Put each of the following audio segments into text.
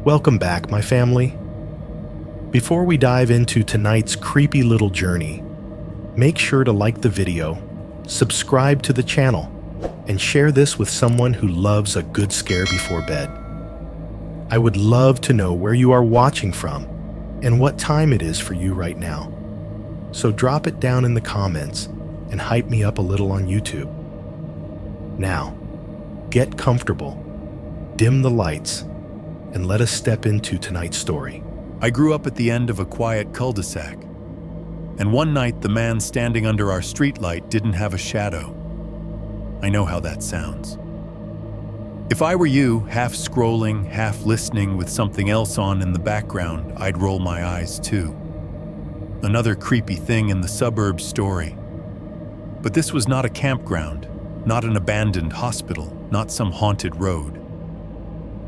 Welcome back, my family. Before we dive into tonight's creepy little journey, make sure to like the video, subscribe to the channel, and share this with someone who loves a good scare before bed. I would love to know where you are watching from and what time it is for you right now. So drop it down in the comments and hype me up a little on YouTube. Now, get comfortable, dim the lights, and let us step into tonight's story. I grew up at the end of a quiet cul-de-sac, and one night the man standing under our streetlight didn't have a shadow. I know how that sounds. If I were you, half scrolling, half listening with something else on in the background, I'd roll my eyes too. Another creepy thing in the suburbs story. But this was not a campground, not an abandoned hospital, not some haunted road.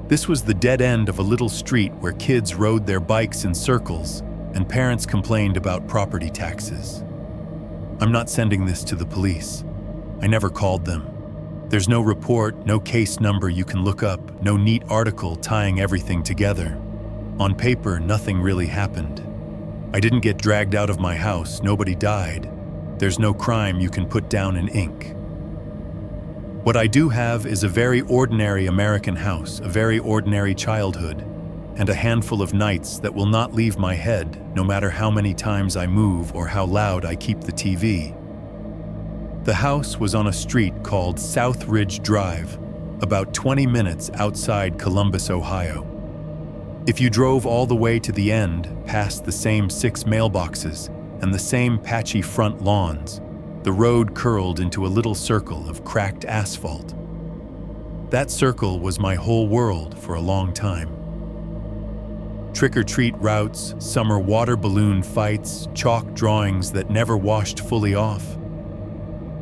This was the dead end of a little street where kids rode their bikes in circles and parents complained about property taxes. I'm not sending this to the police. I never called them. There's no report, no case number you can look up, no neat article tying everything together. On paper, nothing really happened. I didn't get dragged out of my house, nobody died. There's no crime you can put down in ink. What I do have is a very ordinary American house, a very ordinary childhood, and a handful of nights that will not leave my head, no matter how many times I move or how loud I keep the TV. The house was on a street called South Ridge Drive, about 20 minutes outside Columbus, Ohio. If you drove all the way to the end, past the same 6 mailboxes and the same patchy front lawns, the road curled into a little circle of cracked asphalt. That circle was my whole world for a long time. Trick-or-treat routes, summer water balloon fights, chalk drawings that never washed fully off.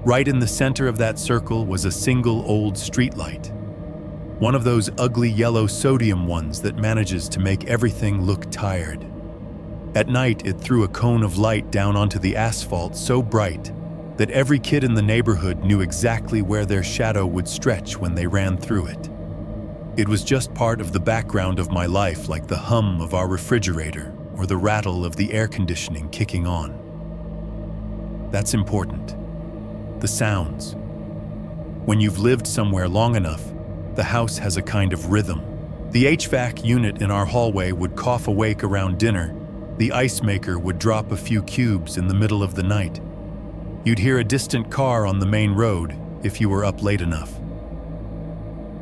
Right in the center of that circle was a single old streetlight. One of those ugly yellow sodium ones that manages to make everything look tired. At night, it threw a cone of light down onto the asphalt so bright that every kid in the neighborhood knew exactly where their shadow would stretch when they ran through it. It was just part of the background of my life, like the hum of our refrigerator or the rattle of the air conditioning kicking on. That's important. The sounds. When you've lived somewhere long enough, the house has a kind of rhythm. The HVAC unit in our hallway would cough awake around dinner. The ice maker would drop a few cubes in the middle of the night. You'd hear a distant car on the main road if you were up late enough.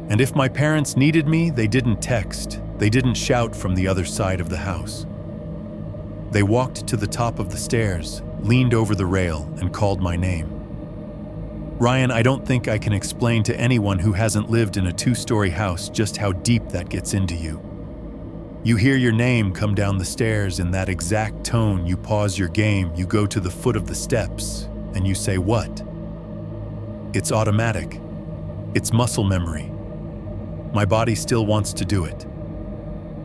And if my parents needed me, they didn't text, they didn't shout from the other side of the house. They walked to the top of the stairs, leaned over the rail, and called my name. Ryan, I don't think I can explain to anyone who hasn't lived in a 2-story house just how deep that gets into you. You hear your name come down the stairs in that exact tone, you pause your game, you go to the foot of the steps, and you say, "What?" It's automatic. It's muscle memory. My body still wants to do it.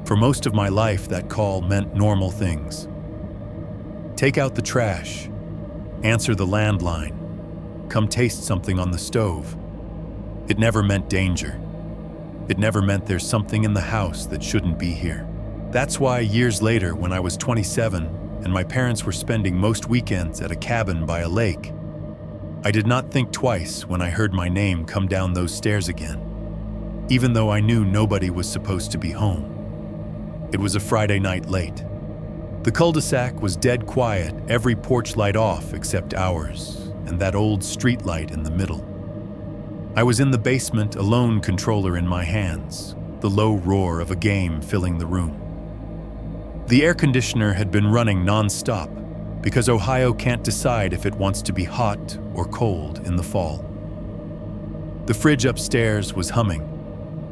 For most of my life, that call meant normal things. Take out the trash. Answer the landline. Come taste something on the stove. It never meant danger. It never meant there's something in the house that shouldn't be here. That's why years later, when I was 27 and my parents were spending most weekends at a cabin by a lake, I did not think twice when I heard my name come down those stairs again, even though I knew nobody was supposed to be home. It was a Friday night late. The cul-de-sac was dead quiet, every porch light off except ours, and that old street light in the middle. I was in the basement, a lone controller in my hands, the low roar of a game filling the room. The air conditioner had been running non-stop because Ohio can't decide if it wants to be hot or cold in the fall. The fridge upstairs was humming.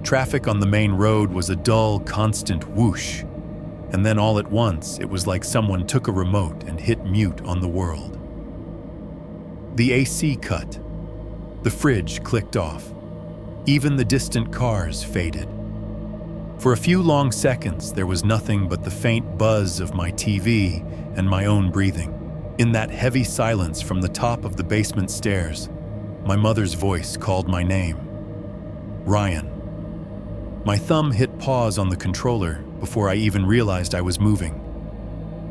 Traffic on the main road was a dull, constant whoosh, and then all at once it was like someone took a remote and hit mute on the world. The AC cut. The fridge clicked off. Even the distant cars faded. For a few long seconds, there was nothing but the faint buzz of my TV and my own breathing. In that heavy silence from the top of the basement stairs, my mother's voice called my name. Ryan. My thumb hit pause on the controller, before I even realized I was moving.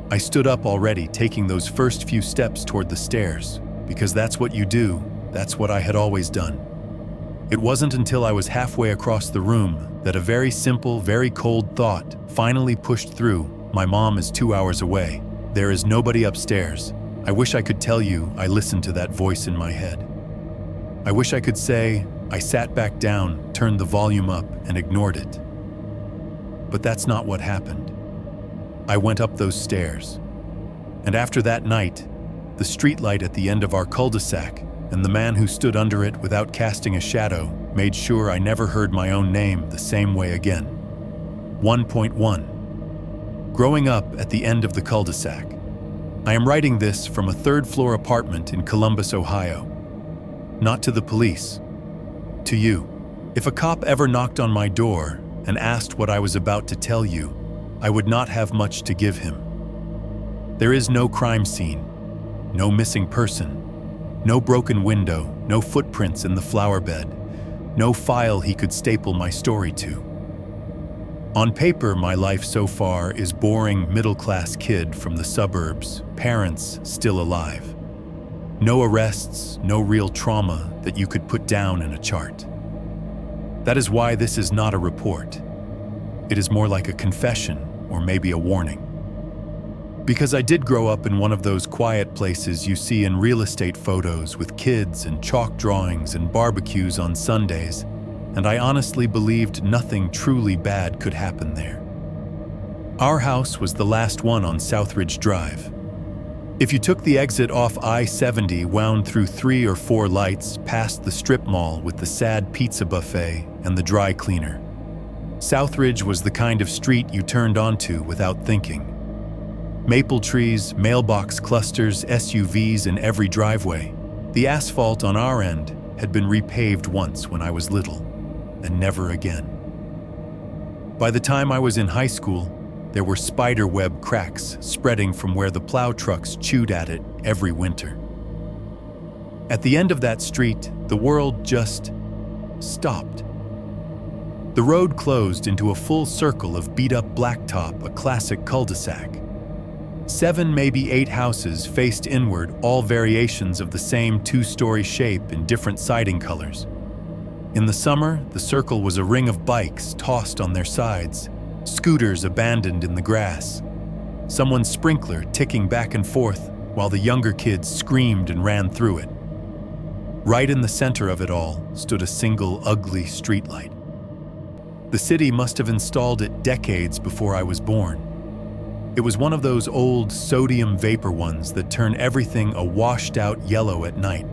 I stood up already, taking those first few steps toward the stairs, because that's what you do, that's what I had always done. It wasn't until I was halfway across the room that a very simple, very cold thought finally pushed through. My mom is 2 hours away. There is nobody upstairs. I wish I could tell you I listened to that voice in my head. I wish I could say I sat back down, turned the volume up, and ignored it. But that's not what happened. I went up those stairs. And after that night, the streetlight at the end of our cul-de-sac and the man who stood under it without casting a shadow made sure I never heard my own name the same way again. 1.1. Growing up at the end of the cul-de-sac. I am writing this from a third-floor apartment in Columbus, Ohio. Not to the police. To you. If a cop ever knocked on my door and asked what I was about to tell you, I would not have much to give him. There is no crime scene, no missing person, no broken window, no footprints in the flower bed, no file he could staple my story to. On paper, my life so far is boring middle-class kid from the suburbs, parents still alive. No arrests, no real trauma that you could put down in a chart. That is why this is not a report. It is more like a confession or maybe a warning. Because I did grow up in one of those quiet places you see in real estate photos with kids and chalk drawings and barbecues on Sundays, and I honestly believed nothing truly bad could happen there. Our house was the last one on Southridge Drive. If you took the exit off I-70, wound through 3 or 4 lights past the strip mall with the sad pizza buffet and the dry cleaner. Southridge was the kind of street you turned onto without thinking. Maple trees, mailbox clusters, SUVs in every driveway. The asphalt on our end had been repaved once when I was little, and never again. By the time I was in high school, there were spiderweb cracks spreading from where the plow trucks chewed at it every winter. At the end of that street, the world just stopped. The road closed into a full circle of beat-up blacktop, a classic cul-de-sac. 7, maybe 8 houses faced inward, all variations of the same 2-story shape in different siding colors. In the summer, the circle was a ring of bikes tossed on their sides, scooters abandoned in the grass, someone's sprinkler ticking back and forth while the younger kids screamed and ran through it. Right in the center of it all stood a single ugly streetlight. The city must have installed it decades before I was born. It was one of those old sodium vapor ones that turn everything a washed-out yellow at night,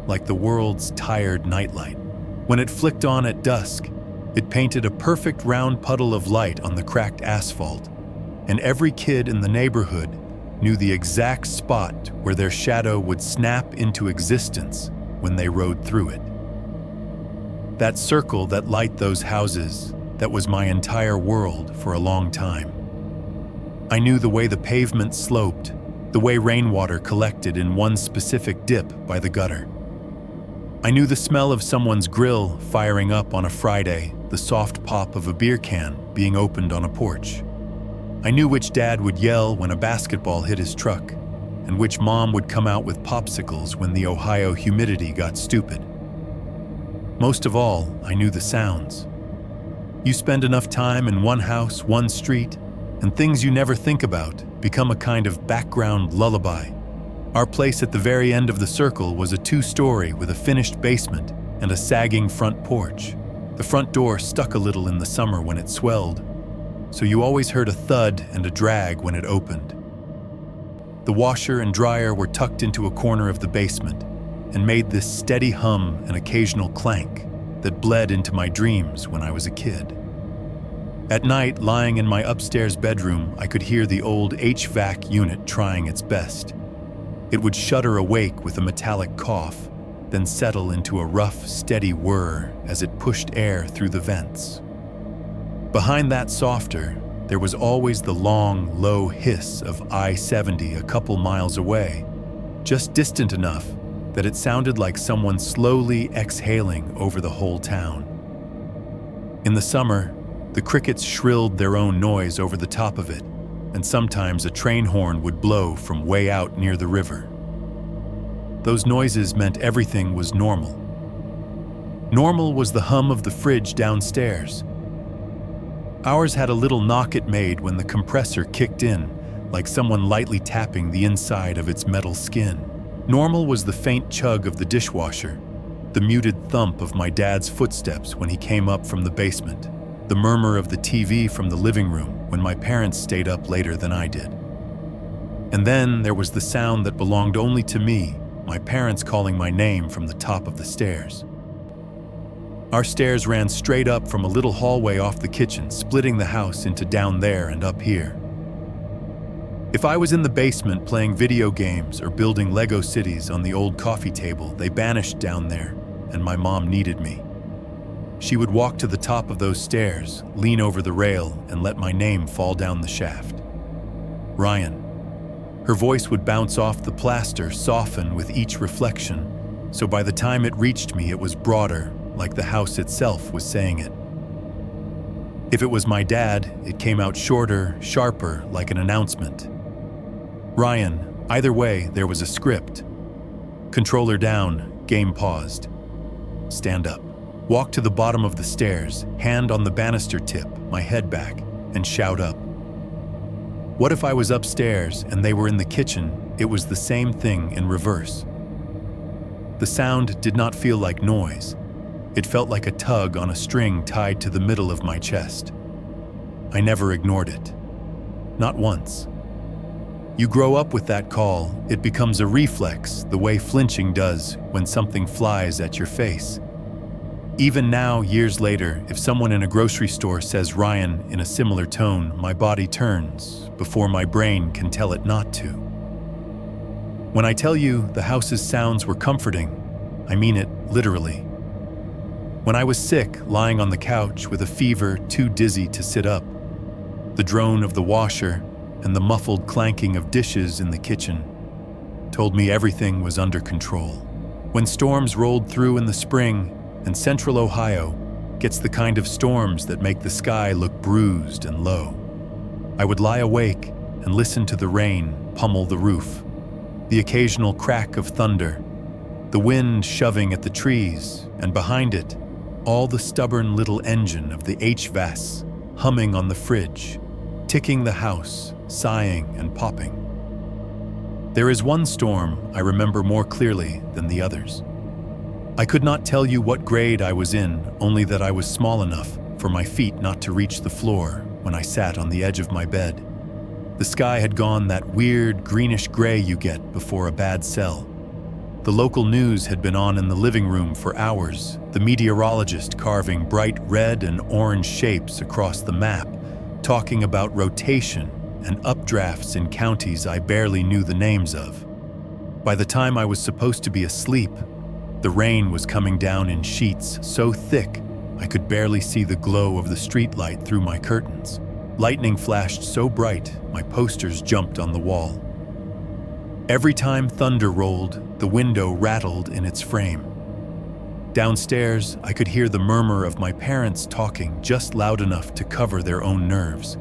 like the world's tired nightlight. When it flicked on at dusk, it painted a perfect round puddle of light on the cracked asphalt, and every kid in the neighborhood knew the exact spot where their shadow would snap into existence when they rode through it. That circle that light those houses, that was my entire world for a long time. I knew the way the pavement sloped, the way rainwater collected in one specific dip by the gutter. I knew the smell of someone's grill firing up on a Friday, the soft pop of a beer can being opened on a porch. I knew which dad would yell when a basketball hit his truck, and which mom would come out with popsicles when the Ohio humidity got stupid. Most of all, I knew the sounds. You spend enough time in one house, one street, and things you never think about become a kind of background lullaby. Our place at the very end of the circle was a 2-story with a finished basement and a sagging front porch. The front door stuck a little in the summer when it swelled, so you always heard a thud and a drag when it opened. The washer and dryer were tucked into a corner of the basement and made this steady hum and occasional clank that bled into my dreams when I was a kid. At night, lying in my upstairs bedroom, I could hear the old HVAC unit trying its best. It would shudder awake with a metallic cough, then settle into a rough, steady whir as it pushed air through the vents. Behind that softer, there was always the long, low hiss of I-70 a couple miles away, just distant enough that it sounded like someone slowly exhaling over the whole town. In the summer, The crickets shrilled their own noise over the top of it, and sometimes a train horn would blow from way out near the river. Those noises meant everything was normal. Normal was the hum of the fridge downstairs. Ours had a little knock it made when the compressor kicked in, like someone lightly tapping the inside of its metal skin. Normal was the faint chug of the dishwasher, the muted thump of my dad's footsteps when he came up from the basement, the murmur of the TV from the living room when my parents stayed up later than I did. And then there was the sound that belonged only to me, my parents calling my name from the top of the stairs. Our stairs ran straight up from a little hallway off the kitchen, splitting the house into down there and up here. If I was in the basement playing video games or building Lego cities on the old coffee table, they banished down there, and my mom needed me. She would walk to the top of those stairs, lean over the rail, and let my name fall down the shaft. Ryan. Her voice would bounce off the plaster, soften with each reflection, so by the time it reached me, it was broader, like the house itself was saying it. If it was my dad, it came out shorter, sharper, like an announcement. Ryan. Either way, there was a script. Controller down, game paused. Stand up. Walk to the bottom of the stairs, hand on the banister tip, my head back, and shout up. What if I was upstairs and they were in the kitchen? It was the same thing in reverse. The sound did not feel like noise. It felt like a tug on a string tied to the middle of my chest. I never ignored it. Not once. You grow up with that call, it becomes a reflex, the way flinching does when something flies at your face. Even now, years later, if someone in a grocery store says Ryan in a similar tone, my body turns before my brain can tell it not to. When I tell you the house's sounds were comforting, I mean it literally. When I was sick, lying on the couch with a fever too dizzy to sit up, the drone of the washer and the muffled clanking of dishes in the kitchen told me everything was under control. When storms rolled through in the spring, and Central Ohio gets the kind of storms that make the sky look bruised and low, I would lie awake and listen to the rain pummel the roof, the occasional crack of thunder, the wind shoving at the trees, and behind it, all the stubborn little engine of the HVAC humming on the fridge, ticking the house, sighing and popping. There is one storm I remember more clearly than the others. I could not tell you what grade I was in, only that I was small enough for my feet not to reach the floor when I sat on the edge of my bed. The sky had gone that weird greenish gray you get before a bad cell. The local news had been on in the living room for hours, the meteorologist carving bright red and orange shapes across the map, talking about rotation and updrafts in counties I barely knew the names of. By the time I was supposed to be asleep, the rain was coming down in sheets so thick I could barely see the glow of the streetlight through my curtains. Lightning flashed so bright my posters jumped on the wall. Every time thunder rolled, the window rattled in its frame. Downstairs, I could hear the murmur of my parents talking just loud enough to cover their own nerves.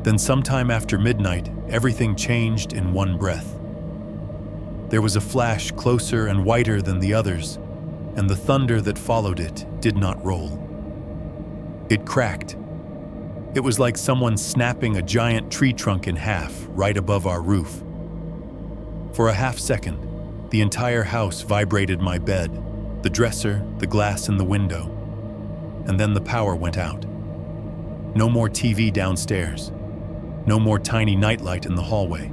Then sometime after midnight, everything changed in one breath. There was a flash closer and whiter than the others, and the thunder that followed it did not roll. It cracked. It was like someone snapping a giant tree trunk in half right above our roof. For a half second, the entire house vibrated my bed, the dresser, the glass in the window, and then the power went out. No more TV downstairs. No more tiny nightlight in the hallway.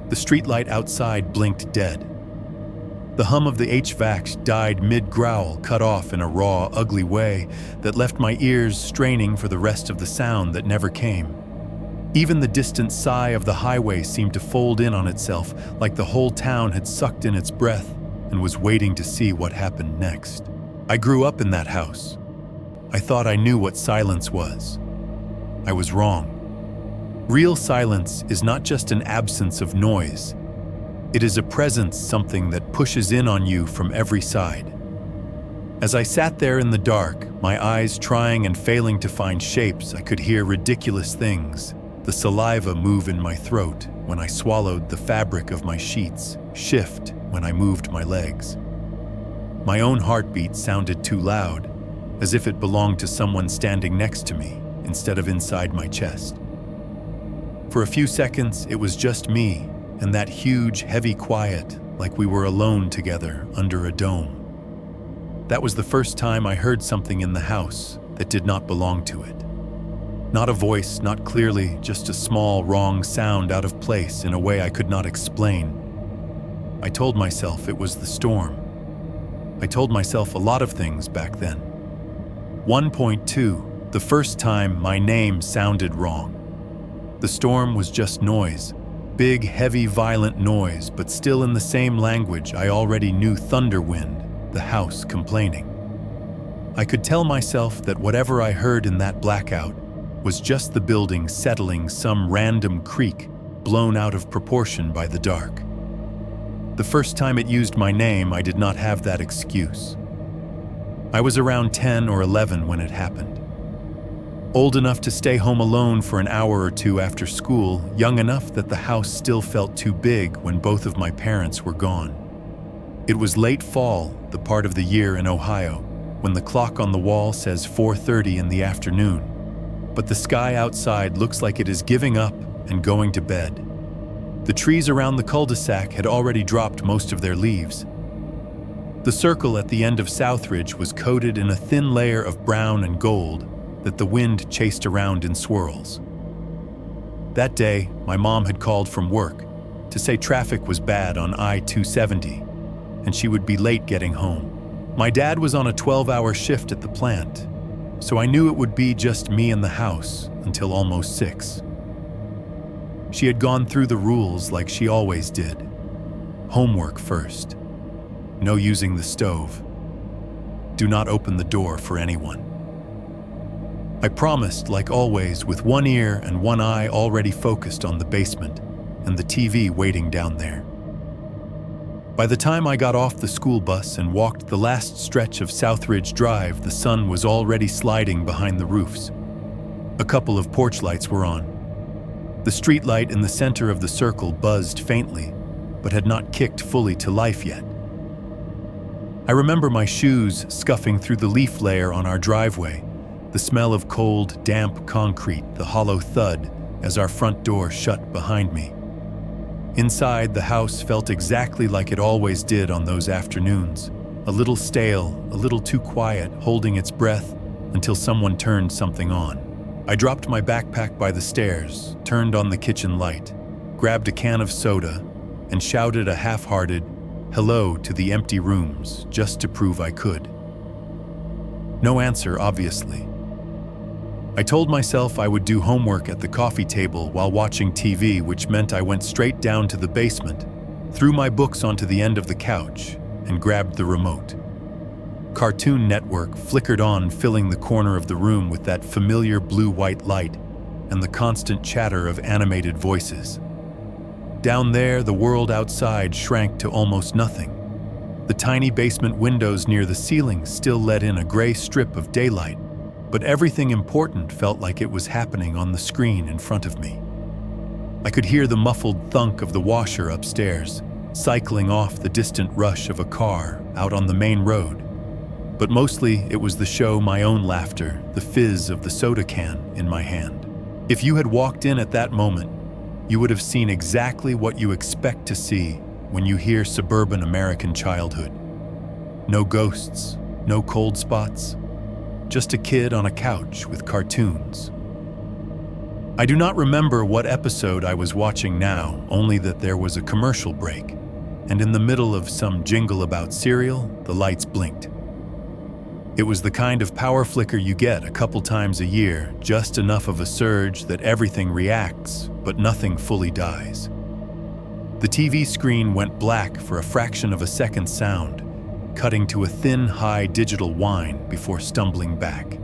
The streetlight outside blinked dead. The hum of the HVAC died mid-growl, cut off in a raw, ugly way that left my ears straining for the rest of the sound that never came. Even the distant sigh of the highway seemed to fold in on itself, like the whole town had sucked in its breath and was waiting to see what happened next. I grew up in that house. I thought I knew what silence was. I was wrong. Real silence is not just an absence of noise. It is a presence, something that pushes in on you from every side. As I sat there in the dark, my eyes trying and failing to find shapes, I could hear ridiculous things. The saliva move in my throat when I swallowed the fabric of my sheets, shift when I moved my legs. My own heartbeat sounded too loud, as if it belonged to someone standing next to me instead of inside my chest. For a few seconds, it was just me and that huge, heavy quiet, like we were alone together under a dome. That was the first time I heard something in the house that did not belong to it. Not a voice, not clearly, just a small, wrong sound out of place in a way I could not explain. I told myself it was the storm. I told myself a lot of things back then. 1.2, the first time my name sounded wrong. The storm was just noise. Big, heavy, violent noise, but still in the same language I already knew: thunder wind, the house complaining. I could tell myself that whatever I heard in that blackout was just the building settling some random creak blown out of proportion by the dark. The first time it used my name, I did not have that excuse. I was around 10 or 11 when it happened. Old enough to stay home alone for an hour or two after school, young enough that the house still felt too big when both of my parents were gone. It was late fall, the part of the year in Ohio, when the clock on the wall says 4:30 in the afternoon, but the sky outside looks like it is giving up and going to bed. The trees around the cul-de-sac had already dropped most of their leaves. The circle at the end of Southridge was coated in a thin layer of brown and gold that the wind chased around in swirls. That day, my mom had called from work to say traffic was bad on I-270, and she would be late getting home. My dad was on a 12-hour shift at the plant, so I knew it would be just me in the house until almost 6. She had gone through the rules like she always did. Homework first. No using the stove. Do not open the door for anyone. I promised, like always, with one ear and one eye already focused on the basement and the TV waiting down there. By the time I got off the school bus and walked the last stretch of Southridge Drive, the sun was already sliding behind the roofs. A couple of porch lights were on. The street light in the center of the circle buzzed faintly, but had not kicked fully to life yet. I remember my shoes scuffing through the leaf layer on our driveway, the smell of cold, damp concrete, the hollow thud as our front door shut behind me. Inside, the house felt exactly like it always did on those afternoons, a little stale, a little too quiet, holding its breath until someone turned something on. I dropped my backpack by the stairs, turned on the kitchen light, grabbed a can of soda, and shouted a half-hearted hello to the empty rooms just to prove I could. No answer, obviously. I told myself I would do homework at the coffee table while watching TV, which meant I went straight down to the basement, threw my books onto the end of the couch, and grabbed the remote. Cartoon Network flickered on, filling the corner of the room with that familiar blue-white light and the constant chatter of animated voices. Down there, the world outside shrank to almost nothing. The tiny basement windows near the ceiling still let in a gray strip of daylight, but everything important felt like it was happening on the screen in front of me. I could hear the muffled thunk of the washer upstairs, cycling off the distant rush of a car out on the main road. But mostly it was the show, my own laughter, the fizz of the soda can in my hand. If you had walked in at that moment, you would have seen exactly what you expect to see when you hear suburban American childhood. No ghosts, no cold spots, just a kid on a couch with cartoons. I do not remember what episode I was watching now, only that there was a commercial break, and in the middle of some jingle about cereal, the lights blinked. It was the kind of power flicker you get a couple times a year, just enough of a surge that everything reacts, but nothing fully dies. The TV screen went black for a fraction of a second sound, cutting to a thin, high digital whine before stumbling back.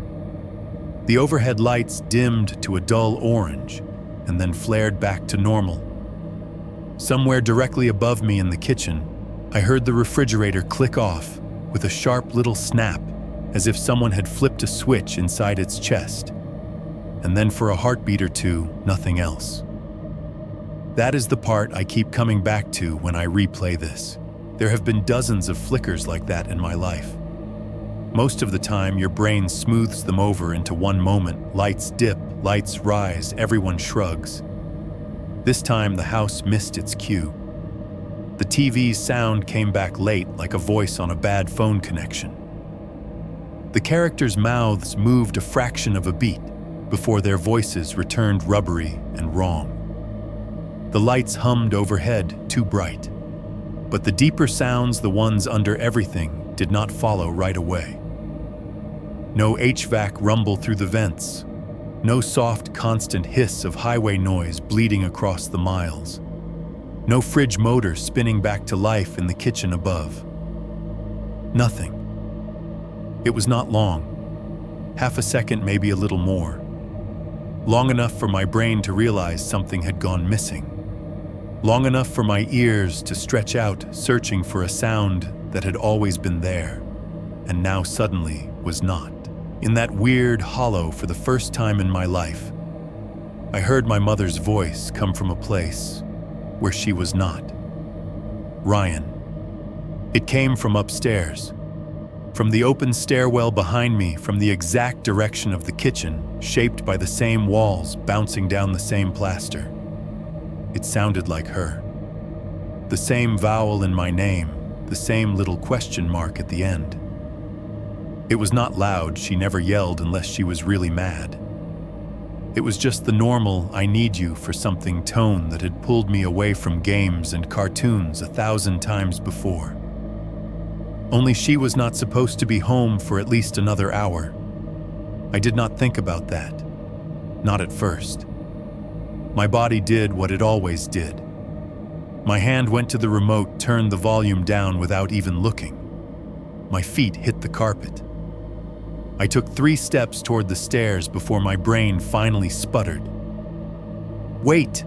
The overhead lights dimmed to a dull orange and then flared back to normal. Somewhere directly above me in the kitchen, I heard the refrigerator click off with a sharp little snap as if someone had flipped a switch inside its chest. And then for a heartbeat or two, nothing else. That is the part I keep coming back to when I replay this. There have been dozens of flickers like that in my life. Most of the time, your brain smooths them over into one moment. Lights dip, lights rise, everyone shrugs. This time, the house missed its cue. The TV's sound came back late, like a voice on a bad phone connection. The characters' mouths moved a fraction of a beat before their voices returned rubbery and wrong. The lights hummed overhead, too bright. But the deeper sounds, the ones under everything, did not follow right away. No HVAC rumble through the vents. No soft, constant hiss of highway noise bleeding across the miles. No fridge motor spinning back to life in the kitchen above. Nothing. It was not long. Half a second, maybe a little more. Long enough for my brain to realize something had gone missing. Long enough for my ears to stretch out, searching for a sound that had always been there, and now suddenly was not. In that weird hollow, for the first time in my life, I heard my mother's voice come from a place where she was not. Ryan. It came from upstairs, from the open stairwell behind me, from the exact direction of the kitchen, shaped by the same walls, bouncing down the same plaster. It sounded like her. The same vowel in my name, the same little question mark at the end. It was not loud, she never yelled unless she was really mad. It was just the normal, I need you for something tone that had pulled me away from games and cartoons 1,000 times before. Only she was not supposed to be home for at least another hour. I did not think about that. Not at first. My body did what it always did. My hand went to the remote, turned the volume down without even looking. My feet hit the carpet. I took 3 steps toward the stairs before my brain finally sputtered. Wait!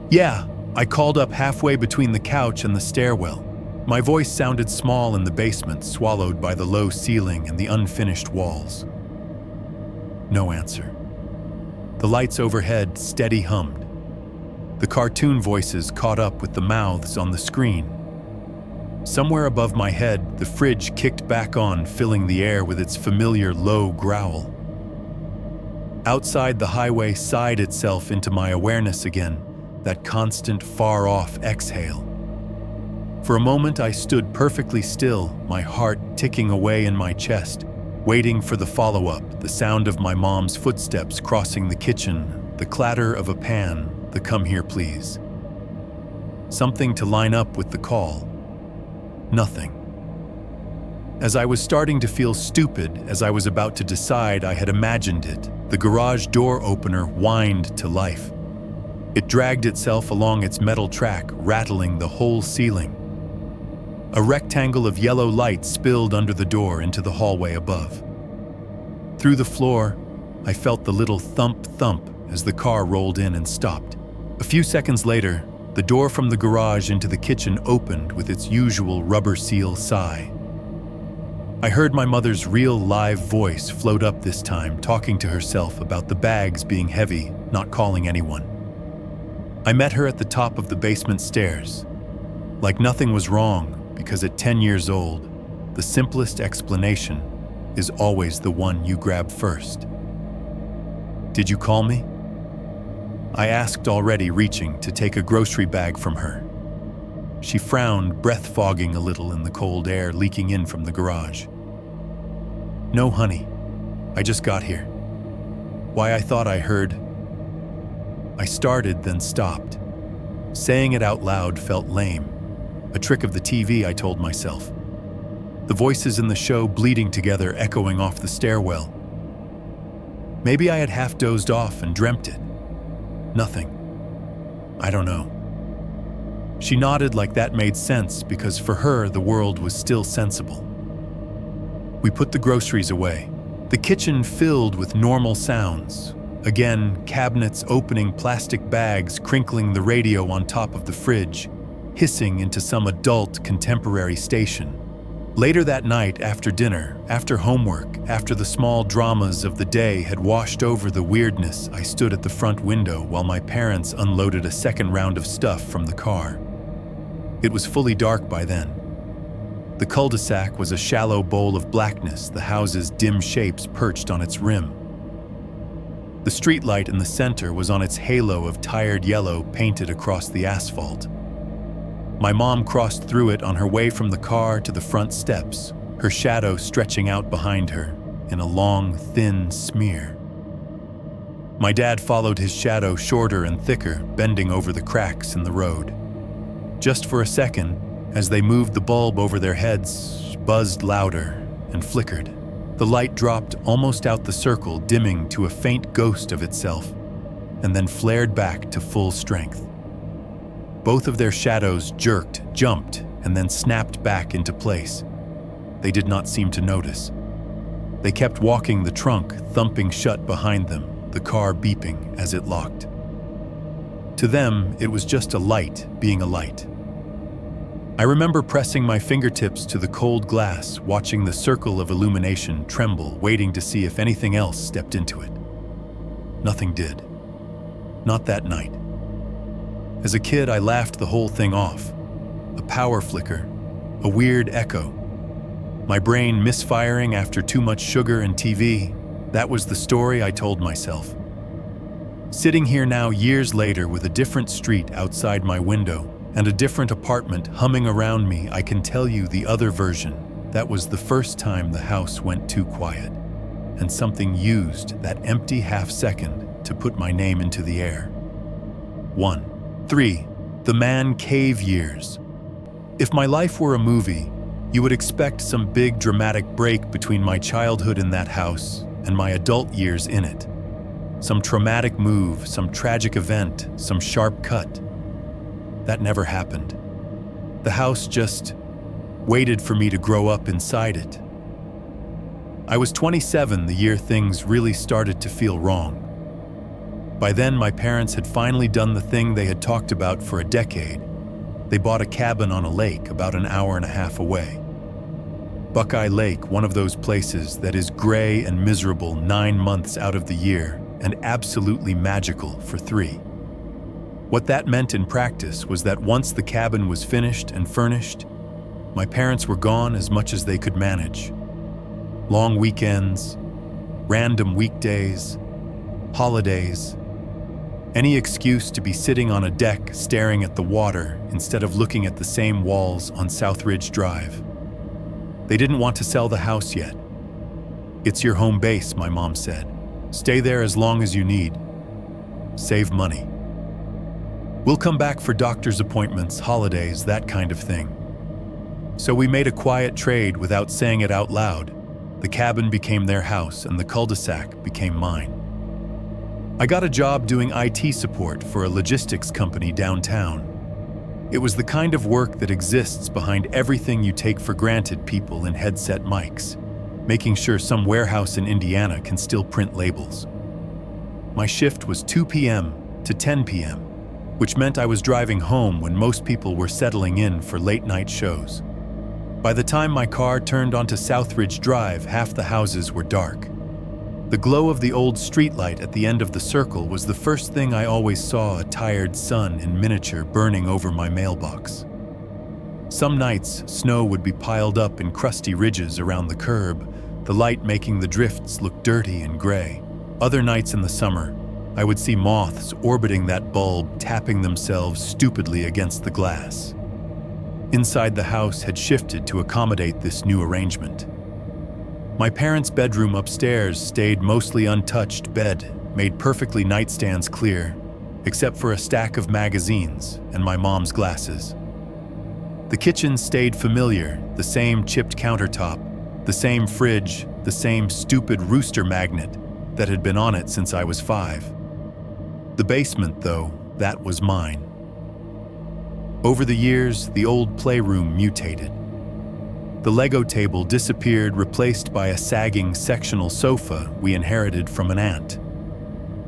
Yeah, I called up halfway between the couch and the stairwell. My voice sounded small in the basement, swallowed by the low ceiling and the unfinished walls. No answer. The lights overhead steady hummed. The cartoon voices caught up with the mouths on the screen. Somewhere above my head, the fridge kicked back on, filling the air with its familiar low growl. Outside, the highway sighed itself into my awareness again, that constant, far-off exhale. For a moment, I stood perfectly still, my heart ticking away in my chest, waiting for the follow-up, the sound of my mom's footsteps crossing the kitchen, the clatter of a pan, the "come here, please." Something to line up with the call. Nothing. As I was starting to feel stupid, as I was about to decide I had imagined it, the garage door opener whined to life. It dragged itself along its metal track, rattling the whole ceiling. A rectangle of yellow light spilled under the door into the hallway above. Through the floor, I felt the little thump-thump as the car rolled in and stopped. A few seconds later, the door from the garage into the kitchen opened with its usual rubber seal sigh. I heard my mother's real live voice float up this time, talking to herself about the bags being heavy, not calling anyone. I met her at the top of the basement stairs. Like nothing was wrong, because at 10 years old, the simplest explanation is always the one you grab first. "Did you call me?" I asked, already reaching to take a grocery bag from her. She frowned, breath fogging a little in the cold air leaking in from the garage. "No, honey. I just got here." Why, I thought I heard. I started, then stopped. Saying it out loud felt lame. A trick of the TV, I told myself. The voices in the show bleeding together, echoing off the stairwell. Maybe I had half dozed off and dreamt it. Nothing. I don't know. She nodded like that made sense, because for her, the world was still sensible. We put the groceries away. The kitchen filled with normal sounds. Again, cabinets opening plastic bags, crinkling the radio on top of the fridge, hissing into some adult contemporary station. Later that night, after dinner, after homework, after the small dramas of the day had washed over the weirdness, I stood at the front window while my parents unloaded a second round of stuff from the car. It was fully dark by then. The cul-de-sac was a shallow bowl of blackness, the house's dim shapes perched on its rim. The streetlight in the center was on its halo of tired yellow painted across the asphalt. My mom crossed through it on her way from the car to the front steps, her shadow stretching out behind her in a long, thin smear. My dad followed his shadow shorter and thicker, bending over the cracks in the road. Just for a second, as they moved, the bulb over their heads buzzed louder and flickered. The light dropped almost out the circle, dimming to a faint ghost of itself, and then flared back to full strength. Both of their shadows jerked, jumped, and then snapped back into place. They did not seem to notice. They kept walking, the trunk thumping shut behind them, the car beeping as it locked. To them, it was just a light being a light. I remember pressing my fingertips to the cold glass, watching the circle of illumination tremble, waiting to see if anything else stepped into it. Nothing did. Not that night. As a kid, I laughed the whole thing off. A power flicker, a weird echo. My brain misfiring after too much sugar and TV. That was the story I told myself. Sitting here now, years later, with a different street outside my window and a different apartment humming around me, I can tell you the other version. That was the first time the house went too quiet, and something used that empty half-second to put my name into the air. 1. 3. The man cave years. If my life were a movie, you would expect some big dramatic break between my childhood in that house and my adult years in it. Some traumatic move, some tragic event, some sharp cut. That never happened. The house just waited for me to grow up inside it. I was 27 the year things really started to feel wrong. By then, my parents had finally done the thing they had talked about for a decade. They bought a cabin on a lake about an hour and a half away. Buckeye Lake, one of those places that is gray and miserable 9 months out of the year and absolutely magical for 3. What that meant in practice was that once the cabin was finished and furnished, my parents were gone as much as they could manage. Long weekends, random weekdays, holidays, any excuse to be sitting on a deck staring at the water instead of looking at the same walls on Southridge Drive. They didn't want to sell the house yet. It's your home base, my mom said. Stay there as long as you need. Save money. We'll come back for doctor's appointments, holidays, that kind of thing. So we made a quiet trade without saying it out loud. The cabin became their house and the cul-de-sac became mine. I got a job doing IT support for a logistics company downtown. It was the kind of work that exists behind everything you take for granted, people in headset mics, making sure some warehouse in Indiana can still print labels. My shift was 2 p.m. to 10 p.m., which meant I was driving home when most people were settling in for late-night shows. By the time my car turned onto Southridge Drive, half the houses were dark. The glow of the old streetlight at the end of the circle was the first thing I always saw, a tired sun in miniature burning over my mailbox. Some nights, snow would be piled up in crusty ridges around the curb, the light making the drifts look dirty and gray. Other nights in the summer, I would see moths orbiting that bulb, tapping themselves stupidly against the glass. Inside the house had shifted to accommodate this new arrangement. My parents' bedroom upstairs stayed mostly untouched, bed made perfectly, nightstands clear, except for a stack of magazines and my mom's glasses. The kitchen stayed familiar, the same chipped countertop, the same fridge, the same stupid rooster magnet that had been on it since I was 5. The basement, though, that was mine. Over the years, the old playroom mutated. The Lego table disappeared, replaced by a sagging sectional sofa we inherited from an aunt.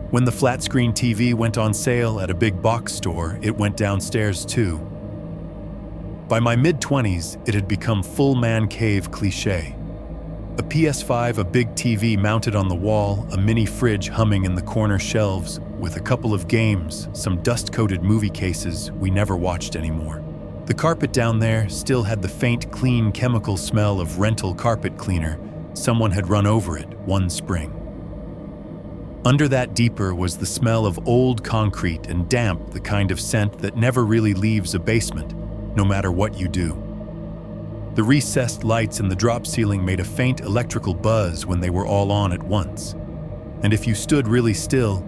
When the flat-screen TV went on sale at a big box store, it went downstairs too. By my mid-20s, it had become full man cave cliché. A PS5, a big TV mounted on the wall, a mini fridge humming in the corner shelves, with a couple of games, some dust-coated movie cases we never watched anymore. The carpet down there still had the faint, clean chemical smell of rental carpet cleaner. Someone had run over it one spring. Under that deeper was the smell of old concrete and damp, the kind of scent that never really leaves a basement, no matter what you do. The recessed lights in the drop ceiling made a faint electrical buzz when they were all on at once. And if you stood really still,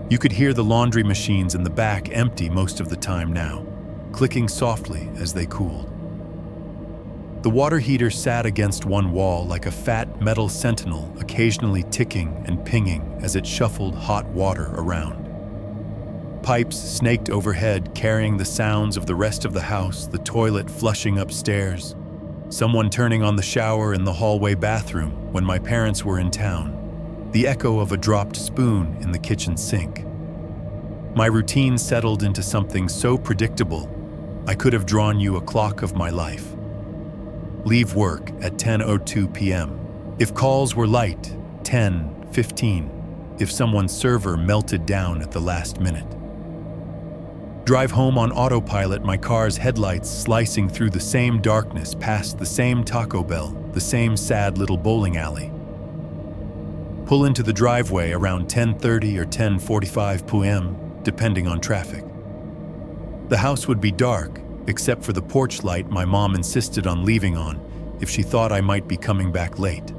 you could hear the laundry machines in the back empty most of the time now, clicking softly as they cooled. The water heater sat against one wall like a fat metal sentinel, occasionally ticking and pinging as it shuffled hot water around. Pipes snaked overhead, carrying the sounds of the rest of the house, the toilet flushing upstairs, someone turning on the shower in the hallway bathroom when my parents were in town, the echo of a dropped spoon in the kitchen sink. My routine settled into something so predictable, I could have drawn you a clock of my life. Leave work at 10:02 p.m. If calls were light, 10:15. If someone's server melted down at the last minute. Drive home on autopilot, my car's headlights slicing through the same darkness past the same Taco Bell, the same sad little bowling alley. Pull into the driveway around 10:30 or 10:45 p.m., depending on traffic. The house would be dark, except for the porch light my mom insisted on leaving on if she thought I might be coming back late.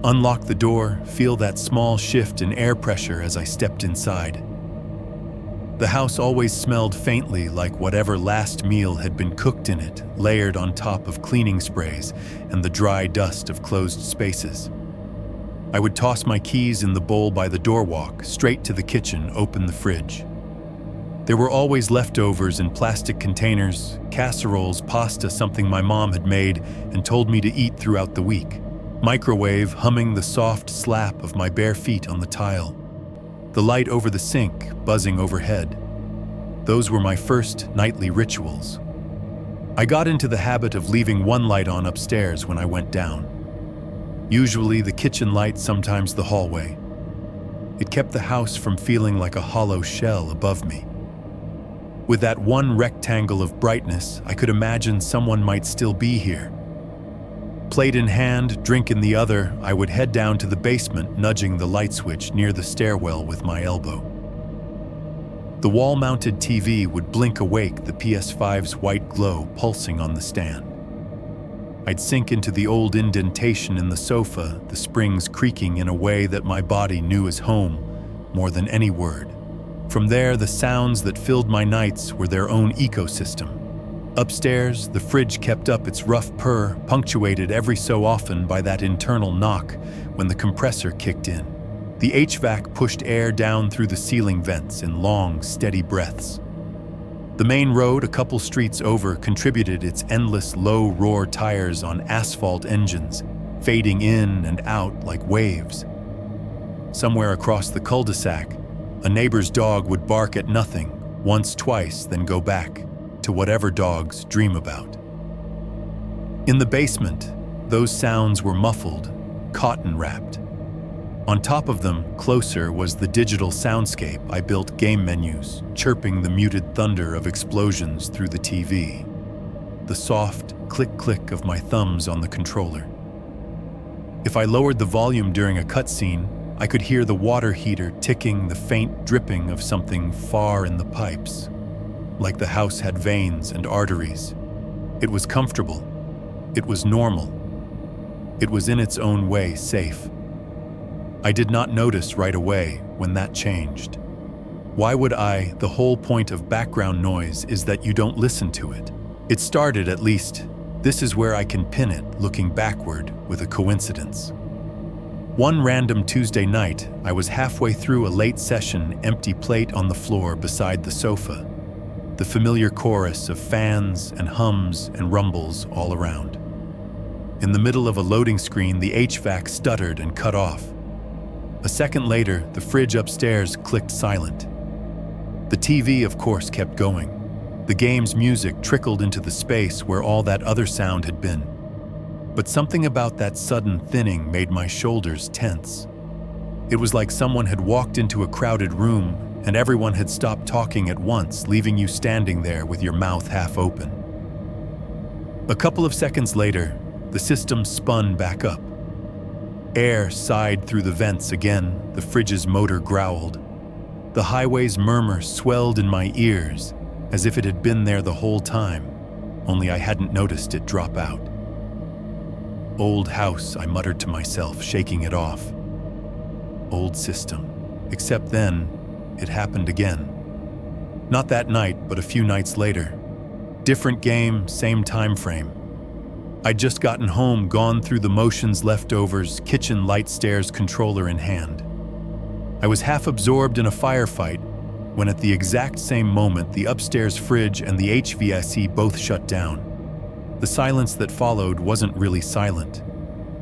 Unlock the door, feel that small shift in air pressure as I stepped inside. The house always smelled faintly like whatever last meal had been cooked in it, layered on top of cleaning sprays and the dry dust of closed spaces. I would toss my keys in the bowl by the doorwalk, straight to the kitchen, open the fridge. There were always leftovers in plastic containers, casseroles, pasta, something my mom had made and told me to eat throughout the week. Microwave humming the soft slap of my bare feet on the tile. The light over the sink buzzing overhead. Those were my first nightly rituals. I got into the habit of leaving one light on upstairs when I went down. Usually the kitchen light, sometimes the hallway. It kept the house from feeling like a hollow shell above me. With that one rectangle of brightness, I could imagine someone might still be here. Plate in hand, drink in the other, I would head down to the basement, nudging the light switch near the stairwell with my elbow. The wall-mounted TV would blink awake, the PS5's white glow pulsing on the stand. I'd sink into the old indentation in the sofa, the springs creaking in a way that my body knew as home more than any word. From there, the sounds that filled my nights were their own ecosystem. Upstairs, the fridge kept up its rough purr, punctuated every so often by that internal knock when the compressor kicked in. The HVAC pushed air down through the ceiling vents in long, steady breaths. The main road, a couple streets over, contributed its endless low-roar tires on asphalt engines, fading in and out like waves. Somewhere across the cul-de-sac, a neighbor's dog would bark at nothing, once, twice, then go back to whatever dogs dream about. In the basement, those sounds were muffled, cotton-wrapped. On top of them, closer, was the digital soundscape. I built game menus, chirping the muted thunder of explosions through the TV. The soft click-click of my thumbs on the controller. If I lowered the volume during a cutscene, I could hear the water heater ticking, the faint dripping of something far in the pipes. Like the house had veins and arteries. It was comfortable. It was normal. It was in its own way safe. I did not notice right away when that changed. Why would I? The whole point of background noise is that you don't listen to it. It started, at least. This is where I can pin it, looking backward, with a coincidence. One random Tuesday night, I was halfway through a late session, empty plate on the floor beside the sofa. The familiar chorus of fans and hums and rumbles all around. In the middle of a loading screen, the HVAC stuttered and cut off. A second later, the fridge upstairs clicked silent. The TV, of course, kept going. The game's music trickled into the space where all that other sound had been. But something about that sudden thinning made my shoulders tense. It was like someone had walked into a crowded room and everyone had stopped talking at once, leaving you standing there with your mouth half open. A couple of seconds later, the system spun back up. Air sighed through the vents again, the fridge's motor growled. The highway's murmur swelled in my ears, as if it had been there the whole time, only I hadn't noticed it drop out. Old house, I muttered to myself, shaking it off. Old system. Except then, it happened again. Not that night, but a few nights later. Different game, same time frame. I'd just gotten home, gone through the motions, leftovers, kitchen light stairs, controller in hand. I was half absorbed in a firefight when at the exact same moment the upstairs fridge and the HVAC both shut down. The silence that followed wasn't really silent.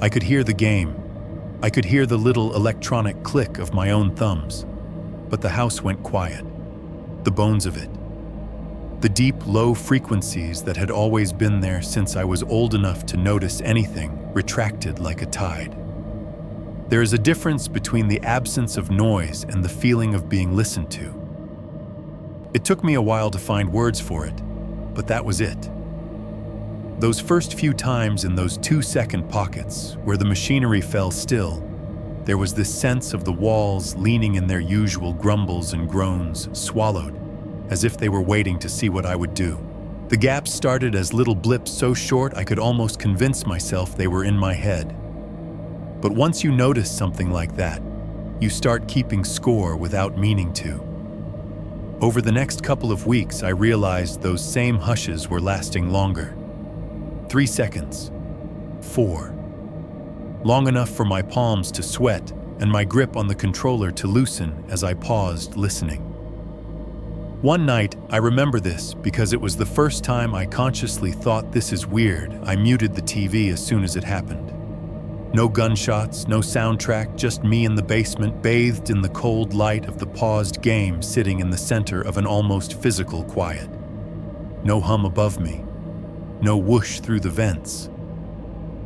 I could hear the game. I could hear the little electronic click of my own thumbs. But the house went quiet. The bones of it. The deep, low frequencies that had always been there since I was old enough to notice anything retracted like a tide. There is a difference between the absence of noise and the feeling of being listened to. It took me a while to find words for it, but that was it. Those first few times in those 2-second pockets where the machinery fell still, there was this sense of the walls leaning in their usual grumbles and groans, swallowed, as if they were waiting to see what I would do. The gaps started as little blips so short I could almost convince myself they were in my head. But once you notice something like that, you start keeping score without meaning to. Over the next couple of weeks, I realized those same hushes were lasting longer. 3 seconds. 4. Long enough for my palms to sweat and my grip on the controller to loosen as I paused, listening. One night, I remember this because it was the first time I consciously thought, this is weird. I muted the TV as soon as it happened. No gunshots, no soundtrack, just me in the basement, bathed in the cold light of the paused game, sitting in the center of an almost physical quiet. No hum above me. No whoosh through the vents.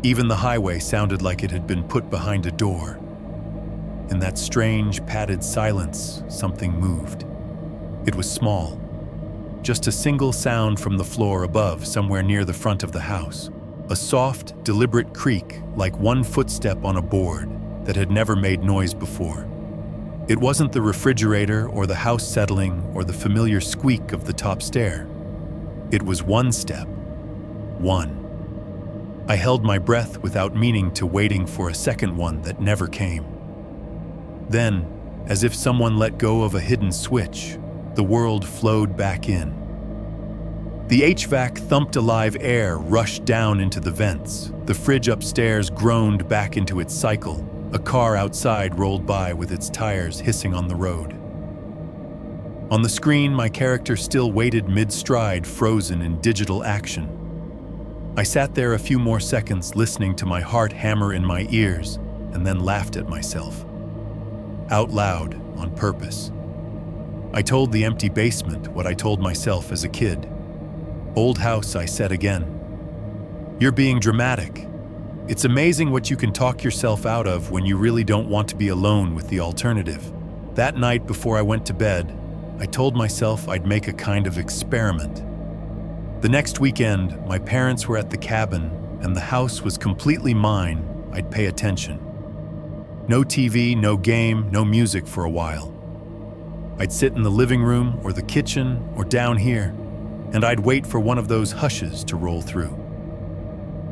Even the highway sounded like it had been put behind a door. In that strange, padded silence, something moved. It was small. Just a single sound from the floor above, somewhere near the front of the house. A soft, deliberate creak, like one footstep on a board that had never made noise before. It wasn't the refrigerator or the house settling or the familiar squeak of the top stair. It was one step. One. I held my breath without meaning to, waiting for a second one that never came. Then, as if someone let go of a hidden switch, the world flowed back in. The HVAC thumped alive, air rushed down into the vents. The fridge upstairs groaned back into its cycle. A car outside rolled by with its tires hissing on the road. On the screen, my character still waited mid-stride, frozen in digital action. I sat there a few more seconds, listening to my heart hammer in my ears, and then laughed at myself. Out loud, on purpose. I told the empty basement what I told myself as a kid. Old house, I said again. You're being dramatic. It's amazing what you can talk yourself out of when you really don't want to be alone with the alternative. That night before I went to bed, I told myself I'd make a kind of experiment. The next weekend, my parents were at the cabin and the house was completely mine. I'd pay attention. No TV, no game, no music for a while. I'd sit in the living room or the kitchen or down here, and I'd wait for one of those hushes to roll through.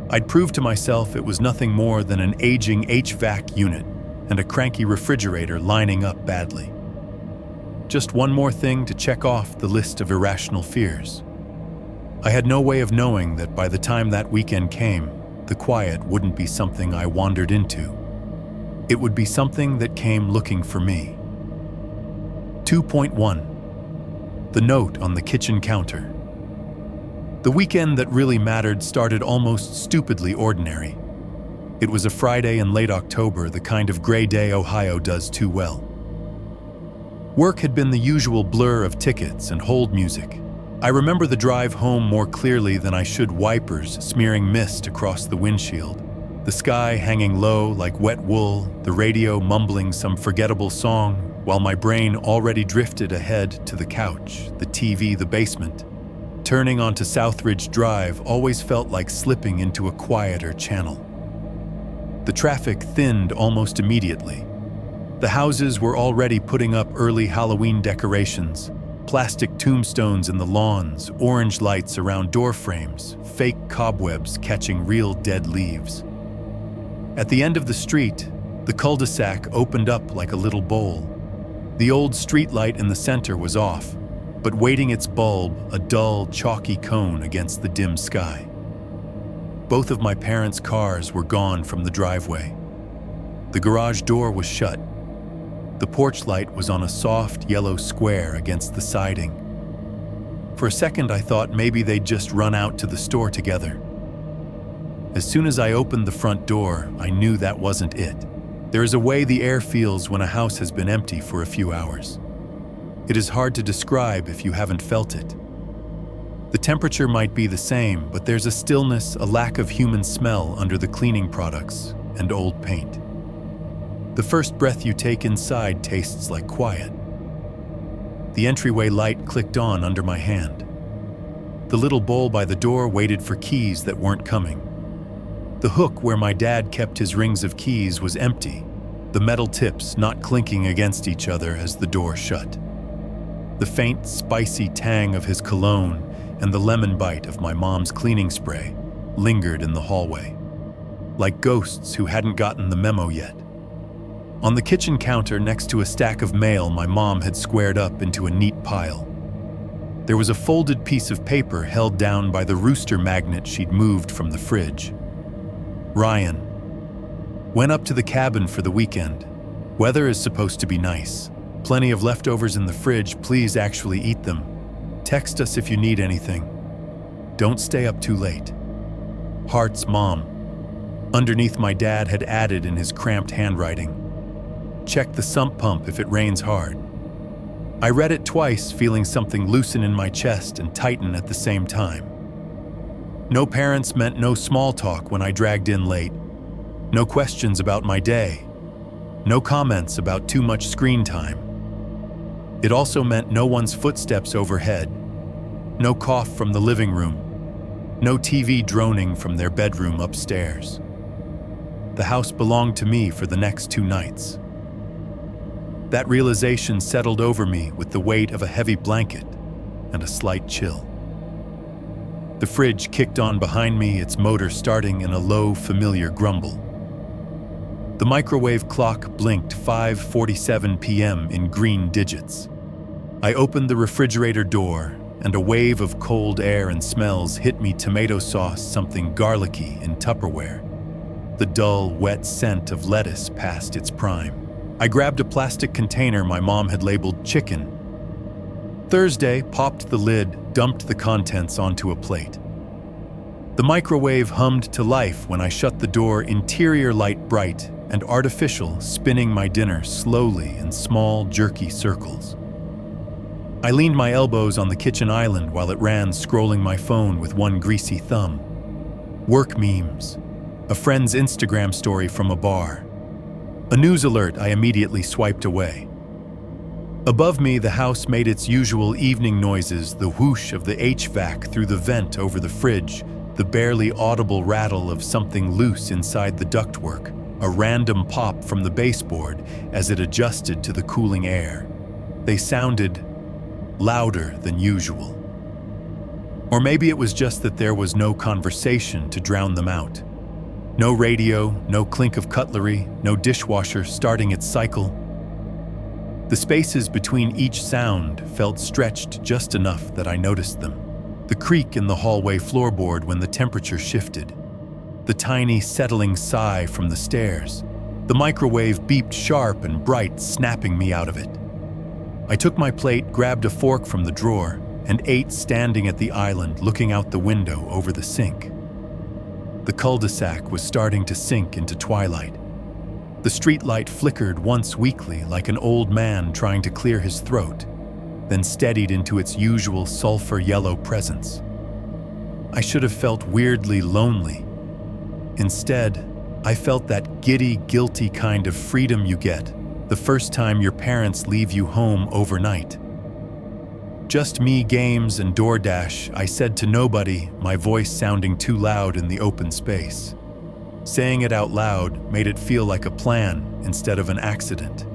I'd prove to myself it was nothing more than an aging HVAC unit and a cranky refrigerator lining up badly. Just one more thing to check off the list of irrational fears. I had no way of knowing that by the time that weekend came, the quiet wouldn't be something I wandered into. It would be something that came looking for me. 2.1. The note on the kitchen counter. The weekend that really mattered started almost stupidly ordinary. It was a Friday in late October, the kind of gray day Ohio does too well. Work had been the usual blur of tickets and hold music, I remember the drive home more clearly than I should, wipers smearing mist across the windshield, the sky hanging low like wet wool, the radio mumbling some forgettable song, while my brain already drifted ahead to the couch, the TV, the basement. Turning onto Southridge Drive always felt like slipping into a quieter channel. The traffic thinned almost immediately. The houses were already putting up early Halloween decorations, plastic tombstones in the lawns, orange lights around door frames, fake cobwebs catching real dead leaves. At the end of the street, the cul-de-sac opened up like a little bowl. The old street light in the center was off, but waiting its bulb, a dull, chalky cone against the dim sky. Both of my parents' cars were gone from the driveway. The garage door was shut. The porch light was on a soft yellow square against the siding. For a second, I thought maybe they'd just run out to the store together. As soon as I opened the front door, I knew that wasn't it. There is a way the air feels when a house has been empty for a few hours. It is hard to describe if you haven't felt it. The temperature might be the same, but there's a stillness, a lack of human smell under the cleaning products and old paint. The first breath you take inside tastes like quiet. The entryway light clicked on under my hand. The little bowl by the door waited for keys that weren't coming. The hook where my dad kept his rings of keys was empty, the metal tips not clinking against each other as the door shut. The faint, spicy tang of his cologne and the lemon bite of my mom's cleaning spray lingered in the hallway, like ghosts who hadn't gotten the memo yet. On the kitchen counter next to a stack of mail my mom had squared up into a neat pile. There was a folded piece of paper held down by the rooster magnet she'd moved from the fridge. Ryan. Went up to the cabin for the weekend. Weather is supposed to be nice. Plenty of leftovers in the fridge, please actually eat them. Text us if you need anything. Don't stay up too late. Heart's mom. Underneath my dad had added in his cramped handwriting. Check the sump pump if it rains hard. I read it twice, feeling something loosen in my chest and tighten at the same time. No parents meant no small talk when I dragged in late. No questions about my day. No comments about too much screen time. It also meant no one's footsteps overhead. No cough from the living room. No TV droning from their bedroom upstairs. The house belonged to me for the next 2 nights. That realization settled over me with the weight of a heavy blanket and a slight chill. The fridge kicked on behind me, its motor starting in a low, familiar grumble. The microwave clock blinked 5:47 p.m. in green digits. I opened the refrigerator door, and a wave of cold air and smells hit me, tomato sauce, something garlicky in Tupperware. The dull, wet scent of lettuce past its prime. I grabbed a plastic container my mom had labeled chicken. Thursday, popped the lid, dumped the contents onto a plate. The microwave hummed to life when I shut the door, interior light bright and artificial, spinning my dinner slowly in small, jerky circles. I leaned my elbows on the kitchen island while it ran, scrolling my phone with one greasy thumb. Work memes. A friend's Instagram story from a bar. A news alert I immediately swiped away. Above me, the house made its usual evening noises, the whoosh of the HVAC through the vent over the fridge, the barely audible rattle of something loose inside the ductwork, a random pop from the baseboard as it adjusted to the cooling air. They sounded louder than usual. Or maybe it was just that there was no conversation to drown them out. No radio, no clink of cutlery, no dishwasher starting its cycle. The spaces between each sound felt stretched just enough that I noticed them. The creak in the hallway floorboard when the temperature shifted. The tiny settling sigh from the stairs. The microwave beeped sharp and bright, snapping me out of it. I took my plate, grabbed a fork from the drawer, and ate standing at the island, looking out the window over the sink. The cul-de-sac was starting to sink into twilight. The streetlight flickered once weakly like an old man trying to clear his throat. then steadied into its usual sulfur yellow presence. I should have felt weirdly lonely. Instead, I felt that giddy, guilty kind of freedom you get the first time your parents leave you home overnight. Just me, games, and DoorDash, I said to nobody, my voice sounding too loud in the open space. Saying it out loud made it feel like a plan instead of an accident.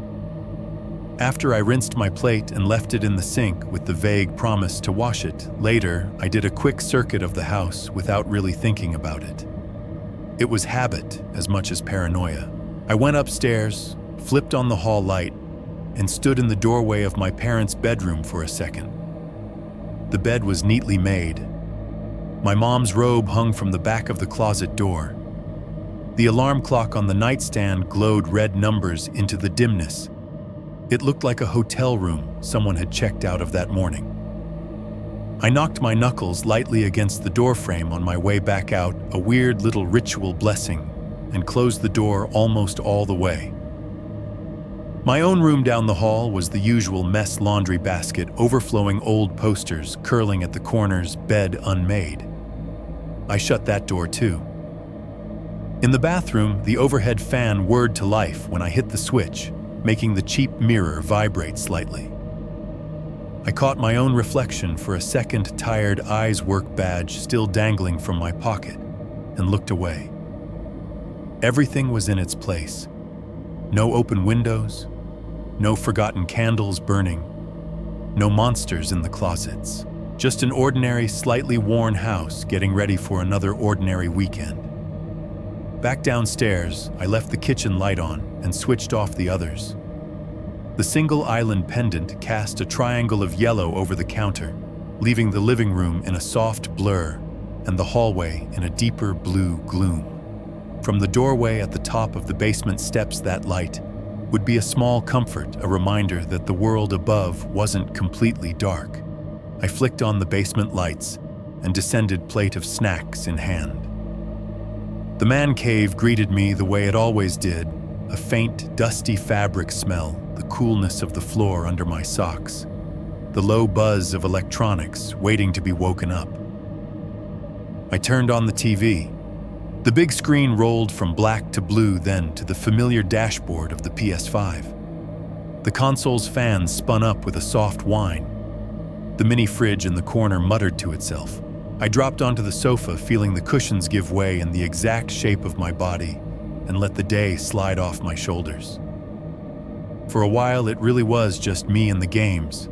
After I rinsed my plate and left it in the sink with the vague promise to wash it later, I did a quick circuit of the house without really thinking about it. It was habit as much as paranoia. I went upstairs, flipped on the hall light, and stood in the doorway of my parents' bedroom for a second. The bed was neatly made. My mom's robe hung from the back of the closet door. The alarm clock on the nightstand glowed red numbers into the dimness. It looked like a hotel room someone had checked out of that morning. I knocked my knuckles lightly against the doorframe on my way back out, a weird little ritual blessing, and closed the door almost all the way. My own room down the hall was the usual mess laundry basket, overflowing old posters curling at the corners, bed unmade. I shut that door too. In the bathroom, the overhead fan whirred to life when I hit the switch, making the cheap mirror vibrate slightly. I caught my own reflection for a second, tired eyes work badge still dangling from my pocket, and looked away. Everything was in its place. No open windows, no forgotten candles burning, no monsters in the closets. Just an ordinary, slightly worn house getting ready for another ordinary weekend. Back downstairs, I left the kitchen light on and switched off the others. The single island pendant cast a triangle of yellow over the counter, leaving the living room in a soft blur and the hallway in a deeper blue gloom. From the doorway at the top of the basement steps, that light would be a small comfort, a reminder that the world above wasn't completely dark. I flicked on the basement lights and descended, plate of snacks in hand. The man cave greeted me the way it always did, a faint, dusty fabric smell, the coolness of the floor under my socks, the low buzz of electronics waiting to be woken up. I turned on the TV. The big screen rolled from black to blue, then to the familiar dashboard of the PS5. The console's fan spun up with a soft whine. The mini fridge in the corner muttered to itself. I dropped onto the sofa, feeling the cushions give way in the exact shape of my body, and let the day slide off my shoulders. For a while, it really was just me and the games.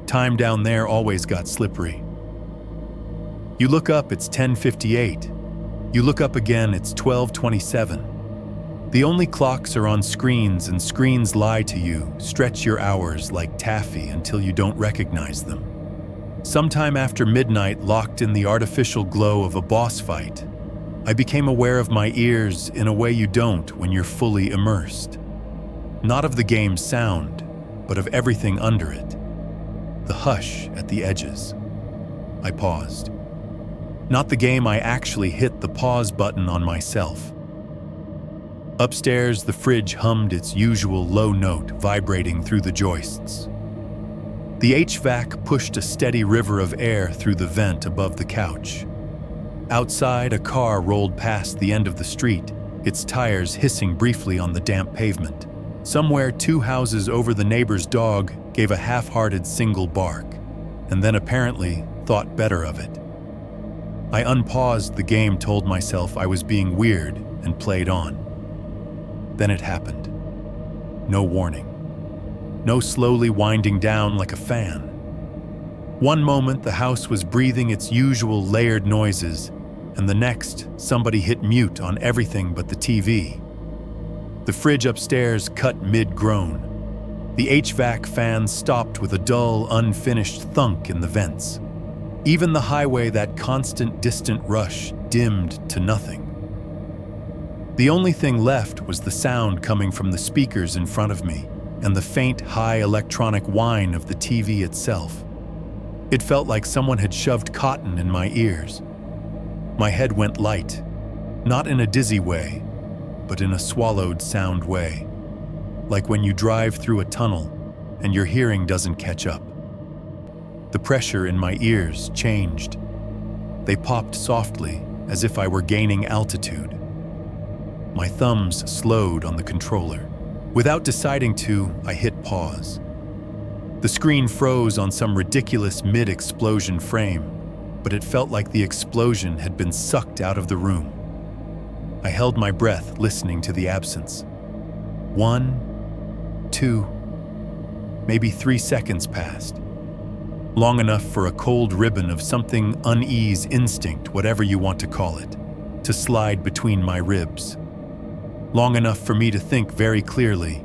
Time down there always got slippery. You look up, it's 10:58. You look up again, it's 12:27. The only clocks are on screens, and screens lie to you, stretch your hours like taffy until you don't recognize them. Sometime after midnight, locked in the artificial glow of a boss fight, I became aware of my ears in a way you don't when you're fully immersed. Not of the game's sound, but of everything under it. The hush at the edges. I paused. Not the game, I actually hit the pause button on myself. Upstairs, the fridge hummed its usual low note, vibrating through the joists. The HVAC pushed a steady river of air through the vent above the couch. Outside, a car rolled past the end of the street, its tires hissing briefly on the damp pavement. Somewhere 2 houses over, the neighbor's dog gave a half-hearted single bark, and then apparently thought better of it. I unpaused the game, told myself I was being weird, and played on. Then it happened. No warning. No slowly winding down like a fan. One moment, the house was breathing its usual layered noises, and the next, somebody hit mute on everything but the TV. The fridge upstairs cut mid-groan. The HVAC fan stopped with a dull, unfinished thunk in the vents. Even the highway, that constant, distant rush, dimmed to nothing. The only thing left was the sound coming from the speakers in front of me, and the faint, high electronic whine of the TV itself. It felt like someone had shoved cotton in my ears. My head went light, not in a dizzy way, but in a swallowed sound way, like when you drive through a tunnel and your hearing doesn't catch up. The pressure in my ears changed. They popped softly, as if I were gaining altitude. My thumbs slowed on the controller. Without deciding to, I hit pause. The screen froze on some ridiculous mid-explosion frame, but it felt like the explosion had been sucked out of the room. I held my breath, listening to the absence. 1, 2, maybe 3 seconds passed. Long enough for a cold ribbon of something unease instinct, whatever you want to call it, to slide between my ribs. Long enough for me to think very clearly,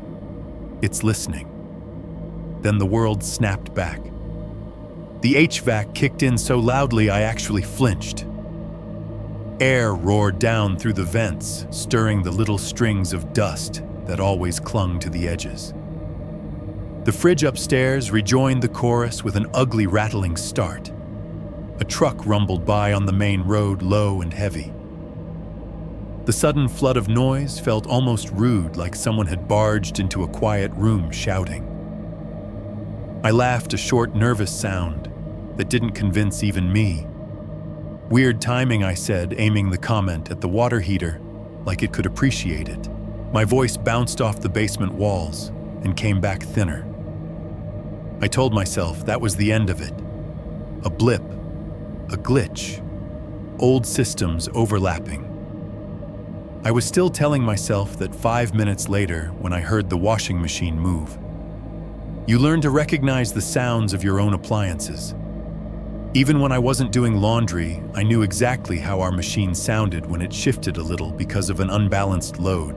it's listening. Then the world snapped back. The HVAC kicked in so loudly I actually flinched. Air roared down through the vents, stirring the little strings of dust that always clung to the edges. The fridge upstairs rejoined the chorus with an ugly rattling start. A truck rumbled by on the main road, low and heavy. The sudden flood of noise felt almost rude, like someone had barged into a quiet room shouting. I laughed, a short, nervous sound that didn't convince even me. Weird timing, I said, aiming the comment at the water heater like it could appreciate it. My voice bounced off the basement walls and came back thinner. I told myself that was the end of it. A blip, a glitch, old systems overlapping. I was still telling myself that 5 minutes later when I heard the washing machine move. You learn to recognize the sounds of your own appliances. Even when I wasn't doing laundry, I knew exactly how our machine sounded when it shifted a little because of an unbalanced load.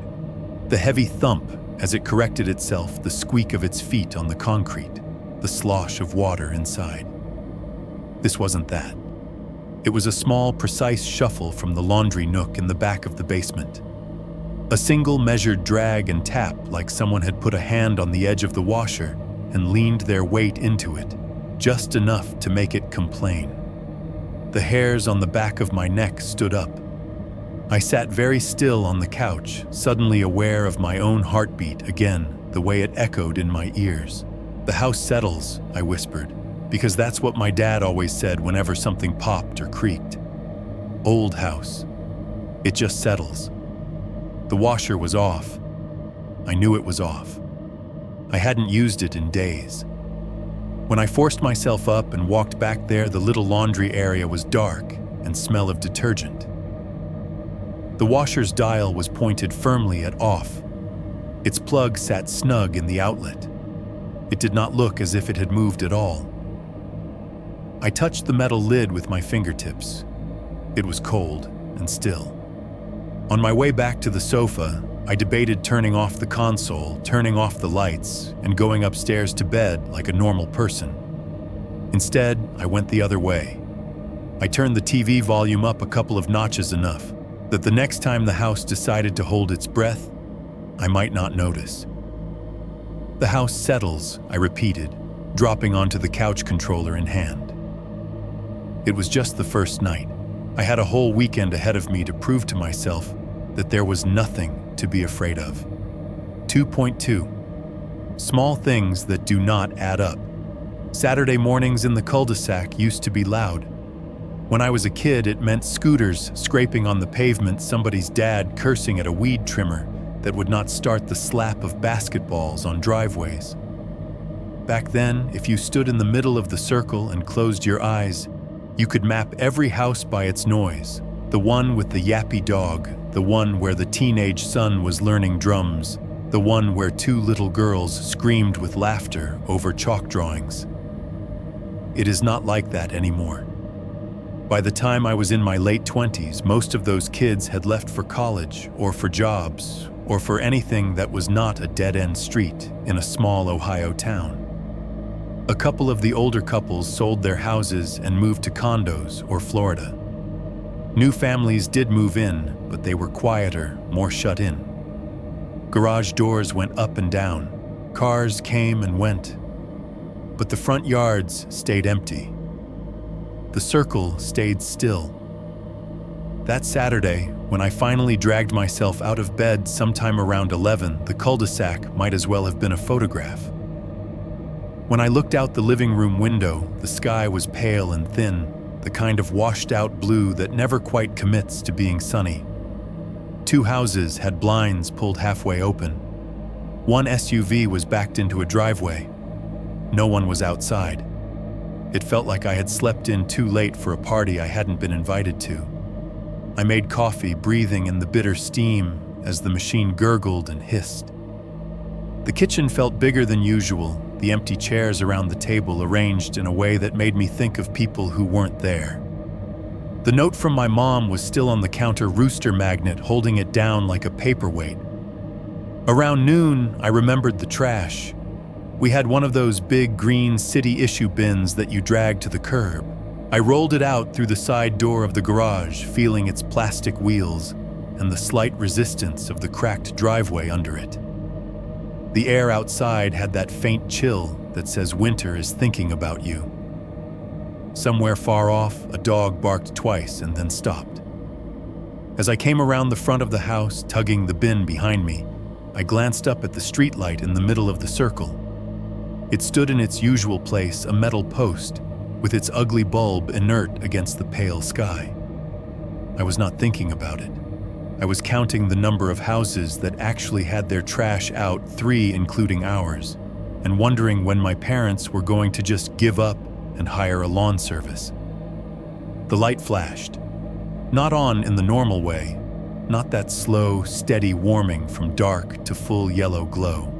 The heavy thump as it corrected itself, the squeak of its feet on the concrete, the slosh of water inside. This wasn't that. It was a small, precise shuffle from the laundry nook in the back of the basement. A single measured drag and tap, like someone had put a hand on the edge of the washer and leaned their weight into it, just enough to make it complain. The hairs on the back of my neck stood up. I sat very still on the couch, suddenly aware of my own heartbeat again, the way it echoed in my ears. "The house settles," I whispered, because that's what my dad always said whenever something popped or creaked. Old house. It just settles. The washer was off. I knew it was off. I hadn't used it in days. When I forced myself up and walked back there, the little laundry area was dark and smell of detergent. The washer's dial was pointed firmly at off. Its plug sat snug in the outlet. It did not look as if it had moved at all. I touched the metal lid with my fingertips. It was cold and still. On my way back to the sofa, I debated turning off the console, turning off the lights, and going upstairs to bed like a normal person. Instead, I went the other way. I turned the TV volume up a couple of notches enough that the next time the house decided to hold its breath, I might not notice. "The house settles," I repeated, dropping onto the couch controller in hand. It was just the first night. I had a whole weekend ahead of me to prove to myself that there was nothing to be afraid of. 2.2. Small things that do not add up. Saturday mornings in the cul-de-sac used to be loud. When I was a kid, it meant scooters scraping on the pavement, somebody's dad cursing at a weed trimmer that would not start the slap of basketballs on driveways. Back then, if you stood in the middle of the circle and closed your eyes, you could map every house by its noise. The one with the yappy dog, the one where the teenage son was learning drums, the one where 2 little girls screamed with laughter over chalk drawings. It is not like that anymore. By the time I was in my late 20s, most of those kids had left for college or for jobs or for anything that was not a dead-end street in a small Ohio town. A couple of the older couples sold their houses and moved to condos or Florida. New families did move in, but they were quieter, more shut in. Garage doors went up and down. Cars came and went. But the front yards stayed empty. The circle stayed still. That Saturday, when I finally dragged myself out of bed sometime around 11, the cul-de-sac might as well have been a photograph. When I looked out the living room window, the sky was pale and thin, the kind of washed-out blue that never quite commits to being sunny. 2 houses had blinds pulled halfway open. 1 SUV was backed into a driveway. No one was outside. It felt like I had slept in too late for a party I hadn't been invited to. I made coffee, breathing in the bitter steam as the machine gurgled and hissed. The kitchen felt bigger than usual, the empty chairs around the table arranged in a way that made me think of people who weren't there. The note from my mom was still on the counter rooster magnet, holding it down like a paperweight. Around noon, I remembered the trash. We had one of those big green city issue bins that you drag to the curb. I rolled it out through the side door of the garage, feeling its plastic wheels and the slight resistance of the cracked driveway under it. The air outside had that faint chill that says winter is thinking about you. Somewhere far off, a dog barked twice and then stopped. As I came around the front of the house, tugging the bin behind me, I glanced up at the streetlight in the middle of the circle. It stood in its usual place, a metal post, with its ugly bulb inert against the pale sky. I was not thinking about it. I was counting the number of houses that actually had their trash out, 3 including ours, and wondering when my parents were going to just give up and hire a lawn service. The light flashed. Not on in the normal way, not that slow, steady warming from dark to full yellow glow.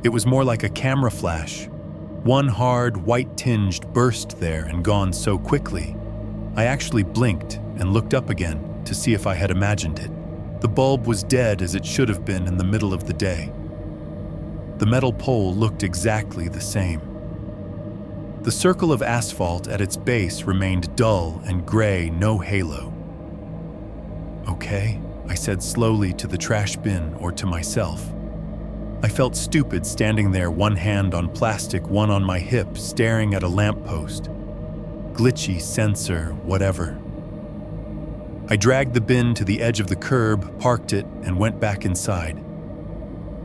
It was more like a camera flash. One hard, white-tinged burst there and gone so quickly. I actually blinked and looked up again to see if I had imagined it. The bulb was dead as it should have been in the middle of the day. The metal pole looked exactly the same. The circle of asphalt at its base remained dull and gray, no halo. "Okay," I said slowly to the trash bin or to myself. I felt stupid standing there, one hand on plastic, one on my hip, staring at a lamppost. Glitchy sensor, whatever. I dragged the bin to the edge of the curb, parked it, and went back inside.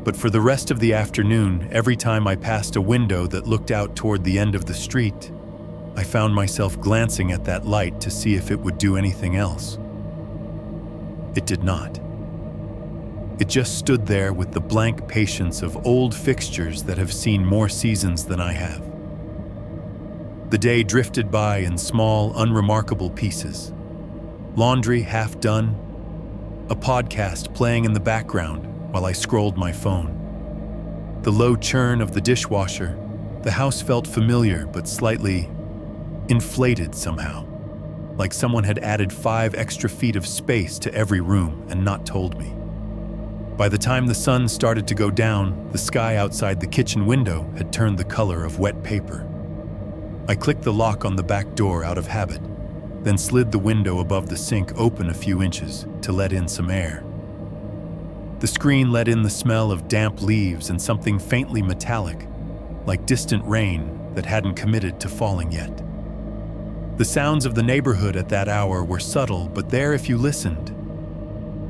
But for the rest of the afternoon, every time I passed a window that looked out toward the end of the street, I found myself glancing at that light to see if it would do anything else. It did not. It just stood there with the blank patience of old fixtures that have seen more seasons than I have. The day drifted by in small, unremarkable pieces. Laundry half done, a podcast playing in the background while I scrolled my phone. The low churn of the dishwasher, the house felt familiar but slightly inflated somehow, like someone had added 5 extra feet of space to every room and not told me. By the time the sun started to go down, the sky outside the kitchen window had turned the color of wet paper. I clicked the lock on the back door out of habit, then slid the window above the sink open a few inches to let in some air. The screen let in the smell of damp leaves and something faintly metallic, like distant rain that hadn't committed to falling yet. The sounds of the neighborhood at that hour were subtle, but there if you listened.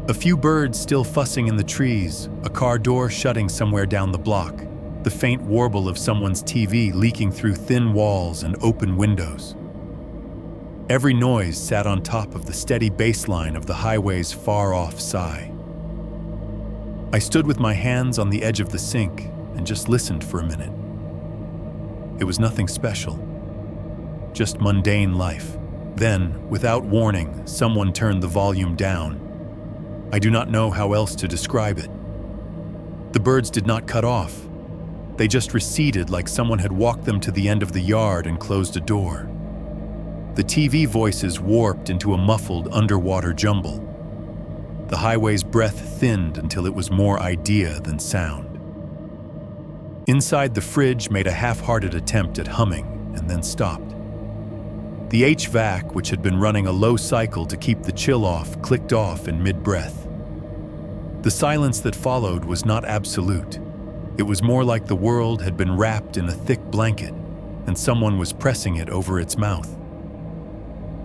A few birds still fussing in the trees, a car door shutting somewhere down the block, the faint warble of someone's TV leaking through thin walls and open windows. Every noise sat on top of the steady baseline of the highway's far-off sigh. I stood with my hands on the edge of the sink and just listened for a minute. It was nothing special, just mundane life. Then, without warning, someone turned the volume down. I do not know how else to describe it. The birds did not cut off. They just receded like someone had walked them to the end of the yard and closed a door. The TV voices warped into a muffled underwater jumble. The highway's breath thinned until it was more idea than sound. Inside, the fridge made a half-hearted attempt at humming and then stopped. The HVAC, which had been running a low cycle to keep the chill off, clicked off in mid-breath. The silence that followed was not absolute. It was more like the world had been wrapped in a thick blanket, and someone was pressing it over its mouth.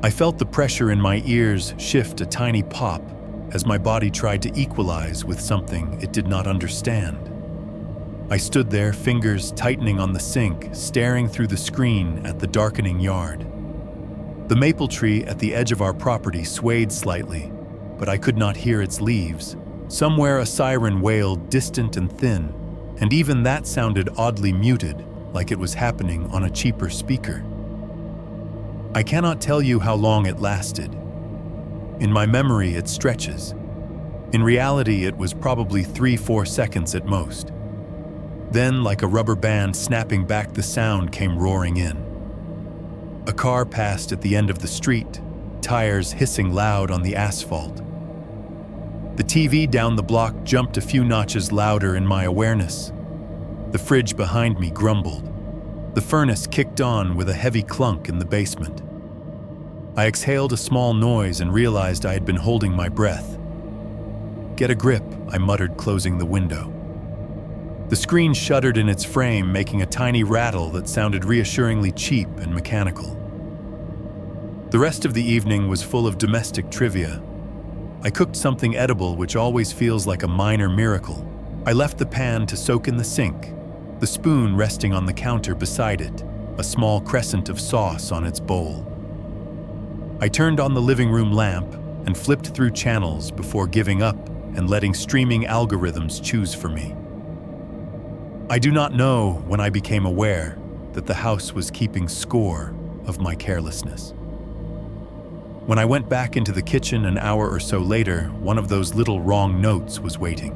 I felt the pressure in my ears shift a tiny pop as my body tried to equalize with something it did not understand. I stood there, fingers tightening on the sink, staring through the screen at the darkening yard. The maple tree at the edge of our property swayed slightly, but I could not hear its leaves. Somewhere a siren wailed, distant and thin, and even that sounded oddly muted, like it was happening on a cheaper speaker. I cannot tell you how long it lasted. In my memory, it stretches. In reality, it was probably 3-4 seconds at most. Then, like a rubber band snapping back, the sound came roaring in. A car passed at the end of the street, tires hissing loud on the asphalt. The TV down the block jumped a few notches louder in my awareness. The fridge behind me grumbled. The furnace kicked on with a heavy clunk in the basement. I exhaled a small noise and realized I had been holding my breath. "Get a grip," I muttered, closing the window. The screen shuddered in its frame, making a tiny rattle that sounded reassuringly cheap and mechanical. The rest of the evening was full of domestic trivia. I cooked something edible, which always feels like a minor miracle. I left the pan to soak in the sink, the spoon resting on the counter beside it, a small crescent of sauce on its bowl. I turned on the living room lamp and flipped through channels before giving up and letting streaming algorithms choose for me. I do not know when I became aware that the house was keeping score of my carelessness. When I went back into the kitchen an hour or so later, one of those little wrong notes was waiting.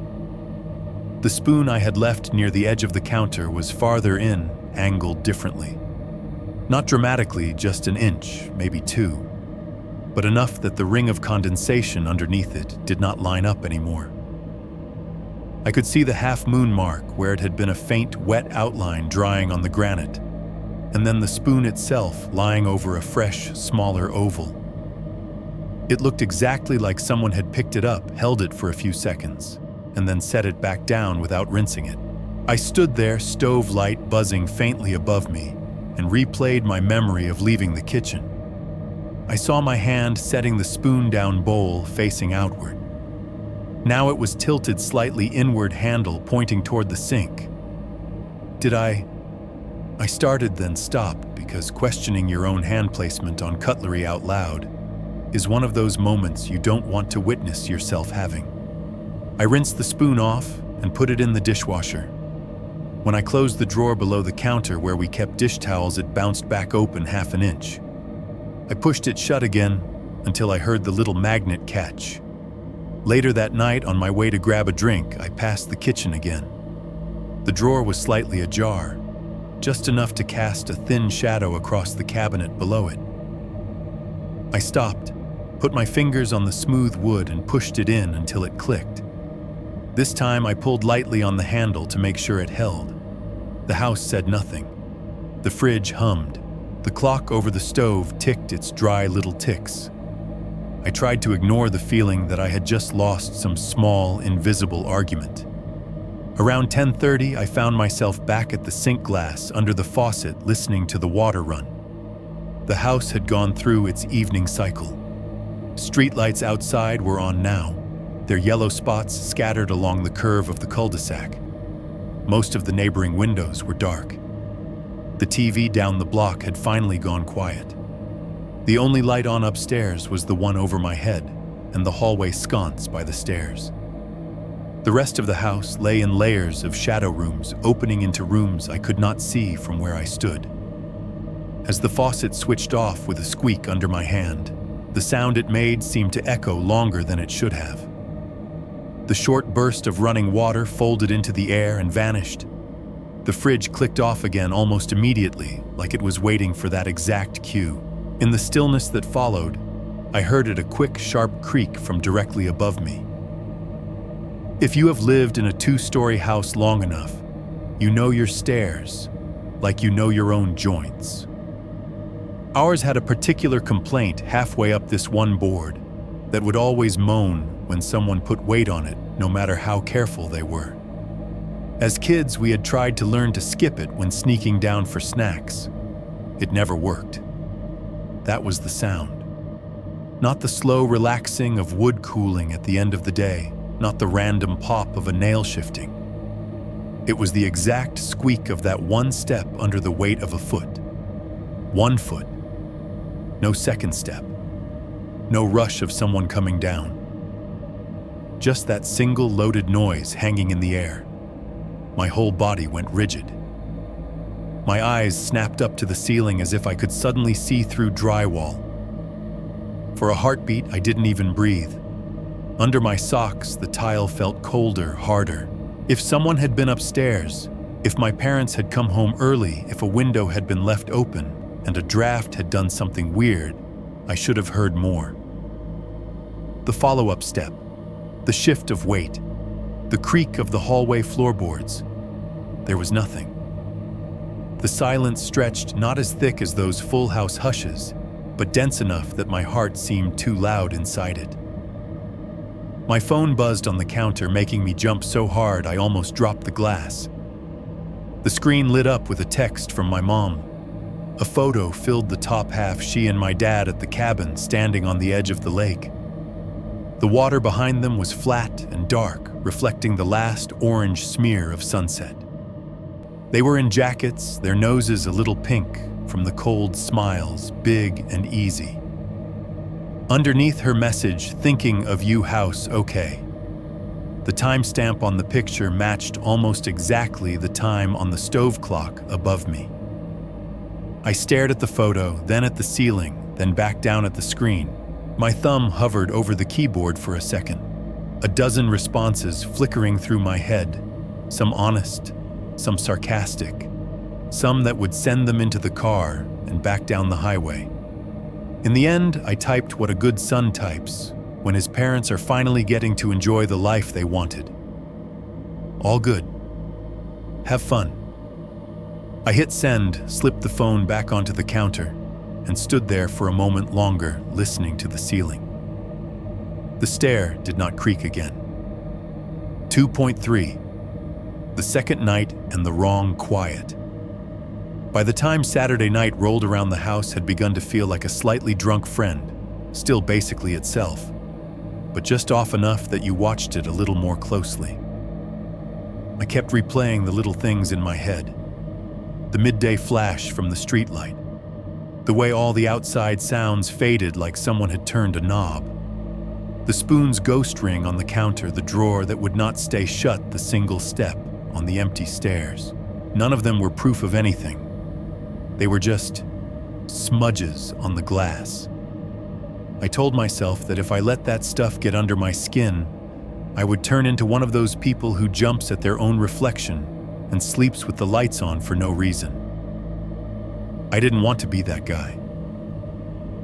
The spoon I had left near the edge of the counter was farther in, angled differently. Not dramatically, just an inch, maybe 2, but enough that the ring of condensation underneath it did not line up anymore. I could see the half-moon mark where it had been a faint, wet outline drying on the granite, and then the spoon itself lying over a fresh, smaller oval. It looked exactly like someone had picked it up, held it for a few seconds, and then set it back down without rinsing it. I stood there, stove light buzzing faintly above me, and replayed my memory of leaving the kitchen. I saw my hand setting the spoon-down bowl facing outward. Now it was tilted slightly inward, handle pointing toward the sink. I started, then stopped, because questioning your own hand placement on cutlery out loud is one of those moments you don't want to witness yourself having. I rinsed the spoon off and put it in the dishwasher. When I closed the drawer below the counter where we kept dish towels, it bounced back open half an inch. I pushed it shut again until I heard the little magnet catch. Later that night, on my way to grab a drink, I passed the kitchen again. The drawer was slightly ajar, just enough to cast a thin shadow across the cabinet below it. I stopped, put my fingers on the smooth wood and pushed it in until it clicked. This time I pulled lightly on the handle to make sure it held. The house said nothing. The fridge hummed. The clock over the stove ticked its dry little ticks. I tried to ignore the feeling that I had just lost some small, invisible argument. Around 10:30, I found myself back at the sink glass under the faucet, listening to the water run. The house had gone through its evening cycle. Streetlights outside were on now, their yellow spots scattered along the curve of the cul-de-sac. Most of the neighboring windows were dark. The TV down the block had finally gone quiet. The only light on upstairs was the one over my head and the hallway sconce by the stairs. The rest of the house lay in layers of shadow rooms, opening into rooms I could not see from where I stood. As the faucet switched off with a squeak under my hand, the sound it made seemed to echo longer than it should have. The short burst of running water folded into the air and vanished. The fridge clicked off again almost immediately, like it was waiting for that exact cue. In the stillness that followed, I heard it a quick, sharp creak from directly above me. If you have lived in a 2-story house long enough, you know your stairs, like you know your own joints. Ours had a particular complaint halfway up this one board that would always moan when someone put weight on it, no matter how careful they were. As kids, we had tried to learn to skip it when sneaking down for snacks. It never worked. That was the sound. Not the slow relaxing of wood cooling at the end of the day, not the random pop of a nail shifting. It was the exact squeak of that one step under the weight of a foot. 1 foot. No second step. No rush of someone coming down. Just that single loaded noise hanging in the air. My whole body went rigid. My eyes snapped up to the ceiling as if I could suddenly see through drywall. For a heartbeat, I didn't even breathe. Under my socks, the tile felt colder, harder. If someone had been upstairs, if my parents had come home early, if a window had been left open, and a draft had done something weird, I should have heard more. The follow-up step, the shift of weight, the creak of the hallway floorboards. There was nothing. The silence stretched not as thick as those Full House hushes, but dense enough that my heart seemed too loud inside it. My phone buzzed on the counter, making me jump so hard I almost dropped the glass. The screen lit up with a text from my mom. A photo filled the top half, she and my dad at the cabin standing on the edge of the lake. The water behind them was flat and dark, reflecting the last orange smear of sunset. They were in jackets, their noses a little pink from the cold smiles, big and easy. Underneath her message, "Thinking of you, house, okay." The timestamp on the picture matched almost exactly the time on the stove clock above me. I stared at the photo, then at the ceiling, then back down at the screen. My thumb hovered over the keyboard for a second. A dozen responses flickering through my head, some honest, some sarcastic, some that would send them into the car and back down the highway. In the end, I typed what a good son types when his parents are finally getting to enjoy the life they wanted. All good. Have fun. I hit send, slipped the phone back onto the counter, and stood there for a moment longer, listening to the ceiling. The stair did not creak again. 2.3. The second night and the wrong quiet. By the time Saturday night rolled around, the house had begun to feel like a slightly drunk friend, still basically itself, but just off enough that you watched it a little more closely. I kept replaying the little things in my head. The midday flash from the streetlight. The way all the outside sounds faded like someone had turned a knob. The spoon's ghost ring on the counter, the drawer that would not stay shut, the single step on the empty stairs. None of them were proof of anything. They were just smudges on the glass. I told myself that if I let that stuff get under my skin, I would turn into one of those people who jumps at their own reflection and sleeps with the lights on for no reason. I didn't want to be that guy.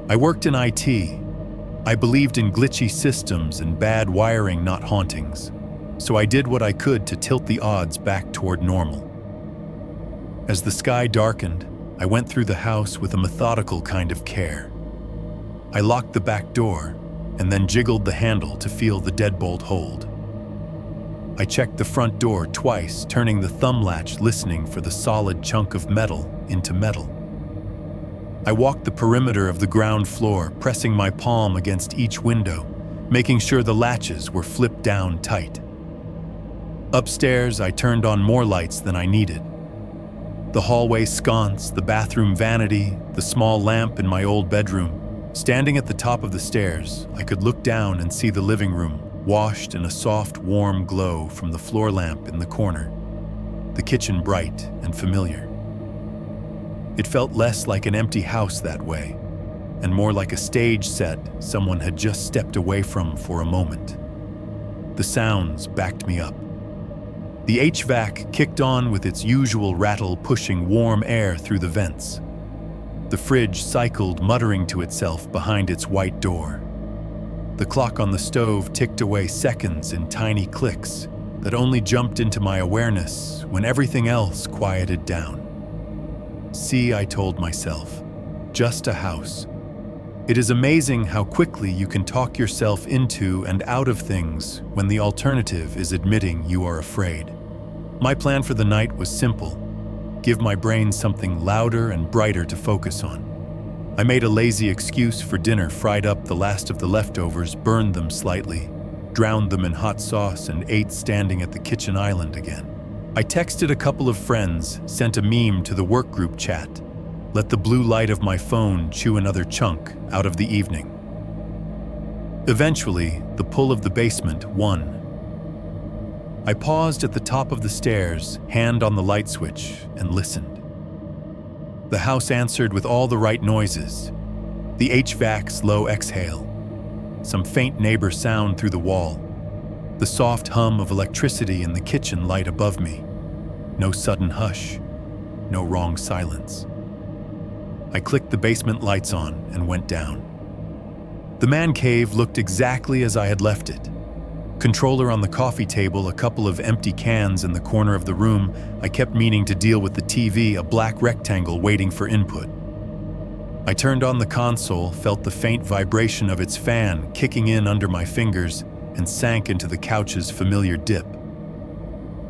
I worked in IT. I believed in glitchy systems and bad wiring, not hauntings. So I did what I could to tilt the odds back toward normal. As the sky darkened, I went through the house with a methodical kind of care. I locked the back door and then jiggled the handle to feel the deadbolt hold. I checked the front door twice, turning the thumb latch, listening for the solid chunk of metal into metal. I walked the perimeter of the ground floor, pressing my palm against each window, making sure the latches were flipped down tight. Upstairs, I turned on more lights than I needed. The hallway sconce, the bathroom vanity, the small lamp in my old bedroom. Standing at the top of the stairs, I could look down and see the living room, washed in a soft, warm glow from the floor lamp in the corner. The kitchen bright and familiar. It felt less like an empty house that way, and more like a stage set someone had just stepped away from for a moment. The sounds backed me up. The HVAC kicked on with its usual rattle, pushing warm air through the vents. The fridge cycled, muttering to itself behind its white door. The clock on the stove ticked away seconds in tiny clicks that only jumped into my awareness when everything else quieted down. See, I told myself, just a house. It is amazing how quickly you can talk yourself into and out of things when the alternative is admitting you are afraid. My plan for the night was simple: give my brain something louder and brighter to focus on. I made a lazy excuse for dinner, fried up the last of the leftovers, burned them slightly, drowned them in hot sauce, and ate standing at the kitchen island again. I texted a couple of friends, sent a meme to the work group chat, let the blue light of my phone chew another chunk out of the evening. Eventually, the pull of the basement won. I paused at the top of the stairs, hand on the light switch, and listened. The house answered with all the right noises. The HVAC's low exhale, some faint neighbor sound through the wall, the soft hum of electricity in the kitchen light above me. No sudden hush, no wrong silence. I clicked the basement lights on and went down. The man cave looked exactly as I had left it. Controller on the coffee table, a couple of empty cans in the corner of the room. I kept meaning to deal with the TV, a black rectangle waiting for input. I turned on the console, felt the faint vibration of its fan kicking in under my fingers, and sank into the couch's familiar dip.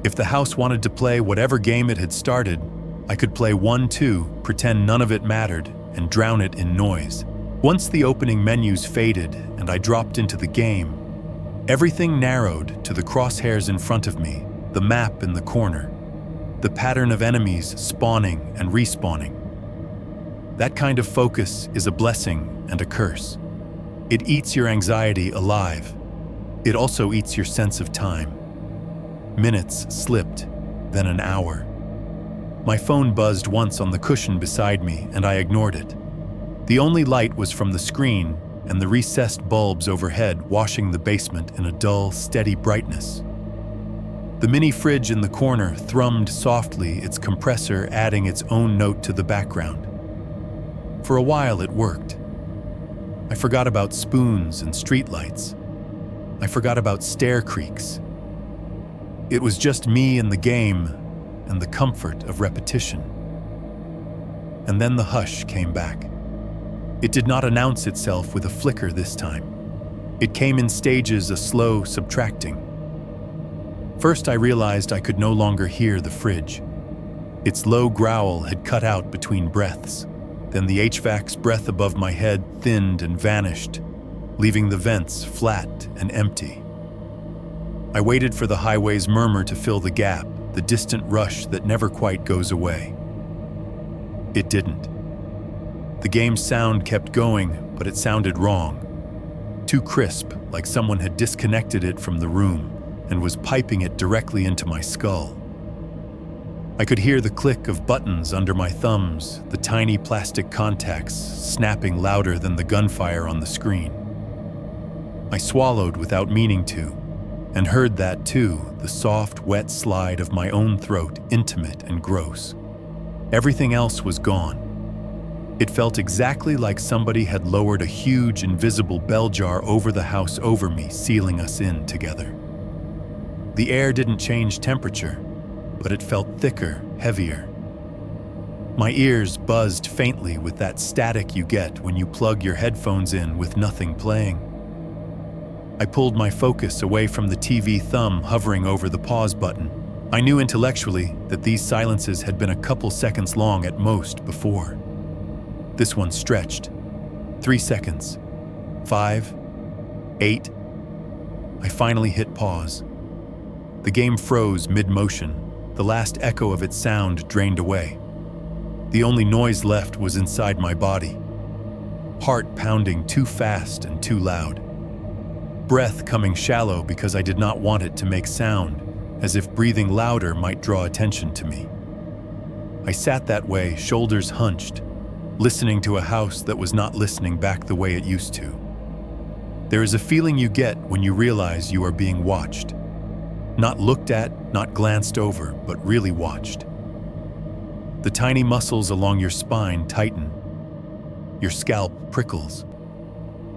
If the house wanted to play whatever game it had started, I could play 1-2, pretend none of it mattered, and drown it in noise. Once the opening menus faded and I dropped into the game, everything narrowed to the crosshairs in front of me, the map in the corner, the pattern of enemies spawning and respawning. That kind of focus is a blessing and a curse. It eats your anxiety alive. It also eats your sense of time. Minutes slipped, then an hour. My phone buzzed once on the cushion beside me, and I ignored it. The only light was from the screen and the recessed bulbs overhead washing the basement in a dull, steady brightness. The mini fridge in the corner thrummed softly, its compressor adding its own note to the background. For a while it worked. I forgot about spoons and streetlights. I forgot about stair creaks. It was just me and the game and the comfort of repetition. And then the hush came back. It did not announce itself with a flicker this time. It came in stages, a slow subtracting. First, I realized I could no longer hear the fridge. Its low growl had cut out between breaths. Then the HVAC's breath above my head thinned and vanished, leaving the vents flat and empty. I waited for the highway's murmur to fill the gap, the distant rush that never quite goes away. It didn't. The game's sound kept going, but it sounded wrong. Too crisp, like someone had disconnected it from the room and was piping it directly into my skull. I could hear the click of buttons under my thumbs, the tiny plastic contacts snapping louder than the gunfire on the screen. I swallowed without meaning to, and heard that too, the soft, wet slide of my own throat, intimate and gross. Everything else was gone. It felt exactly like somebody had lowered a huge, invisible bell jar over the house over me, sealing us in together. The air didn't change temperature, but it felt thicker, heavier. My ears buzzed faintly with that static you get when you plug your headphones in with nothing playing. I pulled my focus away from the TV thumb hovering over the pause button. I knew intellectually that these silences had been a couple seconds long at most before. This one stretched. 3 seconds. 5. 8. I finally hit pause. The game froze mid-motion. The last echo of its sound drained away. The only noise left was inside my body. Heart pounding too fast and too loud. Breath coming shallow because I did not want it to make sound, as if breathing louder might draw attention to me. I sat that way, shoulders hunched, listening to a house that was not listening back the way it used to. There is a feeling you get when you realize you are being watched. Not looked at, not glanced over, but really watched. The tiny muscles along your spine tighten. Your scalp prickles.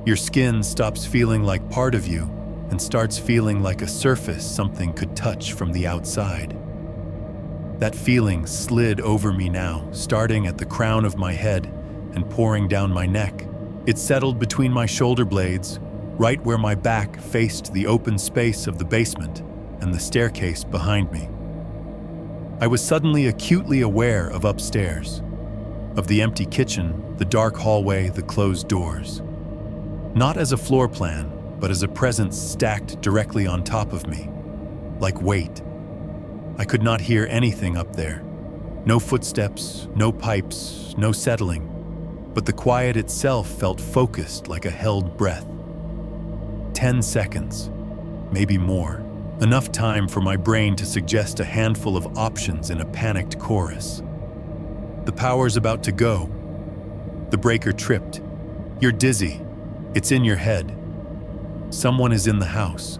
Your skin stops feeling like part of you and starts feeling like a surface something could touch from the outside. That feeling slid over me now, starting at the crown of my head and pouring down my neck. It settled between my shoulder blades, right where my back faced the open space of the basement and the staircase behind me. I was suddenly acutely aware of upstairs, of the empty kitchen, the dark hallway, the closed doors. Not as a floor plan, but as a presence stacked directly on top of me, like weight. I could not hear anything up there. No footsteps, no pipes, no settling. But the quiet itself felt focused like a held breath. 10 seconds, maybe more. Enough time for my brain to suggest a handful of options in a panicked chorus. The power's about to go. The breaker tripped. You're dizzy. It's in your head. Someone is in the house.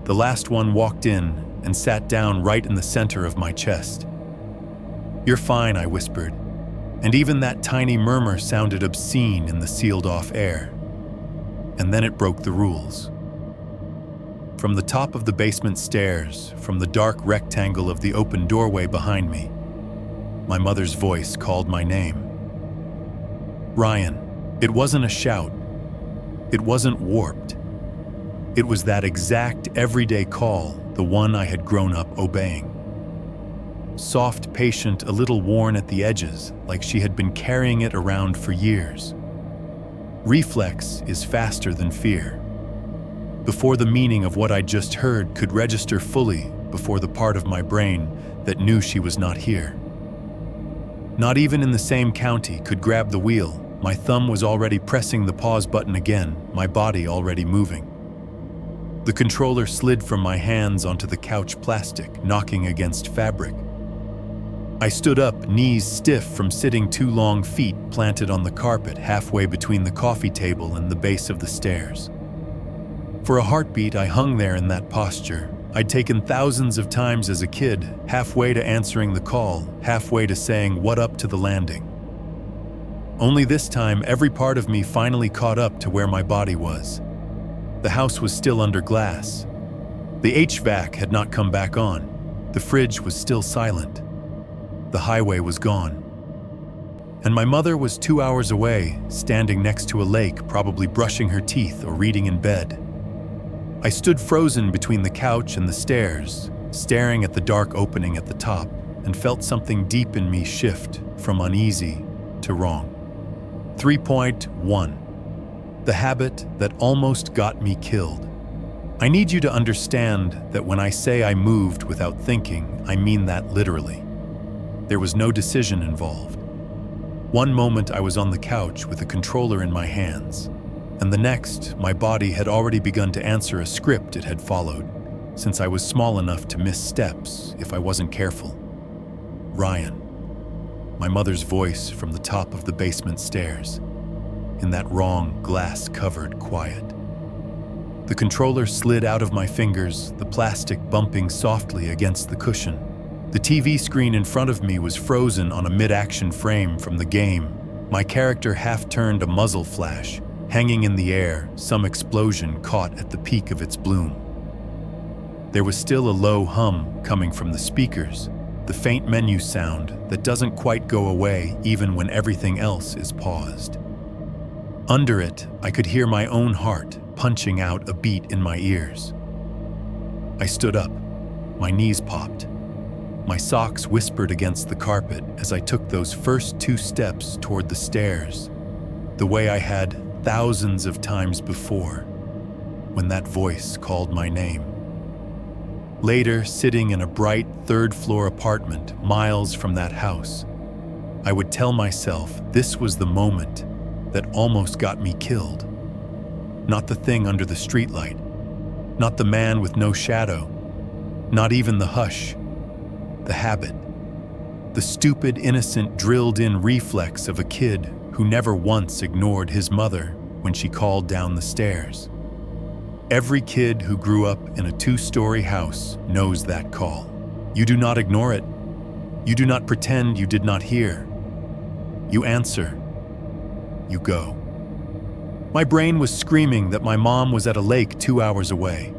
The last one walked in and sat down right in the center of my chest. You're fine, I whispered, and even that tiny murmur sounded obscene in the sealed-off air. And then it broke the rules. From the top of the basement stairs, from the dark rectangle of the open doorway behind me, my mother's voice called my name. Ryan. It wasn't a shout. It wasn't warped. It was that exact everyday call, the one I had grown up obeying. Soft, patient, a little worn at the edges, like she had been carrying it around for years. Reflex is faster than fear. Before the meaning of what I just heard could register fully, before the part of my brain that knew she was not here. Not even in the same county could grab the wheel. My thumb was already pressing the pause button again, my body already moving. The controller slid from my hands onto the couch plastic, knocking against fabric. I stood up, knees stiff from sitting too long, feet planted on the carpet halfway between the coffee table and the base of the stairs. For a heartbeat, I hung there in that posture. I'd taken thousands of times as a kid, halfway to answering the call, halfway to saying what up to the landing. Only this time, every part of me finally caught up to where my body was. The house was still under glass. The HVAC had not come back on. The fridge was still silent. The highway was gone. And my mother was 2 hours away, standing next to a lake, probably brushing her teeth or reading in bed. I stood frozen between the couch and the stairs, staring at the dark opening at the top, and felt something deep in me shift from uneasy to wrong. 3.1. The habit that almost got me killed. I need you to understand that when I say I moved without thinking, I mean that literally. There was no decision involved. One moment I was on the couch with a controller in my hands, and the next, my body had already begun to answer a script it had followed, since I was small enough to miss steps if I wasn't careful. Ryan. My mother's voice from the top of the basement stairs, in that wrong, glass-covered quiet. The controller slid out of my fingers, the plastic bumping softly against the cushion. The TV screen in front of me was frozen on a mid-action frame from the game. My character half-turned a muzzle flash, hanging in the air, some explosion caught at the peak of its bloom. There was still a low hum coming from the speakers, the faint menu sound that doesn't quite go away even when everything else is paused. Under it, I could hear my own heart punching out a beat in my ears. I stood up. My knees popped. My socks whispered against the carpet as I took those first 2 steps toward the stairs, the way I had thousands of times before, when that voice called my name. Later, sitting in a bright 3rd-floor apartment miles from that house, I would tell myself this was the moment that almost got me killed. Not the thing under the streetlight, not the man with no shadow, not even the hush, the habit, the stupid, innocent, drilled-in reflex of a kid who never once ignored his mother when she called down the stairs. Every kid who grew up in a 2-story house knows that call. You do not ignore it. You do not pretend you did not hear. You answer. You go. My brain was screaming that my mom was at a lake 2 hours away,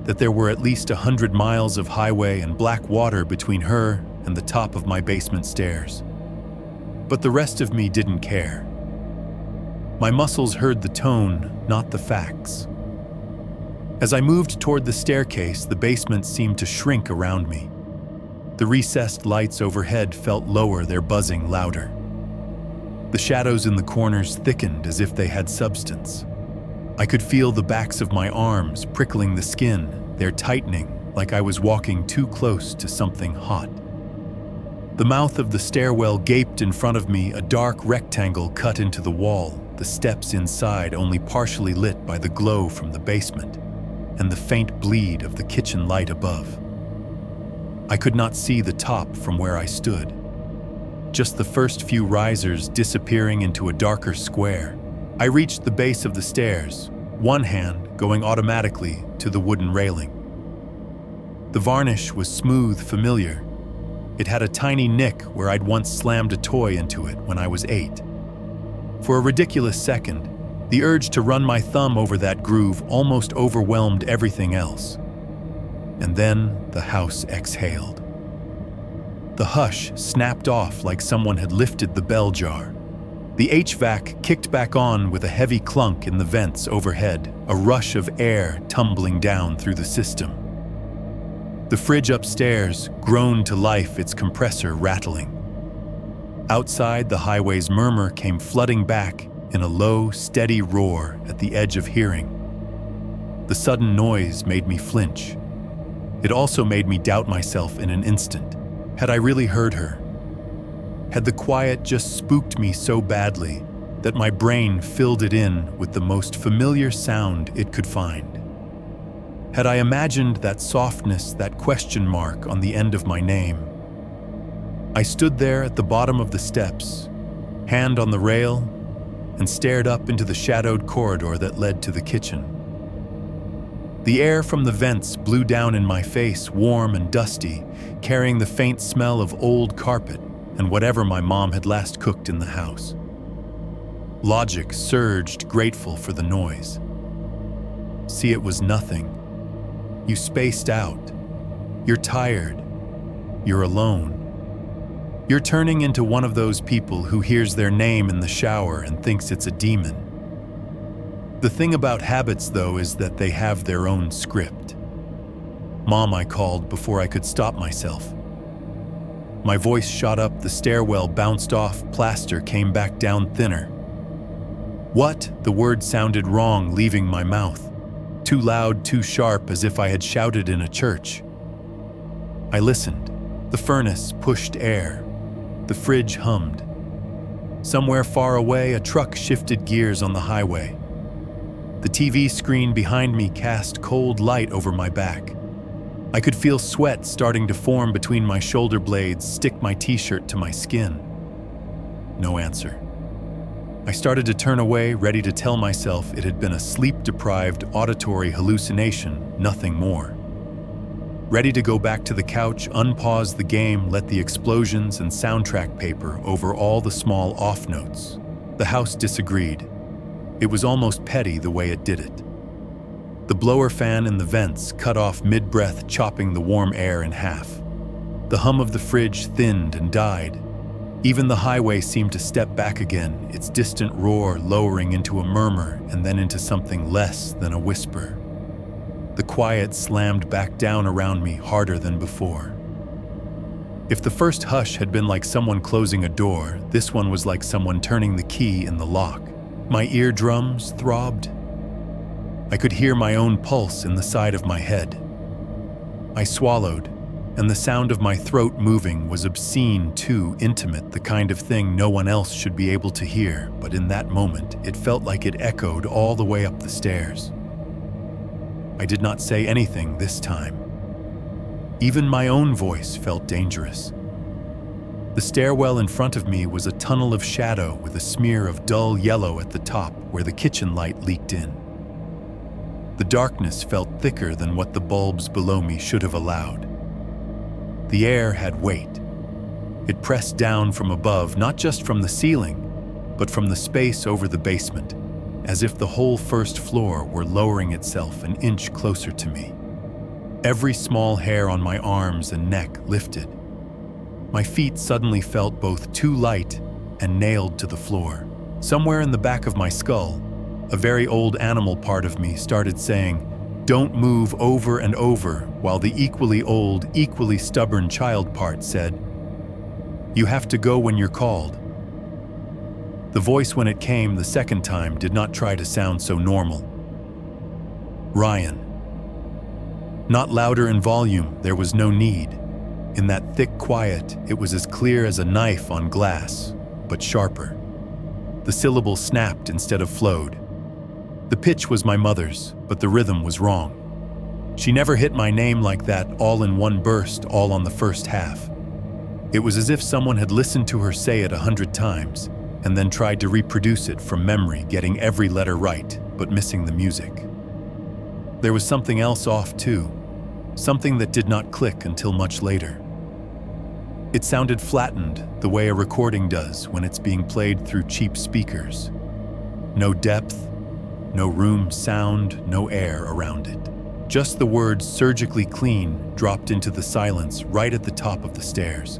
that there were at least 100 miles of highway and black water between her and the top of my basement stairs. But the rest of me didn't care. My muscles heard the tone, not the facts. As I moved toward the staircase, the basement seemed to shrink around me. The recessed lights overhead felt lower, their buzzing louder. The shadows in the corners thickened as if they had substance. I could feel the backs of my arms prickling the skin, their tightening like I was walking too close to something hot. The mouth of the stairwell gaped in front of me, a dark rectangle cut into the wall, the steps inside only partially lit by the glow from the basement and the faint bleed of the kitchen light above. I could not see the top from where I stood, just the first few risers disappearing into a darker square. I reached the base of the stairs, one hand going automatically to the wooden railing. The varnish was smooth, familiar. It had a tiny nick where I'd once slammed a toy into it when I was 8. For a ridiculous second, the urge to run my thumb over that groove almost overwhelmed everything else. And then the house exhaled. The hush snapped off like someone had lifted the bell jar. The HVAC kicked back on with a heavy clunk in the vents overhead, a rush of air tumbling down through the system. The fridge upstairs groaned to life, its compressor rattling. Outside, the highway's murmur came flooding back in a low, steady roar at the edge of hearing. The sudden noise made me flinch. It also made me doubt myself in an instant. Had I really heard her? Had the quiet just spooked me so badly that my brain filled it in with the most familiar sound it could find? Had I imagined that softness, that question mark on the end of my name? I stood there at the bottom of the steps, hand on the rail, and stared up into the shadowed corridor that led to the kitchen. The air from the vents blew down in my face, warm and dusty, carrying the faint smell of old carpet and whatever my mom had last cooked in the house. Logic surged, grateful for the noise. See, it was nothing. You spaced out. You're tired. You're alone. You're turning into one of those people who hears their name in the shower and thinks it's a demon. The thing about habits, though, is that they have their own script. Mom, I called before I could stop myself. My voice shot up, the stairwell bounced off, plaster came back down thinner. What? The word sounded wrong, leaving my mouth. Too loud, too sharp, as if I had shouted in a church. I listened. The furnace pushed air. The fridge hummed. Somewhere far away, a truck shifted gears on the highway. The TV screen behind me cast cold light over my back. I could feel sweat starting to form between my shoulder blades, stick my t-shirt to my skin. No answer. I started to turn away, ready to tell myself it had been a sleep-deprived auditory hallucination, nothing more. Ready to go back to the couch, unpause the game, let the explosions and soundtrack paper over all the small off notes. The house disagreed. It was almost petty the way it did it. The blower fan in the vents cut off mid-breath, chopping the warm air in half. The hum of the fridge thinned and died. Even the highway seemed to step back again, its distant roar lowering into a murmur and then into something less than a whisper. The quiet slammed back down around me harder than before. If the first hush had been like someone closing a door, this one was like someone turning the key in the lock. My eardrums throbbed. I could hear my own pulse in the side of my head. I swallowed, and the sound of my throat moving was obscene, too intimate, the kind of thing no one else should be able to hear, but in that moment, it felt like it echoed all the way up the stairs. I did not say anything this time. Even my own voice felt dangerous. The stairwell in front of me was a tunnel of shadow with a smear of dull yellow at the top where the kitchen light leaked in. The darkness felt thicker than what the bulbs below me should have allowed. The air had weight. It pressed down from above, not just from the ceiling, but from the space over the basement, as if the whole first floor were lowering itself an inch closer to me. Every small hair on my arms and neck lifted. My feet suddenly felt both too light and nailed to the floor. Somewhere in the back of my skull, a very old animal part of me started saying, "Don't move," over and over, while the equally old, equally stubborn child part said, "You have to go when you're called." The voice, when it came the second time, did not try to sound so normal. "Ryan." Not louder in volume, there was no need. In that thick quiet, it was as clear as a knife on glass, but sharper. The syllables snapped instead of flowed. The pitch was my mother's, but the rhythm was wrong. She never hit my name like that, all in one burst, all on the first half. It was as if someone had listened to her say it 100 times, and then tried to reproduce it from memory, getting every letter right, but missing the music. There was something else off too, something that did not click until much later. It sounded flattened, the way a recording does when it's being played through cheap speakers. No depth, no room sound, no air around it. Just the words surgically clean dropped into the silence right at the top of the stairs.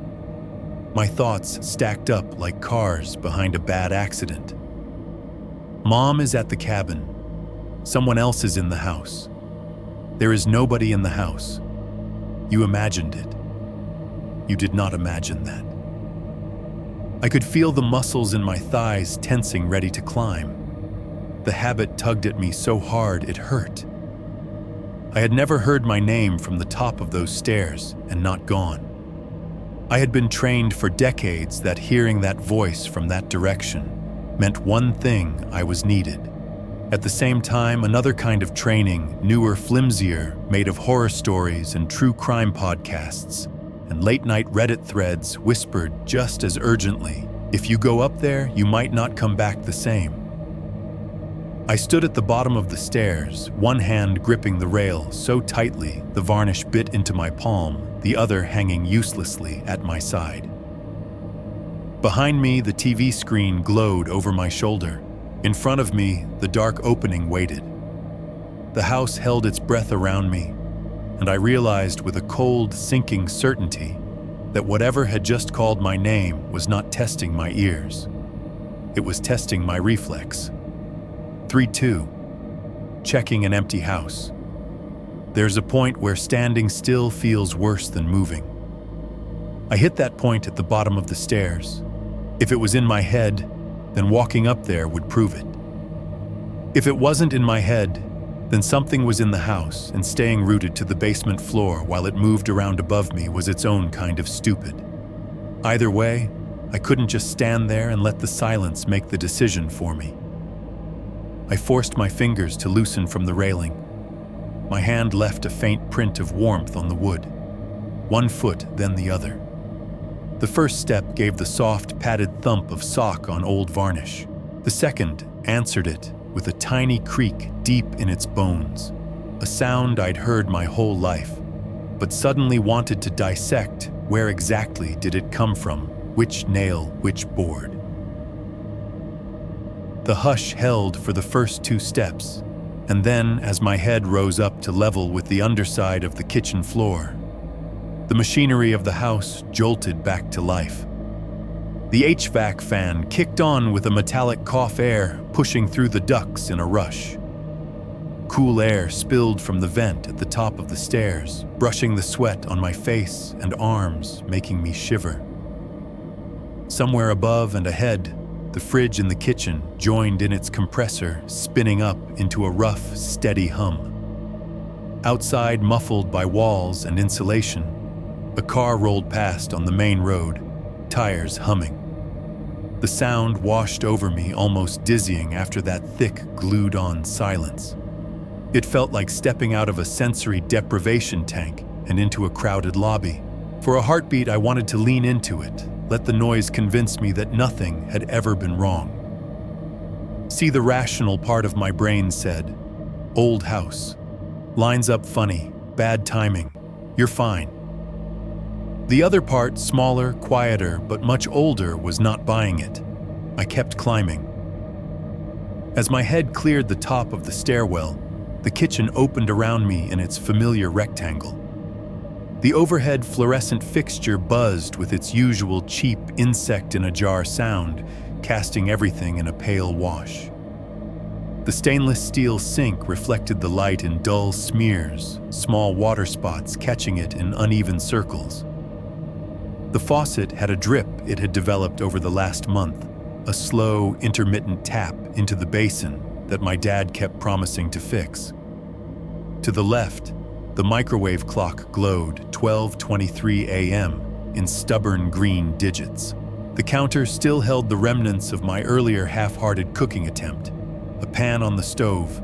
My thoughts stacked up like cars behind a bad accident. Mom is at the cabin. Someone else is in the house. There is nobody in the house. You imagined it. You did not imagine that. I could feel the muscles in my thighs tensing, ready to climb. The habit tugged at me so hard it hurt. I had never heard my name from the top of those stairs and not gone. I had been trained for decades that hearing that voice from that direction meant one thing: I was needed. At the same time, another kind of training, newer, flimsier, made of horror stories and true crime podcasts and late-night Reddit threads, whispered just as urgently, if you go up there, you might not come back the same. I stood at the bottom of the stairs, one hand gripping the rail so tightly the varnish bit into my palm, the other hanging uselessly at my side. Behind me, the TV screen glowed over my shoulder. In front of me, the dark opening waited. The house held its breath around me, and I realized with a cold, sinking certainty that whatever had just called my name was not testing my ears. It was testing my reflex. 3-2. Checking an empty house. There's a point where standing still feels worse than moving. I hit that point at the bottom of the stairs. If it was in my head, then walking up there would prove it. If it wasn't in my head, then something was in the house, and staying rooted to the basement floor while it moved around above me was its own kind of stupid. Either way, I couldn't just stand there and let the silence make the decision for me. I forced my fingers to loosen from the railing. My hand left a faint print of warmth on the wood. One foot, then the other. The first step gave the soft, padded thump of sock on old varnish. The second answered it with a tiny creak deep in its bones, a sound I'd heard my whole life, but suddenly wanted to dissect where exactly did it come from, which nail, which board. The hush held for the first 2 steps, and then, as my head rose up to level with the underside of the kitchen floor, the machinery of the house jolted back to life. The HVAC fan kicked on with a metallic cough, air pushing through the ducts in a rush. Cool air spilled from the vent at the top of the stairs, brushing the sweat on my face and arms, making me shiver. Somewhere above and ahead, the fridge in the kitchen joined in its compressor, spinning up into a rough, steady hum. Outside, muffled by walls and insulation, a car rolled past on the main road, tires humming. The sound washed over me, almost dizzying after that thick, glued-on silence. It felt like stepping out of a sensory deprivation tank and into a crowded lobby. For a heartbeat, I wanted to lean into it, let the noise convince me that nothing had ever been wrong. See, the rational part of my brain said, "Old house. Lines up funny, bad timing. You're fine." The other part, smaller, quieter, but much older, was not buying it. I kept climbing. As my head cleared the top of the stairwell, the kitchen opened around me in its familiar rectangle. The overhead fluorescent fixture buzzed with its usual cheap insect-in-a-jar sound, casting everything in a pale wash. The stainless steel sink reflected the light in dull smears, small water spots catching it in uneven circles. The faucet had a drip it had developed over the last month, a slow, intermittent tap into the basin that my dad kept promising to fix. To the left, The microwave clock glowed 12:23 a.m. in stubborn green digits. The counter still held the remnants of my earlier half-hearted cooking attempt. A pan on the stove,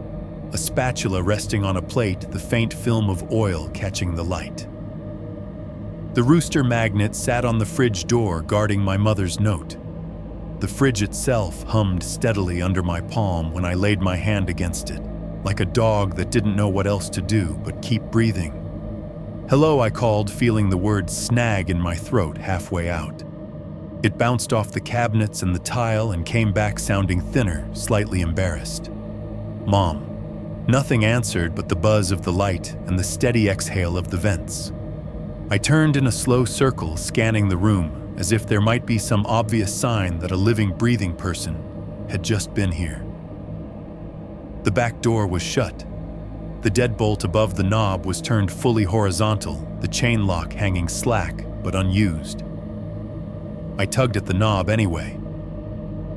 a spatula resting on a plate, the faint film of oil catching the light. The rooster magnet sat on the fridge door guarding my mother's note. The fridge itself hummed steadily under my palm when I laid my hand against it, like a dog that didn't know what else to do but keep breathing. "Hello," I called, feeling the word snag in my throat halfway out. It bounced off the cabinets and the tile and came back sounding thinner, slightly embarrassed. "Mom." Nothing answered but the buzz of the light and the steady exhale of the vents. I turned in a slow circle, scanning the room, as if there might be some obvious sign that a living, breathing person had just been here. The back door was shut. The deadbolt above the knob was turned fully horizontal, the chain lock hanging slack but unused. I tugged at the knob anyway.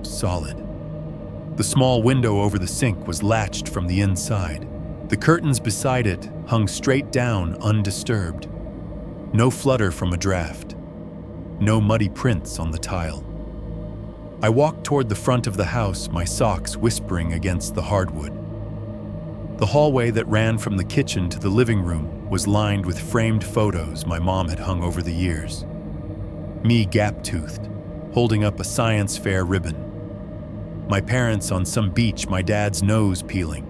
Solid. The small window over the sink was latched from the inside. The curtains beside it hung straight down, undisturbed. No flutter from a draft. No muddy prints on the tile. I walked toward the front of the house, my socks whispering against the hardwood. The hallway that ran from the kitchen to the living room was lined with framed photos my mom had hung over the years. Me gap-toothed, holding up a science fair ribbon. My parents on some beach, my dad's nose peeling.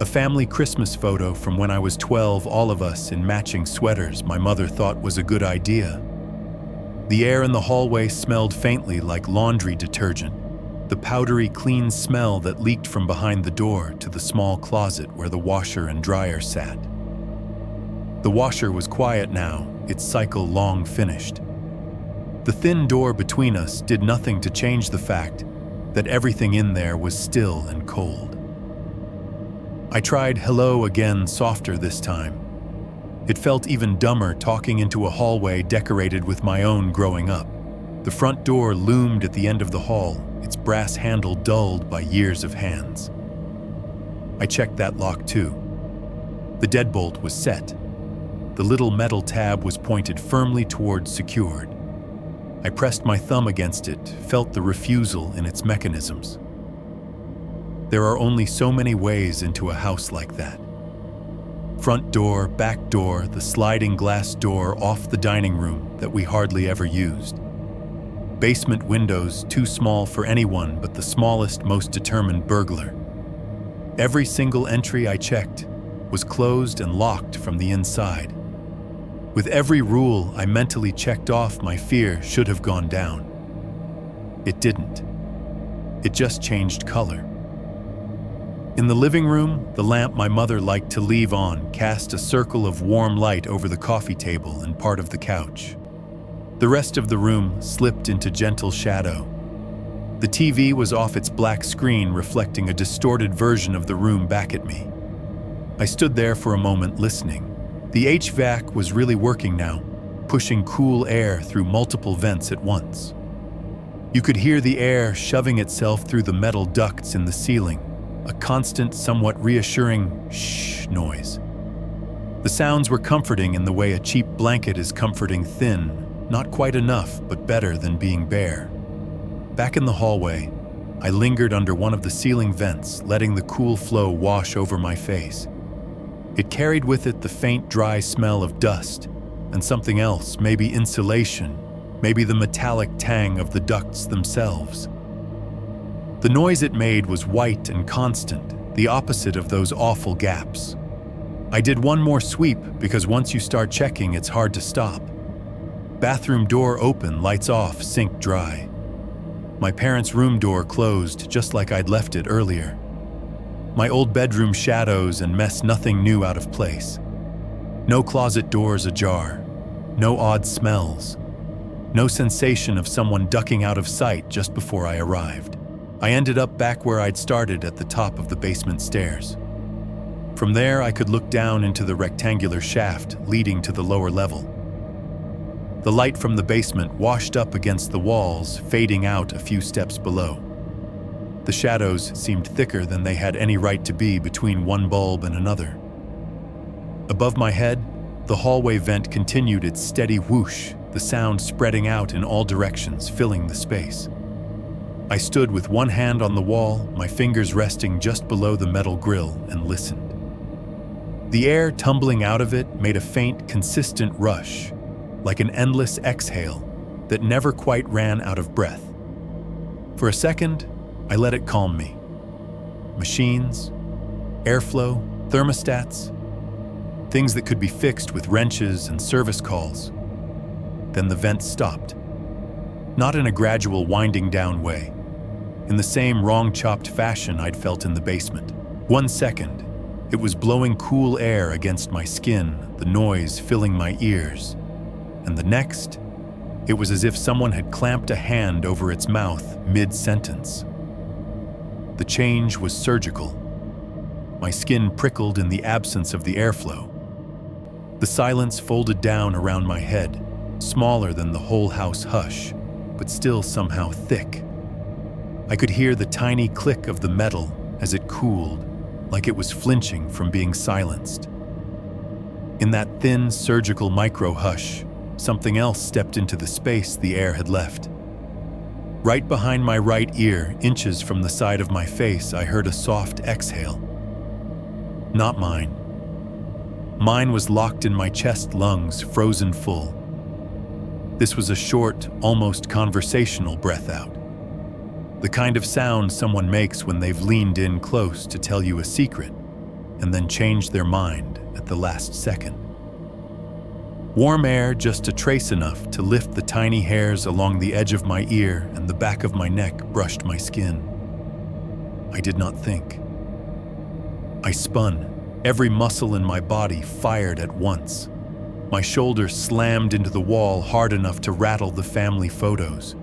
A family Christmas photo from when I was 12, all of us in matching sweaters my mother thought was a good idea. The air in the hallway smelled faintly like laundry detergent, the powdery, clean smell that leaked from behind the door to the small closet where the washer and dryer sat. The washer was quiet now, its cycle long finished. The thin door between us did nothing to change the fact that everything in there was still and cold. I tried hello again, softer this time. It felt even dumber talking into a hallway decorated with my own growing up. The front door loomed at the end of the hall, its brass handle dulled by years of hands. I checked that lock too. The deadbolt was set. The little metal tab was pointed firmly toward secured. I pressed my thumb against it, felt the refusal in its mechanisms. There are only so many ways into a house like that. Front door, back door, the sliding glass door off the dining room that we hardly ever used. Basement windows too small for anyone but the smallest, most determined burglar. Every single entry I checked was closed and locked from the inside. With every rule I mentally checked off, my fear should have gone down. It didn't. It just changed color. In the living room, the lamp my mother liked to leave on cast a circle of warm light over the coffee table and part of the couch. The rest of the room slipped into gentle shadow. The TV was off its black screen, reflecting a distorted version of the room back at me. I stood there for a moment listening. The HVAC was really working now, pushing cool air through multiple vents at once. You could hear the air shoving itself through the metal ducts in the ceiling, a constant, somewhat reassuring shh noise. The sounds were comforting in the way a cheap blanket is comforting, thin, not quite enough, but better than being bare. Back in the hallway, I lingered under one of the ceiling vents, letting the cool flow wash over my face. It carried with it the faint, dry smell of dust and something else, maybe insulation, maybe the metallic tang of the ducts themselves. The noise it made was white and constant, the opposite of those awful gaps. I did one more sweep because once you start checking, it's hard to stop. Bathroom door open, lights off, sink dry. My parents' room door closed just like I'd left it earlier. My old bedroom shadows and mess, nothing new out of place. No closet doors ajar. No odd smells. No sensation of someone ducking out of sight just before I arrived. I ended up back where I'd started, at the top of the basement stairs. From there, I could look down into the rectangular shaft leading to the lower level. The light from the basement washed up against the walls, fading out a few steps below. The shadows seemed thicker than they had any right to be between one bulb and another. Above my head, the hallway vent continued its steady whoosh, the sound spreading out in all directions, filling the space. I stood with one hand on the wall, my fingers resting just below the metal grill, and listened. The air tumbling out of it made a faint, consistent rush, like an endless exhale that never quite ran out of breath. For a second, I let it calm me. Machines, airflow, thermostats, things that could be fixed with wrenches and service calls. Then the vent stopped. Not in a gradual winding down way, in the same wrong-chopped fashion I'd felt in the basement. 1 second, it was blowing cool air against my skin, the noise filling my ears. And the next, it was as if someone had clamped a hand over its mouth mid-sentence. The change was surgical. My skin prickled in the absence of the airflow. The silence folded down around my head, smaller than the whole house hush, but still somehow thick. I could hear the tiny click of the metal as it cooled, like it was flinching from being silenced. In that thin, surgical micro-hush, something else stepped into the space the air had left. Right behind my right ear, inches from the side of my face, I heard a soft exhale. Not mine. Mine was locked in my chest lungs, frozen full. This was a short, almost conversational breath out. The kind of sound someone makes when they've leaned in close to tell you a secret and then changed their mind at the last second. Warm air, just a trace enough to lift the tiny hairs along the edge of my ear, and the back of my neck brushed my skin. I did not think. I spun. Every muscle in my body fired at once. My shoulder slammed into the wall hard enough to rattle the family photos.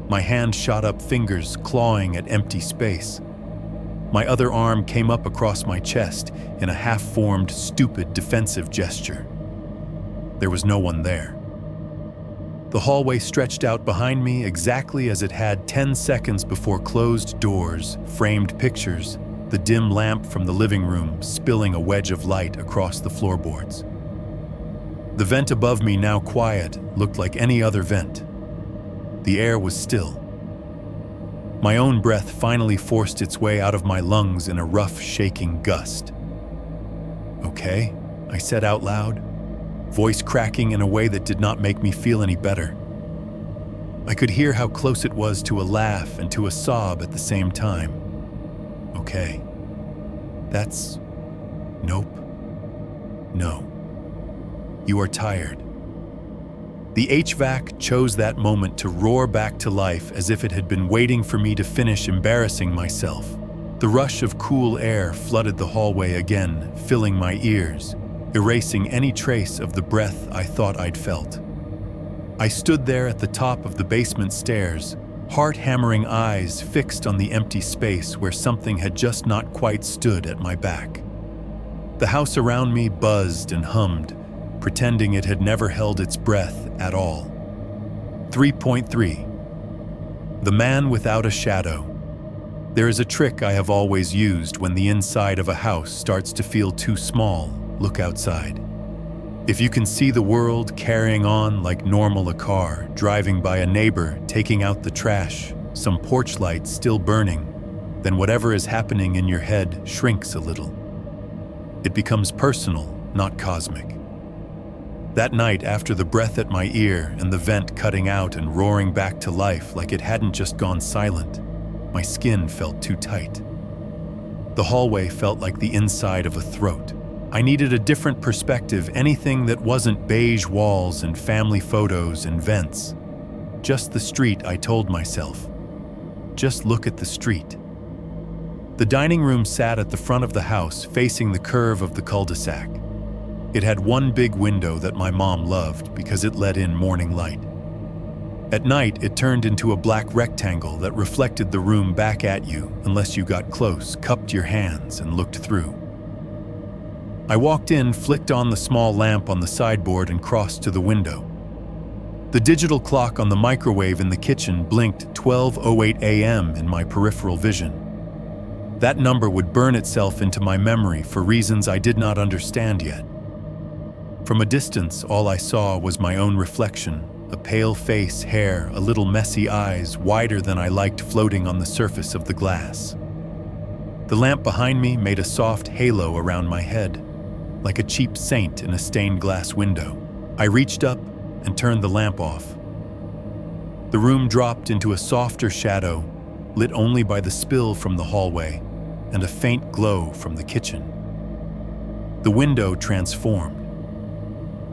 My hand shot up, fingers clawing at empty space. My other arm came up across my chest in a half-formed, stupid, defensive gesture. There was no one there. The hallway stretched out behind me exactly as it had 10 seconds before. Closed doors, framed pictures, the dim lamp from the living room spilling a wedge of light across the floorboards. The vent above me, now quiet, looked like any other vent. The air was still. My own breath finally forced its way out of my lungs in a rough, shaking gust. "Okay," I said out loud, voice cracking in a way that did not make me feel any better. I could hear how close it was to a laugh and to a sob at the same time. "Okay. That's... nope. No. You are tired." The HVAC chose that moment to roar back to life as if it had been waiting for me to finish embarrassing myself. The rush of cool air flooded the hallway again, filling my ears, erasing any trace of the breath I thought I'd felt. I stood there at the top of the basement stairs, heart-hammering eyes fixed on the empty space where something had just not quite stood at my back. The house around me buzzed and hummed, pretending it had never held its breath at all. 3.3. The Man Without a Shadow. There is a trick I have always used when the inside of a house starts to feel too small. Look outside. If you can see the world carrying on like normal, a car driving by, a neighbor taking out the trash, some porch light still burning, then whatever is happening in your head shrinks a little. It becomes personal, not cosmic. That night, after the breath at my ear and the vent cutting out and roaring back to life like it hadn't just gone silent, my skin felt too tight. The hallway felt like the inside of a throat. I needed a different perspective, anything that wasn't beige walls and family photos and vents. Just the street, I told myself. Just look at the street. The dining room sat at the front of the house, facing the curve of the cul-de-sac. It had one big window that my mom loved because it let in morning light. At night, it turned into a black rectangle that reflected the room back at you unless you got close, cupped your hands, and looked through. I walked in, flicked on the small lamp on the sideboard, and crossed to the window. The digital clock on the microwave in the kitchen blinked 12:08 a.m. in my peripheral vision. That number would burn itself into my memory for reasons I did not understand yet. From a distance, all I saw was my own reflection, a pale face, hair, a little messy eyes, wider than I liked, floating on the surface of the glass. The lamp behind me made a soft halo around my head, like a cheap saint in a stained glass window. I reached up and turned the lamp off. The room dropped into a softer shadow, lit only by the spill from the hallway and a faint glow from the kitchen. The window transformed.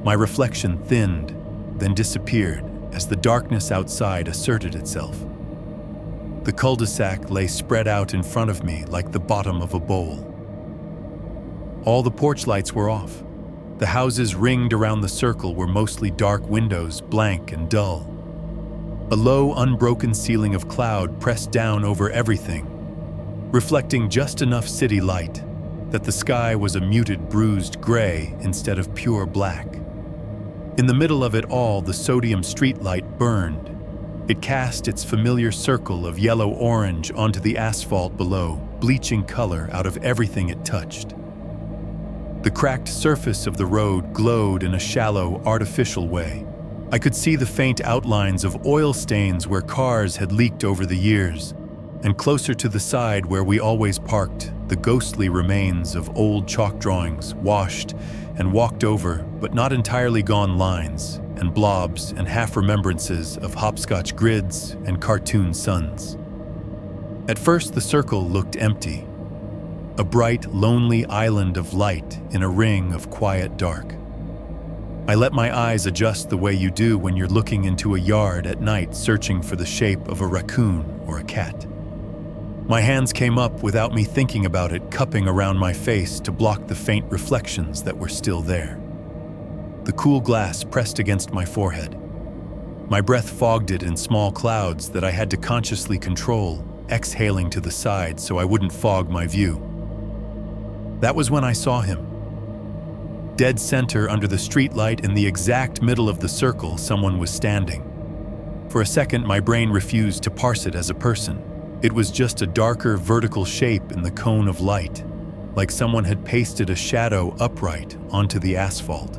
My reflection thinned, then disappeared as the darkness outside asserted itself. The cul-de-sac lay spread out in front of me like the bottom of a bowl. All the porch lights were off. The houses ringed around the circle were mostly dark windows, blank and dull. A low, unbroken ceiling of cloud pressed down over everything, reflecting just enough city light that the sky was a muted, bruised gray instead of pure black. In the middle of it all, the sodium streetlight burned. It cast its familiar circle of yellow-orange onto the asphalt below, bleaching color out of everything it touched. The cracked surface of the road glowed in a shallow, artificial way. I could see the faint outlines of oil stains where cars had leaked over the years, and closer to the side where we always parked, the ghostly remains of old chalk drawings, washed and walked over, but not entirely gone lines, and blobs and half-remembrances of hopscotch grids and cartoon suns. At first, the circle looked empty, a bright, lonely island of light in a ring of quiet dark. I let my eyes adjust the way you do when you're looking into a yard at night searching for the shape of a raccoon or a cat. My hands came up without me thinking about it, cupping around my face to block the faint reflections that were still there. The cool glass pressed against my forehead. My breath fogged it in small clouds that I had to consciously control, exhaling to the side so I wouldn't fog my view. That was when I saw him. Dead center under the streetlight in the exact middle of the circle, someone was standing. For a second, my brain refused to parse it as a person. It was just a darker, vertical shape in the cone of light, like someone had pasted a shadow upright onto the asphalt.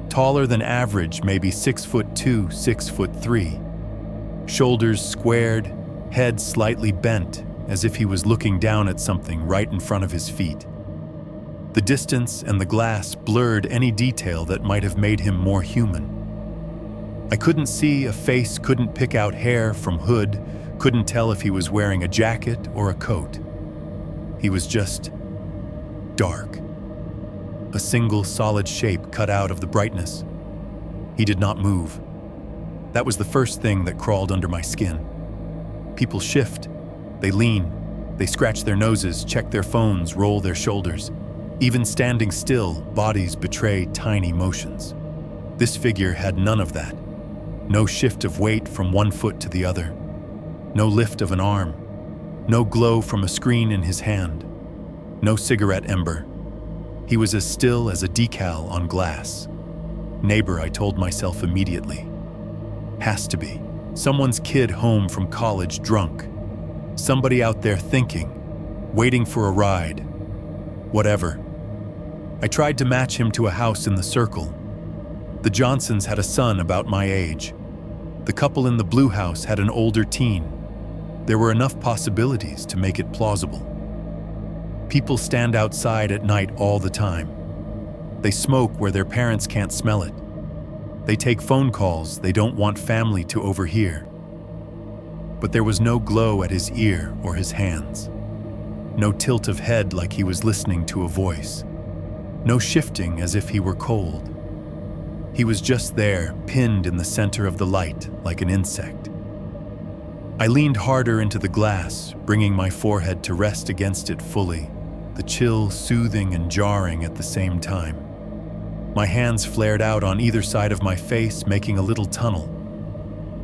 Taller than average, maybe 6'2", 6'3". Shoulders squared, head slightly bent, as if he was looking down at something right in front of his feet. The distance and the glass blurred any detail that might have made him more human. I couldn't see a face, couldn't pick out hair from hood, couldn't tell if he was wearing a jacket or a coat. He was just dark. A single solid shape cut out of the brightness. He did not move. That was the first thing that crawled under my skin. People shift, they lean, they scratch their noses, check their phones, roll their shoulders. Even standing still, bodies betray tiny motions. This figure had none of that. No shift of weight from one foot to the other. No lift of an arm. No glow from a screen in his hand. No cigarette ember. He was as still as a decal on glass. Neighbor, I told myself immediately. Has to be. Someone's kid home from college drunk. Somebody out there thinking, waiting for a ride. Whatever. I tried to match him to a house in the circle. The Johnsons had a son about my age. The couple in the blue house had an older teen. There were enough possibilities to make it plausible. People stand outside at night all the time. They smoke where their parents can't smell it. They take phone calls they don't want family to overhear. But there was no glow at his ear or his hands. No tilt of head like he was listening to a voice. No shifting as if he were cold. He was just there, pinned in the center of the light like an insect. I leaned harder into the glass, bringing my forehead to rest against it fully, the chill soothing and jarring at the same time. My hands flared out on either side of my face, making a little tunnel.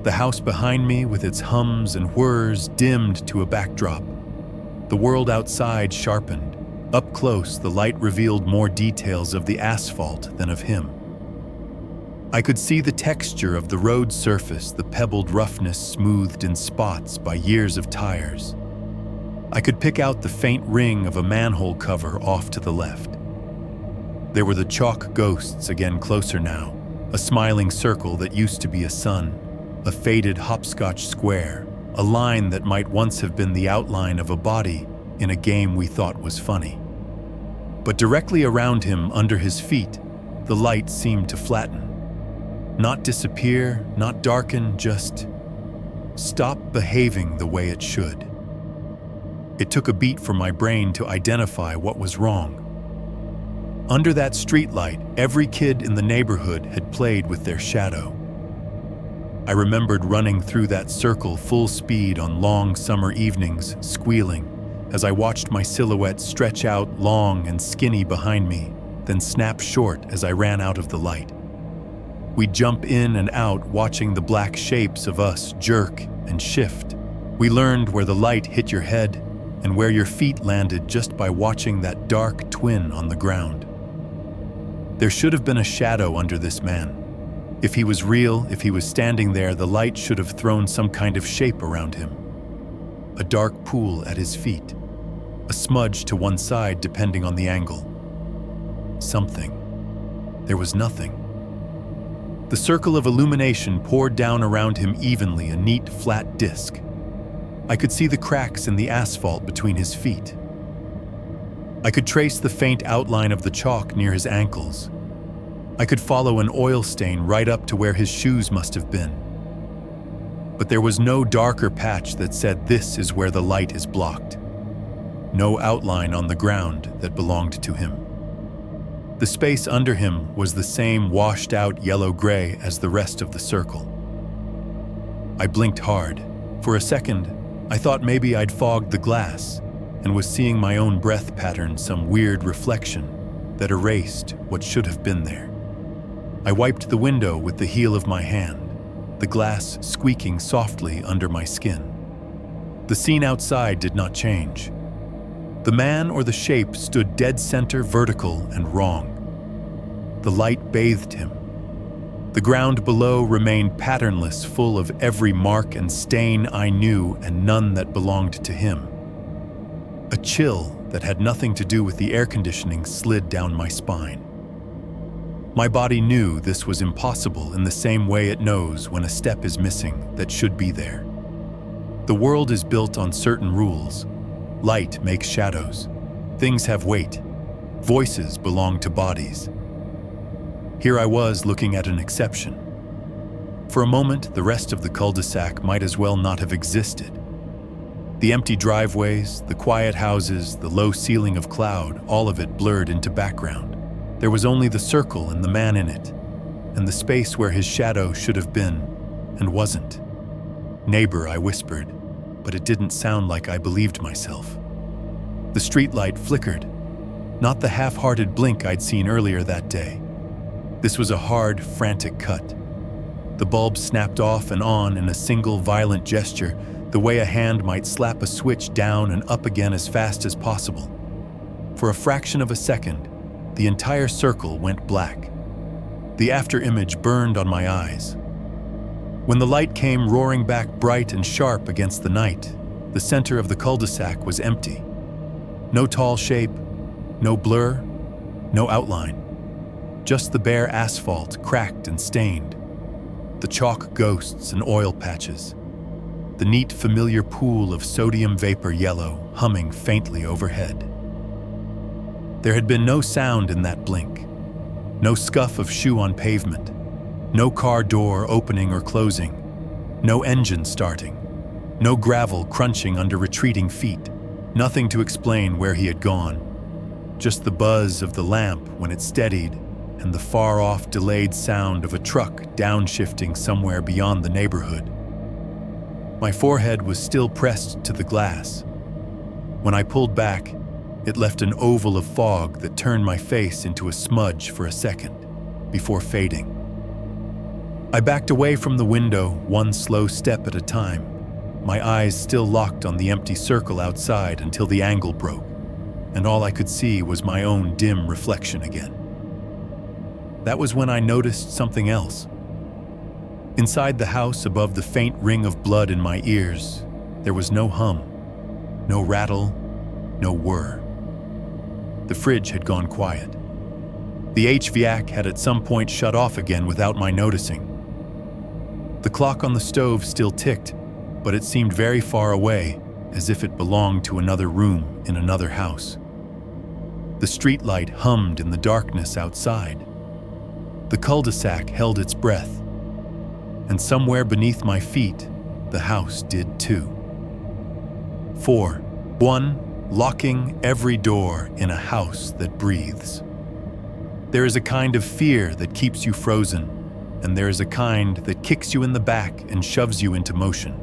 The house behind me, with its hums and whirs, dimmed to a backdrop. The world outside sharpened. Up close, the light revealed more details of the asphalt than of him. I could see the texture of the road surface, the pebbled roughness smoothed in spots by years of tires. I could pick out the faint ring of a manhole cover off to the left. There were the chalk ghosts again closer now, a smiling circle that used to be a sun, a faded hopscotch square, a line that might once have been the outline of a body in a game we thought was funny. But directly around him, under his feet, the light seemed to flatten. Not disappear, not darken, just stop behaving the way it should. It took a beat for my brain to identify what was wrong. Under that streetlight, every kid in the neighborhood had played with their shadow. I remembered running through that circle full speed on long summer evenings, squealing, as I watched my silhouette stretch out long and skinny behind me, then snap short as I ran out of the light. We'd jump in and out, watching the black shapes of us jerk and shift. We learned where the light hit your head and where your feet landed just by watching that dark twin on the ground. There should have been a shadow under this man. If he was real, if he was standing there, the light should have thrown some kind of shape around him. A dark pool at his feet, a smudge to one side depending on the angle. Something. There was nothing. The circle of illumination poured down around him evenly, a neat, flat disc. I could see the cracks in the asphalt between his feet. I could trace the faint outline of the chalk near his ankles. I could follow an oil stain right up to where his shoes must have been. But there was no darker patch that said this is where the light is blocked. No outline on the ground that belonged to him. The space under him was the same washed-out yellow-gray as the rest of the circle. I blinked hard. For a second, I thought maybe I'd fogged the glass and was seeing my own breath pattern, some weird reflection that erased what should have been there. I wiped the window with the heel of my hand, the glass squeaking softly under my skin. The scene outside did not change. The man or the shape stood dead center, vertical and wrong. The light bathed him. The ground below remained patternless, full of every mark and stain I knew and none that belonged to him. A chill that had nothing to do with the air conditioning slid down my spine. My body knew this was impossible in the same way it knows when a step is missing that should be there. The world is built on certain rules. Light makes shadows. Things have weight. Voices belong to bodies. Here I was looking at an exception. For a moment, the rest of the cul-de-sac might as well not have existed. The empty driveways, the quiet houses, the low ceiling of cloud, all of it blurred into background. There was only the circle and the man in it, and the space where his shadow should have been and wasn't. "Neighbor," I whispered, but it didn't sound like I believed myself. The streetlight flickered, not the half-hearted blink I'd seen earlier that day. This was a hard, frantic cut. The bulb snapped off and on in a single violent gesture, the way a hand might slap a switch down and up again as fast as possible. For a fraction of a second, the entire circle went black. The after-image burned on my eyes. When the light came roaring back bright and sharp against the night, the center of the cul-de-sac was empty. No tall shape, no blur, no outline. Just the bare asphalt, cracked and stained. The chalk ghosts and oil patches. The neat, familiar pool of sodium vapor yellow humming faintly overhead. There had been no sound in that blink. No scuff of shoe on pavement. No car door opening or closing. No engine starting. No gravel crunching under retreating feet. Nothing to explain where he had gone. Just the buzz of the lamp when it steadied and the far-off delayed sound of a truck downshifting somewhere beyond the neighborhood. My forehead was still pressed to the glass. When I pulled back, it left an oval of fog that turned my face into a smudge for a second, before fading. I backed away from the window, one slow step at a time, my eyes still locked on the empty circle outside until the angle broke, and all I could see was my own dim reflection again. That was when I noticed something else. Inside the house, above the faint ring of blood in my ears, there was no hum, no rattle, no whir. The fridge had gone quiet. The HVAC had at some point shut off again without my noticing. The clock on the stove still ticked, but it seemed very far away, as if it belonged to another room in another house. The streetlight hummed in the darkness outside. The cul-de-sac held its breath, and somewhere beneath my feet, the house did too. 4. 1. Locking every door in a house that breathes. There is a kind of fear that keeps you frozen, and there is a kind that kicks you in the back and shoves you into motion.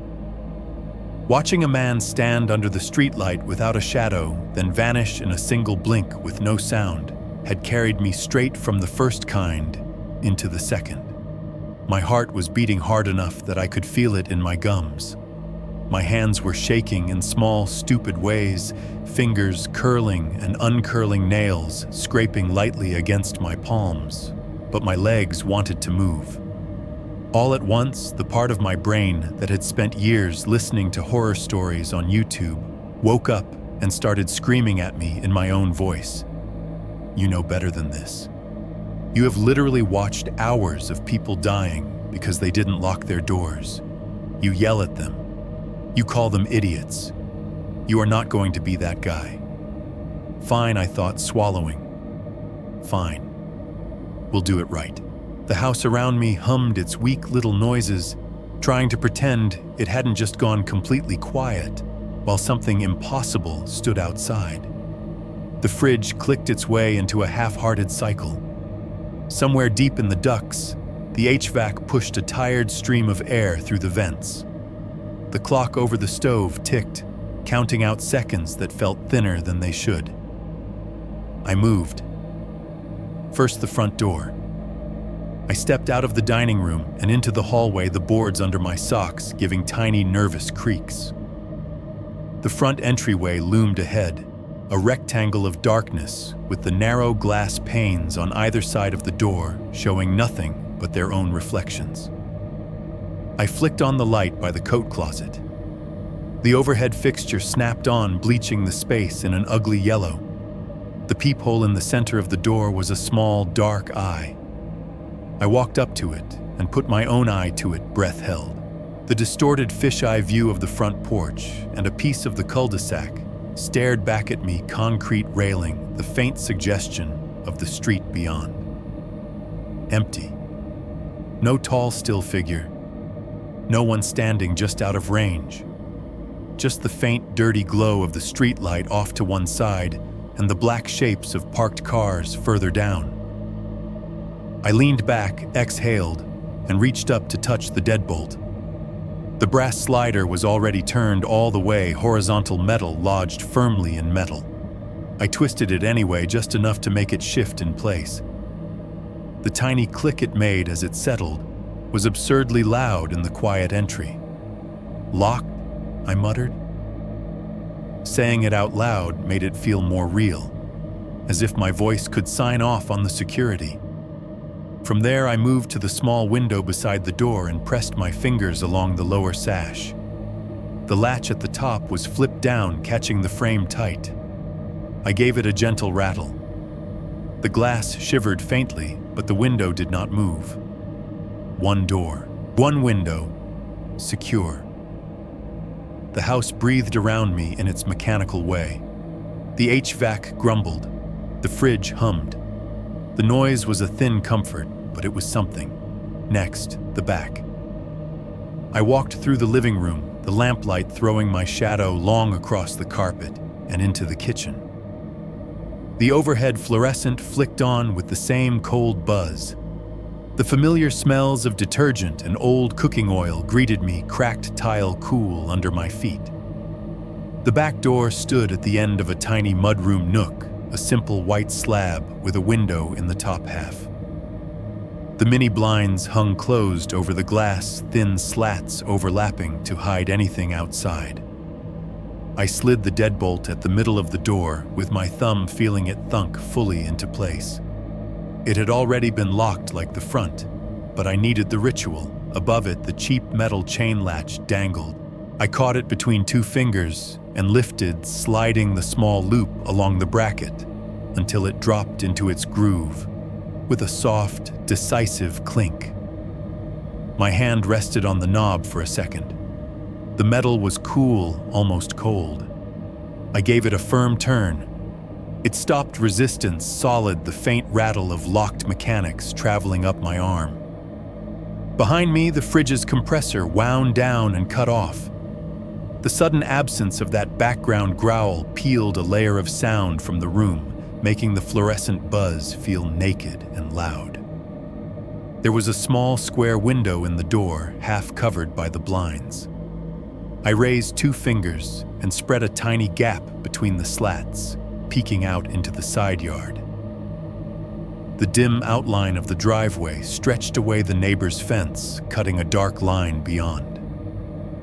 Watching a man stand under the streetlight without a shadow, then vanish in a single blink with no sound, had carried me straight from the first kind into the second. My heart was beating hard enough that I could feel it in my gums. My hands were shaking in small, stupid ways, fingers curling and uncurling nails scraping lightly against my palms, but my legs wanted to move. All at once, the part of my brain that had spent years listening to horror stories on YouTube woke up and started screaming at me in my own voice. You know better than this. You have literally watched hours of people dying because they didn't lock their doors. You yell at them. You call them idiots. You are not going to be that guy. Fine, I thought, swallowing. Fine. We'll do it right. The house around me hummed its weak little noises, trying to pretend it hadn't just gone completely quiet, while something impossible stood outside. The fridge clicked its way into a half-hearted cycle. Somewhere deep in the ducts, the HVAC pushed a tired stream of air through the vents. The clock over the stove ticked, counting out seconds that felt thinner than they should. I moved. First, the front door. I stepped out of the dining room and into the hallway, the boards under my socks giving tiny, nervous creaks. The front entryway loomed ahead, a rectangle of darkness with the narrow glass panes on either side of the door showing nothing but their own reflections. I flicked on the light by the coat closet. The overhead fixture snapped on, bleaching the space in an ugly yellow. The peephole in the center of the door was a small, dark eye. I walked up to it and put my own eye to it, breath held. The distorted fisheye view of the front porch and a piece of the cul-de-sac stared back at me, concrete railing, the faint suggestion of the street beyond. Empty. No tall, still figure. No one standing just out of range. Just the faint, dirty glow of the streetlight off to one side and the black shapes of parked cars further down. I leaned back, exhaled, and reached up to touch the deadbolt. The brass slider was already turned all the way, horizontal metal lodged firmly in metal. I twisted it anyway, just enough to make it shift in place. The tiny click it made as it settled was absurdly loud in the quiet entry. Locked, I muttered. Saying it out loud made it feel more real, as if my voice could sign off on the security. From there, I moved to the small window beside the door and pressed my fingers along the lower sash. The latch at the top was flipped down, catching the frame tight. I gave it a gentle rattle. The glass shivered faintly, but the window did not move. One door, one window, secure. The house breathed around me in its mechanical way. The HVAC grumbled. The fridge hummed. The noise was a thin comfort, but it was something. Next, the back. I walked through the living room, the lamplight throwing my shadow long across the carpet and into the kitchen. The overhead fluorescent flicked on with the same cold buzz. The familiar smells of detergent and old cooking oil greeted me, cracked tile cool under my feet. The back door stood at the end of a tiny mudroom nook, a simple white slab with a window in the top half. The mini blinds hung closed over the glass, thin slats overlapping to hide anything outside. I slid the deadbolt at the middle of the door, with my thumb feeling it thunk fully into place. It had already been locked like the front, but I needed the ritual. Above it, the cheap metal chain latch dangled, I caught it between two fingers and lifted, sliding the small loop along the bracket until it dropped into its groove with a soft, decisive clink. My hand rested on the knob for a second. The metal was cool, almost cold. I gave it a firm turn. It stopped resistance, solid, the faint rattle of locked mechanics traveling up my arm. Behind me, the fridge's compressor wound down and cut off. The sudden absence of that background growl peeled a layer of sound from the room, making the fluorescent buzz feel naked and loud. There was a small square window in the door, half covered by the blinds. I raised two fingers and spread a tiny gap between the slats, peeking out into the side yard. The dim outline of the driveway stretched away the neighbor's fence, cutting a dark line beyond.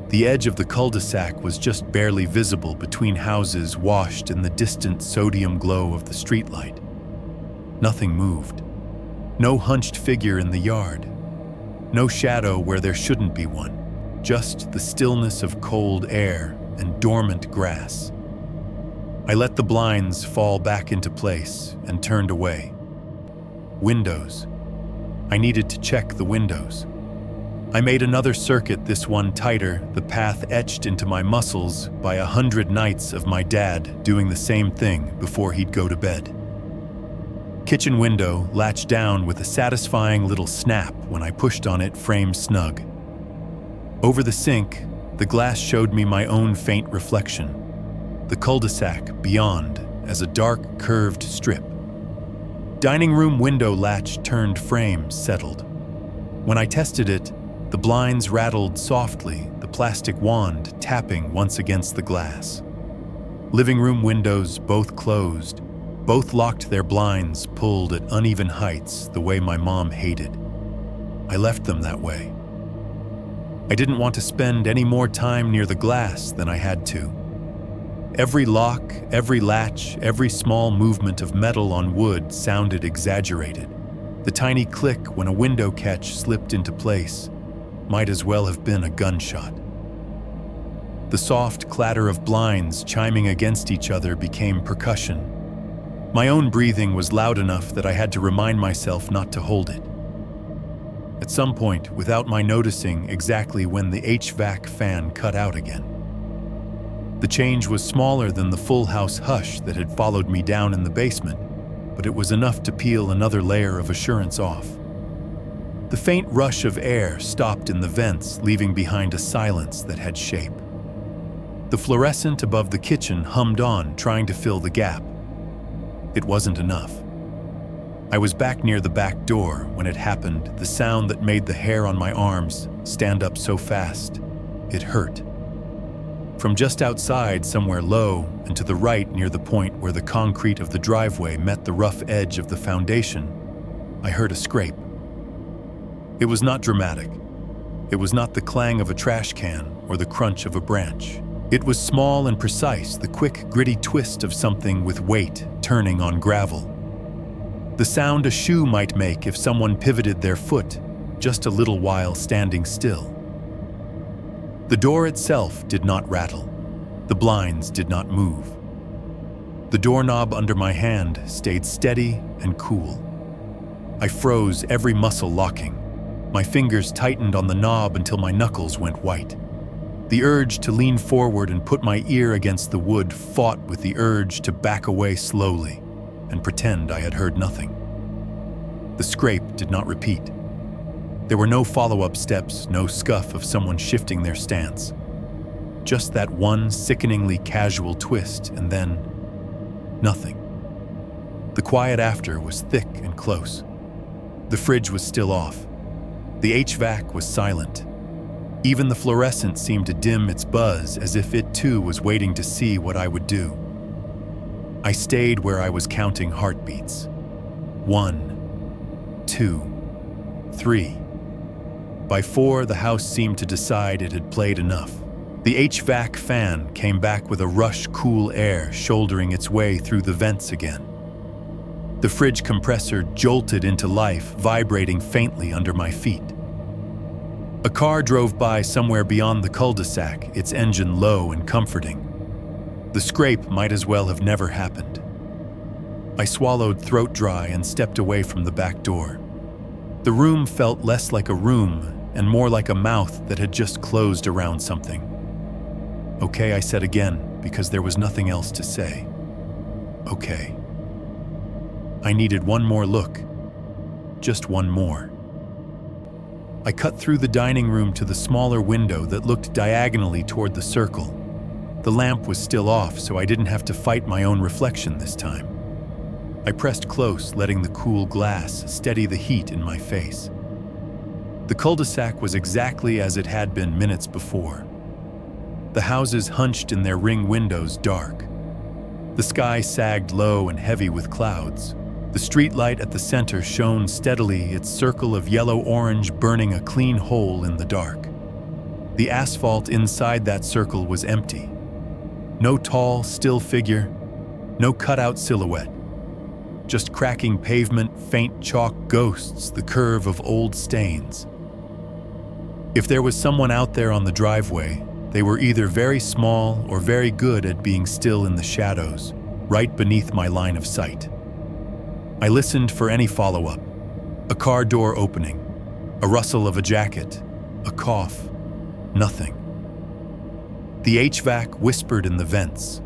The edge of the cul-de-sac was just barely visible between houses washed in the distant sodium glow of the streetlight. Nothing moved. No hunched figure in the yard. No shadow where there shouldn't be one. Just the stillness of cold air and dormant grass. I let the blinds fall back into place and turned away. Windows. I needed to check the windows. I made another circuit, this one tighter, the path etched into my muscles by 100 nights of my dad doing the same thing before he'd go to bed. Kitchen window latched down with a satisfying little snap when I pushed on it, framed snug. Over the sink, the glass showed me my own faint reflection, the cul-de-sac beyond as a dark, curved strip. Dining room window latch turned, frame settled. When I tested it, the blinds rattled softly, the plastic wand tapping once against the glass. Living room windows both closed, both locked their blinds pulled at uneven heights the way my mom hated. I left them that way. I didn't want to spend any more time near the glass than I had to. Every lock, every latch, every small movement of metal on wood sounded exaggerated. The tiny click when a window catch slipped into place might as well have been a gunshot. The soft clatter of blinds chiming against each other became percussion. My own breathing was loud enough that I had to remind myself not to hold it. At some point, without my noticing exactly when the HVAC fan cut out again. The change was smaller than the full house hush that had followed me down in the basement, but it was enough to peel another layer of assurance off. The faint rush of air stopped in the vents, leaving behind a silence that had shape. The fluorescent above the kitchen hummed on, trying to fill the gap. It wasn't enough. I was back near the back door when it happened, the sound that made the hair on my arms stand up so fast. It hurt. From just outside, somewhere low, and to the right near the point where the concrete of the driveway met the rough edge of the foundation, I heard a scrape. It was not dramatic. It was not the clang of a trash can or the crunch of a branch. It was small and precise, the quick, gritty twist of something with weight turning on gravel. The sound a shoe might make if someone pivoted their foot just a little while standing still. The door itself did not rattle. The blinds did not move. The doorknob under my hand stayed steady and cool. I froze, every muscle locking. My fingers tightened on the knob until my knuckles went white. The urge to lean forward and put my ear against the wood fought with the urge to back away slowly and pretend I had heard nothing. The scrape did not repeat. There were no follow-up steps, no scuff of someone shifting their stance. Just that one sickeningly casual twist, and then nothing. The quiet after was thick and close. The fridge was still off. The HVAC was silent. Even the fluorescent seemed to dim its buzz, as if it too was waiting to see what I would do. I stayed where I was counting heartbeats. 1, 2, 3. By 4, the house seemed to decide it had played enough. The HVAC fan came back with a rush cool air shouldering its way through the vents again. The fridge compressor jolted into life, vibrating faintly under my feet. A car drove by somewhere beyond the cul-de-sac, its engine low and comforting. The scrape might as well have never happened. I swallowed throat dry and stepped away from the back door. The room felt less like a room and more like a mouth that had just closed around something. Okay, I said again, because there was nothing else to say. Okay. I needed one more look. Just one more. I cut through the dining room to the smaller window that looked diagonally toward the circle. The lamp was still off, so I didn't have to fight my own reflection this time. I pressed close, letting the cool glass steady the heat in my face. The cul-de-sac was exactly as it had been minutes before. The houses hunched in their ring windows dark. The sky sagged low and heavy with clouds. The streetlight at the center shone steadily, its circle of yellow-orange burning a clean hole in the dark. The asphalt inside that circle was empty. No tall, still figure, no cutout silhouette. Just cracking pavement, faint chalk ghosts, the curve of old stains. If there was someone out there on the driveway, they were either very small or very good at being still in the shadows, right beneath my line of sight. I listened for any follow-up. A car door opening, a rustle of a jacket, a cough, nothing. The HVAC whispered in the vents.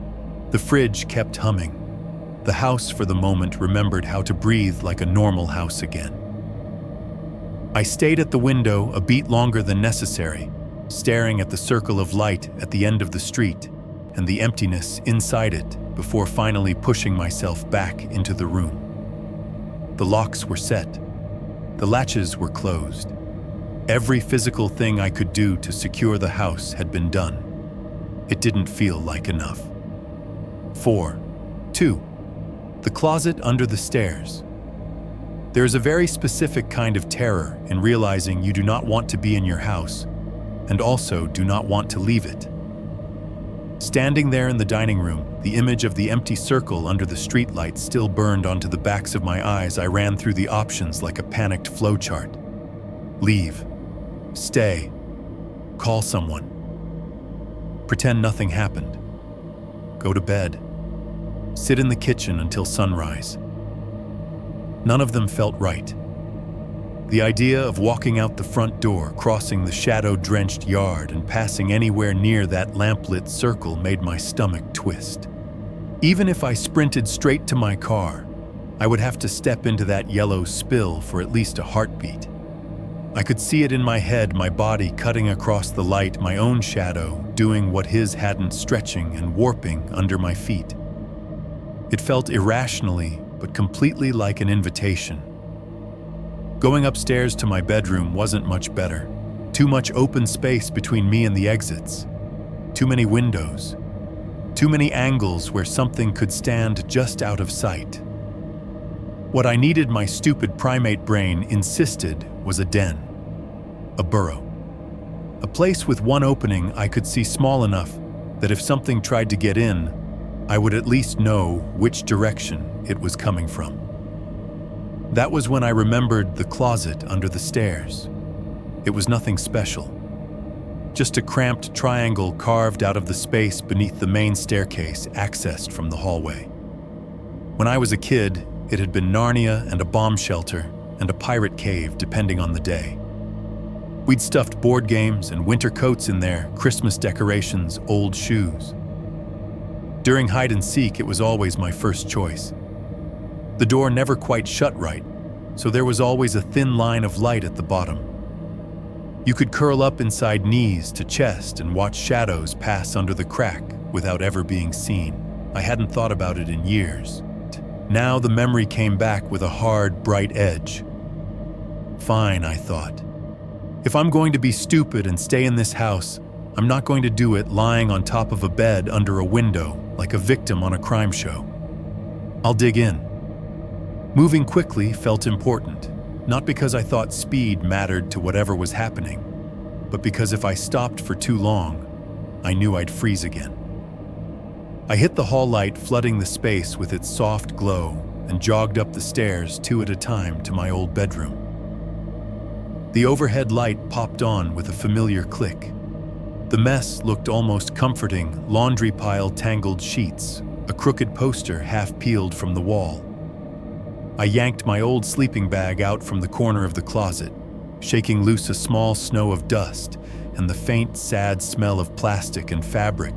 The fridge kept humming. The house for the moment remembered how to breathe like a normal house again. I stayed at the window a beat longer than necessary, staring at the circle of light at the end of the street and the emptiness inside it before finally pushing myself back into the room. The locks were set. The latches were closed. Every physical thing I could do to secure the house had been done. It didn't feel like enough. 4. 2. The closet under the stairs. There is a very specific kind of terror in realizing you do not want to be in your house and also do not want to leave it. Standing there in the dining room, the image of the empty circle under the streetlight still burned onto the backs of my eyes. I ran through the options like a panicked flowchart. Leave. Stay. Call someone. Pretend nothing happened. Go to bed. Sit in the kitchen until sunrise. None of them felt right. The idea of walking out the front door, crossing the shadow-drenched yard, and passing anywhere near that lamplit circle made my stomach twist. Even if I sprinted straight to my car, I would have to step into that yellow spill for at least a heartbeat. I could see it in my head, my body cutting across the light, my own shadow doing what his hadn't, stretching and warping under my feet. It felt irrationally, but completely like an invitation. Going upstairs to my bedroom wasn't much better. Too much open space between me and the exits. Too many windows. Too many angles where something could stand just out of sight. What I needed, my stupid primate brain insisted, was a den. A burrow. A place with one opening I could see small enough that if something tried to get in, I would at least know which direction it was coming from. That was when I remembered the closet under the stairs. It was nothing special. Just a cramped triangle carved out of the space beneath the main staircase accessed from the hallway. When I was a kid, it had been Narnia and a bomb shelter and a pirate cave depending on the day. We'd stuffed board games and winter coats in there, Christmas decorations, old shoes. During hide and seek, it was always my first choice. The door never quite shut right, so there was always a thin line of light at the bottom. You could curl up inside knees to chest and watch shadows pass under the crack without ever being seen. I hadn't thought about it in years. Now the memory came back with a hard, bright edge. Fine, I thought. If I'm going to be stupid and stay in this house, I'm not going to do it lying on top of a bed under a window like a victim on a crime show. I'll dig in. Moving quickly felt important, not because I thought speed mattered to whatever was happening, but because if I stopped for too long, I knew I'd freeze again. I hit the hall light, flooding the space with its soft glow, and jogged up the stairs 2 at a time to my old bedroom. The overhead light popped on with a familiar click. The mess looked almost comforting: laundry pile, tangled sheets, a crooked poster half peeled from the wall. I yanked my old sleeping bag out from the corner of the closet, shaking loose a small snow of dust and the faint, sad smell of plastic and fabric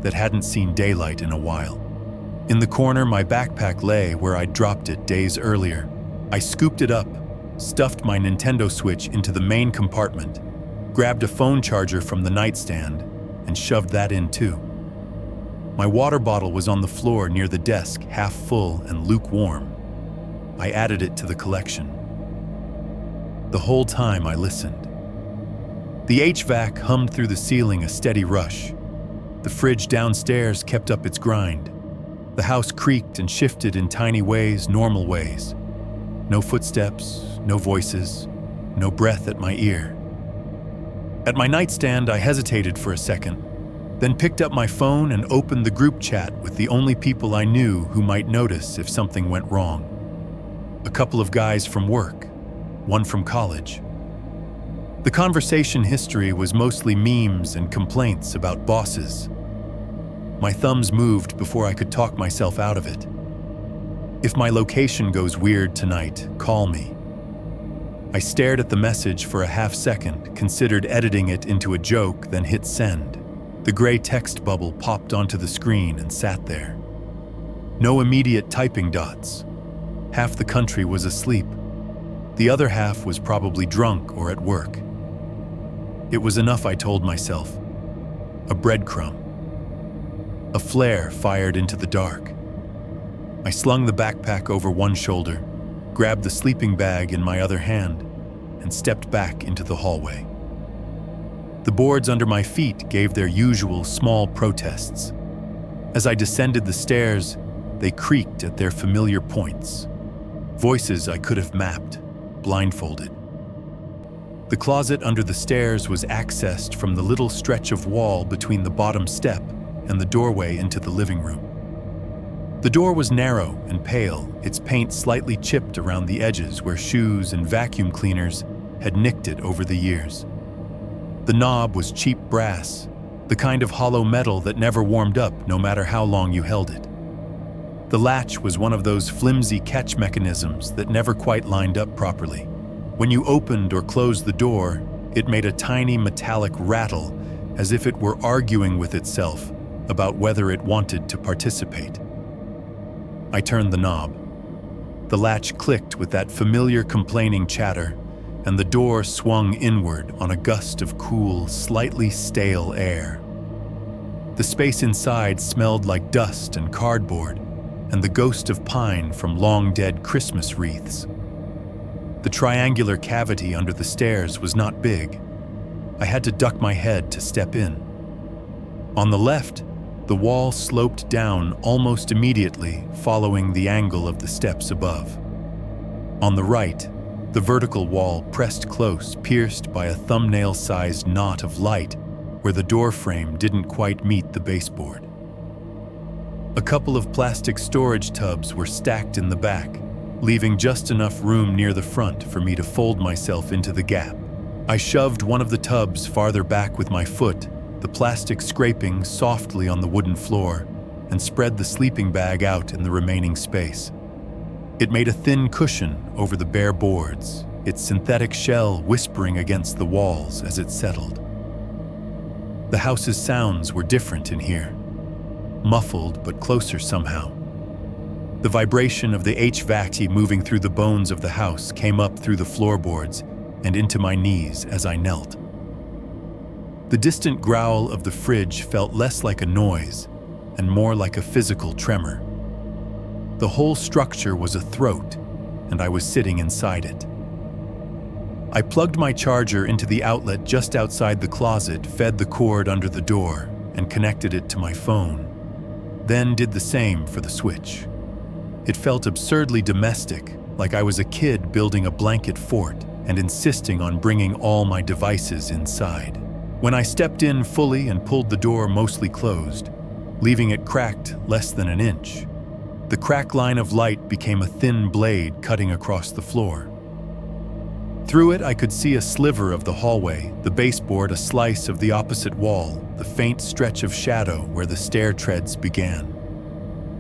that hadn't seen daylight in a while. In the corner, my backpack lay where I'd dropped it days earlier. I scooped it up, stuffed my Nintendo Switch into the main compartment, grabbed a phone charger from the nightstand, and shoved that in too. My water bottle was on the floor near the desk, half full and lukewarm. I added it to the collection. The whole time I listened. The HVAC hummed through the ceiling, a steady rush. The fridge downstairs kept up its grind. The house creaked and shifted in tiny ways, normal ways. No footsteps, no voices, no breath at my ear. At my nightstand, I hesitated for a second, then picked up my phone and opened the group chat with the only people I knew who might notice if something went wrong. A couple of guys from work, one from college. The conversation history was mostly memes and complaints about bosses. My thumbs moved before I could talk myself out of it. If my location goes weird tonight, call me. I stared at the message for a half second, considered editing it into a joke, then hit send. The gray text bubble popped onto the screen and sat there. No immediate typing dots. Half the country was asleep. The other half was probably drunk or at work. It was enough, I told myself. A breadcrumb. A flare fired into the dark. I slung the backpack over one shoulder, grabbed the sleeping bag in my other hand, and stepped back into the hallway. The boards under my feet gave their usual small protests. As I descended the stairs, they creaked at their familiar points. Voices I could have mapped, blindfolded. The closet under the stairs was accessed from the little stretch of wall between the bottom step and the doorway into the living room. The door was narrow and pale, its paint slightly chipped around the edges where shoes and vacuum cleaners had nicked it over the years. The knob was cheap brass, the kind of hollow metal that never warmed up no matter how long you held it. The latch was one of those flimsy catch mechanisms that never quite lined up properly. When you opened or closed the door, it made a tiny metallic rattle as if it were arguing with itself about whether it wanted to participate. I turned the knob. The latch clicked with that familiar complaining chatter, and the door swung inward on a gust of cool, slightly stale air. The space inside smelled like dust and cardboard, and the ghost of pine from long-dead Christmas wreaths. The triangular cavity under the stairs was not big. I had to duck my head to step in. On the left, the wall sloped down almost immediately, following the angle of the steps above. On the right, the vertical wall pressed close, pierced by a thumbnail-sized knot of light where the door frame didn't quite meet the baseboard. A couple of plastic storage tubs were stacked in the back, leaving just enough room near the front for me to fold myself into the gap. I shoved one of the tubs farther back with my foot, the plastic scraping softly on the wooden floor, and spread the sleeping bag out in the remaining space. It made a thin cushion over the bare boards, its synthetic shell whispering against the walls as it settled. The house's sounds were different in here, muffled but closer somehow. The vibration of the HVAC moving through the bones of the house came up through the floorboards and into my knees as I knelt. The distant growl of the fridge felt less like a noise and more like a physical tremor. The whole structure was a throat, and I was sitting inside it. I plugged my charger into the outlet just outside the closet, fed the cord under the door, and connected it to my phone, then did the same for the switch. It felt absurdly domestic, like I was a kid building a blanket fort and insisting on bringing all my devices inside. When I stepped in fully and pulled the door mostly closed, leaving it cracked less than an inch, the crack line of light became a thin blade cutting across the floor. Through it, I could see a sliver of the hallway, the baseboard a slice of the opposite wall, the faint stretch of shadow where the stair treads began.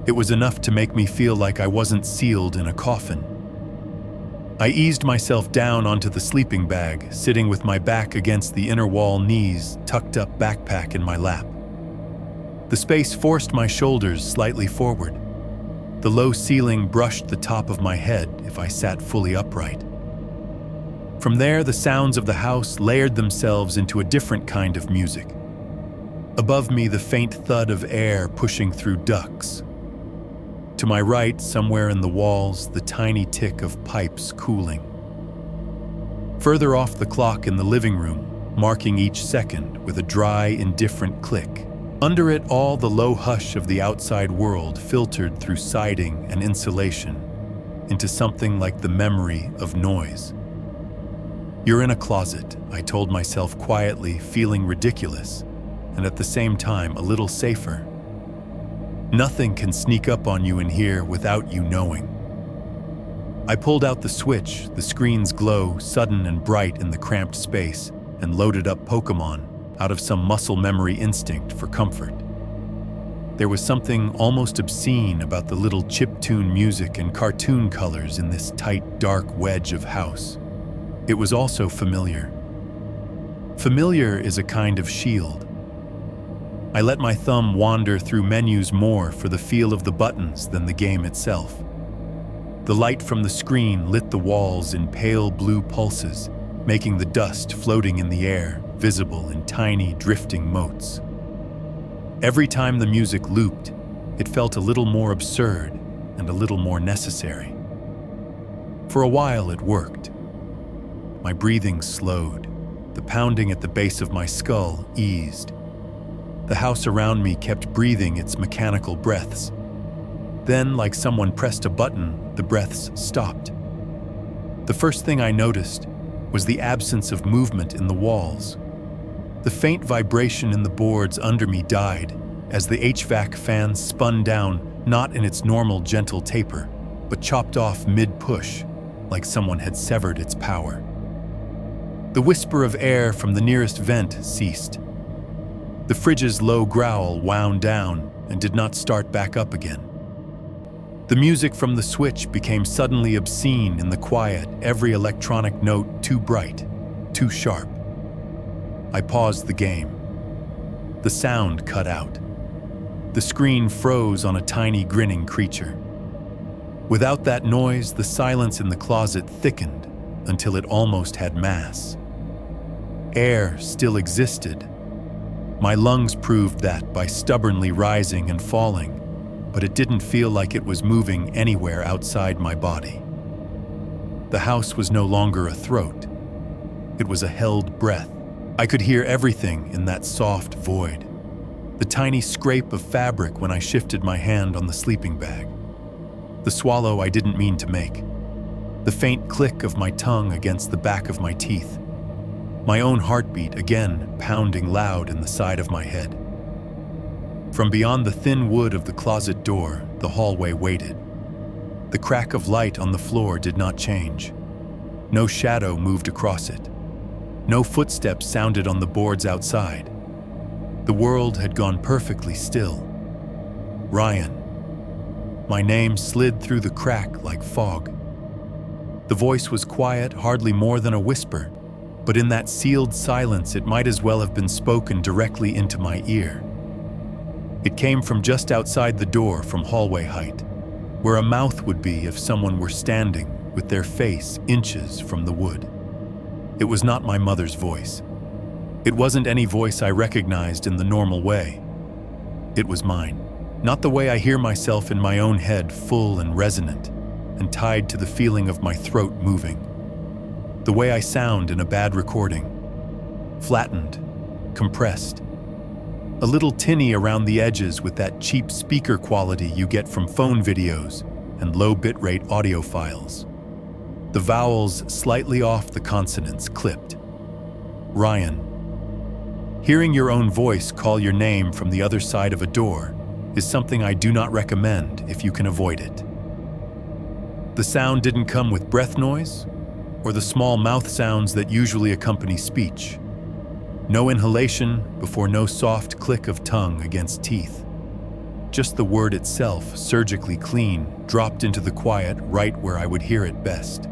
It was enough to make me feel like I wasn't sealed in a coffin. I eased myself down onto the sleeping bag, sitting with my back against the inner wall, knees tucked up, backpack in my lap. The space forced my shoulders slightly forward. The low ceiling brushed the top of my head if I sat fully upright. From there, the sounds of the house layered themselves into a different kind of music. Above me, the faint thud of air pushing through ducts. To my right, somewhere in the walls, the tiny tick of pipes cooling. Further off, the clock in the living room, marking each second with a dry, indifferent click. Under it all, the low hush of the outside world filtered through siding and insulation into something like the memory of noise. "You're in a closet," I told myself quietly, feeling ridiculous, and at the same time a little safer. Nothing can sneak up on you in here without you knowing. I pulled out the switch, the screen's glow sudden and bright in the cramped space, and loaded up Pokémon out of some muscle memory instinct for comfort. There was something almost obscene about the little chiptune music and cartoon colors in this tight, dark wedge of house. It was also familiar. Familiar is a kind of shield. I let my thumb wander through menus more for the feel of the buttons than the game itself. The light from the screen lit the walls in pale blue pulses, making the dust floating in the air visible in tiny, drifting motes. Every time the music looped, it felt a little more absurd and a little more necessary. For a while, it worked. My breathing slowed. The pounding at the base of my skull eased. The house around me kept breathing its mechanical breaths. Then, like someone pressed a button, the breaths stopped. The first thing I noticed was the absence of movement in the walls. The faint vibration in the boards under me died as the HVAC fan spun down, not in its normal gentle taper, but chopped off mid-push, like someone had severed its power. The whisper of air from the nearest vent ceased. The fridge's low growl wound down and did not start back up again. The music from the switch became suddenly obscene in the quiet, every electronic note too bright, too sharp. I paused the game. The sound cut out. The screen froze on a tiny grinning creature. Without that noise, the silence in the closet thickened until it almost had mass. Air still existed. My lungs proved that by stubbornly rising and falling, but it didn't feel like it was moving anywhere outside my body. The house was no longer a throat. It was a held breath. I could hear everything in that soft void. The tiny scrape of fabric when I shifted my hand on the sleeping bag. The swallow I didn't mean to make. The faint click of my tongue against the back of my teeth. My own heartbeat again pounding loud in the side of my head. From beyond the thin wood of the closet door, the hallway waited. The crack of light on the floor did not change. No shadow moved across it. No footsteps sounded on the boards outside. The world had gone perfectly still. Ryan. My name slid through the crack like fog. The voice was quiet, hardly more than a whisper, but in that sealed silence it might as well have been spoken directly into my ear. It came from just outside the door, from hallway height, where a mouth would be if someone were standing with their face inches from the wood. It was not my mother's voice. It wasn't any voice I recognized in the normal way. It was mine. Not the way I hear myself in my own head, full and resonant, and tied to the feeling of my throat moving. The way I sound in a bad recording. Flattened, compressed. A little tinny around the edges with that cheap speaker quality you get from phone videos and low bitrate audio files. The vowels slightly off the consonants, clipped. Ryan. Hearing your own voice call your name from the other side of a door is something I do not recommend if you can avoid it. The sound didn't come with breath noise. or the small mouth sounds that usually accompany speech. No inhalation before no soft click of tongue against teeth. Just the word itself, surgically clean, dropped into the quiet right where I would hear it best.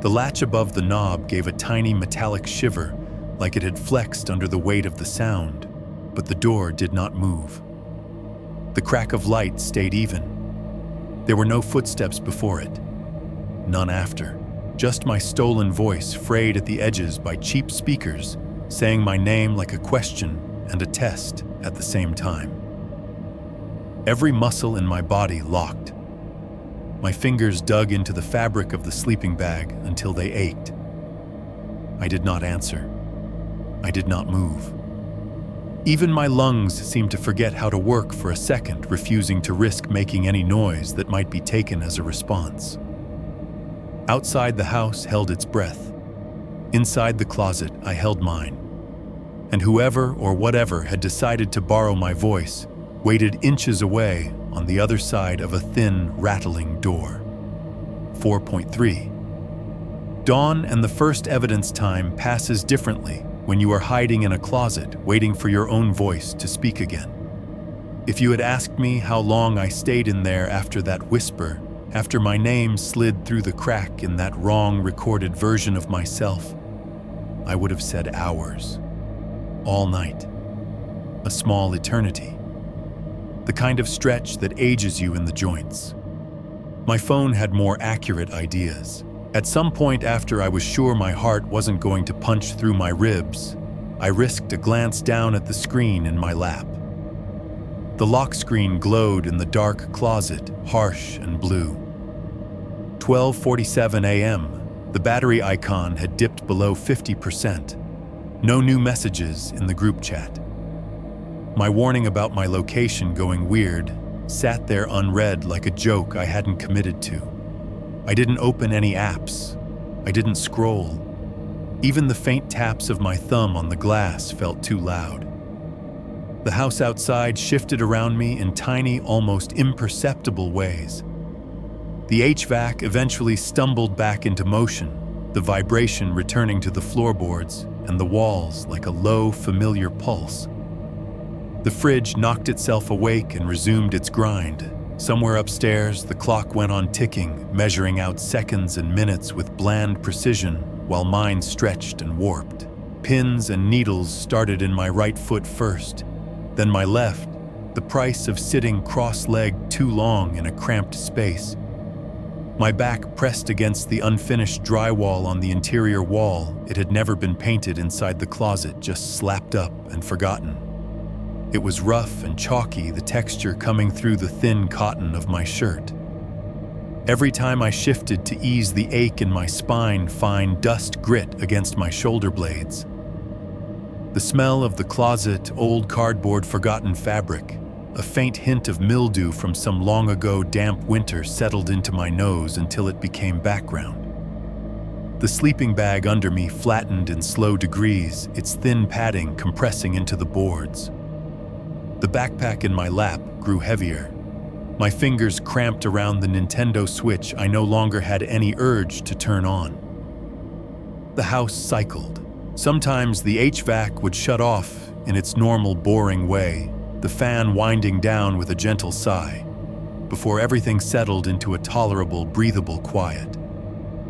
The latch above the knob gave a tiny metallic shiver, like it had flexed under the weight of the sound, but the door did not move. The crack of light stayed even. There were no footsteps before it, none after. Just my stolen voice frayed at the edges by cheap speakers, saying my name like a question and a test at the same time. Every muscle in my body locked. My fingers dug into the fabric of the sleeping bag until they ached. I did not answer. I did not move. Even my lungs seemed to forget how to work for a second, refusing to risk making any noise that might be taken as a response. Outside the house held its breath. Inside the closet, I held mine. And whoever or whatever had decided to borrow my voice waited inches away on the other side of a thin, rattling door. 4.3. Dawn and the first evidence time passes differently when you are hiding in a closet, waiting for your own voice to speak again. If you had asked me how long I stayed in there after that whisper, after my name slid through the crack in that wrong recorded version of myself, I would have said hours. All night. A small eternity. The kind of stretch that ages you in the joints. My phone had more accurate ideas. At some point after I was sure my heart wasn't going to punch through my ribs, I risked a glance down at the screen in my lap. The lock screen glowed in the dark closet, harsh and blue. 12:47 a.m., the battery icon had dipped below 50%. No new messages in the group chat. My warning about my location going weird sat there unread like a joke I hadn't committed to. I didn't open any apps. I didn't scroll. Even the faint taps of my thumb on the glass felt too loud. The house outside shifted around me in tiny, almost imperceptible ways. The HVAC eventually stumbled back into motion, the vibration returning to the floorboards and the walls like a low, familiar pulse. The fridge knocked itself awake and resumed its grind. Somewhere upstairs, the clock went on ticking, measuring out seconds and minutes with bland precision, while mine stretched and warped. Pins and needles started in my right foot first, then my left, the price of sitting cross-legged too long in a cramped space. My back pressed against the unfinished drywall on the interior wall. It had never been painted inside the closet, just slapped up and forgotten. It was rough and chalky, the texture coming through the thin cotton of my shirt. Every time I shifted to ease the ache in my spine, fine dust grit against my shoulder blades. The smell of the closet, old cardboard, forgotten fabric, a faint hint of mildew from some long ago damp winter settled into my nose until it became background. The sleeping bag under me flattened in slow degrees, its thin padding compressing into the boards. The backpack in my lap grew heavier. My fingers cramped around the Nintendo Switch I no longer had any urge to turn on. The house cycled. Sometimes the HVAC would shut off in its normal boring way, the fan winding down with a gentle sigh, before everything settled into a tolerable, breathable quiet.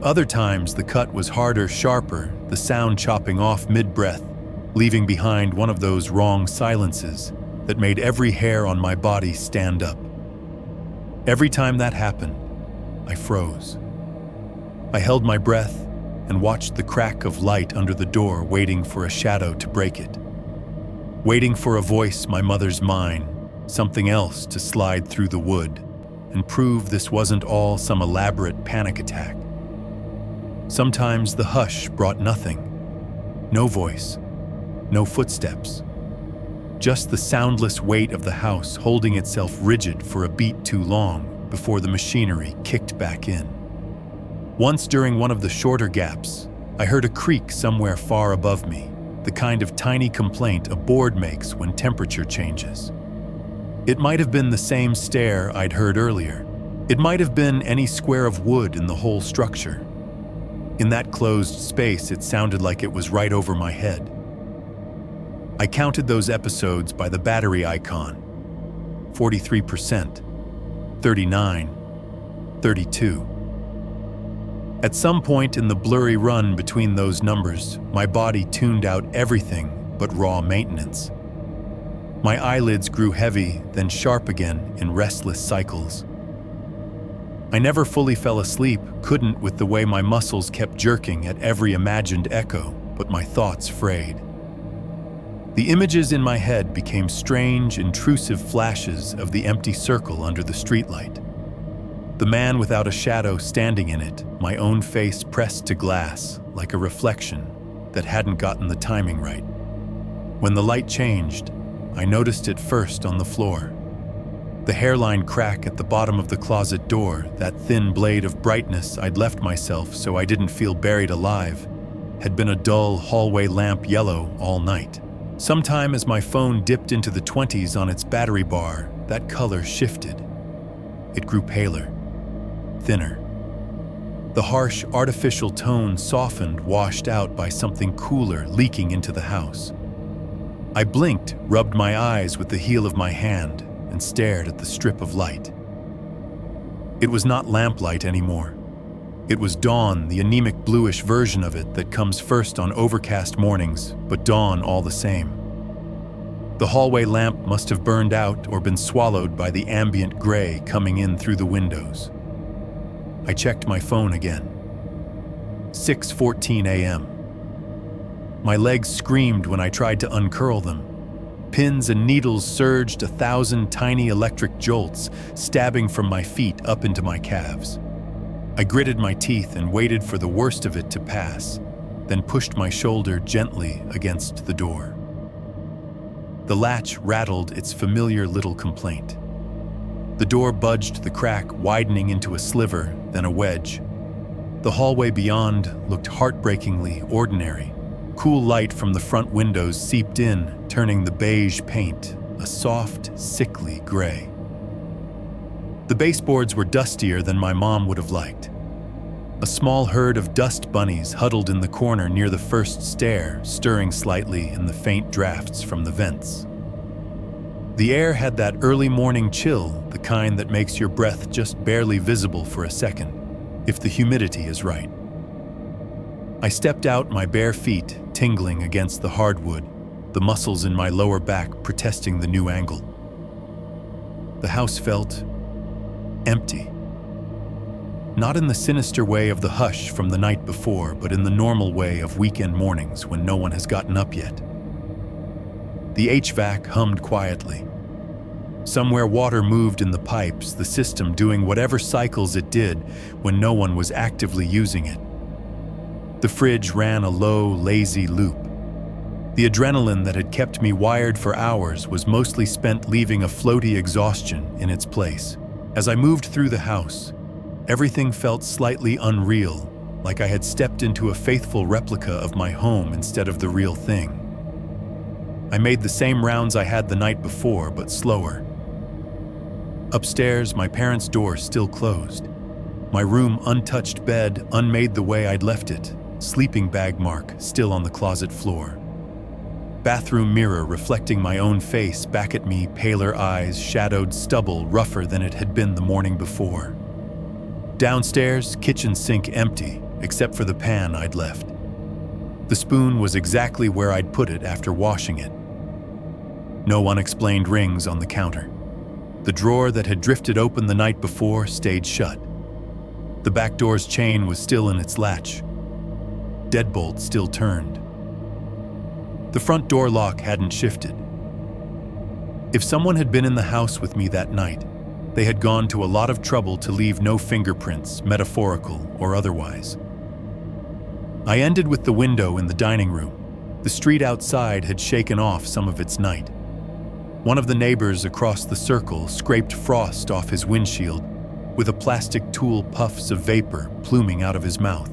Other times the cut was harder, sharper, the sound chopping off mid-breath, leaving behind one of those wrong silences that made every hair on my body stand up. Every time that happened, I froze. I held my breath and watched the crack of light under the door, waiting for a shadow to break it. Waiting for a voice, my mother's mine, something else to slide through the wood and prove this wasn't all some elaborate panic attack. Sometimes the hush brought nothing. No voice, no footsteps. Just the soundless weight of the house holding itself rigid for a beat too long before the machinery kicked back in. Once during one of the shorter gaps, I heard a creak somewhere far above me, the kind of tiny complaint a board makes when temperature changes. It might have been the same stair I'd heard earlier. It might have been any square of wood in the whole structure. In that closed space, it sounded like it was right over my head. I counted those episodes by the battery icon. 43%, 39, 32. At some point in the blurry run between those numbers, my body tuned out everything but raw maintenance. My eyelids grew heavy, then sharp again in restless cycles. I never fully fell asleep, couldn't with the way my muscles kept jerking at every imagined echo, but my thoughts frayed. The images in my head became strange, intrusive flashes of the empty circle under the streetlight. The man without a shadow standing in it, my own face pressed to glass like a reflection that hadn't gotten the timing right. When the light changed, I noticed it first on the floor. The hairline crack at the bottom of the closet door, that thin blade of brightness I'd left myself so I didn't feel buried alive, had been a dull hallway lamp yellow all night. Sometime as my phone dipped into the 20s on its battery bar, that color shifted. It grew paler, thinner. The harsh, artificial tone softened, washed out by something cooler leaking into the house. I blinked, rubbed my eyes with the heel of my hand, and stared at the strip of light. It was not lamplight anymore. It was dawn, the anemic bluish version of it that comes first on overcast mornings, but dawn all the same. The hallway lamp must have burned out or been swallowed by the ambient gray coming in through the windows. I checked my phone again. 6:14 a.m. My legs screamed when I tried to uncurl them. Pins and needles surged 1,000 tiny electric jolts, stabbing from my feet up into my calves. I gritted my teeth and waited for the worst of it to pass, then pushed my shoulder gently against the door. The latch rattled its familiar little complaint. The door budged the crack, widening into a sliver, then a wedge. The hallway beyond looked heartbreakingly ordinary. Cool light from the front windows seeped in, turning the beige paint a soft, sickly gray. The baseboards were dustier than my mom would have liked. A small herd of dust bunnies huddled in the corner near the first stair, stirring slightly in the faint drafts from the vents. The air had that early morning chill, the kind that makes your breath just barely visible for a second, if the humidity is right. I stepped out, my bare feet tingling against the hardwood, the muscles in my lower back protesting the new angle. The house felt empty. Not in the sinister way of the hush from the night before, but in the normal way of weekend mornings when no one has gotten up yet. The HVAC hummed quietly. Somewhere water moved in the pipes, the system doing whatever cycles it did when no one was actively using it. The fridge ran a low, lazy loop. The adrenaline that had kept me wired for hours was mostly spent leaving a floaty exhaustion in its place. As I moved through the house, everything felt slightly unreal, like I had stepped into a faithful replica of my home instead of the real thing. I made the same rounds I had the night before, but slower. Upstairs, my parents' door still closed. My room untouched, bed unmade the way I'd left it, sleeping bag mark still on the closet floor. Bathroom mirror reflecting my own face back at me, paler eyes, shadowed stubble rougher than it had been the morning before. Downstairs, kitchen sink empty, except for the pan I'd left. The spoon was exactly where I'd put it after washing it. No unexplained rings on the counter. The drawer that had drifted open the night before stayed shut. The back door's chain was still in its latch. Deadbolt still turned. The front door lock hadn't shifted. If someone had been in the house with me that night, they had gone to a lot of trouble to leave no fingerprints, metaphorical or otherwise. I ended with the window in the dining room. The street outside had shaken off some of its night. One of the neighbors across the circle scraped frost off his windshield with a plastic tool, puffs of vapor pluming out of his mouth.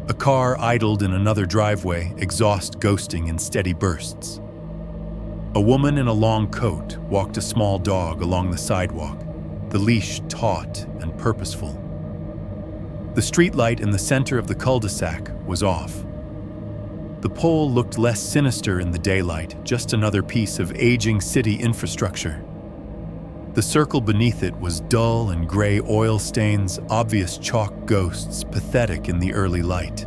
A car idled in another driveway, exhaust ghosting in steady bursts. A woman in a long coat walked a small dog along the sidewalk, the leash taut and purposeful. The streetlight in the center of the cul-de-sac was off. The pole looked less sinister in the daylight, just another piece of aging city infrastructure. The circle beneath it was dull and gray oil stains, obvious chalk ghosts, pathetic in the early light.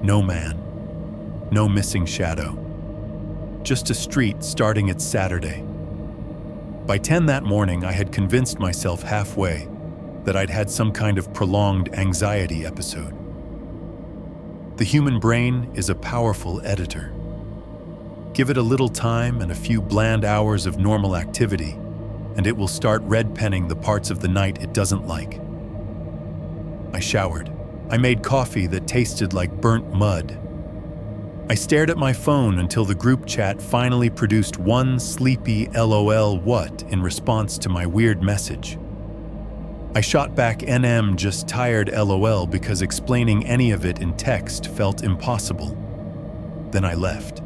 No man. No missing shadow. Just a street starting its Saturday. By 10 that morning, I had convinced myself halfway that I'd had some kind of prolonged anxiety episode. The human brain is a powerful editor. Give it a little time and a few bland hours of normal activity, and it will start red-penning the parts of the night it doesn't like. I showered. I made coffee that tasted like burnt mud. I stared at my phone until the group chat finally produced one sleepy LOL what in response to my weird message. I shot back NM just tired LOL because explaining any of it in text felt impossible. Then I left.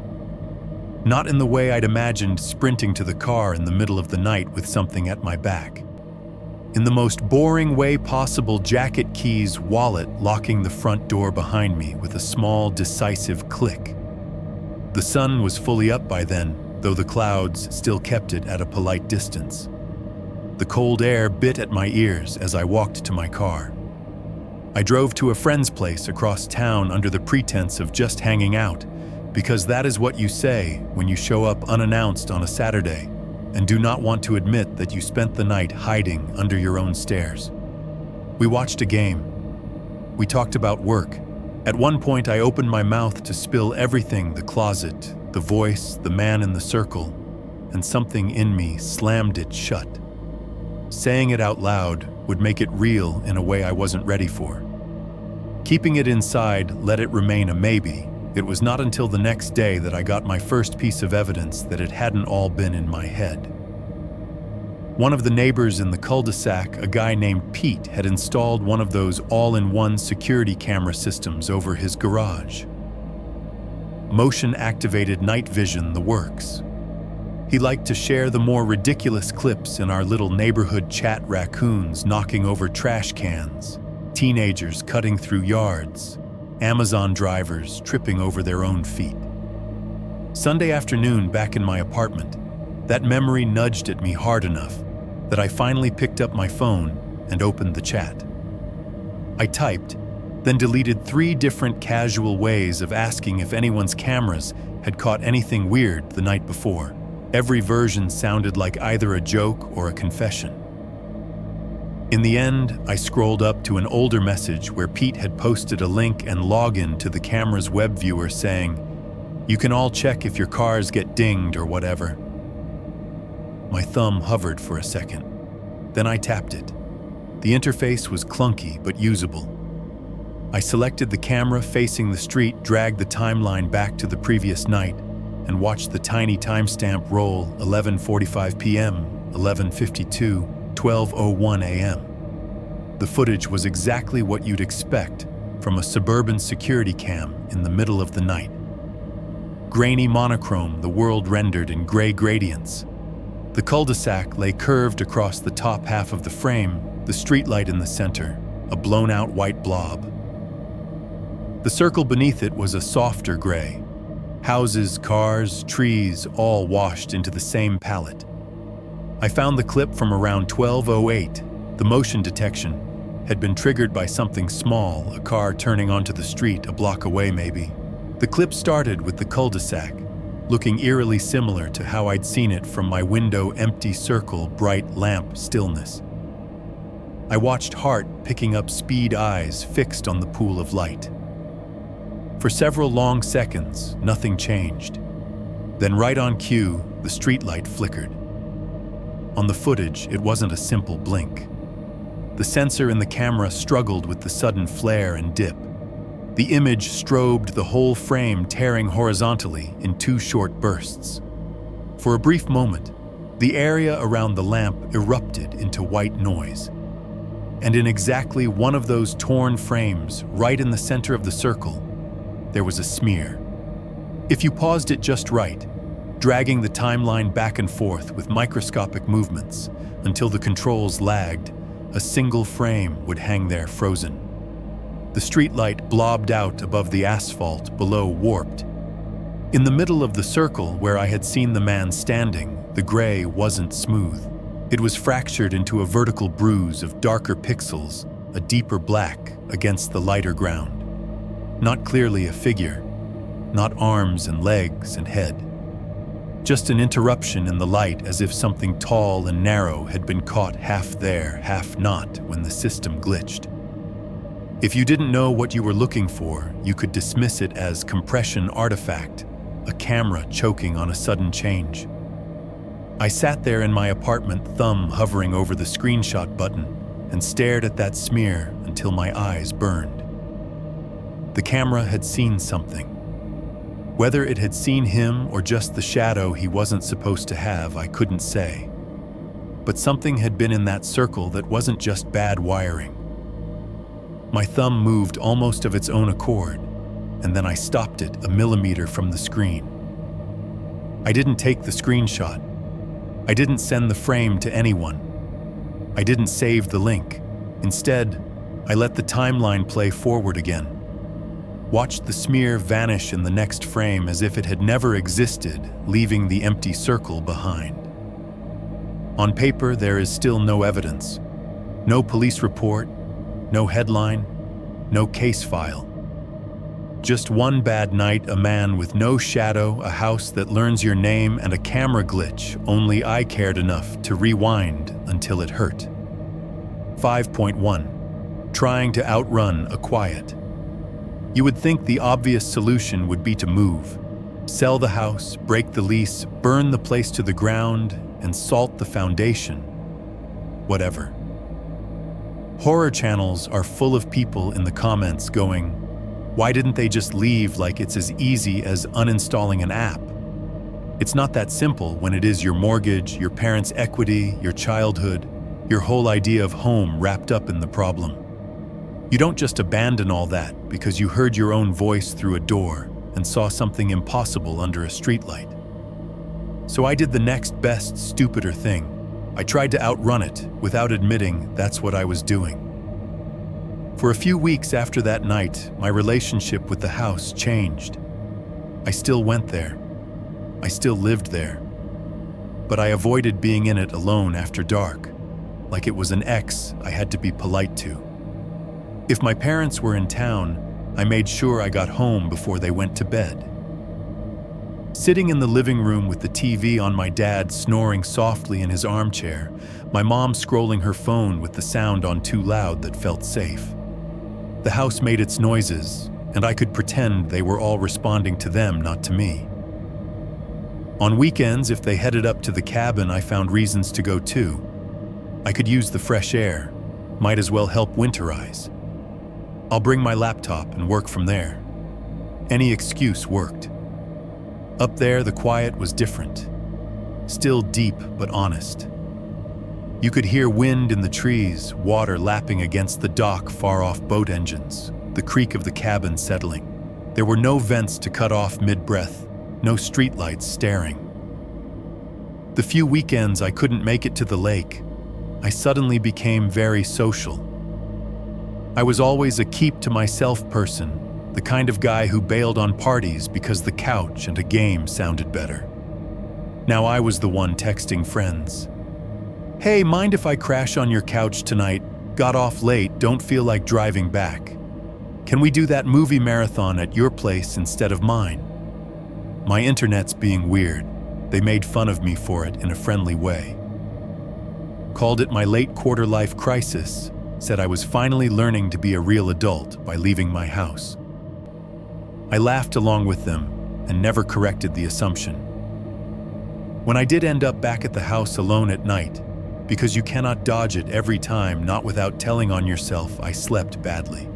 Not in the way I'd imagined sprinting to the car in the middle of the night with something at my back. In the most boring way possible, jacket keys, wallet locking the front door behind me with a small, decisive click. The sun was fully up by then, though the clouds still kept it at a polite distance. The cold air bit at my ears as I walked to my car. I drove to a friend's place across town under the pretense of just hanging out, because that is what you say when you show up unannounced on a Saturday and do not want to admit that you spent the night hiding under your own stairs. We watched a game. We talked about work. At one point, I opened my mouth to spill everything: the closet, the voice, the man in the circle, and something in me slammed it shut. Saying it out loud would make it real in a way I wasn't ready for. Keeping it inside let it remain a maybe. It was not until the next day that I got my first piece of evidence that it hadn't all been in my head. One of the neighbors in the cul-de-sac, a guy named Pete, had installed one of those all-in-one security camera systems over his garage. Motion-activated night vision, the works. He liked to share the more ridiculous clips in our little neighborhood chat: raccoons knocking over trash cans, teenagers cutting through yards, Amazon drivers tripping over their own feet. Sunday afternoon, back in my apartment, that memory nudged at me hard enough that I finally picked up my phone and opened the chat. I typed, then deleted 3 different casual ways of asking if anyone's cameras had caught anything weird the night before. Every version sounded like either a joke or a confession. In the end, I scrolled up to an older message where Pete had posted a link and login to the camera's web viewer saying, "You can all check if your cars get dinged or whatever." My thumb hovered for a second. Then I tapped it. The interface was clunky but usable. I selected the camera facing the street, dragged the timeline back to the previous night, and watched the tiny timestamp roll: 11:45 p.m., 11:52, 12:01 a.m. The footage was exactly what you'd expect from a suburban security cam in the middle of the night. Grainy monochrome, the world rendered in gray gradients. The cul-de-sac lay curved across the top half of the frame, the streetlight in the center, a blown-out white blob. The circle beneath it was a softer gray. Houses, cars, trees, all washed into the same palette. I found the clip from around 12:08. The motion detection had been triggered by something small, a car turning onto the street a block away maybe. The clip started with the cul-de-sac, looking eerily similar to how I'd seen it from my window: empty circle, bright lamp, stillness. I watched heart picking up speed, eyes fixed on the pool of light. For several long seconds, nothing changed. Then right on cue, the streetlight flickered. On the footage, it wasn't a simple blink. The sensor in the camera struggled with the sudden flare and dip. The image strobed the whole frame, tearing horizontally in 2 short bursts. For a brief moment, the area around the lamp erupted into white noise. And in exactly one of those torn frames, right in the center of the circle, there was a smear. If you paused it just right, dragging the timeline back and forth with microscopic movements until the controls lagged, a single frame would hang there frozen. The streetlight blobbed out above the asphalt below, warped. In the middle of the circle where I had seen the man standing, the gray wasn't smooth. It was fractured into a vertical bruise of darker pixels, a deeper black against the lighter ground. Not clearly a figure, not arms and legs and head. Just an interruption in the light, as if something tall and narrow had been caught half there, half not when the system glitched. If you didn't know what you were looking for, you could dismiss it as compression artifact, a camera choking on a sudden change. I sat there in my apartment, thumb hovering over the screenshot button, and stared at that smear until my eyes burned. The camera had seen something. Whether it had seen him or just the shadow he wasn't supposed to have, I couldn't say. But something had been in that circle that wasn't just bad wiring. My thumb moved almost of its own accord, and then I stopped it a millimeter from the screen. I didn't take the screenshot. I didn't send the frame to anyone. I didn't save the link. Instead, I let the timeline play forward again. Watched the smear vanish in the next frame as if it had never existed, leaving the empty circle behind. On paper, there is still no evidence. No police report, no headline, no case file. Just one bad night, a man with no shadow, a house that learns your name, and a camera glitch only I cared enough to rewind until it hurt. 5.1. Trying to outrun a quiet. You would think the obvious solution would be to move. Sell the house, break the lease, burn the place to the ground, and salt the foundation. Whatever. Horror channels are full of people in the comments going, "Why didn't they just leave like it's as easy as uninstalling an app?" It's not that simple when it is your mortgage, your parents' equity, your childhood, your whole idea of home wrapped up in the problem. You don't just abandon all that because you heard your own voice through a door and saw something impossible under a streetlight. So I did the next best, stupider thing. I tried to outrun it without admitting that's what I was doing. For a few weeks after that night, my relationship with the house changed. I still went there. I still lived there. But I avoided being in it alone after dark, like it was an ex I had to be polite to. If my parents were in town, I made sure I got home before they went to bed. Sitting in the living room with the TV on, my dad snoring softly in his armchair, my mom scrolling her phone with the sound on too loud that felt safe. The house made its noises, and I could pretend they were all responding to them, not to me. On weekends, if they headed up to the cabin, I found reasons to go too. I could use the fresh air, might as well help winterize. I'll bring my laptop and work from there. Any excuse worked. Up there, the quiet was different. Still deep, but honest. You could hear wind in the trees, water lapping against the dock far off boat engines, the creak of the cabin settling. There were no vents to cut off mid-breath, no streetlights staring. The few weekends I couldn't make it to the lake, I suddenly became very social. I was always a keep-to-myself person, the kind of guy who bailed on parties because the couch and a game sounded better. Now I was the one texting friends. "Hey, mind if I crash on your couch tonight? Got off late, don't feel like driving back. Can we do that movie marathon at your place instead of mine?" My internet's being weird. They made fun of me for it in a friendly way. Called it my late quarter-life crisis, said I was finally learning to be a real adult by leaving my house. I laughed along with them and never corrected the assumption. When I did end up back at the house alone at night, because you cannot dodge it every time, not without telling on yourself, I slept badly.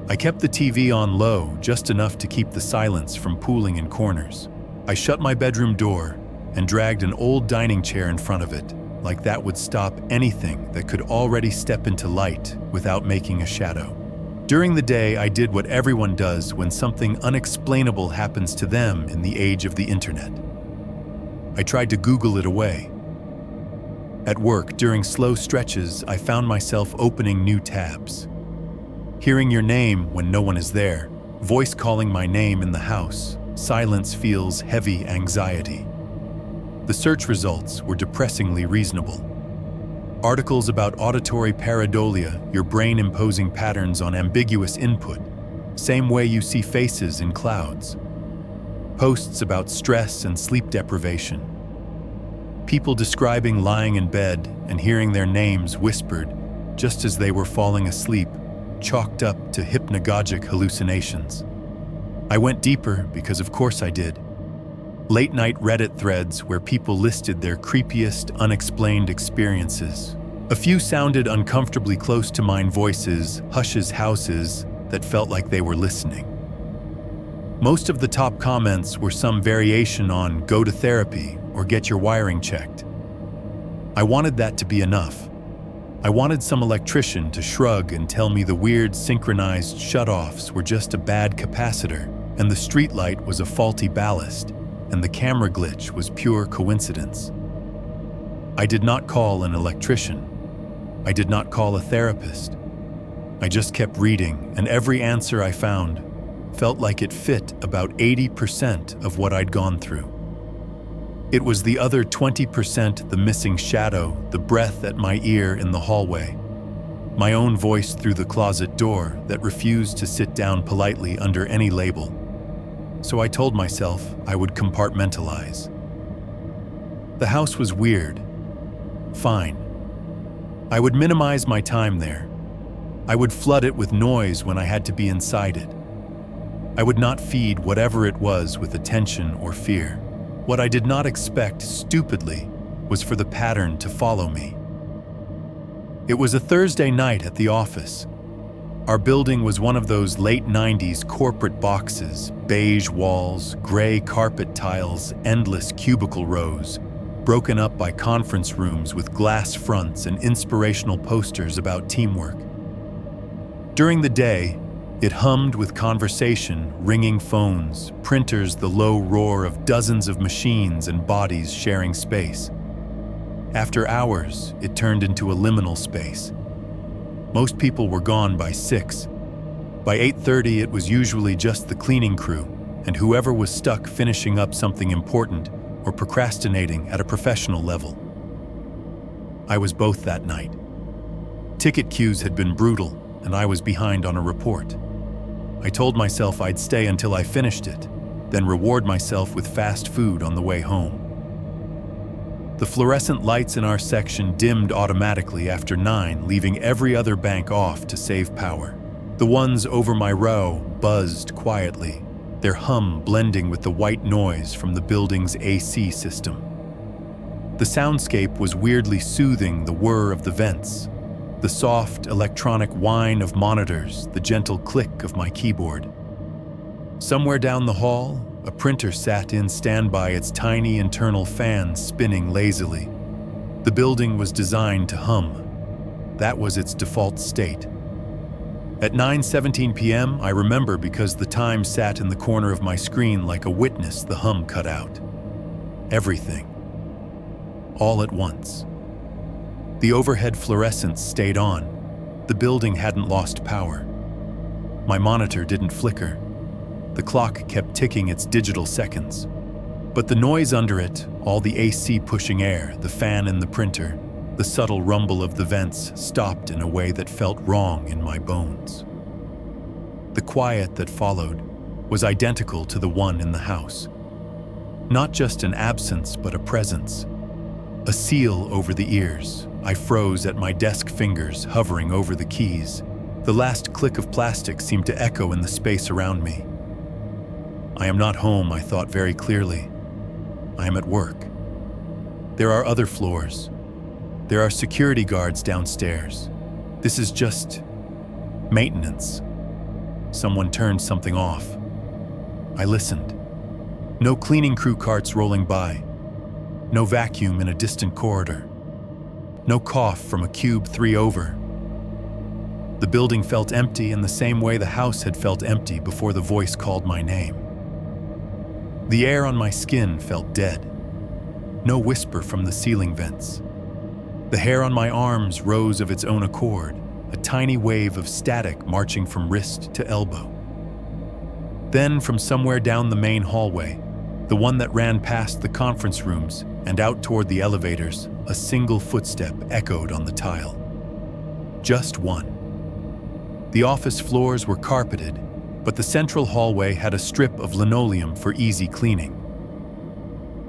I kept the TV on low, just enough to keep the silence from pooling in corners. I shut my bedroom door and dragged an old dining chair in front of it, like that would stop anything that could already step into light without making a shadow. During the day, I did what everyone does when something unexplainable happens to them in the age of the internet. I tried to Google it away. At work, during slow stretches, I found myself opening new tabs. Hearing your name when no one is there, voice calling my name in the house, silence feels heavy anxiety. The search results were depressingly reasonable. Articles about auditory pareidolia, your brain imposing patterns on ambiguous input, same way you see faces in clouds. Posts about stress and sleep deprivation. People describing lying in bed and hearing their names whispered just as they were falling asleep, chalked up to hypnagogic hallucinations. I went deeper because of course I did. Late-night Reddit threads where people listed their creepiest, unexplained experiences. A few sounded uncomfortably close to mine voices, hushes houses that felt like they were listening. Most of the top comments were some variation on go to therapy or get your wiring checked. I wanted that to be enough. I wanted some electrician to shrug and tell me the weird synchronized shutoffs were just a bad capacitor and the streetlight was a faulty ballast and the camera glitch was pure coincidence. I did not call an electrician. I did not call a therapist. I just kept reading, and every answer I found felt like it fit about 80% of what I'd gone through. It was the other 20%, the missing shadow, the breath at my ear in the hallway, my own voice through the closet door that refused to sit down politely under any label. So I told myself I would compartmentalize. The house was weird. Fine. I would minimize my time there. I would flood it with noise when I had to be inside it. I would not feed whatever it was with attention or fear. What I did not expect, stupidly, was for the pattern to follow me. It was a Thursday night at the office. Our building was one of those late 90s corporate boxes, beige walls, gray carpet tiles, endless cubicle rows, broken up by conference rooms with glass fronts and inspirational posters about teamwork. During the day, it hummed with conversation, ringing phones, printers, the low roar of dozens of machines and bodies sharing space. After hours, it turned into a liminal space. Most people were gone by 6. By 8:30, it was usually just the cleaning crew and whoever was stuck finishing up something important or procrastinating at a professional level. I was both that night. Ticket queues had been brutal, and I was behind on a report. I told myself I'd stay until I finished it, then reward myself with fast food on the way home. The fluorescent lights in our section dimmed automatically after 9, leaving every other bank off to save power. The ones over my row buzzed quietly, their hum blending with the white noise from the building's AC system. The soundscape was weirdly soothing, the whir of the vents, the soft electronic whine of monitors, the gentle click of my keyboard. Somewhere down the hall, a printer sat in standby, its tiny internal fan spinning lazily. The building was designed to hum. That was its default state. At 9:17 p.m., I remember because the time sat in the corner of my screen like a witness, the hum cut out. Everything. All at once. The overhead fluorescence stayed on. The building hadn't lost power. My monitor didn't flicker. The clock kept ticking its digital seconds. But the noise under it, all the AC pushing air, the fan in the printer, the subtle rumble of the vents stopped in a way that felt wrong in my bones. The quiet that followed was identical to the one in the house. Not just an absence, but a presence. A seal over the ears. I froze at my desk fingers, hovering over the keys. The last click of plastic seemed to echo in the space around me. I am not home, I thought very clearly. I am at work. There are other floors. There are security guards downstairs. This is just maintenance. Someone turned something off. I listened. No cleaning crew carts rolling by. No vacuum in a distant corridor. No cough from a cube 3 over. The building felt empty in the same way the house had felt empty before the voice called my name. The air on my skin felt dead. No whisper from the ceiling vents. The hair on my arms rose of its own accord, a tiny wave of static marching from wrist to elbow. Then, from somewhere down the main hallway, the one that ran past the conference rooms and out toward the elevators, a single footstep echoed on the tile. Just one. The office floors were carpeted, but the central hallway had a strip of linoleum for easy cleaning.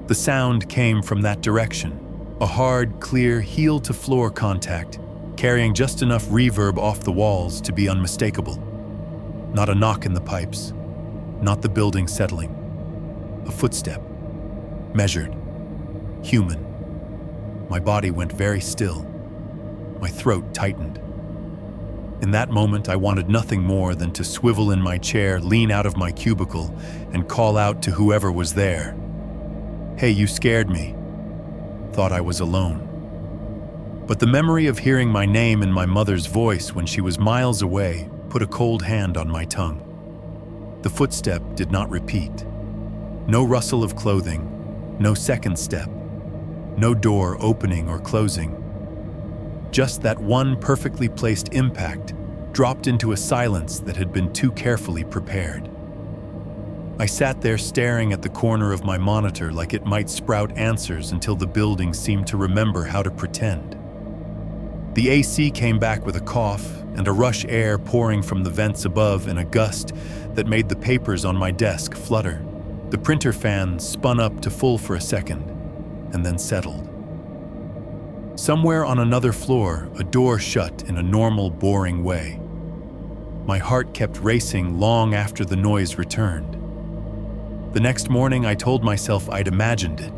The sound came from that direction, a hard, clear, heel-to-floor contact, carrying just enough reverb off the walls to be unmistakable. Not a knock in the pipes, not the building settling. A footstep, measured, human. My body went very still. My throat tightened. In that moment, I wanted nothing more than to swivel in my chair, lean out of my cubicle, and call out to whoever was there. "Hey, you scared me." Thought I was alone. But the memory of hearing my name in my mother's voice when she was miles away put a cold hand on my tongue. The footstep did not repeat. No rustle of clothing, no second step, no door opening or closing. Just that one perfectly placed impact dropped into a silence that had been too carefully prepared. I sat there staring at the corner of my monitor like it might sprout answers until the building seemed to remember how to pretend. The AC came back with a cough and a rush air pouring from the vents above in a gust that made the papers on my desk flutter. The printer fan spun up to full for a second and then settled. Somewhere on another floor, a door shut in a normal, boring way. My heart kept racing long after the noise returned. The next morning, I told myself I'd imagined it.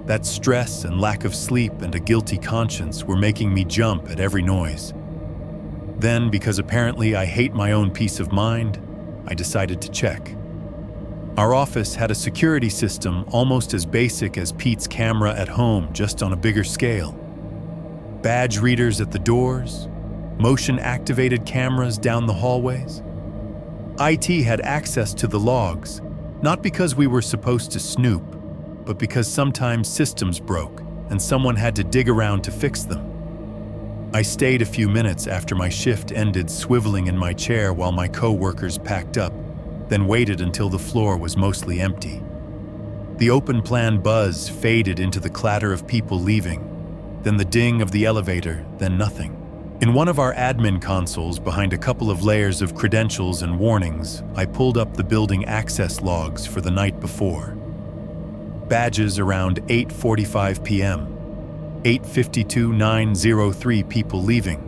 That stress and lack of sleep and a guilty conscience were making me jump at every noise. Then, because apparently I hate my own peace of mind, I decided to check. Our office had a security system almost as basic as Pete's camera at home, just on a bigger scale. Badge readers at the doors, motion-activated cameras down the hallways. IT had access to the logs, not because we were supposed to snoop, but because sometimes systems broke and someone had to dig around to fix them. I stayed a few minutes after my shift ended, swiveling in my chair while my co-workers packed up, then waited until the floor was mostly empty. The open-plan buzz faded into the clatter of people leaving, then the ding of the elevator, then nothing. In one of our admin consoles, behind a couple of layers of credentials and warnings, I pulled up the building access logs for the night before. Badges around 8:45 p.m. 8:52,903 people leaving.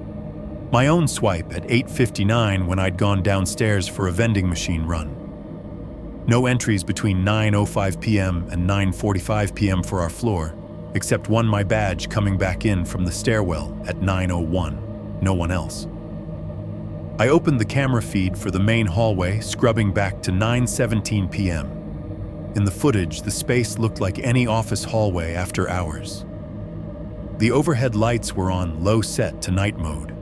My own swipe at 8:59 when I'd gone downstairs for a vending machine run. No entries between 9:05 p.m. and 9:45 p.m. for our floor, except my badge coming back in from the stairwell at 9:01. No one else. I opened the camera feed for the main hallway, scrubbing back to 9:17 p.m. In the footage, the space looked like any office hallway after hours. The overhead lights were on low set to night mode.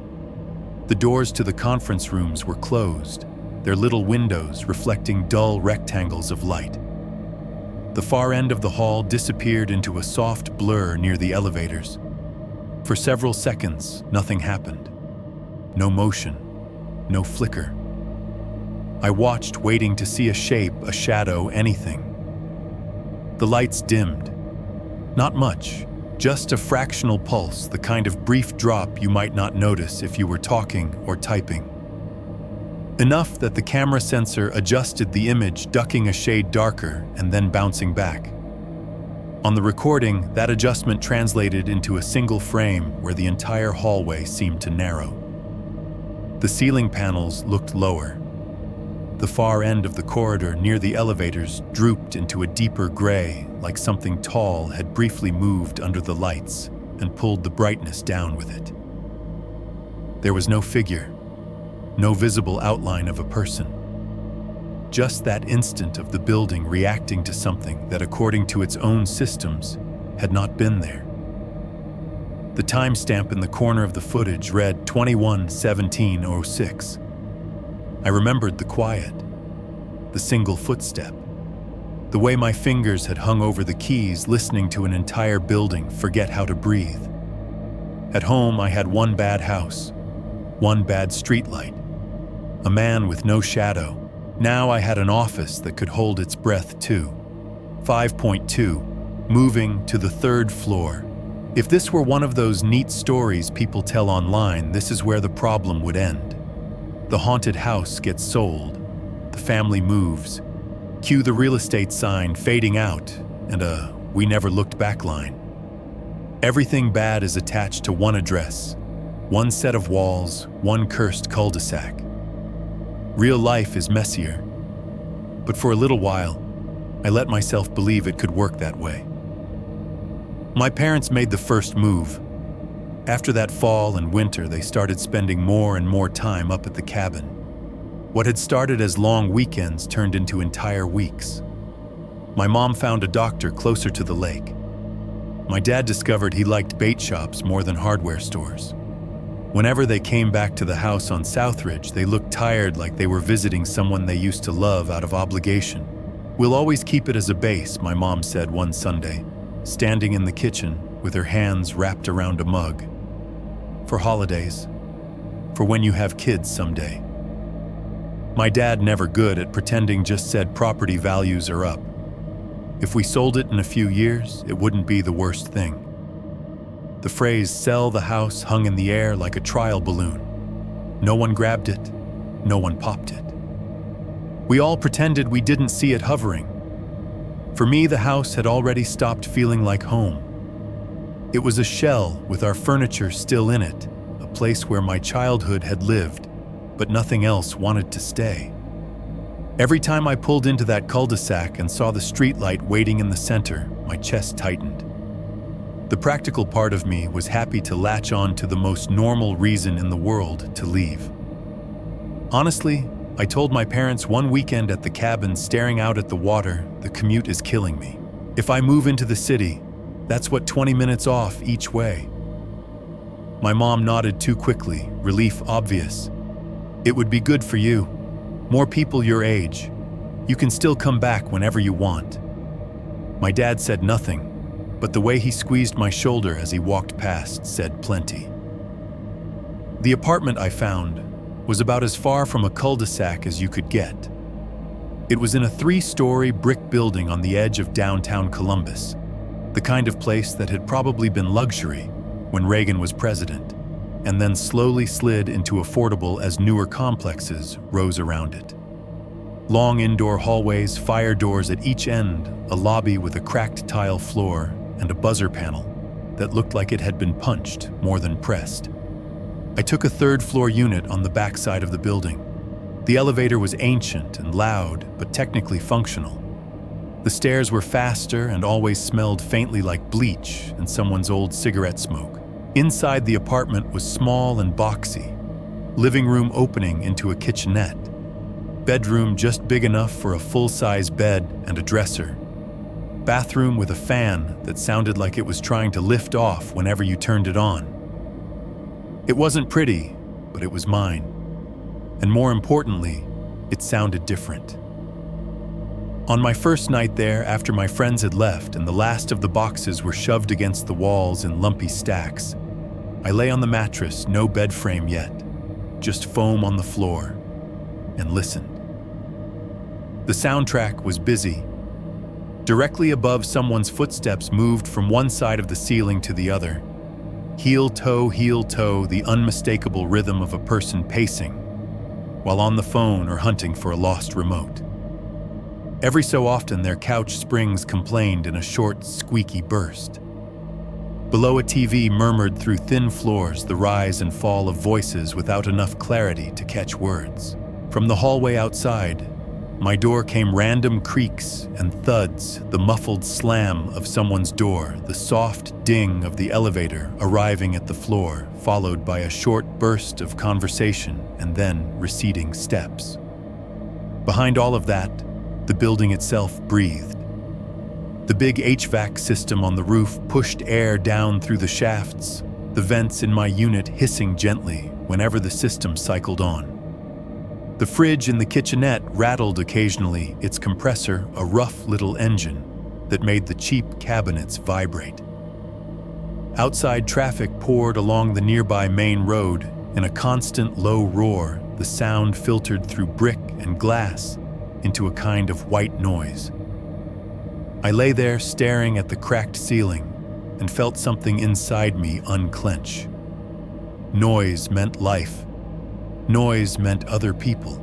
The doors to the conference rooms were closed, their little windows reflecting dull rectangles of light. The far end of the hall disappeared into a soft blur near the elevators. For several seconds, nothing happened. No motion, no flicker. I watched, waiting to see a shape, a shadow, anything. The lights dimmed. Not much, just a fractional pulse, the kind of brief drop you might not notice if you were talking or typing. Enough that the camera sensor adjusted the image, ducking a shade darker and then bouncing back. On the recording, that adjustment translated into a single frame where the entire hallway seemed to narrow. The ceiling panels looked lower. The far end of the corridor near the elevators drooped into a deeper gray, like something tall had briefly moved under the lights and pulled the brightness down with it. There was no figure, no visible outline of a person. Just that instant of the building reacting to something that, according to its own systems, had not been there. The timestamp in the corner of the footage read 21:17:06. I remembered the quiet, the single footstep, the way my fingers had hung over the keys, listening to an entire building forget how to breathe. At home, I had one bad house, one bad streetlight, a man with no shadow. Now I had an office that could hold its breath too. 5.2, moving to the third floor. If this were one of those neat stories people tell online, this is where the problem would end. The haunted house gets sold, the family moves, cue the real estate sign fading out, and a "we never looked back" line. Everything bad is attached to one address, one set of walls, one cursed cul-de-sac. Real life is messier, but for a little while, I let myself believe it could work that way. My parents made the first move. After that fall and winter, they started spending more and more time up at the cabin. What had started as long weekends turned into entire weeks. My mom found a doctor closer to the lake. My dad discovered he liked bait shops more than hardware stores. Whenever they came back to the house on Southridge, they looked tired, like they were visiting someone they used to love out of obligation. "We'll always keep it as a base," my mom said one Sunday, standing in the kitchen with her hands wrapped around a mug. "For holidays. For when you have kids someday." My dad, never good at pretending, just said property values are up. If we sold it in a few years, it wouldn't be the worst thing. The phrase "sell the house" hung in the air like a trial balloon. No one grabbed it, no one popped it. We all pretended we didn't see it hovering. For me, the house had already stopped feeling like home. It was a shell with our furniture still in it, a place where my childhood had lived, but nothing else wanted to stay. Every time I pulled into that cul-de-sac and saw the streetlight waiting in the center, my chest tightened. The practical part of me was happy to latch on to the most normal reason in the world to leave. Honestly, I told my parents one weekend at the cabin, staring out at the water, "The commute is killing me. If I move into the city, that's what 20 minutes off each way." My mom nodded too quickly, relief obvious. "It would be good for you. More people your age. You can still come back whenever you want." My dad said nothing, but the way he squeezed my shoulder as he walked past said plenty. The apartment I found was about as far from a cul-de-sac as you could get. It was in a 3-story brick building on the edge of downtown Columbus, the kind of place that had probably been luxury when Reagan was president, and then slowly slid into affordable as newer complexes rose around it. Long indoor hallways, fire doors at each end, a lobby with a cracked tile floor, and a buzzer panel that looked like it had been punched more than pressed. I took a 3rd-floor unit on the back side of the building. The elevator was ancient and loud, but technically functional. The stairs were faster and always smelled faintly like bleach and someone's old cigarette smoke. Inside the apartment was small and boxy. Living room opening into a kitchenette. Bedroom just big enough for a full-size bed and a dresser. Bathroom with a fan that sounded like it was trying to lift off whenever you turned it on. It wasn't pretty, but it was mine. And more importantly, it sounded different. On my first night there, after my friends had left and the last of the boxes were shoved against the walls in lumpy stacks, I lay on the mattress, no bed frame yet, just foam on the floor, and listened. The soundtrack was busy. Directly above, someone's footsteps moved from one side of the ceiling to the other. Heel toe, the unmistakable rhythm of a person pacing, while on the phone or hunting for a lost remote. Every so often, their couch springs complained in a short, squeaky burst. Below, a TV murmured through thin floors the rise and fall of voices without enough clarity to catch words. From the hallway outside, my door came random creaks and thuds, the muffled slam of someone's door, the soft ding of the elevator arriving at the floor, followed by a short burst of conversation and then receding steps. Behind all of that, the building itself breathed. The big HVAC system on the roof pushed air down through the shafts, the vents in my unit hissing gently whenever the system cycled on. The fridge in the kitchenette rattled occasionally, its compressor a rough little engine that made the cheap cabinets vibrate. Outside, traffic poured along the nearby main road, In a constant low roar, the sound filtered through brick and glass into a kind of white noise. I lay there staring at the cracked ceiling and felt something inside me unclench. Noise meant life. Noise meant other people.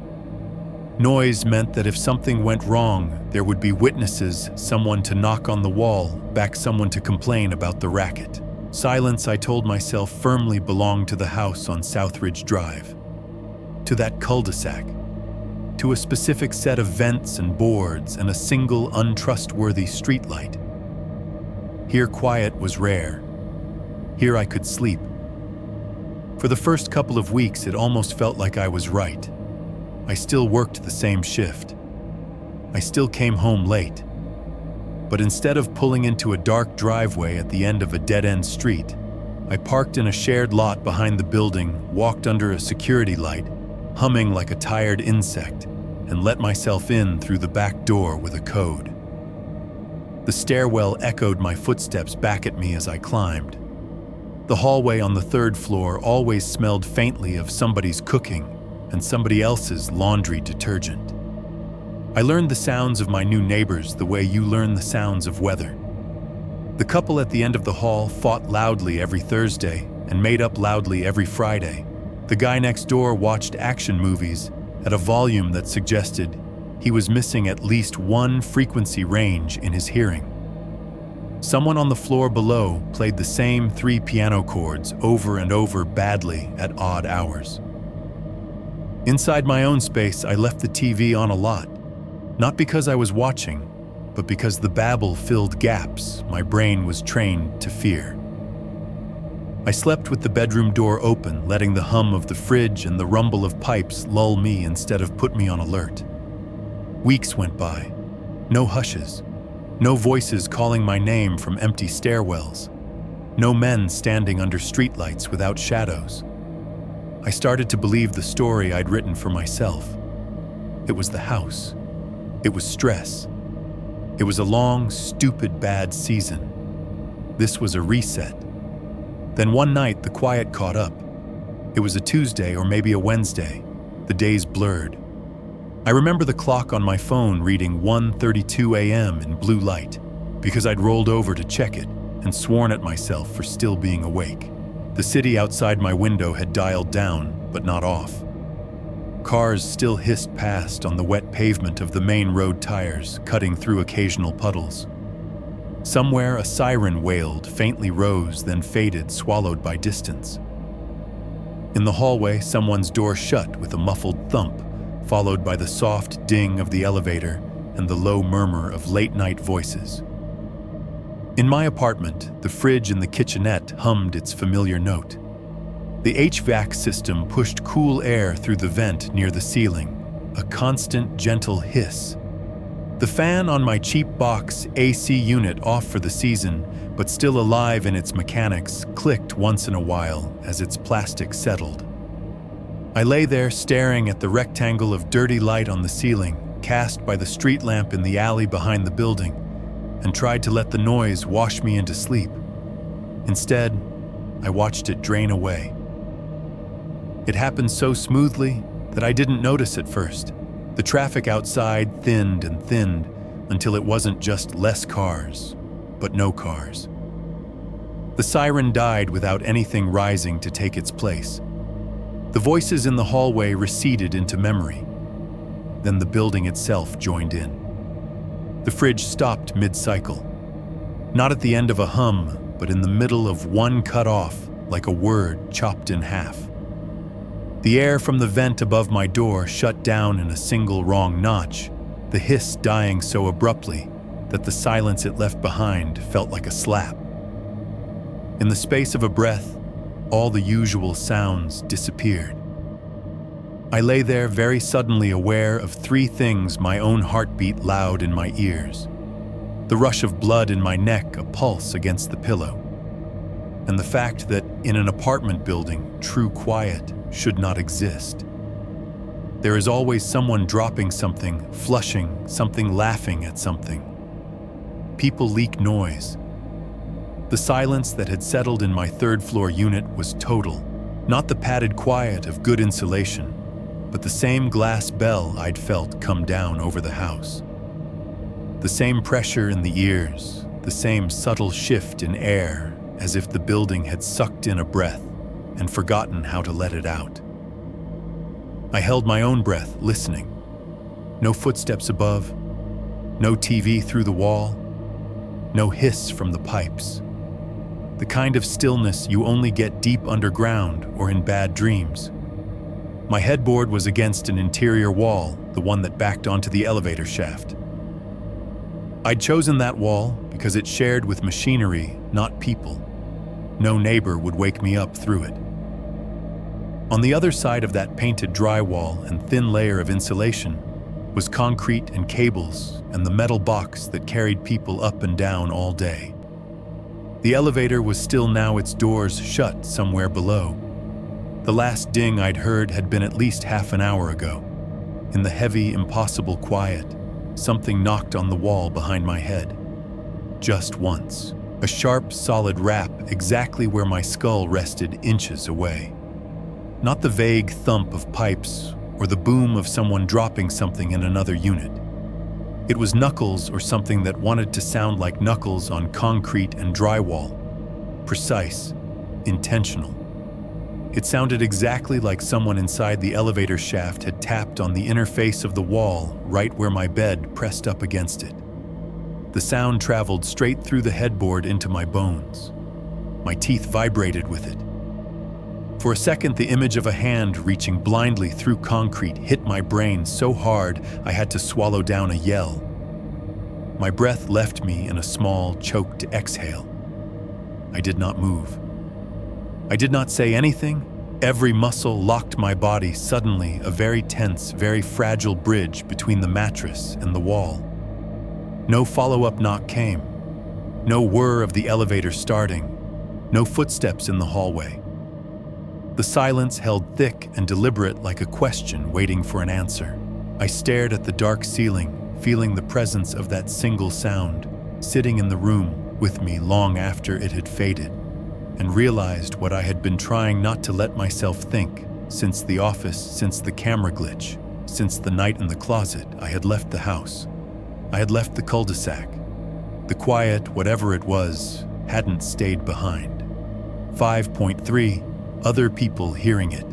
Noise meant that if something went wrong, there would be witnesses, someone to knock on the wall, back someone to complain about the racket. Silence, I told myself, firmly belonged to the house on Southridge Drive, to that cul-de-sac, to a specific set of vents and boards and a single untrustworthy streetlight. Here quiet was rare. Here I could sleep. For the first couple of weeks, it almost felt like I was right. I still worked the same shift. I still came home late. But instead of pulling into a dark driveway at the end of a dead-end street, I parked in a shared lot behind the building, walked under a security light, humming like a tired insect, and let myself in through the back door with a code. The stairwell echoed my footsteps back at me as I climbed. The hallway on the third floor always smelled faintly of somebody's cooking and somebody else's laundry detergent. I learned the sounds of my new neighbors the way you learn the sounds of weather. The couple at the end of the hall fought loudly every Thursday and made up loudly every Friday. The guy next door watched action movies at a volume that suggested he was missing at least one frequency range in his hearing. Someone on the floor below played the same 3 piano chords over and over badly at odd hours. Inside my own space, I left the TV on a lot, not because I was watching, but because the babble filled gaps my brain was trained to fear. I slept with the bedroom door open, letting the hum of the fridge and the rumble of pipes lull me instead of put me on alert. Weeks went by. No hushes. No voices calling my name from empty stairwells. No men standing under streetlights without shadows. I started to believe the story I'd written for myself. It was the house. It was stress. It was a long, stupid, bad season. This was a reset. Then one night, the quiet caught up. It was a Tuesday or maybe a Wednesday. The days blurred. I remember the clock on my phone reading 1:32 a.m. in blue light because I'd rolled over to check it and sworn at myself for still being awake. The city outside my window had dialed down, but not off. Cars still hissed past on the wet pavement of the main road tires, cutting through occasional puddles. Somewhere a siren wailed, faintly rose, then faded, swallowed by distance. In the hallway, someone's door shut with a muffled thump, followed by the soft ding of the elevator and the low murmur of late-night voices. In my apartment, the fridge in the kitchenette hummed its familiar note. The HVAC system pushed cool air through the vent near the ceiling, a constant, gentle hiss. The fan on my cheap box AC unit, off for the season, but still alive in its mechanics, clicked once in a while as its plastic settled. I lay there staring at the rectangle of dirty light on the ceiling, cast by the street lamp in the alley behind the building, and tried to let the noise wash me into sleep. Instead, I watched it drain away. It happened so smoothly that I didn't notice at first. The traffic outside thinned and thinned until it wasn't just less cars, but no cars. The siren died without anything rising to take its place. The voices in the hallway receded into memory. Then the building itself joined in. The fridge stopped mid-cycle. Not at the end of a hum, but in the middle of one cut off, like a word chopped in half. The air from the vent above my door shut down in a single wrong notch, the hiss dying so abruptly that the silence it left behind felt like a slap. In the space of a breath, all the usual sounds disappeared. I lay there very suddenly aware of 3 things: my own heartbeat loud in my ears, the rush of blood in my neck a pulse against the pillow, and the fact that in an apartment building, true quiet should not exist. There is always someone dropping something, flushing something, laughing at something. People leak noise. The silence that had settled in my third-floor unit was total, Not the padded quiet of good insulation, but the same glass bell I'd felt come down over the house. The same pressure in the ears, the same subtle shift in air, as if the building had sucked in a breath and forgotten how to let it out. I held my own breath, listening. No footsteps above, no TV through the wall, no hiss from the pipes. The kind of stillness you only get deep underground or in bad dreams. My headboard was against an interior wall, the one that backed onto the elevator shaft. I'd chosen that wall because it shared with machinery, not people. No neighbor would wake me up through it. On the other side of that painted drywall and thin layer of insulation was concrete and cables and the metal box that carried people up and down all day. The elevator was still now, its doors shut somewhere below. The last ding I'd heard had been at least half an hour ago. In the heavy, impossible quiet, something knocked on the wall behind my head. Just once. A sharp, solid rap exactly where my skull rested inches away. Not the vague thump of pipes or the boom of someone dropping something in another unit. It was knuckles or something that wanted to sound like knuckles on concrete and drywall. Precise, intentional. It sounded exactly like someone inside the elevator shaft had tapped on the inner face of the wall right where my bed pressed up against it. The sound traveled straight through the headboard into my bones. My teeth vibrated with it. For a second, the image of a hand reaching blindly through concrete hit my brain so hard I had to swallow down a yell. My breath left me in a small, choked exhale. I did not move. I did not say anything. Every muscle locked my body, suddenly a very tense, very fragile bridge between the mattress and the wall. No follow-up knock came. No whir of the elevator starting. No footsteps in the hallway. The silence held thick and deliberate like a question waiting for an answer. I stared at the dark ceiling, feeling the presence of that single sound, sitting in the room with me long after it had faded, and realized what I had been trying not to let myself think since the office, since the camera glitch, since the night in the closet. I had left the house. I had left the cul-de-sac. The quiet, whatever it was, hadn't stayed behind. 5.3 Other people hearing it.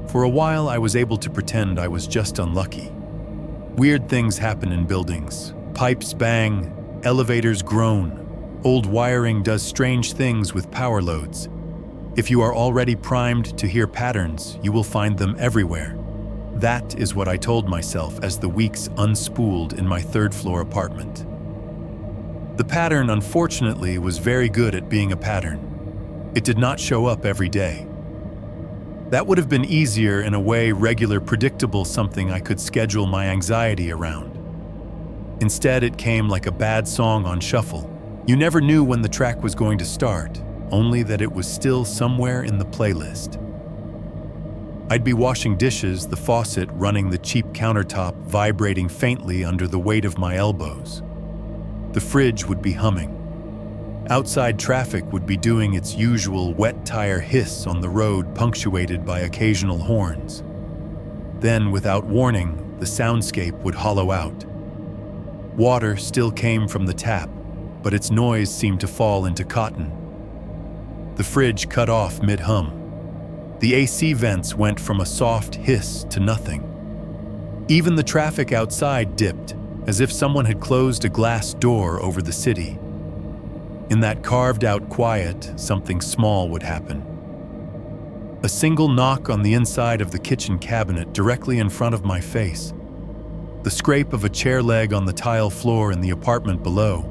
For a while, I was able to pretend I was just unlucky. Weird things happen in buildings. Pipes bang, elevators groan. Old wiring does strange things with power loads. If you are already primed to hear patterns, you will find them everywhere. That is what I told myself as the weeks unspooled in my third-floor apartment. The pattern, unfortunately, was very good at being a pattern. It did not show up every day. That would have been easier in a way, regular, predictable, something I could schedule my anxiety around. Instead, it came like a bad song on shuffle. You never knew when the track was going to start, only that it was still somewhere in the playlist. I'd be washing dishes, the faucet running, the cheap countertop vibrating faintly under the weight of my elbows. The fridge would be humming. Outside traffic would be doing its usual wet tire hiss on the road, punctuated by occasional horns. Then, without warning, the soundscape would hollow out. Water still came from the tap, but its noise seemed to fall into cotton. The fridge cut off mid-hum. The AC vents went from a soft hiss to nothing. Even the traffic outside dipped, as if someone had closed a glass door over the city. In that carved-out quiet, something small would happen. A single knock on the inside of the kitchen cabinet directly in front of my face. The scrape of a chair leg on the tile floor in the apartment below,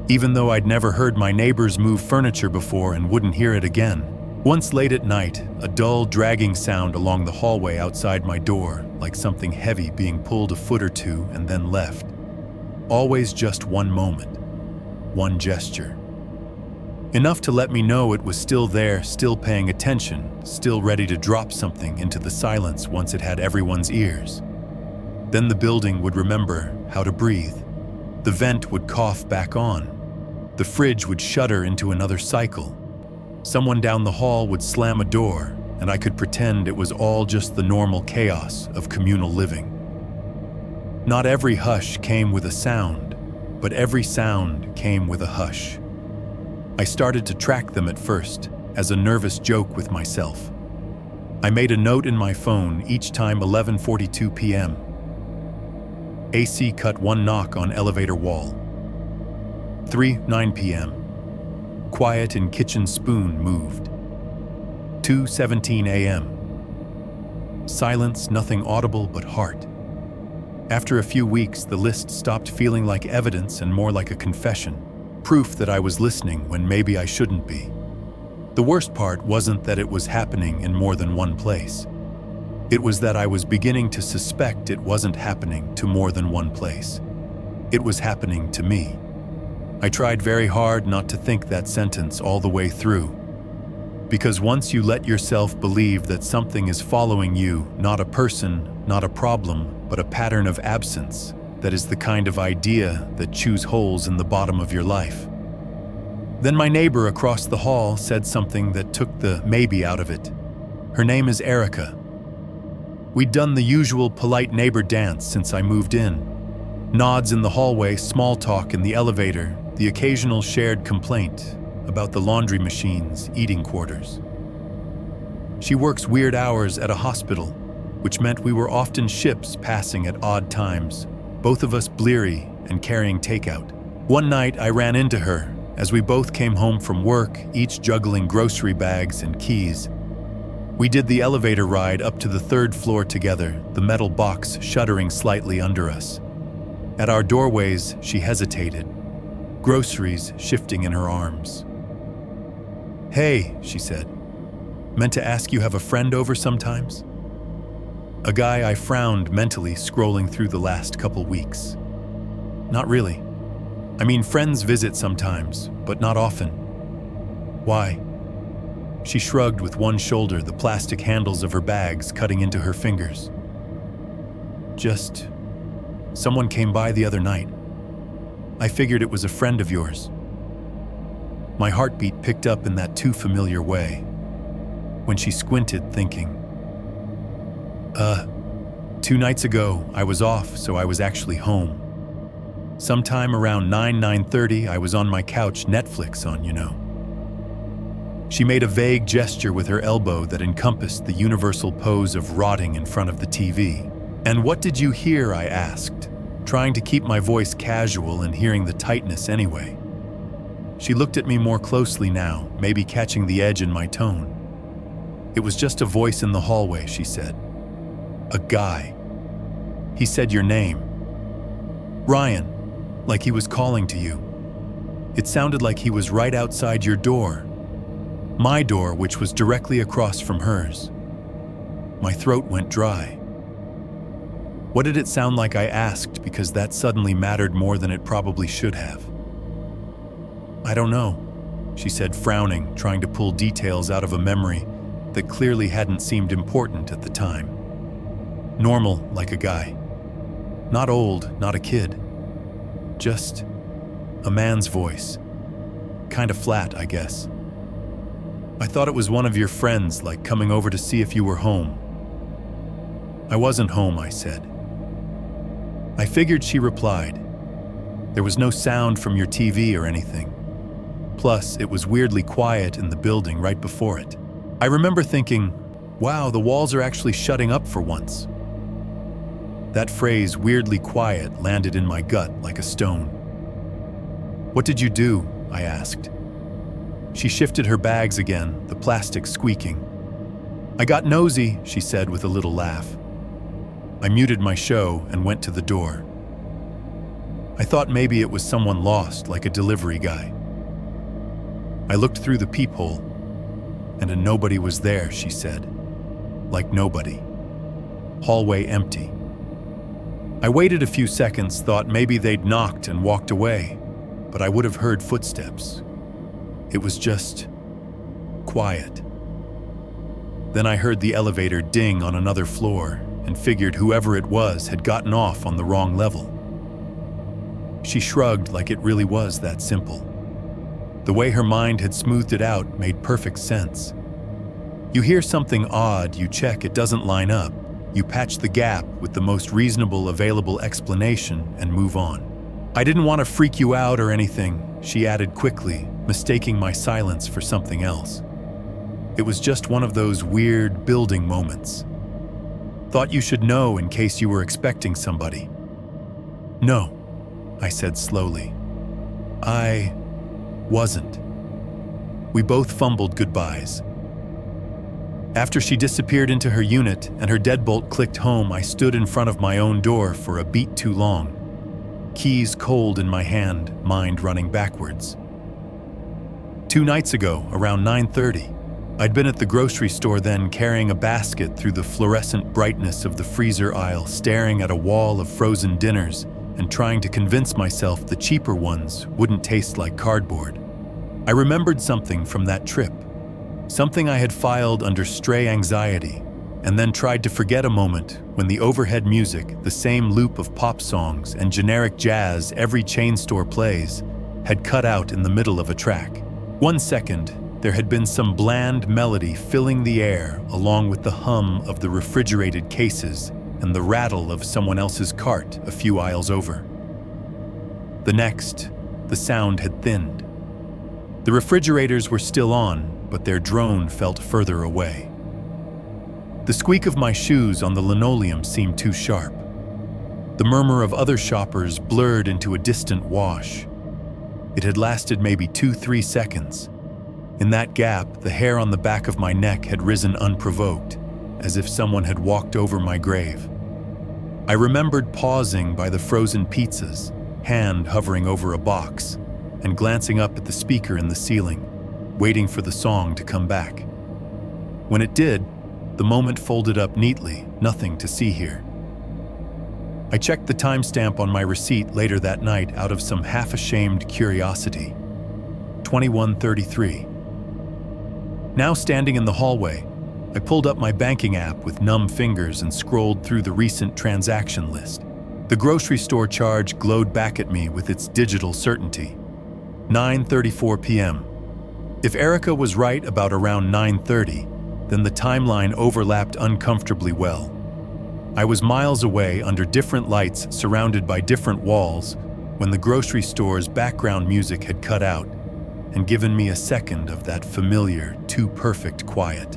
even though I'd never heard my neighbors move furniture before and wouldn't hear it again. Once late at night, a dull, dragging sound along the hallway outside my door, like something heavy being pulled a foot or two and then left. Always just one moment, one gesture. Enough to let me know it was still there, still paying attention, still ready to drop something into the silence once it had everyone's ears. Then the building would remember how to breathe. The vent would cough back on. The fridge would shudder into another cycle. Someone down the hall would slam a door, and I could pretend it was all just the normal chaos of communal living. Not every hush came with a sound, but every sound came with a hush. I started to track them at first, as a nervous joke with myself. I made a note in my phone each time 11:42 p.m. AC cut one knock on elevator wall. 3:09 p.m. Quiet in kitchen spoon moved. 2:17 a.m. Silence, nothing audible but heart. After a few weeks, the list stopped feeling like evidence and more like a confession, proof that I was listening when maybe I shouldn't be. The worst part wasn't that it was happening in more than one place. It was that I was beginning to suspect it wasn't happening to more than one place. It was happening to me. I tried very hard not to think that sentence all the way through. Because once you let yourself believe that something is following you, not a person, not a problem, but a pattern of absence, that is the kind of idea that chews holes in the bottom of your life. Then my neighbor across the hall said something that took the maybe out of it. Her name is Erica. We'd done the usual polite neighbor dance since I moved in. Nods in the hallway, small talk in the elevator, the occasional shared complaint about the laundry machines, eating quarters. She works weird hours at a hospital, which meant we were often ships passing at odd times, both of us bleary and carrying takeout. One night I ran into her as we both came home from work, each juggling grocery bags and keys. We did the elevator ride up to the 3rd floor together, the metal box shuddering slightly under us. At our doorways, she hesitated, groceries shifting in her arms. "Hey," she said. "Meant to ask you have a friend over sometimes?" A guy I frowned mentally, scrolling through the last couple weeks. Not really. I mean, friends visit sometimes, but not often. Why? She shrugged with one shoulder, the plastic handles of her bags cutting into her fingers. Just, someone came by the other night. I figured it was a friend of yours. My heartbeat picked up in that too familiar way, when she squinted, thinking. 2 nights ago, I was off, so I was actually home. Sometime around 9:30, I was on my couch, Netflix on, you know. She made a vague gesture with her elbow that encompassed the universal pose of rotting in front of the TV. "And what did you hear?" I asked, trying to keep my voice casual and hearing the tightness anyway. She looked at me more closely now, maybe catching the edge in my tone. "It was just a voice in the hallway," she said. "A guy. He said your name. Ryan, like he was calling to you. It sounded like he was right outside your door. My door, which was directly across from hers." My throat went dry. What did it sound like, I asked, because that suddenly mattered more than it probably should have. "I don't know," she said, frowning, trying to pull details out of a memory that clearly hadn't seemed important at the time. "Normal, like a guy. Not old, not a kid. Just a man's voice. Kind of flat, I guess. I thought it was one of your friends, like coming over to see if you were home." "I wasn't home," I said. I figured, she replied. "There was no sound from your TV or anything. Plus, it was weirdly quiet in the building right before it." I remember thinking, wow, the walls are actually shutting up for once. That phrase, weirdly quiet, landed in my gut like a stone. "What did you do?" I asked. She shifted her bags again, the plastic squeaking. "I got nosy," she said with a little laugh. I muted my show and went to the door. I thought maybe it was someone lost, like a delivery guy. I looked through the peephole, and a nobody was there, she said. Like nobody. Hallway empty. I waited a few seconds, thought maybe they'd knocked and walked away, but I would have heard footsteps. It was just quiet. Then I heard the elevator ding on another floor and figured whoever it was had gotten off on the wrong level. She shrugged like it really was that simple. The way her mind had smoothed it out made perfect sense. You hear something odd, you check it doesn't line up, you patch the gap with the most reasonable available explanation and move on. "I didn't want to freak you out or anything," she added quickly, mistaking my silence for something else. It was just one of those weird building moments. "Thought you should know in case you were expecting somebody." "No," I said slowly. "I wasn't." We both fumbled goodbyes. After she disappeared into her unit and her deadbolt clicked home, I stood in front of my own door for a beat too long. Keys cold in my hand, mind running backwards. 2 nights ago, around 9:30, I'd been at the grocery store then, carrying a basket through the fluorescent brightness of the freezer aisle, staring at a wall of frozen dinners and trying to convince myself the cheaper ones wouldn't taste like cardboard. I remembered something from that trip, something I had filed under stray anxiety, and then tried to forget a moment when the overhead music, the same loop of pop songs and generic jazz every chain store plays, had cut out in the middle of a track. 1 second, there had been some bland melody filling the air, along with the hum of the refrigerated cases and the rattle of someone else's cart a few aisles over. The next, the sound had thinned. The refrigerators were still on, but their drone felt further away. The squeak of my shoes on the linoleum seemed too sharp. The murmur of other shoppers blurred into a distant wash. It had lasted maybe 2-3 seconds. In that gap, the hair on the back of my neck had risen unprovoked, as if someone had walked over my grave. I remembered pausing by the frozen pizzas, hand hovering over a box, and glancing up at the speaker in the ceiling, waiting for the song to come back. When it did, the moment folded up neatly, nothing to see here. I checked the timestamp on my receipt later that night out of some half-ashamed curiosity. 21:33. Now standing in the hallway, I pulled up my banking app with numb fingers and scrolled through the recent transaction list. The grocery store charge glowed back at me with its digital certainty. 9:34 p.m. If Erica was right about around 9:30, then the timeline overlapped uncomfortably well. I was miles away under different lights surrounded by different walls when the grocery store's background music had cut out and given me a second of that familiar, too perfect quiet.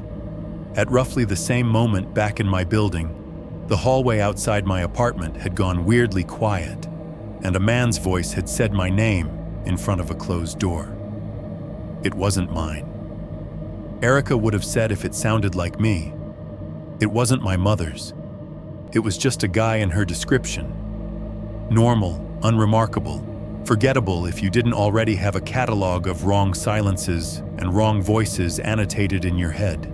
At roughly the same moment back in my building, the hallway outside my apartment had gone weirdly quiet, and a man's voice had said my name in front of a closed door. It wasn't mine. Erica would have said if it sounded like me. It wasn't my mother's. It was just a guy in her description. Normal, unremarkable, forgettable if you didn't already have a catalog of wrong silences and wrong voices annotated in your head.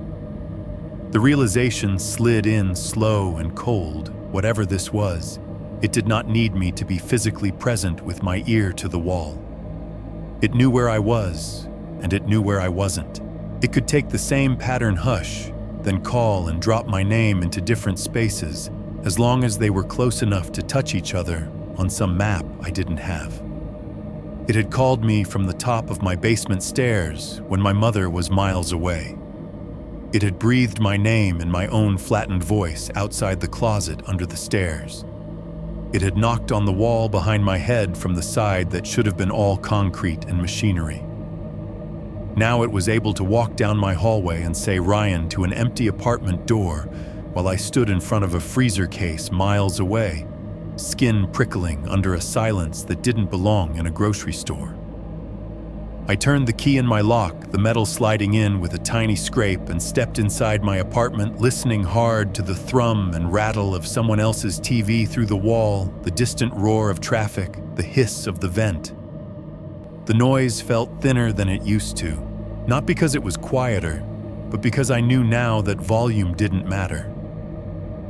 The realization slid in slow and cold, whatever this was. It did not need me to be physically present with my ear to the wall. It knew where I was, and it knew where I wasn't. It could take the same pattern hush, then call and drop my name into different spaces, as long as they were close enough to touch each other on some map I didn't have. It had called me from the top of my basement stairs when my mother was miles away. It had breathed my name in my own flattened voice outside the closet under the stairs. It had knocked on the wall behind my head from the side that should have been all concrete and machinery. Now it was able to walk down my hallway and say Ryan to an empty apartment door while I stood in front of a freezer case miles away, skin prickling under a silence that didn't belong in a grocery store. I turned the key in my lock, the metal sliding in with a tiny scrape, and stepped inside my apartment, listening hard to the thrum and rattle of someone else's TV through the wall, the distant roar of traffic, the hiss of the vent. The noise felt thinner than it used to, not because it was quieter, but because I knew now that volume didn't matter.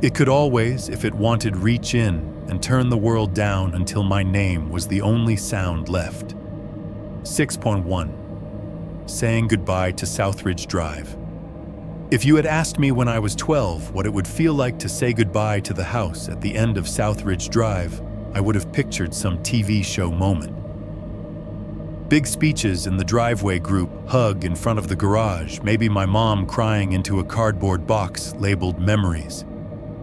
It could always, if it wanted, reach in and turn the world down until my name was the only sound left. 6.1. Saying goodbye to Southridge Drive. If you had asked me when I was 12 what it would feel like to say goodbye to the house at the end of Southridge Drive, I would have pictured some TV show moment. Big speeches in the driveway group hug in front of the garage, maybe my mom crying into a cardboard box labeled memories.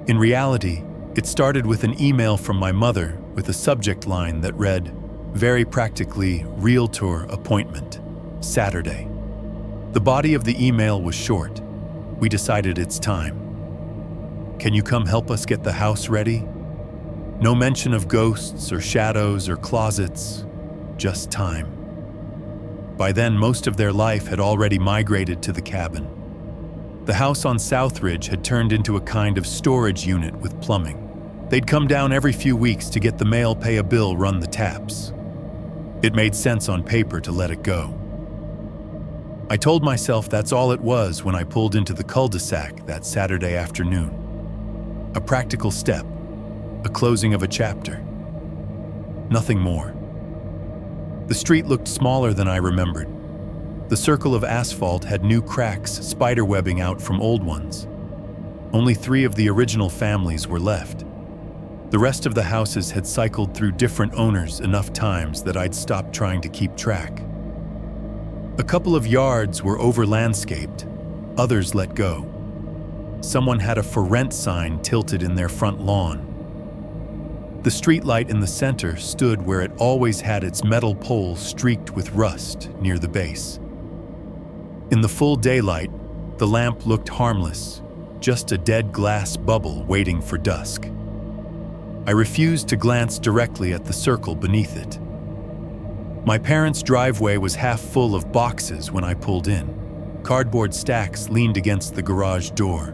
In reality, it started with an email from my mother with a subject line that read, very practically, realtor appointment, Saturday. The body of the email was short. We decided it's time. Can you come help us get the house ready? No mention of ghosts or shadows or closets, just time. By then, most of their life had already migrated to the cabin. The house on Southridge had turned into a kind of storage unit with plumbing. They'd come down every few weeks to get the mail, pay a bill, run the taps. It made sense on paper to let it go. I told myself that's all it was when I pulled into the cul-de-sac that Saturday afternoon. A practical step, a closing of a chapter. Nothing more. The street looked smaller than I remembered. The circle of asphalt had new cracks spiderwebbing out from old ones. Only 3 of the original families were left. The rest of the houses had cycled through different owners enough times that I'd stopped trying to keep track. A couple of yards were over-landscaped, others let go. Someone had a for rent sign tilted in their front lawn. The streetlight in the center stood where it always had its metal pole streaked with rust near the base. In the full daylight, the lamp looked harmless, just a dead glass bubble waiting for dusk. I refused to glance directly at the circle beneath it. My parents' driveway was half full of boxes when I pulled in. Cardboard stacks leaned against the garage door.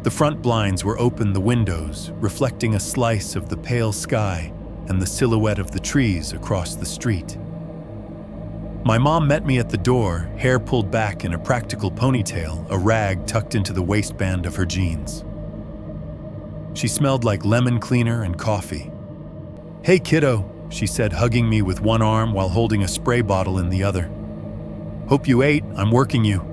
The front blinds were open, the windows reflecting a slice of the pale sky and the silhouette of the trees across the street. My mom met me at the door, hair pulled back in a practical ponytail, a rag tucked into the waistband of her jeans. She smelled like lemon cleaner and coffee. "Hey kiddo," she said, hugging me with one arm while holding a spray bottle in the other. "Hope you ate, I'm working you."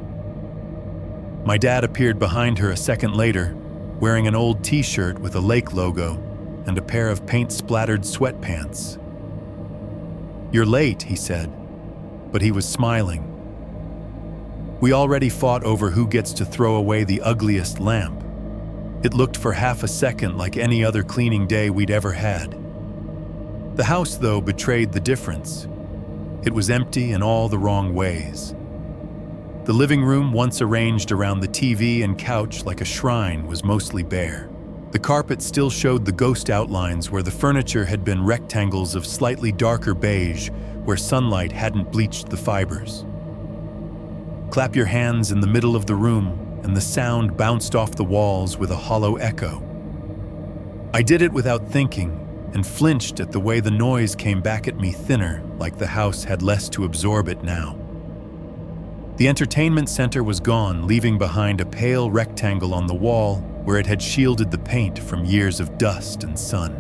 My dad appeared behind her a second later, wearing an old t-shirt with a lake logo and a pair of paint-splattered sweatpants. "You're late," he said, but he was smiling. We already fought over who gets to throw away the ugliest lamp. It looked for half a second like any other cleaning day we'd ever had. The house, though, betrayed the difference. It was empty in all the wrong ways. The living room, once arranged around the TV and couch like a shrine, was mostly bare. The carpet still showed the ghost outlines where the furniture had been rectangles of slightly darker beige where sunlight hadn't bleached the fibers. Clap your hands in the middle of the room, and the sound bounced off the walls with a hollow echo. I did it without thinking, and flinched at the way the noise came back at me thinner, like the house had less to absorb it now. The entertainment center was gone, leaving behind a pale rectangle on the wall where it had shielded the paint from years of dust and sun.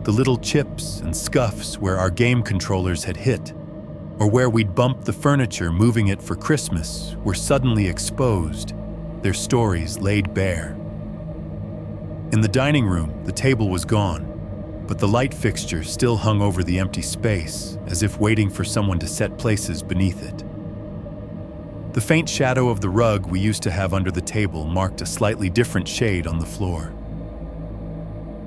The little chips and scuffs where our game controllers had hit, or where we'd bumped the furniture moving it for Christmas, were suddenly exposed, their stories laid bare. In the dining room, the table was gone, but the light fixture still hung over the empty space, as if waiting for someone to set places beneath it. The faint shadow of the rug we used to have under the table marked a slightly different shade on the floor.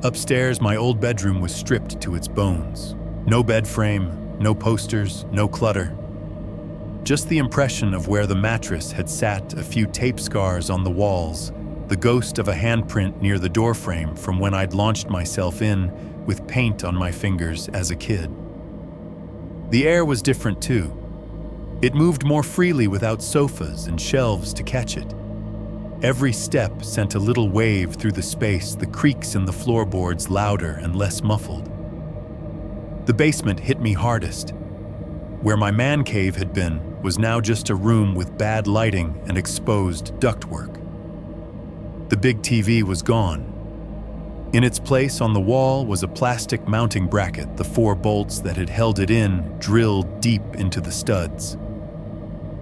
Upstairs, my old bedroom was stripped to its bones. No bed frame, no posters, no clutter. Just the impression of where the mattress had sat, a few tape scars on the walls, the ghost of a handprint near the doorframe from when I'd launched myself in with paint on my fingers as a kid. The air was different too. It moved more freely without sofas and shelves to catch it. Every step sent a little wave through the space, the creaks in the floorboards louder and less muffled. The basement hit me hardest. Where my man cave had been was now just a room with bad lighting and exposed ductwork. The big TV was gone. In its place on the wall was a plastic mounting bracket, the 4 bolts that had held it in drilled deep into the studs.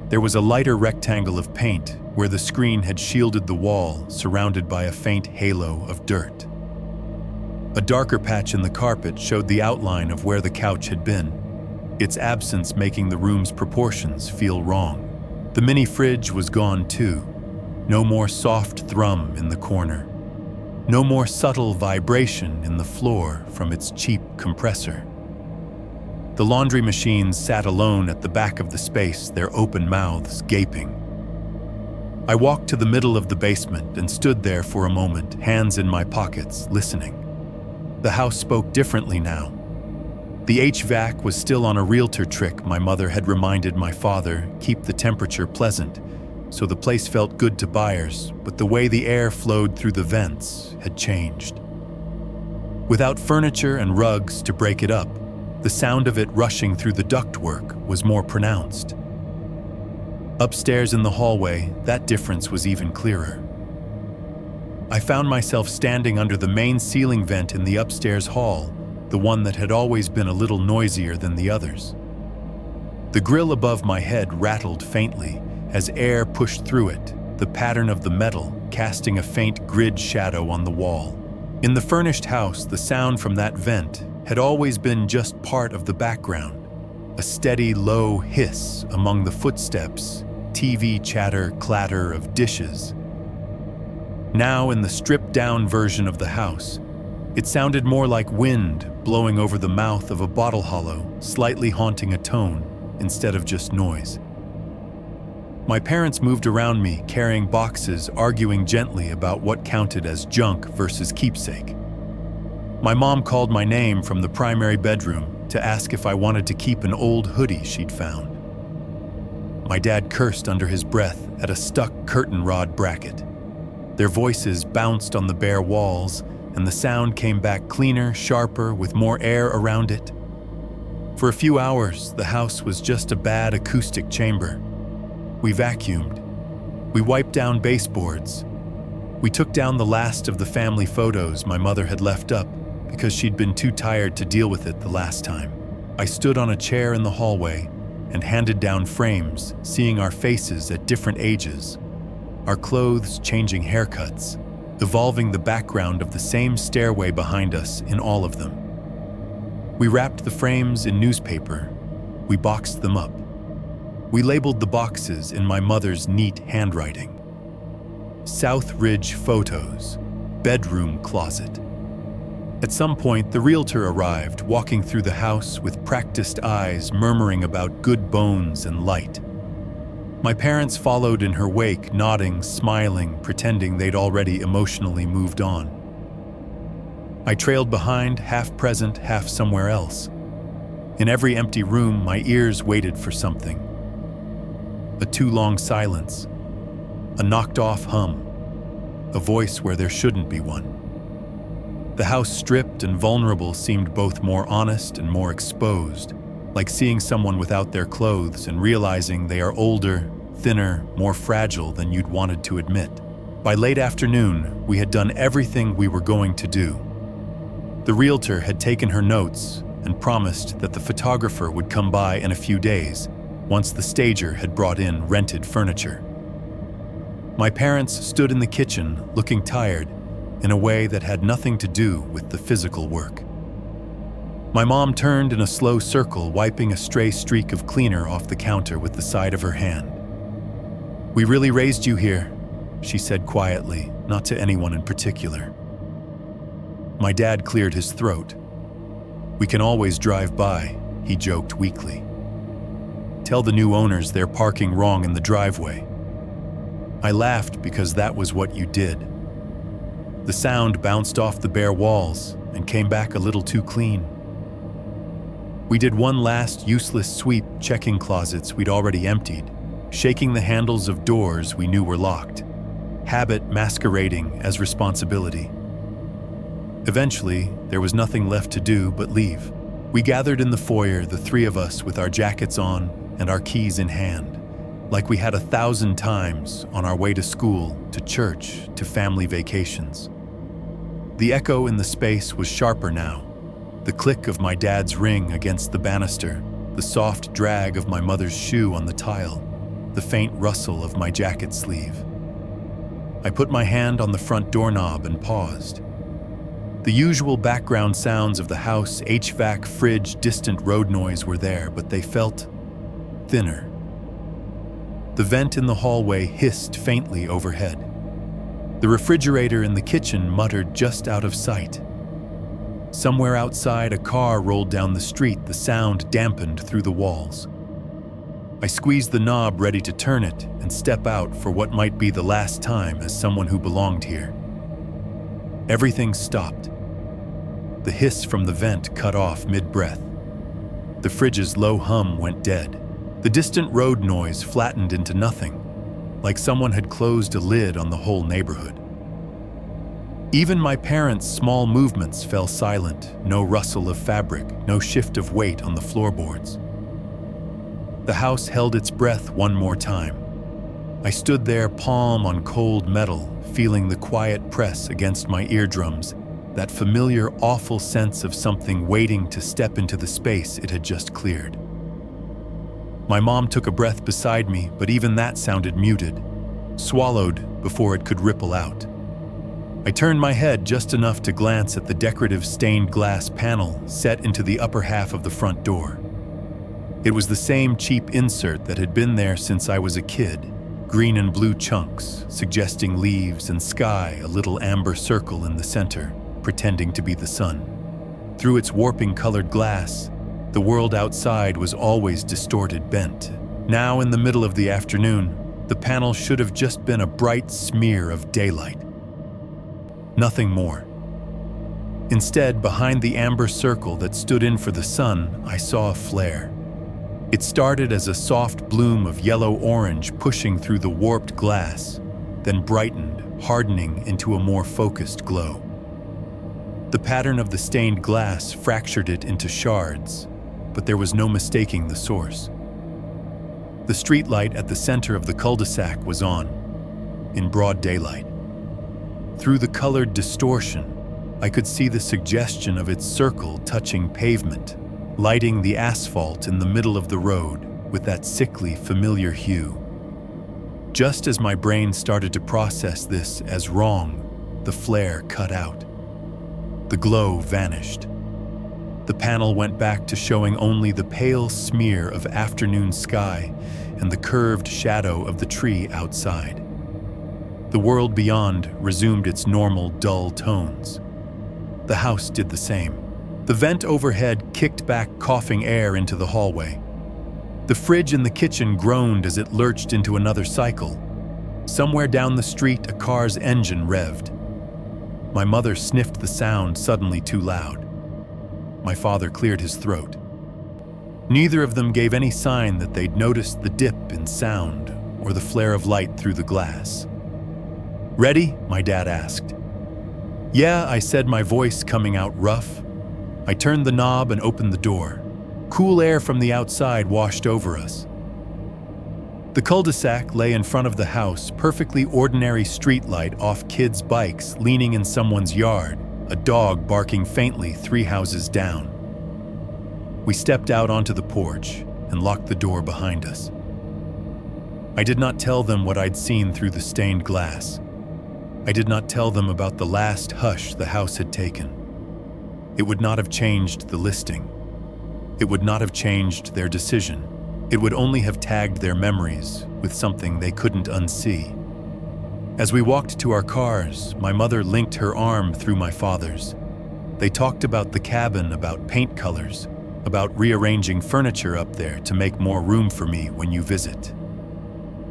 There was a lighter rectangle of paint where the screen had shielded the wall, surrounded by a faint halo of dirt. A darker patch in the carpet showed the outline of where the couch had been. its absence making the room's proportions feel wrong. The mini fridge was gone too. No more soft thrum in the corner. No more subtle vibration in the floor from its cheap compressor. The laundry machines sat alone at the back of the space, their open mouths gaping. I walked to the middle of the basement and stood there for a moment, hands in my pockets, listening. The house spoke differently now. The HVAC was still on a realtor trick my mother had reminded my father, keep the temperature pleasant, so the place felt good to buyers, but the way the air flowed through the vents had changed. Without furniture and rugs to break it up, the sound of it rushing through the ductwork was more pronounced. Upstairs in the hallway, that difference was even clearer. I found myself standing under the main ceiling vent in the upstairs hall, the one that had always been a little noisier than the others. The grill above my head rattled faintly as air pushed through it, the pattern of the metal casting a faint grid shadow on the wall. In the furnished house, the sound from that vent had always been just part of the background, a steady, low hiss among the footsteps, TV chatter, clatter of dishes. Now, in the stripped-down version of the house, it sounded more like wind blowing over the mouth of a bottle hollow, slightly haunting a tone instead of just noise. My parents moved around me, carrying boxes, arguing gently about what counted as junk versus keepsake. My mom called my name from the primary bedroom to ask if I wanted to keep an old hoodie she'd found. My dad cursed under his breath at a stuck curtain rod bracket. Their voices bounced on the bare walls, and the sound came back cleaner, sharper, with more air around it. For a few hours, the house was just a bad acoustic chamber. We vacuumed. We wiped down baseboards. We took down the last of the family photos my mother had left up because she'd been too tired to deal with it the last time. I stood on a chair in the hallway and handed down frames, seeing our faces at different ages, our clothes changing haircuts, evolving the background of the same stairway behind us in all of them. We wrapped the frames in newspaper. We boxed them up. We labeled the boxes in my mother's neat handwriting. South Ridge Photos, bedroom closet. At some point, the realtor arrived, walking through the house with practiced eyes, murmuring about good bones and light. My parents followed in her wake, nodding, smiling, pretending they'd already emotionally moved on. I trailed behind, half present, half somewhere else. In every empty room, my ears waited for something. A too long silence, a knocked-off hum, a voice where there shouldn't be one. The house stripped and vulnerable seemed both more honest and more exposed, like seeing someone without their clothes and realizing they are older, thinner, more fragile than you'd wanted to admit. By late afternoon, we had done everything we were going to do. The realtor had taken her notes and promised that the photographer would come by in a few days, once the stager had brought in rented furniture. My parents stood in the kitchen, looking tired, in a way that had nothing to do with the physical work. My mom turned in a slow circle, wiping a stray streak of cleaner off the counter with the side of her hand. "We really raised you here," she said quietly, not to anyone in particular. My dad cleared his throat. "We can always drive by," he joked weakly. "Tell the new owners they're parking wrong in the driveway." I laughed because that was what you did. The sound bounced off the bare walls and came back a little too clean. We did one last useless sweep, checking closets we'd already emptied, shaking the handles of doors we knew were locked, habit masquerading as responsibility. Eventually, there was nothing left to do but leave. We gathered in the foyer, the three of us with our jackets on and our keys in hand, like we had 1,000 times on our way to school, to church, to family vacations. The echo in the space was sharper now. The click of my dad's ring against the banister, the soft drag of my mother's shoe on the tile, the faint rustle of my jacket sleeve. I put my hand on the front doorknob and paused. The usual background sounds of the house, HVAC, fridge, distant road noise were there, but they felt thinner. The vent in the hallway hissed faintly overhead. The refrigerator in the kitchen muttered just out of sight. Somewhere outside, a car rolled down the street, the sound dampened through the walls. I squeezed the knob ready to turn it and step out for what might be the last time as someone who belonged here. Everything stopped. The hiss from the vent cut off mid-breath. The fridge's low hum went dead. The distant road noise flattened into nothing, like someone had closed a lid on the whole neighborhood. Even my parents' small movements fell silent, no rustle of fabric, no shift of weight on the floorboards. The house held its breath one more time. I stood there, palm on cold metal, feeling the quiet press against my eardrums, that familiar, awful sense of something waiting to step into the space it had just cleared. My mom took a breath beside me, but even that sounded muted, swallowed before it could ripple out. I turned my head just enough to glance at the decorative stained glass panel set into the upper half of the front door. It was the same cheap insert that had been there since I was a kid, green and blue chunks, suggesting leaves and sky, a little amber circle in the center, pretending to be the sun. Through its warping colored glass, the world outside was always distorted, bent. Now, in the middle of the afternoon, the panel should have just been a bright smear of daylight. Nothing more. Instead, behind the amber circle that stood in for the sun, I saw a flare. It started as a soft bloom of yellow-orange pushing through the warped glass, then brightened, hardening into a more focused glow. The pattern of the stained glass fractured it into shards, but there was no mistaking the source. The streetlight at the center of the cul-de-sac was on, in broad daylight. Through the colored distortion, I could see the suggestion of its circle touching pavement, lighting the asphalt in the middle of the road with that sickly, familiar hue. Just as my brain started to process this as wrong, the flare cut out. The glow vanished. The panel went back to showing only the pale smear of afternoon sky and the curved shadow of the tree outside. The world beyond resumed its normal, dull tones. The house did the same. The vent overhead kicked back coughing air into the hallway. The fridge in the kitchen groaned as it lurched into another cycle. Somewhere down the street, a car's engine revved. My mother sniffed the sound suddenly too loud. My father cleared his throat. Neither of them gave any sign that they'd noticed the dip in sound or the flare of light through the glass. "Ready?" my dad asked. "Yeah," I said, my voice coming out rough. I turned the knob and opened the door. Cool air from the outside washed over us. The cul-de-sac lay in front of the house, perfectly ordinary streetlight off kids' bikes leaning in someone's yard, a dog barking faintly 3 houses down. We stepped out onto the porch and locked the door behind us. I did not tell them what I'd seen through the stained glass. I did not tell them about the last hush the house had taken. It would not have changed the listing. It would not have changed their decision. It would only have tagged their memories with something they couldn't unsee. As we walked to our cars, my mother linked her arm through my father's. They talked about the cabin, about paint colors, about rearranging furniture up there to make more room for me when you visit.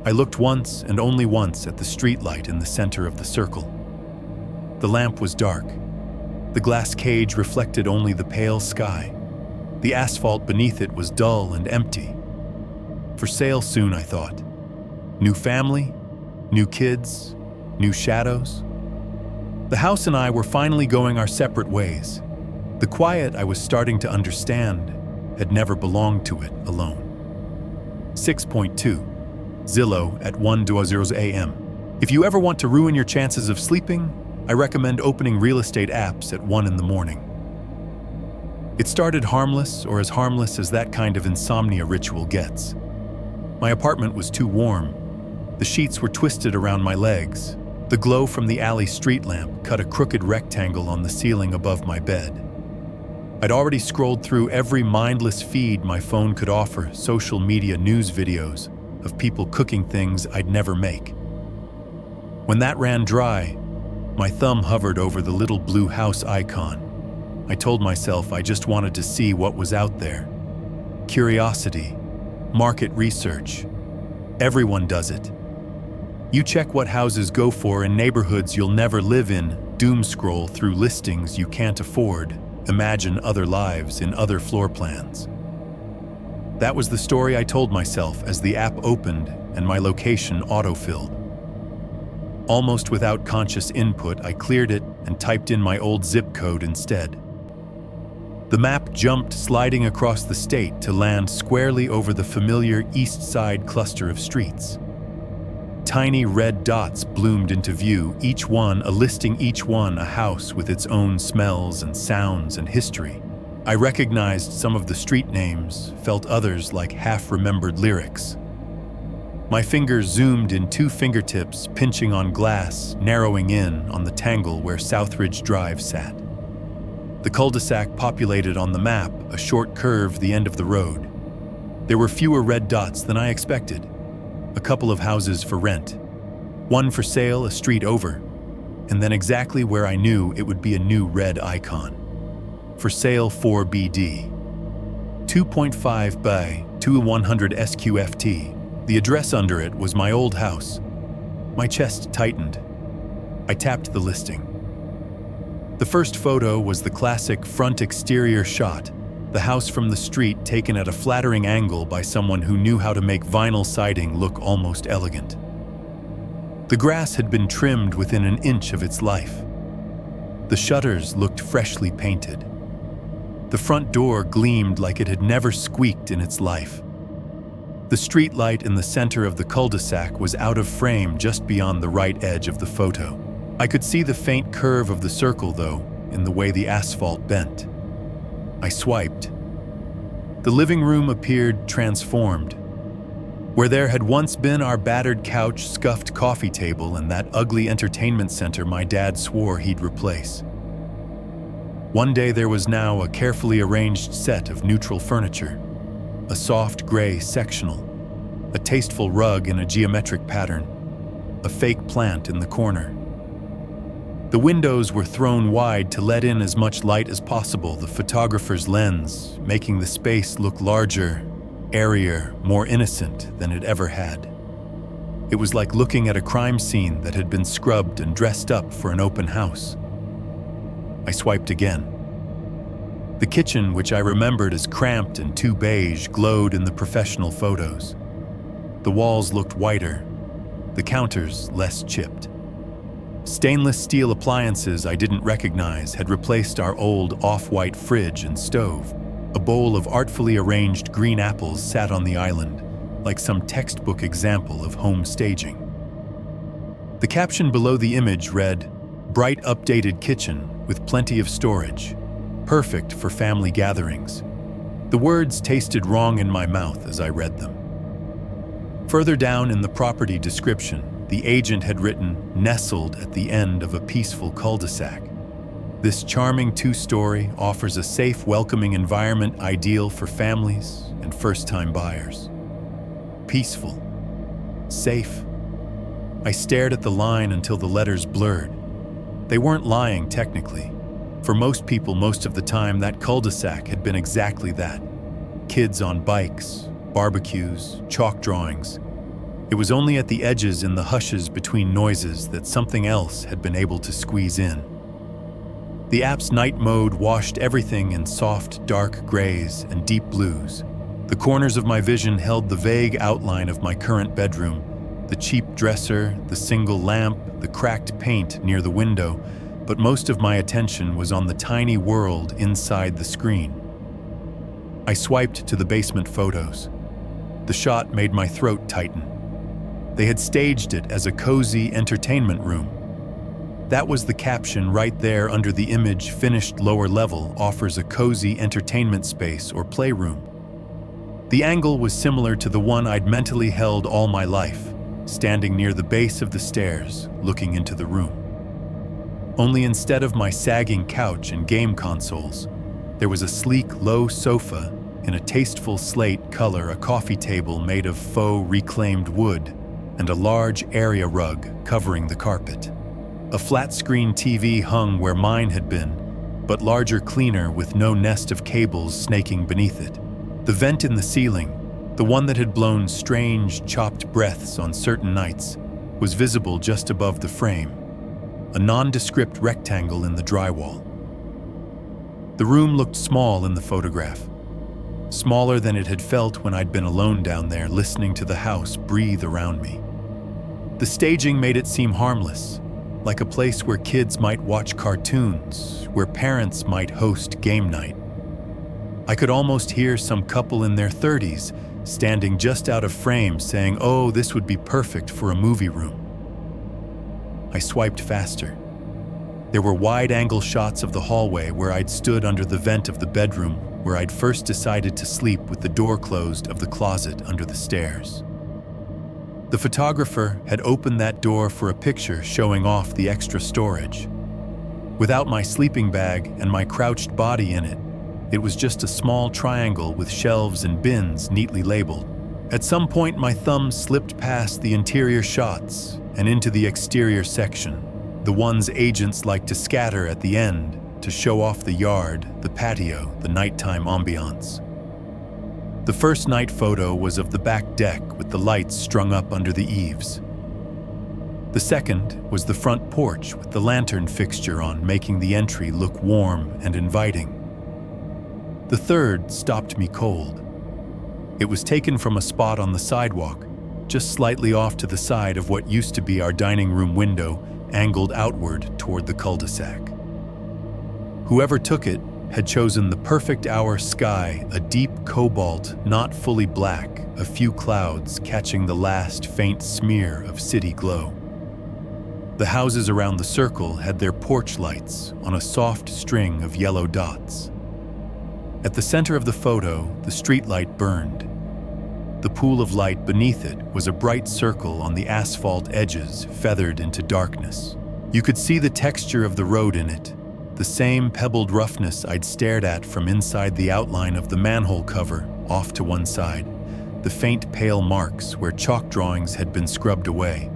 I looked once and only once at the streetlight in the center of the circle. The lamp was dark. The glass cage reflected only the pale sky. The asphalt beneath it was dull and empty. For sale soon, I thought. New family, new kids, new shadows. The house and I were finally going our separate ways. The quiet I was starting to understand had never belonged to it alone. 6.2. Zillow at 1:00 a.m. If you ever want to ruin your chances of sleeping, I recommend opening real estate apps at 1 in the morning. It started harmless, or as harmless as that kind of insomnia ritual gets. My apartment was too warm. The sheets were twisted around my legs. The glow from the alley street lamp cut a crooked rectangle on the ceiling above my bed. I'd already scrolled through every mindless feed my phone could offer, social media news videos of people cooking things I'd never make. When that ran dry, my thumb hovered over the little blue house icon. I told myself I just wanted to see what was out there. Curiosity, market research. Everyone does it. You check what houses go for in neighborhoods you'll never live in, doom scroll through listings you can't afford, imagine other lives in other floor plans. That was the story I told myself as the app opened and my location autofilled. Almost without conscious input, I cleared it and typed in my old zip code instead. The map jumped, sliding across the state to land squarely over the familiar East Side cluster of streets. Tiny red dots bloomed into view, each one a house with its own smells and sounds and history. I recognized some of the street names, felt others like half-remembered lyrics. My fingers zoomed in 2 fingertips, pinching on glass, narrowing in on the tangle where Southridge Drive sat. The cul-de-sac populated on the map, a short curve the end of the road. There were fewer red dots than I expected. A couple of houses for rent. One for sale a street over, and then exactly where I knew it would be a new red icon. For sale 4BD. 2.5 by 2100 SQFT. The address under it was my old house. My chest tightened. I tapped the listing. The first photo was the classic front exterior shot, the house from the street taken at a flattering angle by someone who knew how to make vinyl siding look almost elegant. The grass had been trimmed within an inch of its life. The shutters looked freshly painted. The front door gleamed like it had never squeaked in its life. The street light in the center of the cul-de-sac was out of frame just beyond the right edge of the photo. I could see the faint curve of the circle, though, in the way the asphalt bent. I swiped. The living room appeared transformed. Where there had once been our battered couch, scuffed coffee table, and that ugly entertainment center my dad swore he'd replace. One day there was now a carefully arranged set of neutral furniture, a soft gray sectional, a tasteful rug in a geometric pattern, a fake plant in the corner. The windows were thrown wide to let in as much light as possible, the photographer's lens making the space look larger, airier, more innocent than it ever had. It was like looking at a crime scene that had been scrubbed and dressed up for an open house. I swiped again. The kitchen, which I remembered as cramped and too beige, glowed in the professional photos. The walls looked whiter, the counters less chipped. Stainless steel appliances I didn't recognize had replaced our old off-white fridge and stove. A bowl of artfully arranged green apples sat on the island, like some textbook example of home staging. The caption below the image read, "Bright updated kitchen with plenty of storage. Perfect for family gatherings." The words tasted wrong in my mouth as I read them. Further down in the property description, the agent had written, "Nestled at the end of a peaceful cul-de-sac. This charming 2-story offers a safe, welcoming environment ideal for families and first-time buyers." Peaceful. Safe. I stared at the line until the letters blurred. They weren't lying, technically. For most people, most of the time, that cul-de-sac had been exactly that. Kids on bikes, barbecues, chalk drawings. It was only at the edges, in the hushes between noises, that something else had been able to squeeze in. The app's night mode washed everything in soft, dark grays and deep blues. The corners of my vision held the vague outline of my current bedroom, the cheap dresser, the single lamp, the cracked paint near the window, but most of my attention was on the tiny world inside the screen. I swiped to the basement photos. The shot made my throat tighten. They had staged it as a cozy entertainment room. That was the caption right there under the image. Finished lower level offers a cozy entertainment space or playroom. The angle was similar to the one I'd mentally held all my life, standing near the base of the stairs, looking into the room. Only instead of my sagging couch and game consoles, there was a sleek, low sofa in a tasteful slate color, a coffee table made of faux reclaimed wood, and a large area rug covering the carpet. A flat-screen TV hung where mine had been, but larger, cleaner, with no nest of cables snaking beneath it. The vent in the ceiling, the one that had blown strange, chopped breaths on certain nights, was visible just above the frame, a nondescript rectangle in the drywall. The room looked small in the photograph, smaller than it had felt when I'd been alone down there listening to the house breathe around me. The staging made it seem harmless, like a place where kids might watch cartoons, where parents might host game night. I could almost hear some couple in their 30s standing just out of frame saying, "Oh, this would be perfect for a movie room." I swiped faster. There were wide-angle shots of the hallway where I'd stood under the vent of the bedroom where I'd first decided to sleep with the door closed of the closet under the stairs. The photographer had opened that door for a picture showing off the extra storage. Without my sleeping bag and my crouched body in it, it was just a small triangle with shelves and bins neatly labeled. At some point, my thumb slipped past the interior shots and into the exterior section, the ones agents like to scatter at the end to show off the yard, the patio, the nighttime ambiance. The first night photo was of the back deck with the lights strung up under the eaves. The second was the front porch with the lantern fixture on, making the entry look warm and inviting. The third stopped me cold. It was taken from a spot on the sidewalk, just slightly off to the side of what used to be our dining room window, angled outward toward the cul-de-sac. Whoever took it had chosen the perfect hour sky, a deep cobalt, not fully black, a few clouds catching the last faint smear of city glow. The houses around the circle had their porch lights on a soft string of yellow dots. At the center of the photo, the streetlight burned. The pool of light beneath it was a bright circle on the asphalt edges, feathered into darkness. You could see the texture of the road in it, the same pebbled roughness I'd stared at from inside the outline of the manhole cover off to one side, the faint pale marks where chalk drawings had been scrubbed away.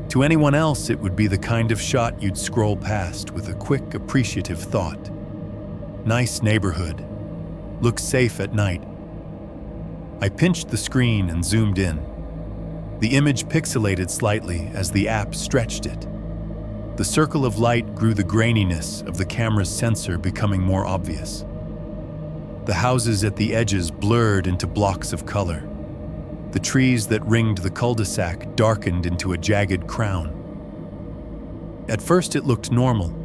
To anyone else, it would be the kind of shot you'd scroll past with a quick, appreciative thought. Nice neighborhood. Looks safe at night. I pinched the screen and zoomed in. The image pixelated slightly as the app stretched it. The circle of light grew, the graininess of the camera's sensor becoming more obvious. The houses at the edges blurred into blocks of color. The trees that ringed the cul-de-sac darkened into a jagged crown. At first it looked normal.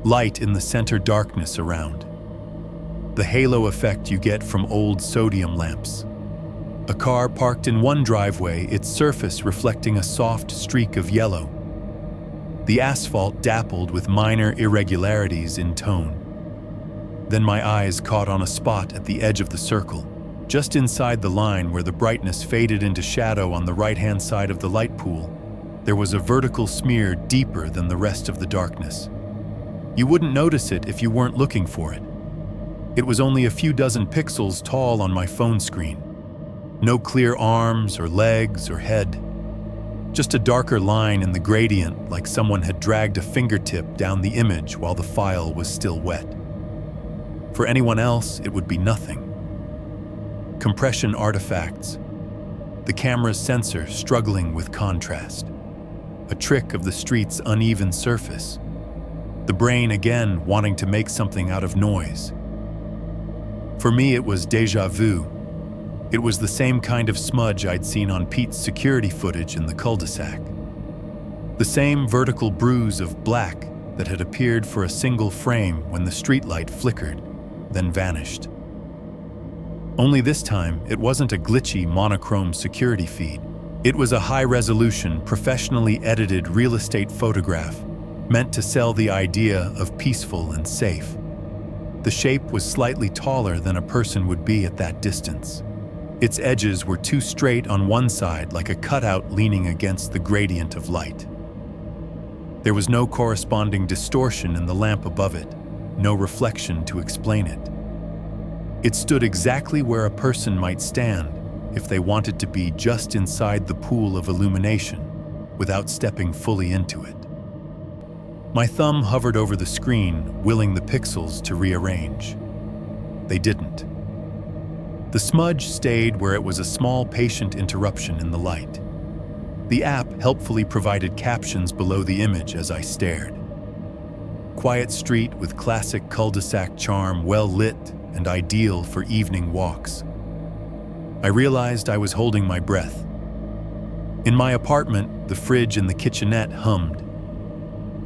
Light in the center, darkness around. The halo effect you get from old sodium lamps. A car parked in one driveway, its surface reflecting a soft streak of yellow. The asphalt dappled with minor irregularities in tone. Then my eyes caught on a spot at the edge of the circle, just inside the line where the brightness faded into shadow on the right-hand side of the light pool. There was a vertical smear deeper than the rest of the darkness. You wouldn't notice it if you weren't looking for it. It was only a few dozen pixels tall on my phone screen. No clear arms or legs or head. Just a darker line in the gradient, like someone had dragged a fingertip down the image while the file was still wet. For anyone else, it would be nothing. Compression artifacts. The camera's sensor struggling with contrast. A trick of the street's uneven surface. The brain again wanting to make something out of noise. For me, it was déjà vu. It was the same kind of smudge I'd seen on Pete's security footage in the cul-de-sac. The same vertical bruise of black that had appeared for a single frame when the streetlight flickered, then vanished. Only this time, it wasn't a glitchy, monochrome security feed. It was a high-resolution, professionally edited real estate photograph meant to sell the idea of peaceful and safe. The shape was slightly taller than a person would be at that distance. Its edges were too straight on one side, like a cutout leaning against the gradient of light. There was no corresponding distortion in the lamp above it, no reflection to explain it. It stood exactly where a person might stand if they wanted to be just inside the pool of illumination, without stepping fully into it. My thumb hovered over the screen, willing the pixels to rearrange. They didn't. The smudge stayed where it was a small, patient interruption in the light. The app helpfully provided captions below the image as I stared. Quiet street with classic cul-de-sac charm, well lit and ideal for evening walks. I realized I was holding my breath. In my apartment, the fridge in the kitchenette hummed.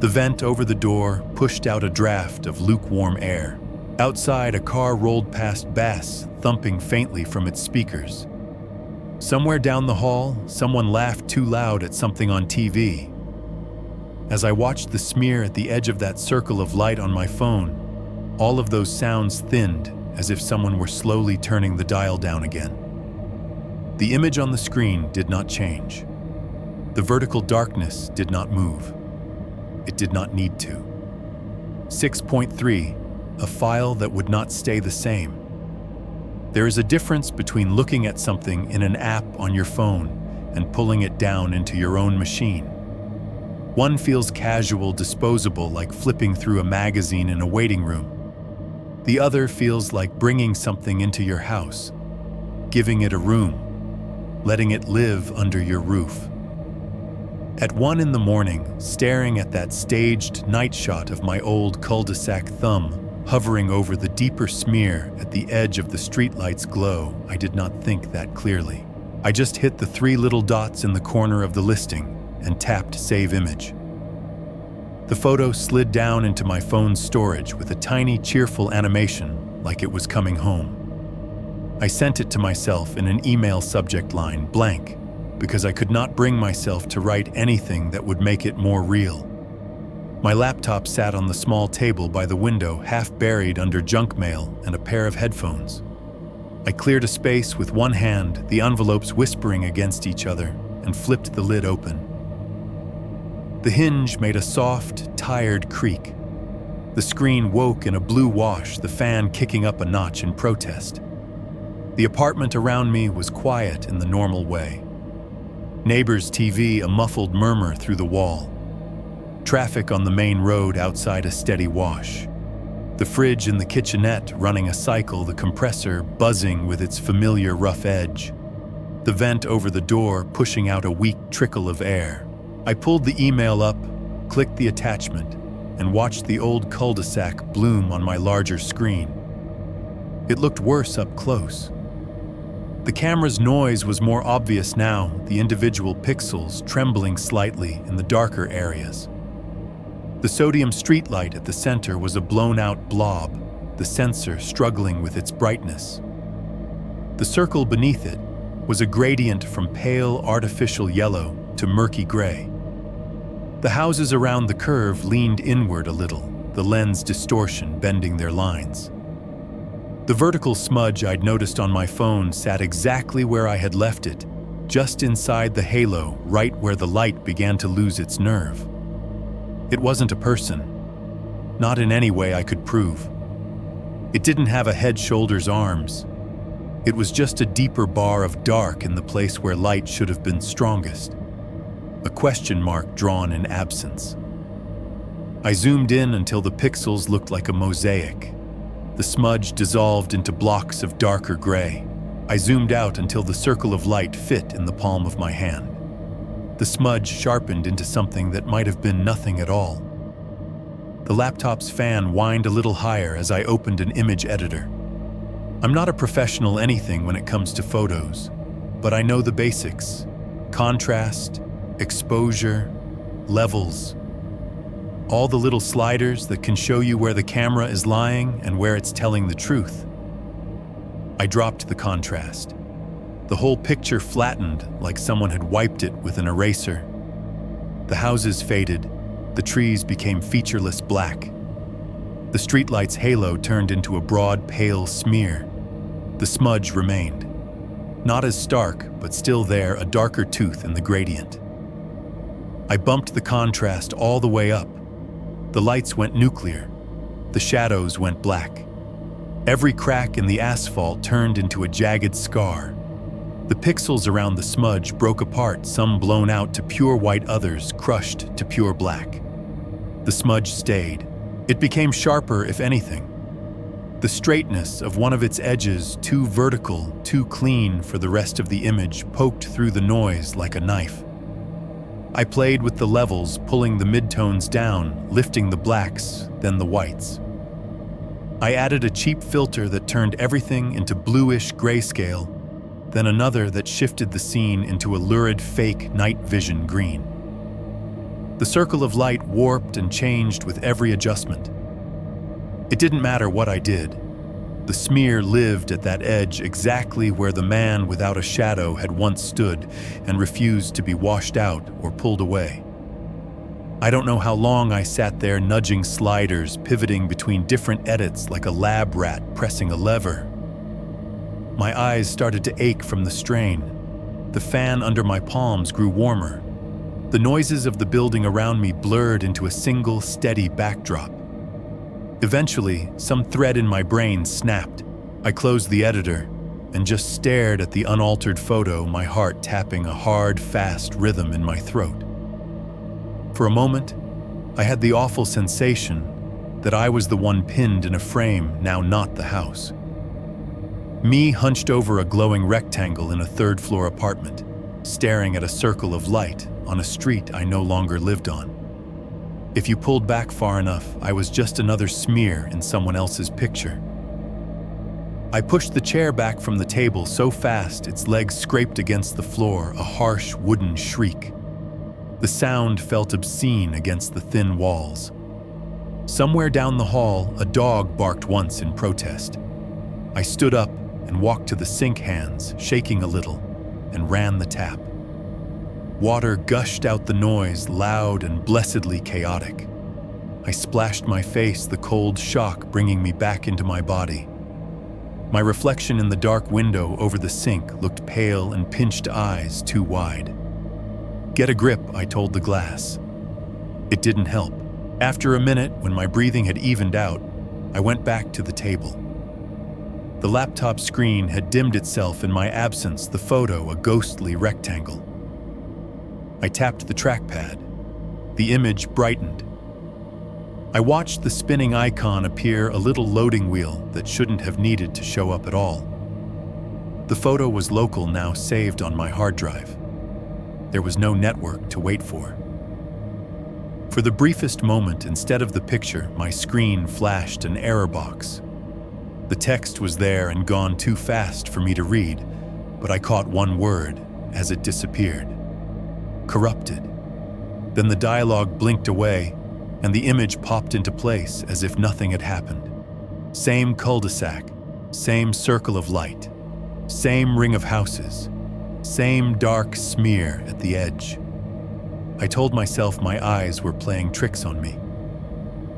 The vent over the door pushed out a draft of lukewarm air. Outside, a car rolled past bass, thumping faintly from its speakers. Somewhere down the hall, someone laughed too loud at something on TV. As I watched the smear at the edge of that circle of light on my phone, all of those sounds thinned as if someone were slowly turning the dial down again. The image on the screen did not change. The vertical darkness did not move. It did not need to. 6.3, a file that would not stay the same. There is a difference between looking at something in an app on your phone and pulling it down into your own machine. One feels casual, disposable, like flipping through a magazine in a waiting room. The other feels like bringing something into your house, giving it a room, letting it live under your roof. At 1 a.m, staring at that staged night shot of my old cul-de-sac thumb hovering over the deeper smear at the edge of the streetlight's glow, I did not think that clearly. I just hit the 3 little dots in the corner of the listing and tapped Save Image. The photo slid down into my phone's storage with a tiny, cheerful animation like it was coming home. I sent it to myself in an email subject line, blank, because I could not bring myself to write anything that would make it more real. My laptop sat on the small table by the window, half buried under junk mail and a pair of headphones. I cleared a space with one hand, the envelopes whispering against each other, and flipped the lid open. The hinge made a soft, tired creak. The screen woke in a blue wash, the fan kicking up a notch in protest. The apartment around me was quiet in the normal way. Neighbor's TV, a muffled murmur through the wall. Traffic on the main road outside a steady wash. The fridge in the kitchenette running a cycle, the compressor buzzing with its familiar rough edge. The vent over the door pushing out a weak trickle of air. I pulled the email up, clicked the attachment, and watched the old cul-de-sac bloom on my larger screen. It looked worse up close. The camera's noise was more obvious now, the individual pixels trembling slightly in the darker areas. The sodium streetlight at the center was a blown-out blob, the sensor struggling with its brightness. The circle beneath it was a gradient from pale artificial yellow to murky gray. The houses around the curve leaned inward a little, the lens distortion bending their lines. The vertical smudge I'd noticed on my phone sat exactly where I had left it, just inside the halo, right where the light began to lose its nerve. It wasn't a person, not in any way I could prove. It didn't have a head, shoulders, arms. It was just a deeper bar of dark in the place where light should have been strongest, a question mark drawn in absence. I zoomed in until the pixels looked like a mosaic. The smudge dissolved into blocks of darker gray. I zoomed out until the circle of light fit in the palm of my hand. The smudge sharpened into something that might have been nothing at all. The laptop's fan whined a little higher as I opened an image editor. I'm not a professional anything when it comes to photos, but I know the basics: contrast, exposure, levels. All the little sliders that can show you where the camera is lying and where it's telling the truth. I dropped the contrast. The whole picture flattened like someone had wiped it with an eraser. The houses faded. The trees became featureless black. The streetlight's halo turned into a broad, pale smear. The smudge remained. Not as stark, but still there, a darker tooth in the gradient. I bumped the contrast all the way up. The lights went nuclear. The shadows went black. Every crack in the asphalt turned into a jagged scar. The pixels around the smudge broke apart, some blown out to pure white, others crushed to pure black. The smudge stayed. It became sharper, if anything. The straightness of one of its edges, too vertical, too clean for the rest of the image, poked through the noise like a knife. I played with the levels, pulling the midtones down, lifting the blacks, then the whites. I added a cheap filter that turned everything into bluish grayscale, then another that shifted the scene into a lurid fake night vision green. The circle of light warped and changed with every adjustment. It didn't matter what I did. The smear lived at that edge exactly where the man without a shadow had once stood and refused to be washed out or pulled away. I don't know how long I sat there nudging sliders, pivoting between different edits like a lab rat pressing a lever. My eyes started to ache from the strain. The fan under my palms grew warmer. The noises of the building around me blurred into a single, steady backdrop. Eventually, some thread in my brain snapped. I closed the editor and just stared at the unaltered photo, my heart tapping a hard, fast rhythm in my throat. For a moment, I had the awful sensation that I was the one pinned in a frame, now not the house. Me hunched over a glowing rectangle in a third-floor apartment, staring at a circle of light on a street I no longer lived on. If you pulled back far enough, I was just another smear in someone else's picture. I pushed the chair back from the table so fast its legs scraped against the floor, a harsh wooden shriek. The sound felt obscene against the thin walls. Somewhere down the hall, a dog barked once in protest. I stood up and walked to the sink hands, shaking a little, and ran the tap. Water gushed out the noise, loud and blessedly chaotic. I splashed my face, the cold shock bringing me back into my body. My reflection in the dark window over the sink looked pale and pinched eyes too wide. "Get a grip," I told the glass. It didn't help. After a minute, when my breathing had evened out, I went back to the table. The laptop screen had dimmed itself in my absence, the photo a ghostly rectangle. I tapped the trackpad. The image brightened. I watched the spinning icon appear, a little loading wheel that shouldn't have needed to show up at all. The photo was local now, saved on my hard drive. There was no network to wait for. For the briefest moment, instead of the picture, my screen flashed an error box. The text was there and gone too fast for me to read, but I caught one word as it disappeared. Corrupted. Then the dialogue blinked away, and the image popped into place as if nothing had happened. Same cul-de-sac, same circle of light, same ring of houses, same dark smear at the edge. I told myself my eyes were playing tricks on me.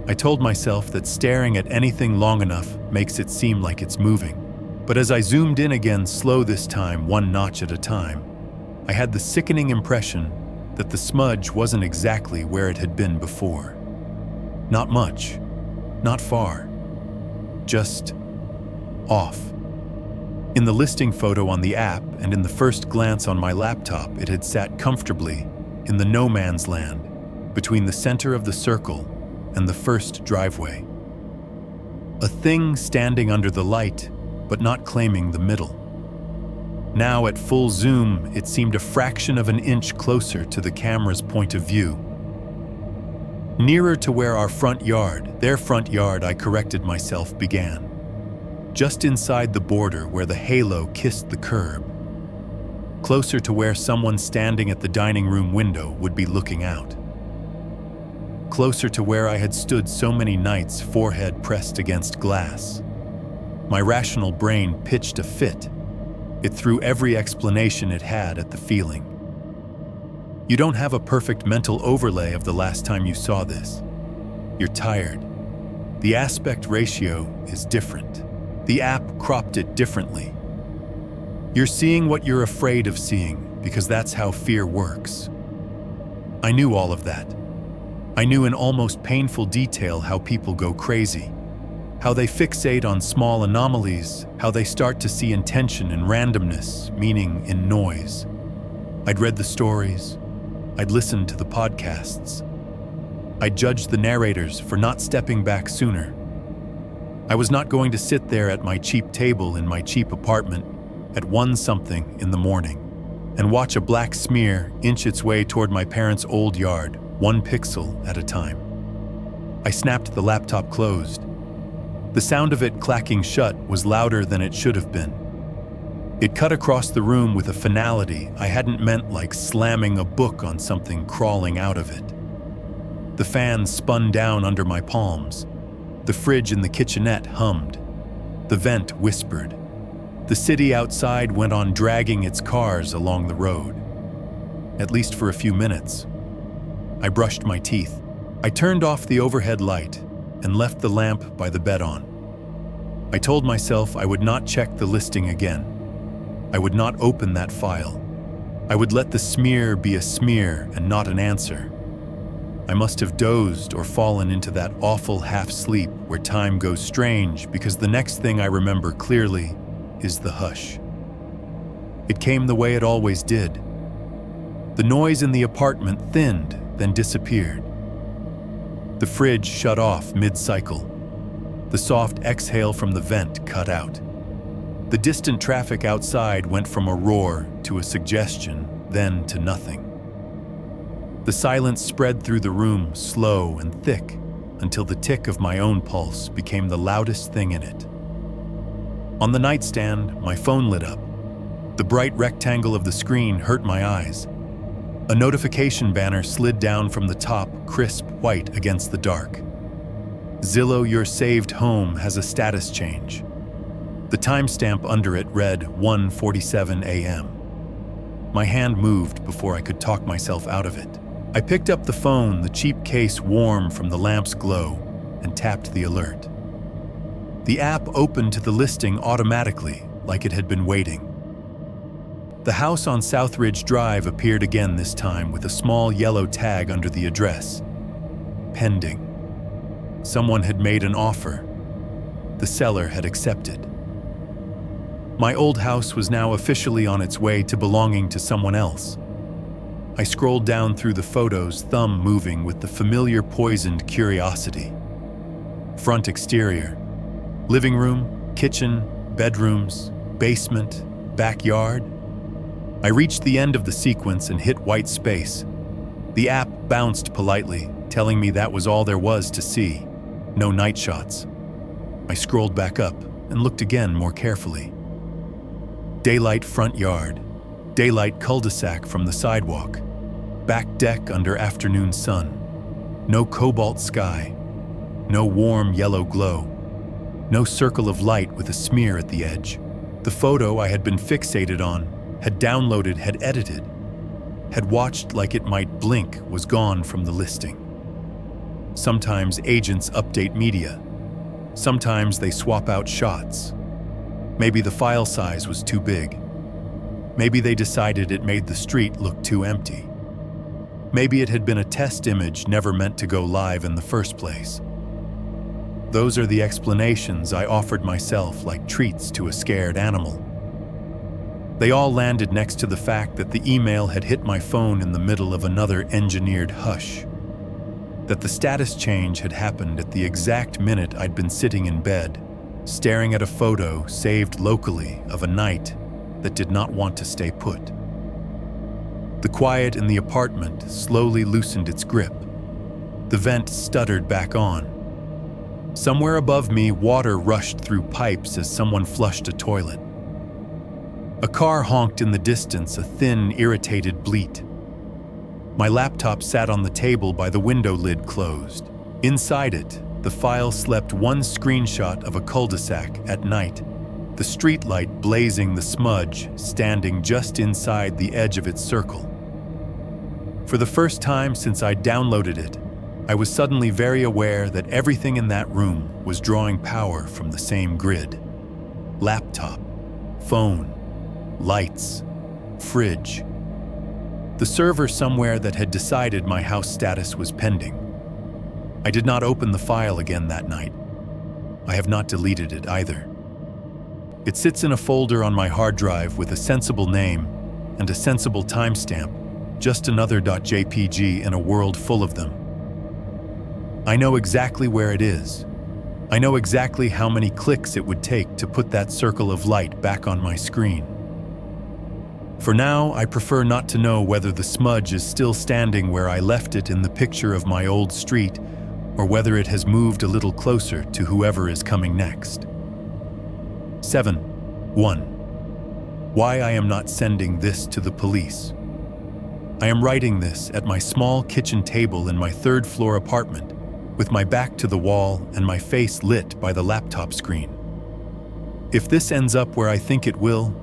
I told myself that staring at anything long enough makes it seem like it's moving. But as I zoomed in again, slow this time, one notch at a time, I had the sickening impression that the smudge wasn't exactly where it had been before. Not much, not far, just off. In the listing photo on the app and in the first glance on my laptop, it had sat comfortably in the no man's land between the center of the circle and the first driveway. A thing standing under the light, but not claiming the middle. Now at full zoom, it seemed a fraction of an inch closer to the camera's point of view. Nearer to where our front yard, their front yard, I corrected myself, began. Just inside the border where the halo kissed the curb. Closer to where someone standing at the dining room window would be looking out. Closer to where I had stood so many nights, forehead pressed against glass. My rational brain pitched a fit. It threw every explanation it had at the feeling. You don't have a perfect mental overlay of the last time you saw this. You're tired. The aspect ratio is different. The app cropped it differently. You're seeing what you're afraid of seeing because that's how fear works. I knew all of that. I knew in almost painful detail how people go crazy, how they fixate on small anomalies, how they start to see intention in randomness, meaning in noise. I'd read the stories. I'd listened to the podcasts. I judged the narrators for not stepping back sooner. I was not going to sit there at my cheap table in my cheap apartment at 1-something in the morning and watch a black smear inch its way toward my parents' old yard, 1 pixel at a time. I snapped the laptop closed. The sound of it clacking shut was louder than it should have been. It cut across the room with a finality I hadn't meant, like slamming a book on something crawling out of it. The fan spun down under my palms. The fridge in the kitchenette hummed. The vent whispered. The city outside went on dragging its cars along the road. At least for a few minutes. I brushed my teeth. I turned off the overhead light and left the lamp by the bed on. I told myself I would not check the listing again. I would not open that file. I would let the smear be a smear and not an answer. I must have dozed or fallen into that awful half-sleep where time goes strange, because the next thing I remember clearly is the hush. It came the way it always did. The noise in the apartment thinned, then disappeared. The fridge shut off mid-cycle. The soft exhale from the vent cut out. The distant traffic outside went from a roar to a suggestion, then to nothing. The silence spread through the room, slow and thick, until the tick of my own pulse became the loudest thing in it. On the nightstand, my phone lit up. The bright rectangle of the screen hurt my eyes. A notification banner slid down from the top, crisp white against the dark. Zillow Your Saved Home has a status change. The timestamp under it read 1:47 a.m. My hand moved before I could talk myself out of it. I picked up the phone, the cheap case warm from the lamp's glow, and tapped the alert. The app opened to the listing automatically, like it had been waiting. The house on Southridge Drive appeared again, this time with a small yellow tag under the address. Pending. Someone had made an offer. The seller had accepted. My old house was now officially on its way to belonging to someone else. I scrolled down through the photos, thumb moving with the familiar poisoned curiosity. Front exterior. Living room, kitchen, bedrooms, basement, backyard. I reached the end of the sequence and hit white space. The app bounced politely, telling me that was all there was to see. No night shots. I scrolled back up and looked again more carefully. Daylight front yard. Daylight cul-de-sac from the sidewalk. Back deck under afternoon sun. No cobalt sky. No warm yellow glow. No circle of light with a smear at the edge. The photo I had been fixated on, had downloaded, had edited, had watched like it might blink, was gone from the listing. Sometimes agents update media. Sometimes they swap out shots. Maybe the file size was too big. Maybe they decided it made the street look too empty. Maybe it had been a test image never meant to go live in the first place. Those are the explanations I offered myself like treats to a scared animal. They all landed next to the fact that the email had hit my phone in the middle of another engineered hush. That the status change had happened at the exact minute I'd been sitting in bed, staring at a photo saved locally of a night that did not want to stay put. The quiet in the apartment slowly loosened its grip. The vent stuttered back on. Somewhere above me, water rushed through pipes as someone flushed a toilet. A car honked in the distance, a thin, irritated bleat. My laptop sat on the table by the window lid closed. Inside it, the file slept one screenshot of a cul-de-sac at night, the streetlight blazing, the smudge standing just inside the edge of its circle. For the first time since I downloaded it, I was suddenly very aware that everything in that room was drawing power from the same grid. Laptop, phone, lights, fridge. The server somewhere that had decided my house status was pending. I did not open the file again that night. I have not deleted it either. It sits in a folder on my hard drive with a sensible name and a sensible timestamp, just another .jpg in a world full of them. I know exactly where it is. I know exactly how many clicks it would take to put that circle of light back on my screen. For now, I prefer not to know whether the smudge is still standing where I left it in the picture of my old street, or whether it has moved a little closer to whoever is coming next. 7.1. Why I am not sending this to the police. I am writing this at my small kitchen table in my third-floor apartment, with my back to the wall and my face lit by the laptop screen. If this ends up where I think it will,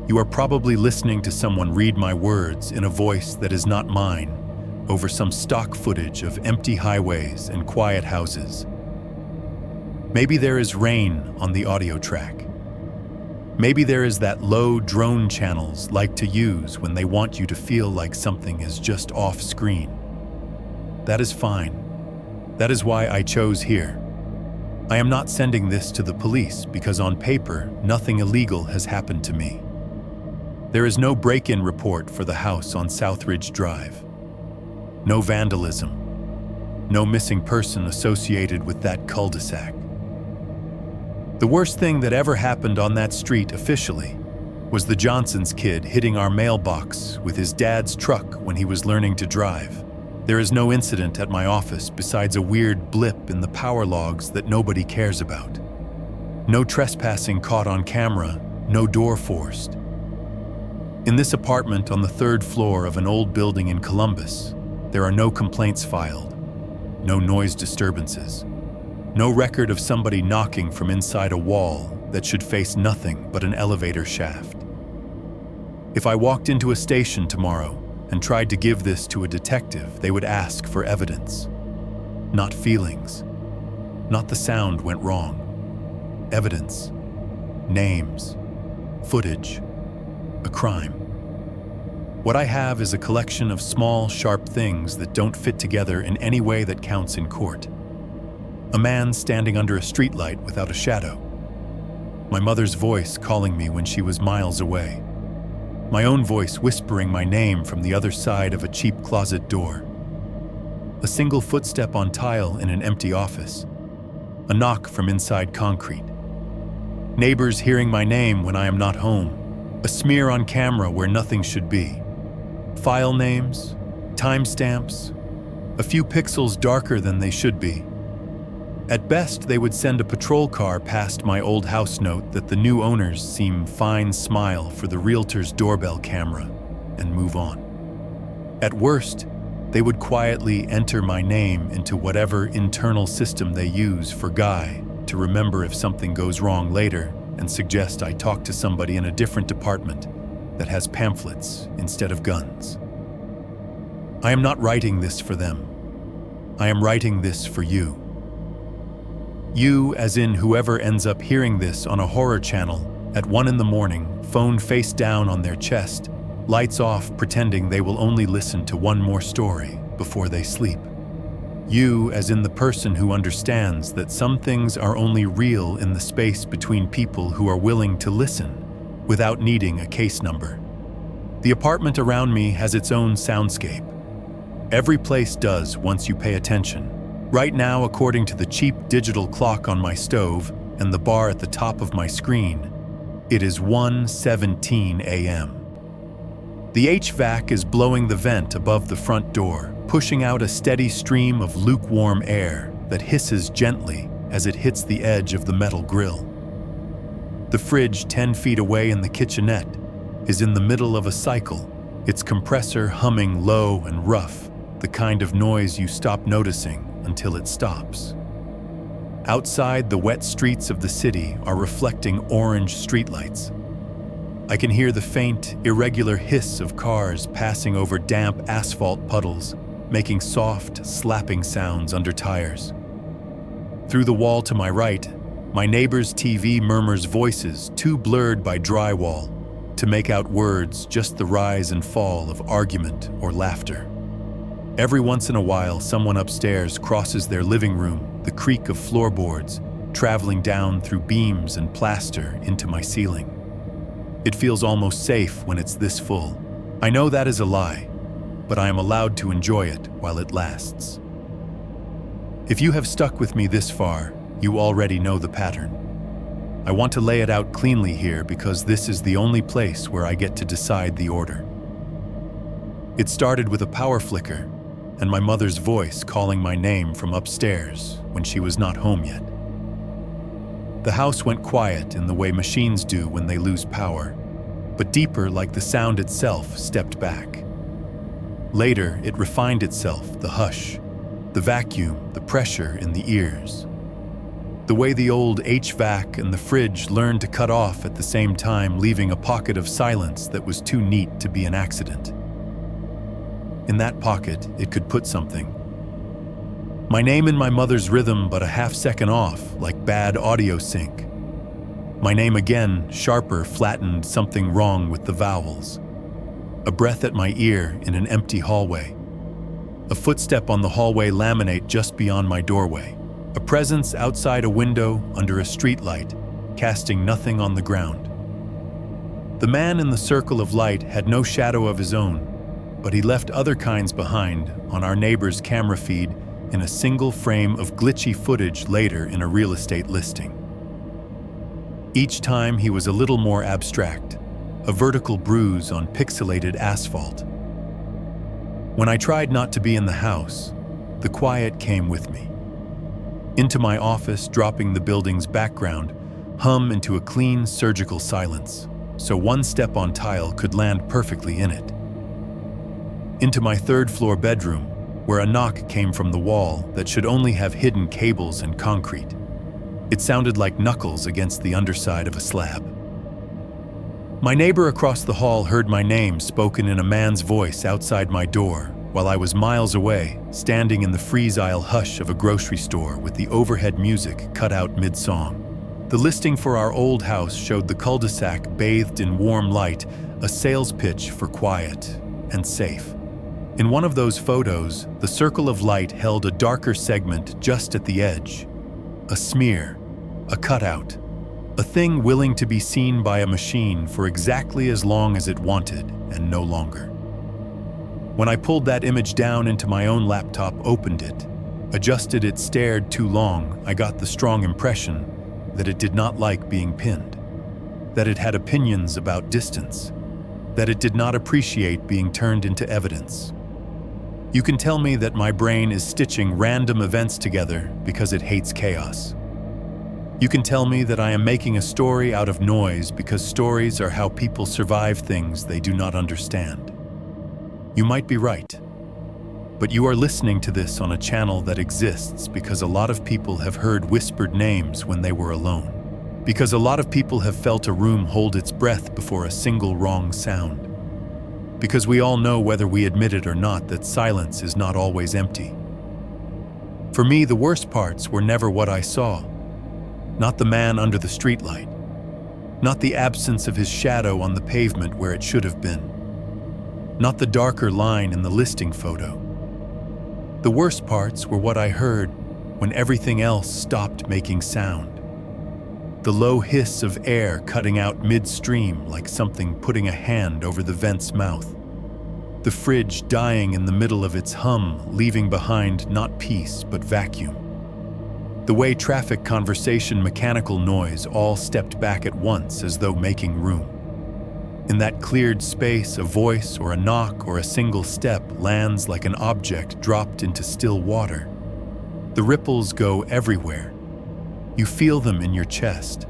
you are probably listening to someone read my words in a voice that is not mine, over some stock footage of empty highways and quiet houses. Maybe there is rain on the audio track. Maybe there is that low drone channels like to use when they want you to feel like something is just off screen. That is fine. That is why I chose here. I am not sending this to the police because on paper, nothing illegal has happened to me. There is no break-in report for the house on Southridge Drive. No vandalism. No missing person associated with that cul-de-sac. The worst thing that ever happened on that street officially was the Johnson's kid hitting our mailbox with his dad's truck when he was learning to drive. There is no incident at my office besides a weird blip in the power logs that nobody cares about. No trespassing caught on camera, no door forced. In this apartment on the third floor of an old building in Columbus, there are no complaints filed, no noise disturbances, no record of somebody knocking from inside a wall that should face nothing but an elevator shaft. If I walked into a station tomorrow and tried to give this to a detective, they would ask for evidence, not feelings, not the sound went wrong. Evidence, names, footage, a crime. What I have is a collection of small, sharp things that don't fit together in any way that counts in court. A man standing under a streetlight without a shadow. My mother's voice calling me when she was miles away. My own voice whispering my name from the other side of a cheap closet door. A single footstep on tile in an empty office. A knock from inside concrete. Neighbors hearing my name when I am not home. A smear on camera where nothing should be. File names, timestamps, a few pixels darker than they should be. At best, they would send a patrol car past my old house note that the new owners seem fine smile for the realtor's doorbell camera and move on. At worst, they would quietly enter my name into whatever internal system they use for Guy to remember if something goes wrong later and suggest I talk to somebody in a different department that has pamphlets instead of guns. I am not writing this for them. I am writing this for you. You, as in whoever ends up hearing this on a horror channel at 1 a.m, phone face down on their chest, lights off pretending they will only listen to one more story before they sleep. You, as in the person who understands that some things are only real in the space between people who are willing to listen without needing a case number. The apartment around me has its own soundscape. Every place does once you pay attention. Right now, according to the cheap digital clock on my stove and the bar at the top of my screen, it is 1:17 a.m. The HVAC is blowing the vent above the front door, pushing out a steady stream of lukewarm air that hisses gently as it hits the edge of the metal grill. The fridge 10 feet away in the kitchenette is in the middle of a cycle, its compressor humming low and rough, the kind of noise you stop noticing until it stops. Outside, the wet streets of the city are reflecting orange streetlights. I can hear the faint, irregular hiss of cars passing over damp asphalt puddles, making soft, slapping sounds under tires. Through the wall to my right, my neighbor's TV murmurs voices too blurred by drywall to make out words, just the rise and fall of argument or laughter. Every once in a while, someone upstairs crosses their living room, the creak of floorboards, traveling down through beams and plaster into my ceiling. It feels almost safe when it's this full. I know that is a lie, but I am allowed to enjoy it while it lasts. If you have stuck with me this far, you already know the pattern. I want to lay it out cleanly here because this is the only place where I get to decide the order. It started with a power flicker and my mother's voice calling my name from upstairs when she was not home yet. The house went quiet in the way machines do when they lose power, but deeper, like the sound itself stepped back. Later, it refined itself, the hush, the vacuum, the pressure in the ears. The way the old HVAC and the fridge learned to cut off at the same time, leaving a pocket of silence that was too neat to be an accident. In that pocket, it could put something. My name in my mother's rhythm, but a half-second off, like bad audio sync. My name again, sharper, flattened, something wrong with the vowels. A breath at my ear in an empty hallway. A footstep on the hallway laminate just beyond my doorway. A presence outside a window under a streetlight, casting nothing on the ground. The man in the circle of light had no shadow of his own, but he left other kinds behind on our neighbor's camera feed in a single frame of glitchy footage later in a real estate listing. Each time he was a little more abstract, a vertical bruise on pixelated asphalt. When I tried not to be in the house, the quiet came with me. Into my office, dropping the building's background, hum into a clean surgical silence, so one step on tile could land perfectly in it. Into my third-floor bedroom, where a knock came from the wall that should only have hidden cables and concrete. It sounded like knuckles against the underside of a slab. My neighbor across the hall heard my name spoken in a man's voice outside my door, while I was miles away, standing in the freeze-aisle hush of a grocery store with the overhead music cut out mid-song. The listing for our old house showed the cul-de-sac bathed in warm light, a sales pitch for quiet and safe. In one of those photos, the circle of light held a darker segment just at the edge. A smear, a cutout, a thing willing to be seen by a machine for exactly as long as it wanted and no longer. When I pulled that image down into my own laptop, opened it, adjusted it, stared too long, I got the strong impression that it did not like being pinned, that it had opinions about distance, that it did not appreciate being turned into evidence. You can tell me that my brain is stitching random events together because it hates chaos. You can tell me that I am making a story out of noise because stories are how people survive things they do not understand. You might be right, but you are listening to this on a channel that exists because a lot of people have heard whispered names when they were alone, because a lot of people have felt a room hold its breath before a single wrong sound. Because we all know, whether we admit it or not, that silence is not always empty. For me, the worst parts were never what I saw. Not the man under the streetlight. Not the absence of his shadow on the pavement where it should have been. Not the darker line in the listing photo. The worst parts were what I heard when everything else stopped making sound. The low hiss of air cutting out midstream like something putting a hand over the vent's mouth. The fridge dying in the middle of its hum, leaving behind not peace but vacuum. The way traffic, conversation, mechanical noise all stepped back at once as though making room. In that cleared space, a voice or a knock or a single step lands like an object dropped into still water. The ripples go everywhere. You feel them in your chest.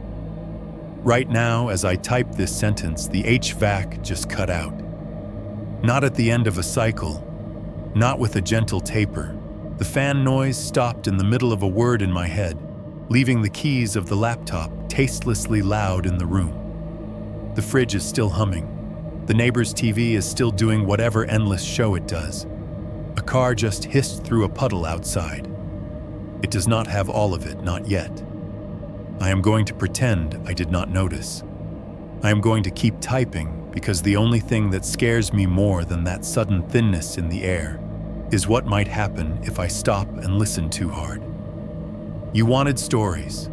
Right now, as I type this sentence, the HVAC just cut out. Not at the end of a cycle, not with a gentle taper. The fan noise stopped in the middle of a word in my head, leaving the keys of the laptop tastelessly loud in the room. The fridge is still humming. The neighbor's TV is still doing whatever endless show it does. A car just hissed through a puddle outside. It does not have all of it, not yet. I am going to pretend I did not notice. I am going to keep typing because the only thing that scares me more than that sudden thinness in the air is what might happen if I stop and listen too hard. You wanted stories.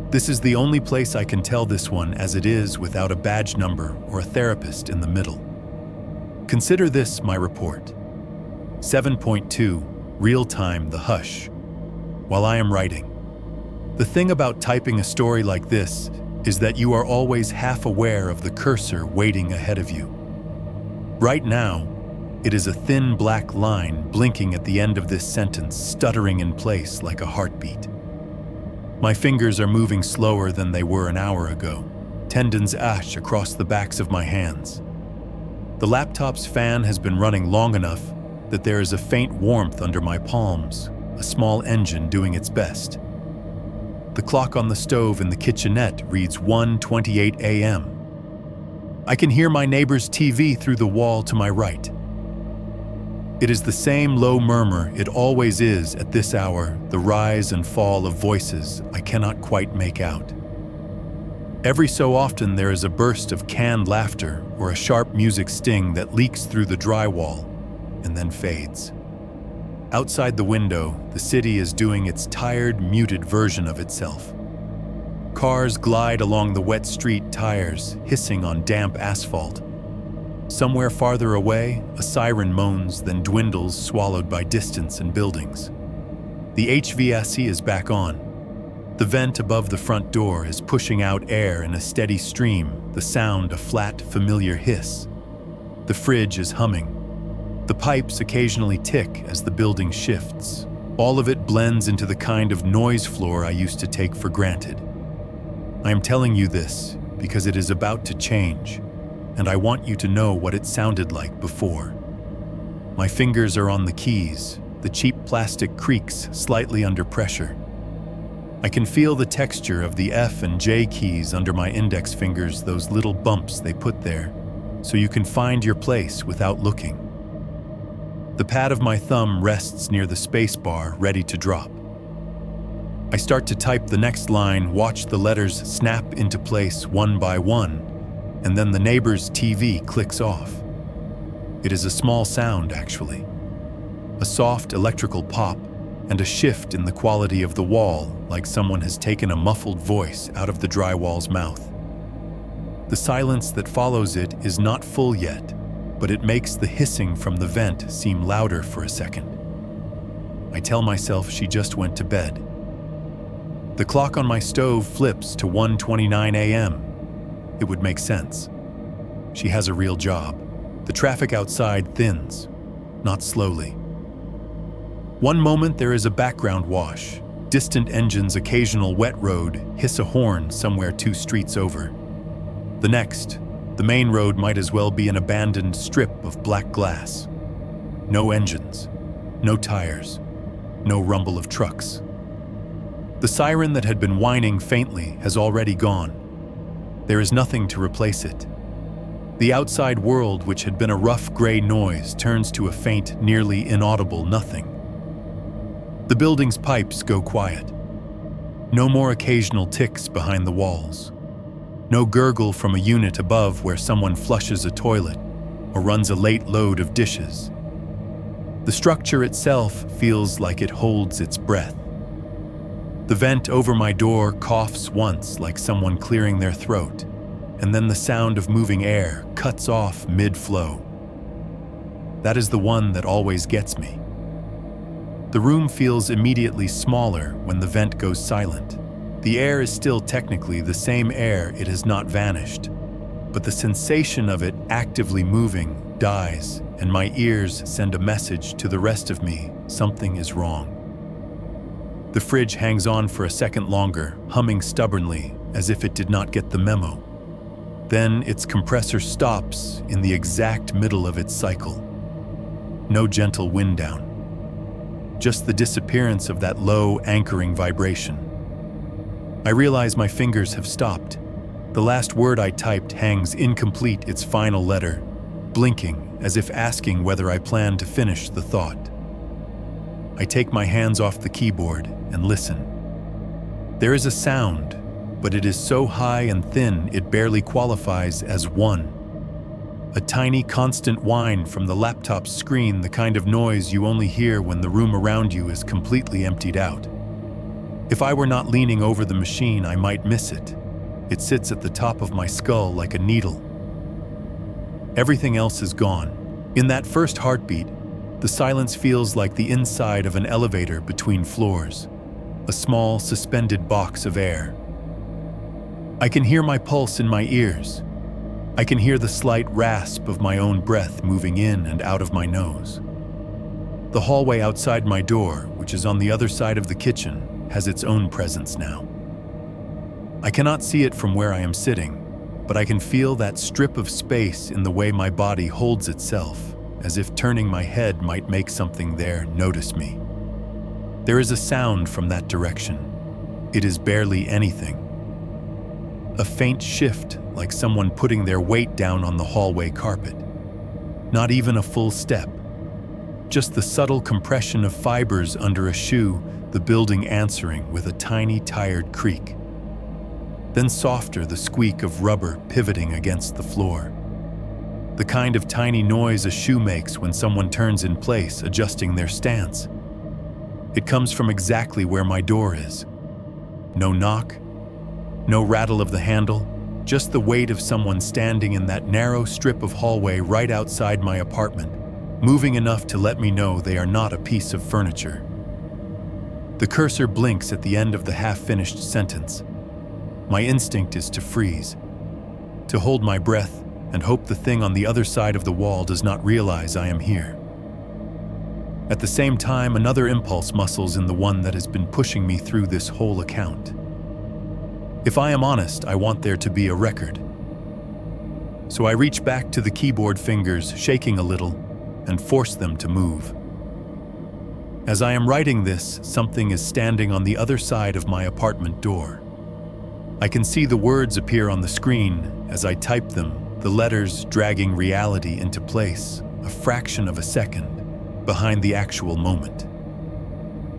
This is the only place I can tell this one as it is without a badge number or a therapist in the middle. Consider this my report. 7.2, real-time, the hush, while I am writing. The thing about typing a story like this is that you are always half aware of the cursor waiting ahead of you. Right now, it is a thin black line blinking at the end of this sentence, stuttering in place like a heartbeat. My fingers are moving slower than they were an hour ago, tendons ash across the backs of my hands. The laptop's fan has been running long enough that there is a faint warmth under my palms, a small engine doing its best. The clock on the stove in the kitchenette reads 1:28 a.m. I can hear my neighbor's TV through the wall to my right. It is the same low murmur it always is at this hour, the rise and fall of voices I cannot quite make out. Every so often there is a burst of canned laughter or a sharp music sting that leaks through the drywall and then fades. Outside the window, the city is doing its tired, muted version of itself. Cars glide along the wet street tires, hissing on damp asphalt. Somewhere farther away, a siren moans, then dwindles, swallowed by distance and buildings. The HVAC is back on. The vent above the front door is pushing out air in a steady stream, the sound a flat, familiar hiss. The fridge is humming. The pipes occasionally tick as the building shifts. All of it blends into the kind of noise floor I used to take for granted. I am telling you this because it is about to change, and I want you to know what it sounded like before. My fingers are on the keys, the cheap plastic creaks slightly under pressure. I can feel the texture of the F and J keys under my index fingers, those little bumps they put there, so you can find your place without looking. The pad of my thumb rests near the space bar, ready to drop. I start to type the next line, watch the letters snap into place one by one, and then the neighbor's TV clicks off. It is a small sound, actually. A soft electrical pop, and a shift in the quality of the wall, like someone has taken a muffled voice out of the drywall's mouth. The silence that follows it is not full yet, but it makes the hissing from the vent seem louder for a second. I tell myself she just went to bed. The clock on my stove flips to 1:29 a.m. It would make sense. She has a real job. The traffic outside thins, not slowly. One moment there is a background wash, distant engines, occasional wet road, hiss a horn somewhere 2 streets over. The next, the main road might as well be an abandoned strip of black glass. No engines, no tires, no rumble of trucks. The siren that had been whining faintly has already gone. There is nothing to replace it. The outside world, which had been a rough gray noise, turns to a faint, nearly inaudible nothing. The building's pipes go quiet. No more occasional ticks behind the walls. No gurgle from a unit above where someone flushes a toilet or runs a late load of dishes. The structure itself feels like it holds its breath. The vent over my door coughs once like someone clearing their throat, and then the sound of moving air cuts off mid-flow. That is the one that always gets me. The room feels immediately smaller when the vent goes silent. The air is still technically the same air, it has not vanished, but the sensation of it actively moving dies, and my ears send a message to the rest of me: something is wrong. The fridge hangs on for a second longer, humming stubbornly as if it did not get the memo. Then its compressor stops in the exact middle of its cycle. No gentle wind down. Just the disappearance of that low, anchoring vibration. I realize my fingers have stopped. The last word I typed hangs incomplete, its final letter, blinking as if asking whether I plan to finish the thought. I take my hands off the keyboard and listen. There is a sound, but it is so high and thin it barely qualifies as one. A tiny, constant whine from the laptop's screen, the kind of noise you only hear when the room around you is completely emptied out. If I were not leaning over the machine, I might miss it. It sits at the top of my skull like a needle. Everything else is gone. In that first heartbeat, the silence feels like the inside of an elevator between floors, a small, suspended box of air. I can hear my pulse in my ears. I can hear the slight rasp of my own breath moving in and out of my nose. The hallway outside my door, which is on the other side of the kitchen, has its own presence now. I cannot see it from where I am sitting, but I can feel that strip of space in the way my body holds itself, as if turning my head might make something there notice me. There is a sound from that direction. It is barely anything. A faint shift, like someone putting their weight down on the hallway carpet. Not even a full step. Just the subtle compression of fibers under a shoe, the building answering with a tiny, tired creak. Then softer, the squeak of rubber pivoting against the floor. The kind of tiny noise a shoe makes when someone turns in place, adjusting their stance. It comes from exactly where my door is. No knock, no rattle of the handle, just the weight of someone standing in that narrow strip of hallway right outside my apartment, moving enough to let me know they are not a piece of furniture. The cursor blinks at the end of the half-finished sentence. My instinct is to freeze, to hold my breath and hope the thing on the other side of the wall does not realize I am here. At the same time, another impulse muscles in the one that has been pushing me through this whole account. If I am honest, I want there to be a record. So I reach back to the keyboard fingers, shaking a little, and force them to move. As I am writing this, something is standing on the other side of my apartment door. I can see the words appear on the screen as I type them, the letters dragging reality into place, a fraction of a second behind the actual moment.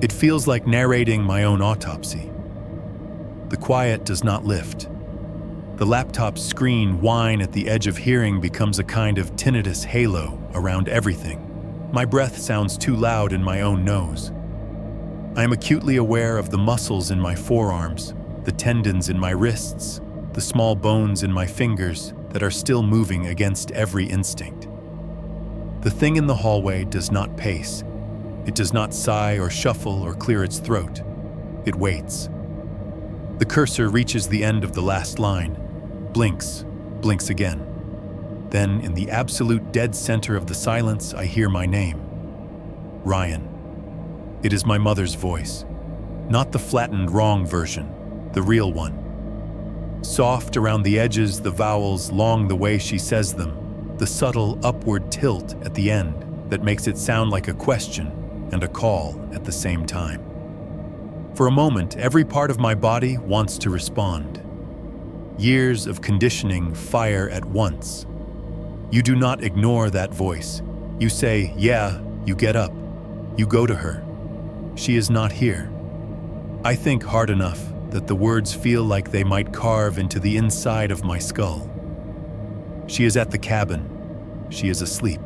It feels like narrating my own autopsy. The quiet does not lift. The laptop's screen whine at the edge of hearing becomes a kind of tinnitus halo around everything. My breath sounds too loud in my own nose. I am acutely aware of the muscles in my forearms, the tendons in my wrists, the small bones in my fingers that are still moving against every instinct. The thing in the hallway does not pace. It does not sigh or shuffle or clear its throat. It waits. The cursor reaches the end of the last line, blinks, blinks again. Then, in the absolute dead center of the silence, I hear my name. Ryan. It is my mother's voice. Not the flattened wrong version, the real one. Soft around the edges, the vowels long the way she says them, the subtle upward tilt at the end that makes it sound like a question and a call at the same time. For a moment, every part of my body wants to respond. Years of conditioning fire at once. You do not ignore that voice. You say, yeah, you get up. You go to her. She is not here. I think hard enough that the words feel like they might carve into the inside of my skull. She is at the cabin. She is asleep.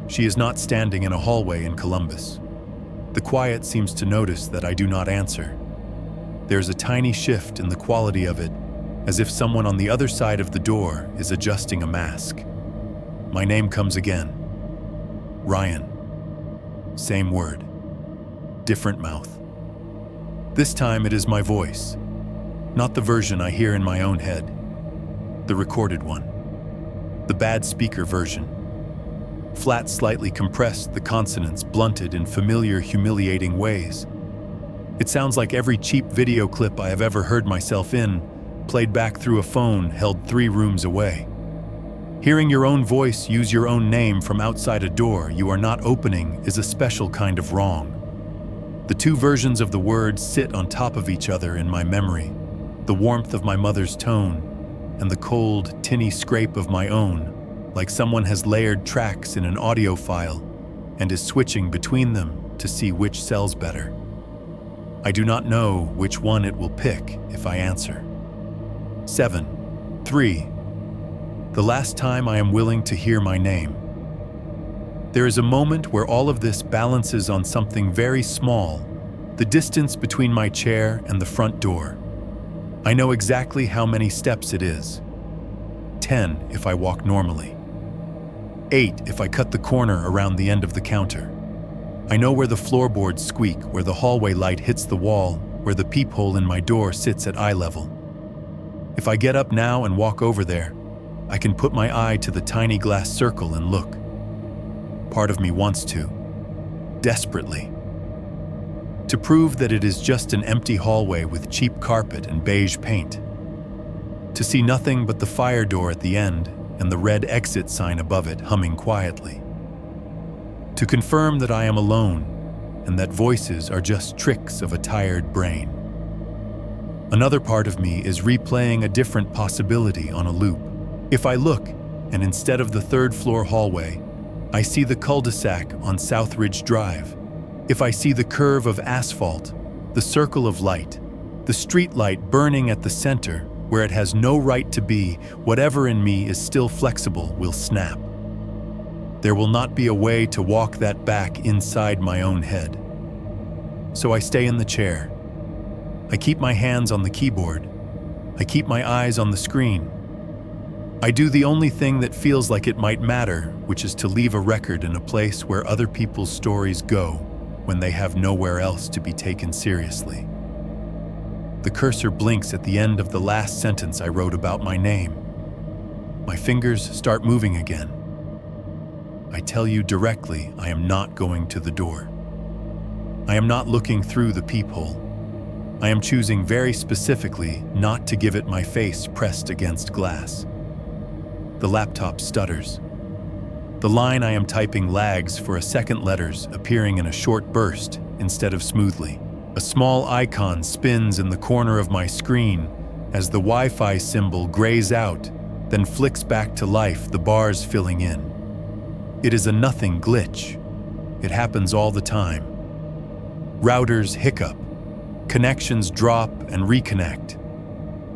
She is not standing in a hallway in Columbus. The quiet seems to notice that I do not answer. There's a tiny shift in the quality of it, as if someone on the other side of the door is adjusting a mask. My name comes again. Ryan. Same word. Different mouth. This time it is my voice, not the version I hear in my own head, the recorded one, the bad speaker version. Flat, slightly compressed, the consonants blunted in familiar, humiliating ways. It sounds like every cheap video clip I have ever heard myself in, played back through a phone held 3 rooms away. Hearing your own voice use your own name from outside a door you are not opening is a special kind of wrong. The 2 versions of the words sit on top of each other in my memory, the warmth of my mother's tone and the cold, tinny scrape of my own, like someone has layered tracks in an audio file and is switching between them to see which sells better. I do not know which one it will pick if I answer. 7, 3, The last time I am willing to hear my name. There is a moment where all of this balances on something very small, the distance between my chair and the front door. I know exactly how many steps it is. 10 if I walk normally. 8 if I cut the corner around the end of the counter. I know where the floorboards squeak, where the hallway light hits the wall, where the peephole in my door sits at eye level. If I get up now and walk over there, I can put my eye to the tiny glass circle and look. Part of me wants to, desperately. To prove that it is just an empty hallway with cheap carpet and beige paint. To see nothing but the fire door at the end and the red exit sign above it humming quietly. To confirm that I am alone and that voices are just tricks of a tired brain. Another part of me is replaying a different possibility on a loop. If I look, and instead of the third-floor hallway, I see the cul-de-sac on Southridge Drive. If I see the curve of asphalt, the circle of light, the street light burning at the center where it has no right to be, whatever in me is still flexible will snap. There will not be a way to walk that back inside my own head. So I stay in the chair. I keep my hands on the keyboard. I keep my eyes on the screen. I do the only thing that feels like it might matter, which is to leave a record in a place where other people's stories go when they have nowhere else to be taken seriously. The cursor blinks at the end of the last sentence I wrote about my name. My fingers start moving again. I tell you directly, I am not going to the door. I am not looking through the peephole. I am choosing very specifically not to give it my face pressed against glass. The laptop stutters. The line I am typing lags for a second, letters appearing in a short burst instead of smoothly. A small icon spins in the corner of my screen as the Wi-Fi symbol grays out, then flicks back to life, the bars filling in. It is a nothing glitch. It happens all the time. Routers hiccup. Connections drop and reconnect.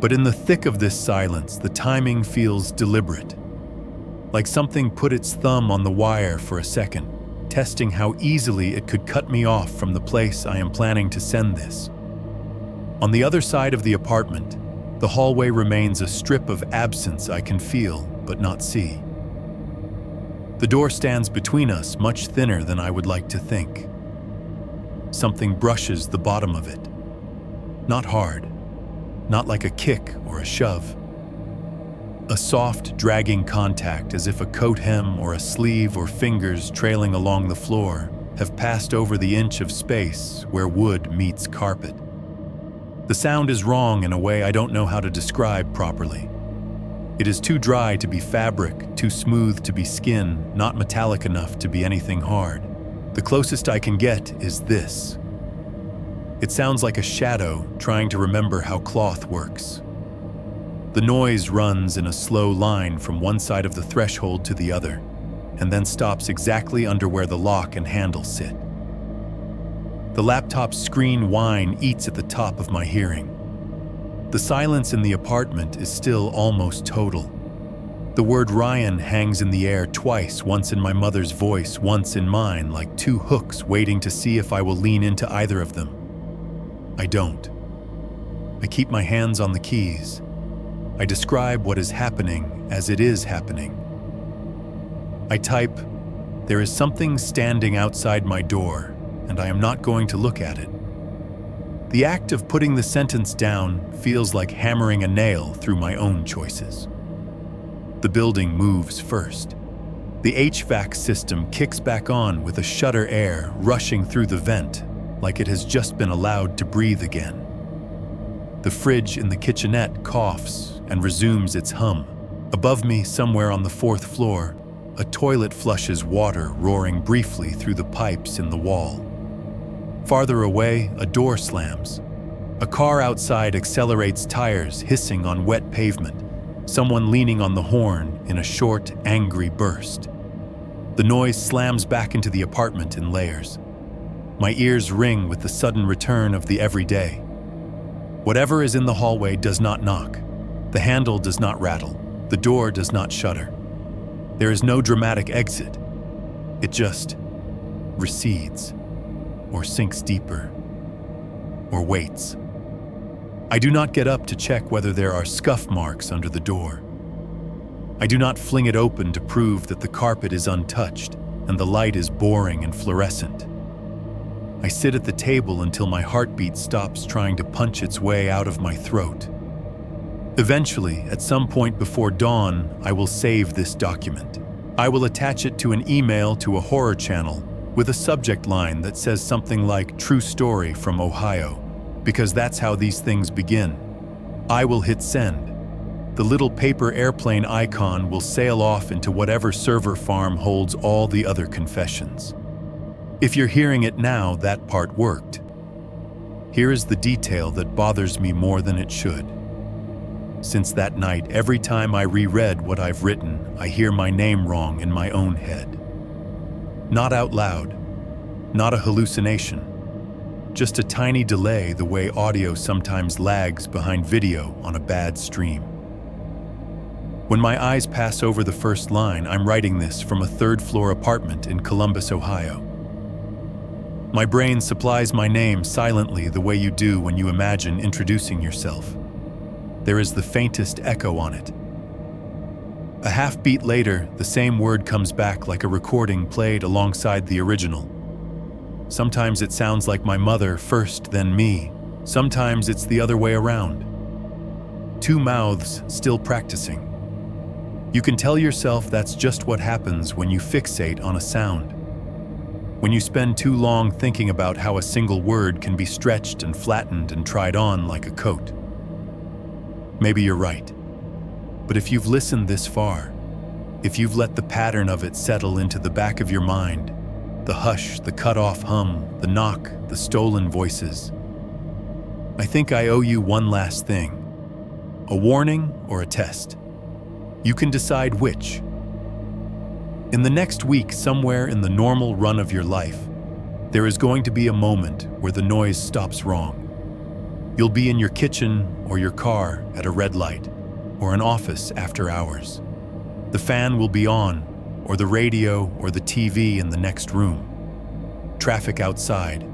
But in the thick of this silence, the timing feels deliberate. Like something put its thumb on the wire for a second, testing how easily it could cut me off from the place I am planning to send this. On the other side of the apartment, the hallway remains a strip of absence I can feel but not see. The door stands between us, much thinner than I would like to think. Something brushes the bottom of it. Not hard. Not like a kick or a shove. A soft, dragging contact, as if a coat hem or a sleeve or fingers trailing along the floor have passed over the inch of space where wood meets carpet. The sound is wrong in a way I don't know how to describe properly. It is too dry to be fabric, too smooth to be skin, not metallic enough to be anything hard. The closest I can get is this. It sounds like a shadow trying to remember how cloth works. The noise runs in a slow line from one side of the threshold to the other, and then stops exactly under where the lock and handle sit. The laptop's screen whine eats at the top of my hearing. The silence in the apartment is still almost total. The word Ryan hangs in the air twice, once in my mother's voice, once in mine, like two hooks waiting to see if I will lean into either of them. I don't. I keep my hands on the keys. I describe what is happening as it is happening. I type, "There is something standing outside my door, and I am not going to look at it." The act of putting the sentence down feels like hammering a nail through my own choices. The building moves first. The HVAC system kicks back on with a shudder air rushing through the vent, like it has just been allowed to breathe again. The fridge in the kitchenette coughs and resumes its hum. Above me, somewhere on the 4th floor, a toilet flushes water roaring briefly through the pipes in the wall. Farther away, a door slams. A car outside accelerates, tires hissing on wet pavement, someone leaning on the horn in a short, angry burst. The noise slams back into the apartment in layers. My ears ring with the sudden return of the everyday. Whatever is in the hallway does not knock. The handle does not rattle. The door does not shudder. There is no dramatic exit. It just recedes, or sinks deeper, or waits. I do not get up to check whether there are scuff marks under the door. I do not fling it open to prove that the carpet is untouched and the light is boring and fluorescent. I sit at the table until my heartbeat stops trying to punch its way out of my throat. Eventually, at some point before dawn, I will save this document. I will attach it to an email to a horror channel with a subject line that says something like "True Story from Ohio," because that's how these things begin. I will hit send. The little paper airplane icon will sail off into whatever server farm holds all the other confessions. If you're hearing it now, that part worked. Here is the detail that bothers me more than it should. Since that night, every time I reread what I've written, I hear my name wrong in my own head. Not out loud, not a hallucination, just a tiny delay the way audio sometimes lags behind video on a bad stream. When my eyes pass over the first line, I'm writing this from a third-floor apartment in Columbus, Ohio. My brain supplies my name silently the way you do when you imagine introducing yourself. There is the faintest echo on it. A half beat later, the same word comes back like a recording played alongside the original. Sometimes it sounds like my mother first, then me. Sometimes it's the other way around. Two mouths still practicing. You can tell yourself that's just what happens when you fixate on a sound. When you spend too long thinking about how a single word can be stretched and flattened and tried on like a coat. Maybe you're right. But if you've listened this far, if you've let the pattern of it settle into the back of your mind, the hush, the cut-off hum, the knock, the stolen voices, I think I owe you one last thing. A warning or a test. You can decide which. In the next week, somewhere in the normal run of your life, there is going to be a moment where the noise stops wrong. You'll be in your kitchen or your car at a red light, or an office after hours. The fan will be on, or the radio or the TV in the next room. Traffic outside.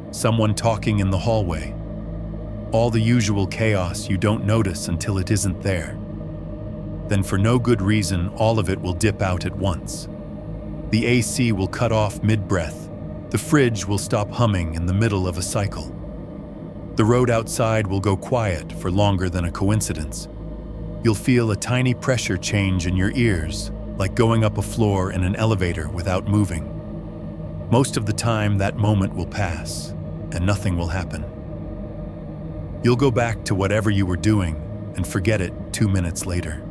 Someone talking in the hallway. All the usual chaos you don't notice until it isn't there. Then for no good reason, all of it will dip out at once. The AC will cut off mid-breath. The fridge will stop humming in the middle of a cycle. The road outside will go quiet for longer than a coincidence. You'll feel a tiny pressure change in your ears, like going up a floor in an elevator without moving. Most of the time, that moment will pass, and nothing will happen. You'll go back to whatever you were doing and forget it 2 minutes later.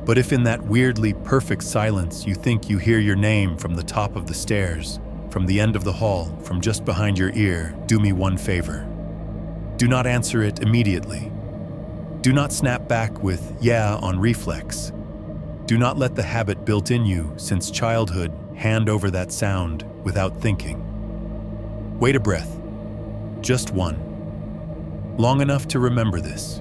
But if in that weirdly perfect silence you think you hear your name from the top of the stairs, from the end of the hall, from just behind your ear, do me one favor. Do not answer it immediately. Do not snap back with "yeah" on reflex. Do not let the habit built in you since childhood hand over that sound without thinking. Wait a breath. Just one. Long enough to remember this.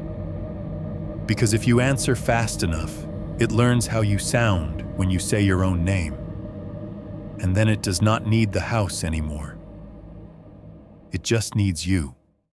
Because if you answer fast enough, it learns how you sound when you say your own name. And then it does not need the house anymore. It just needs you.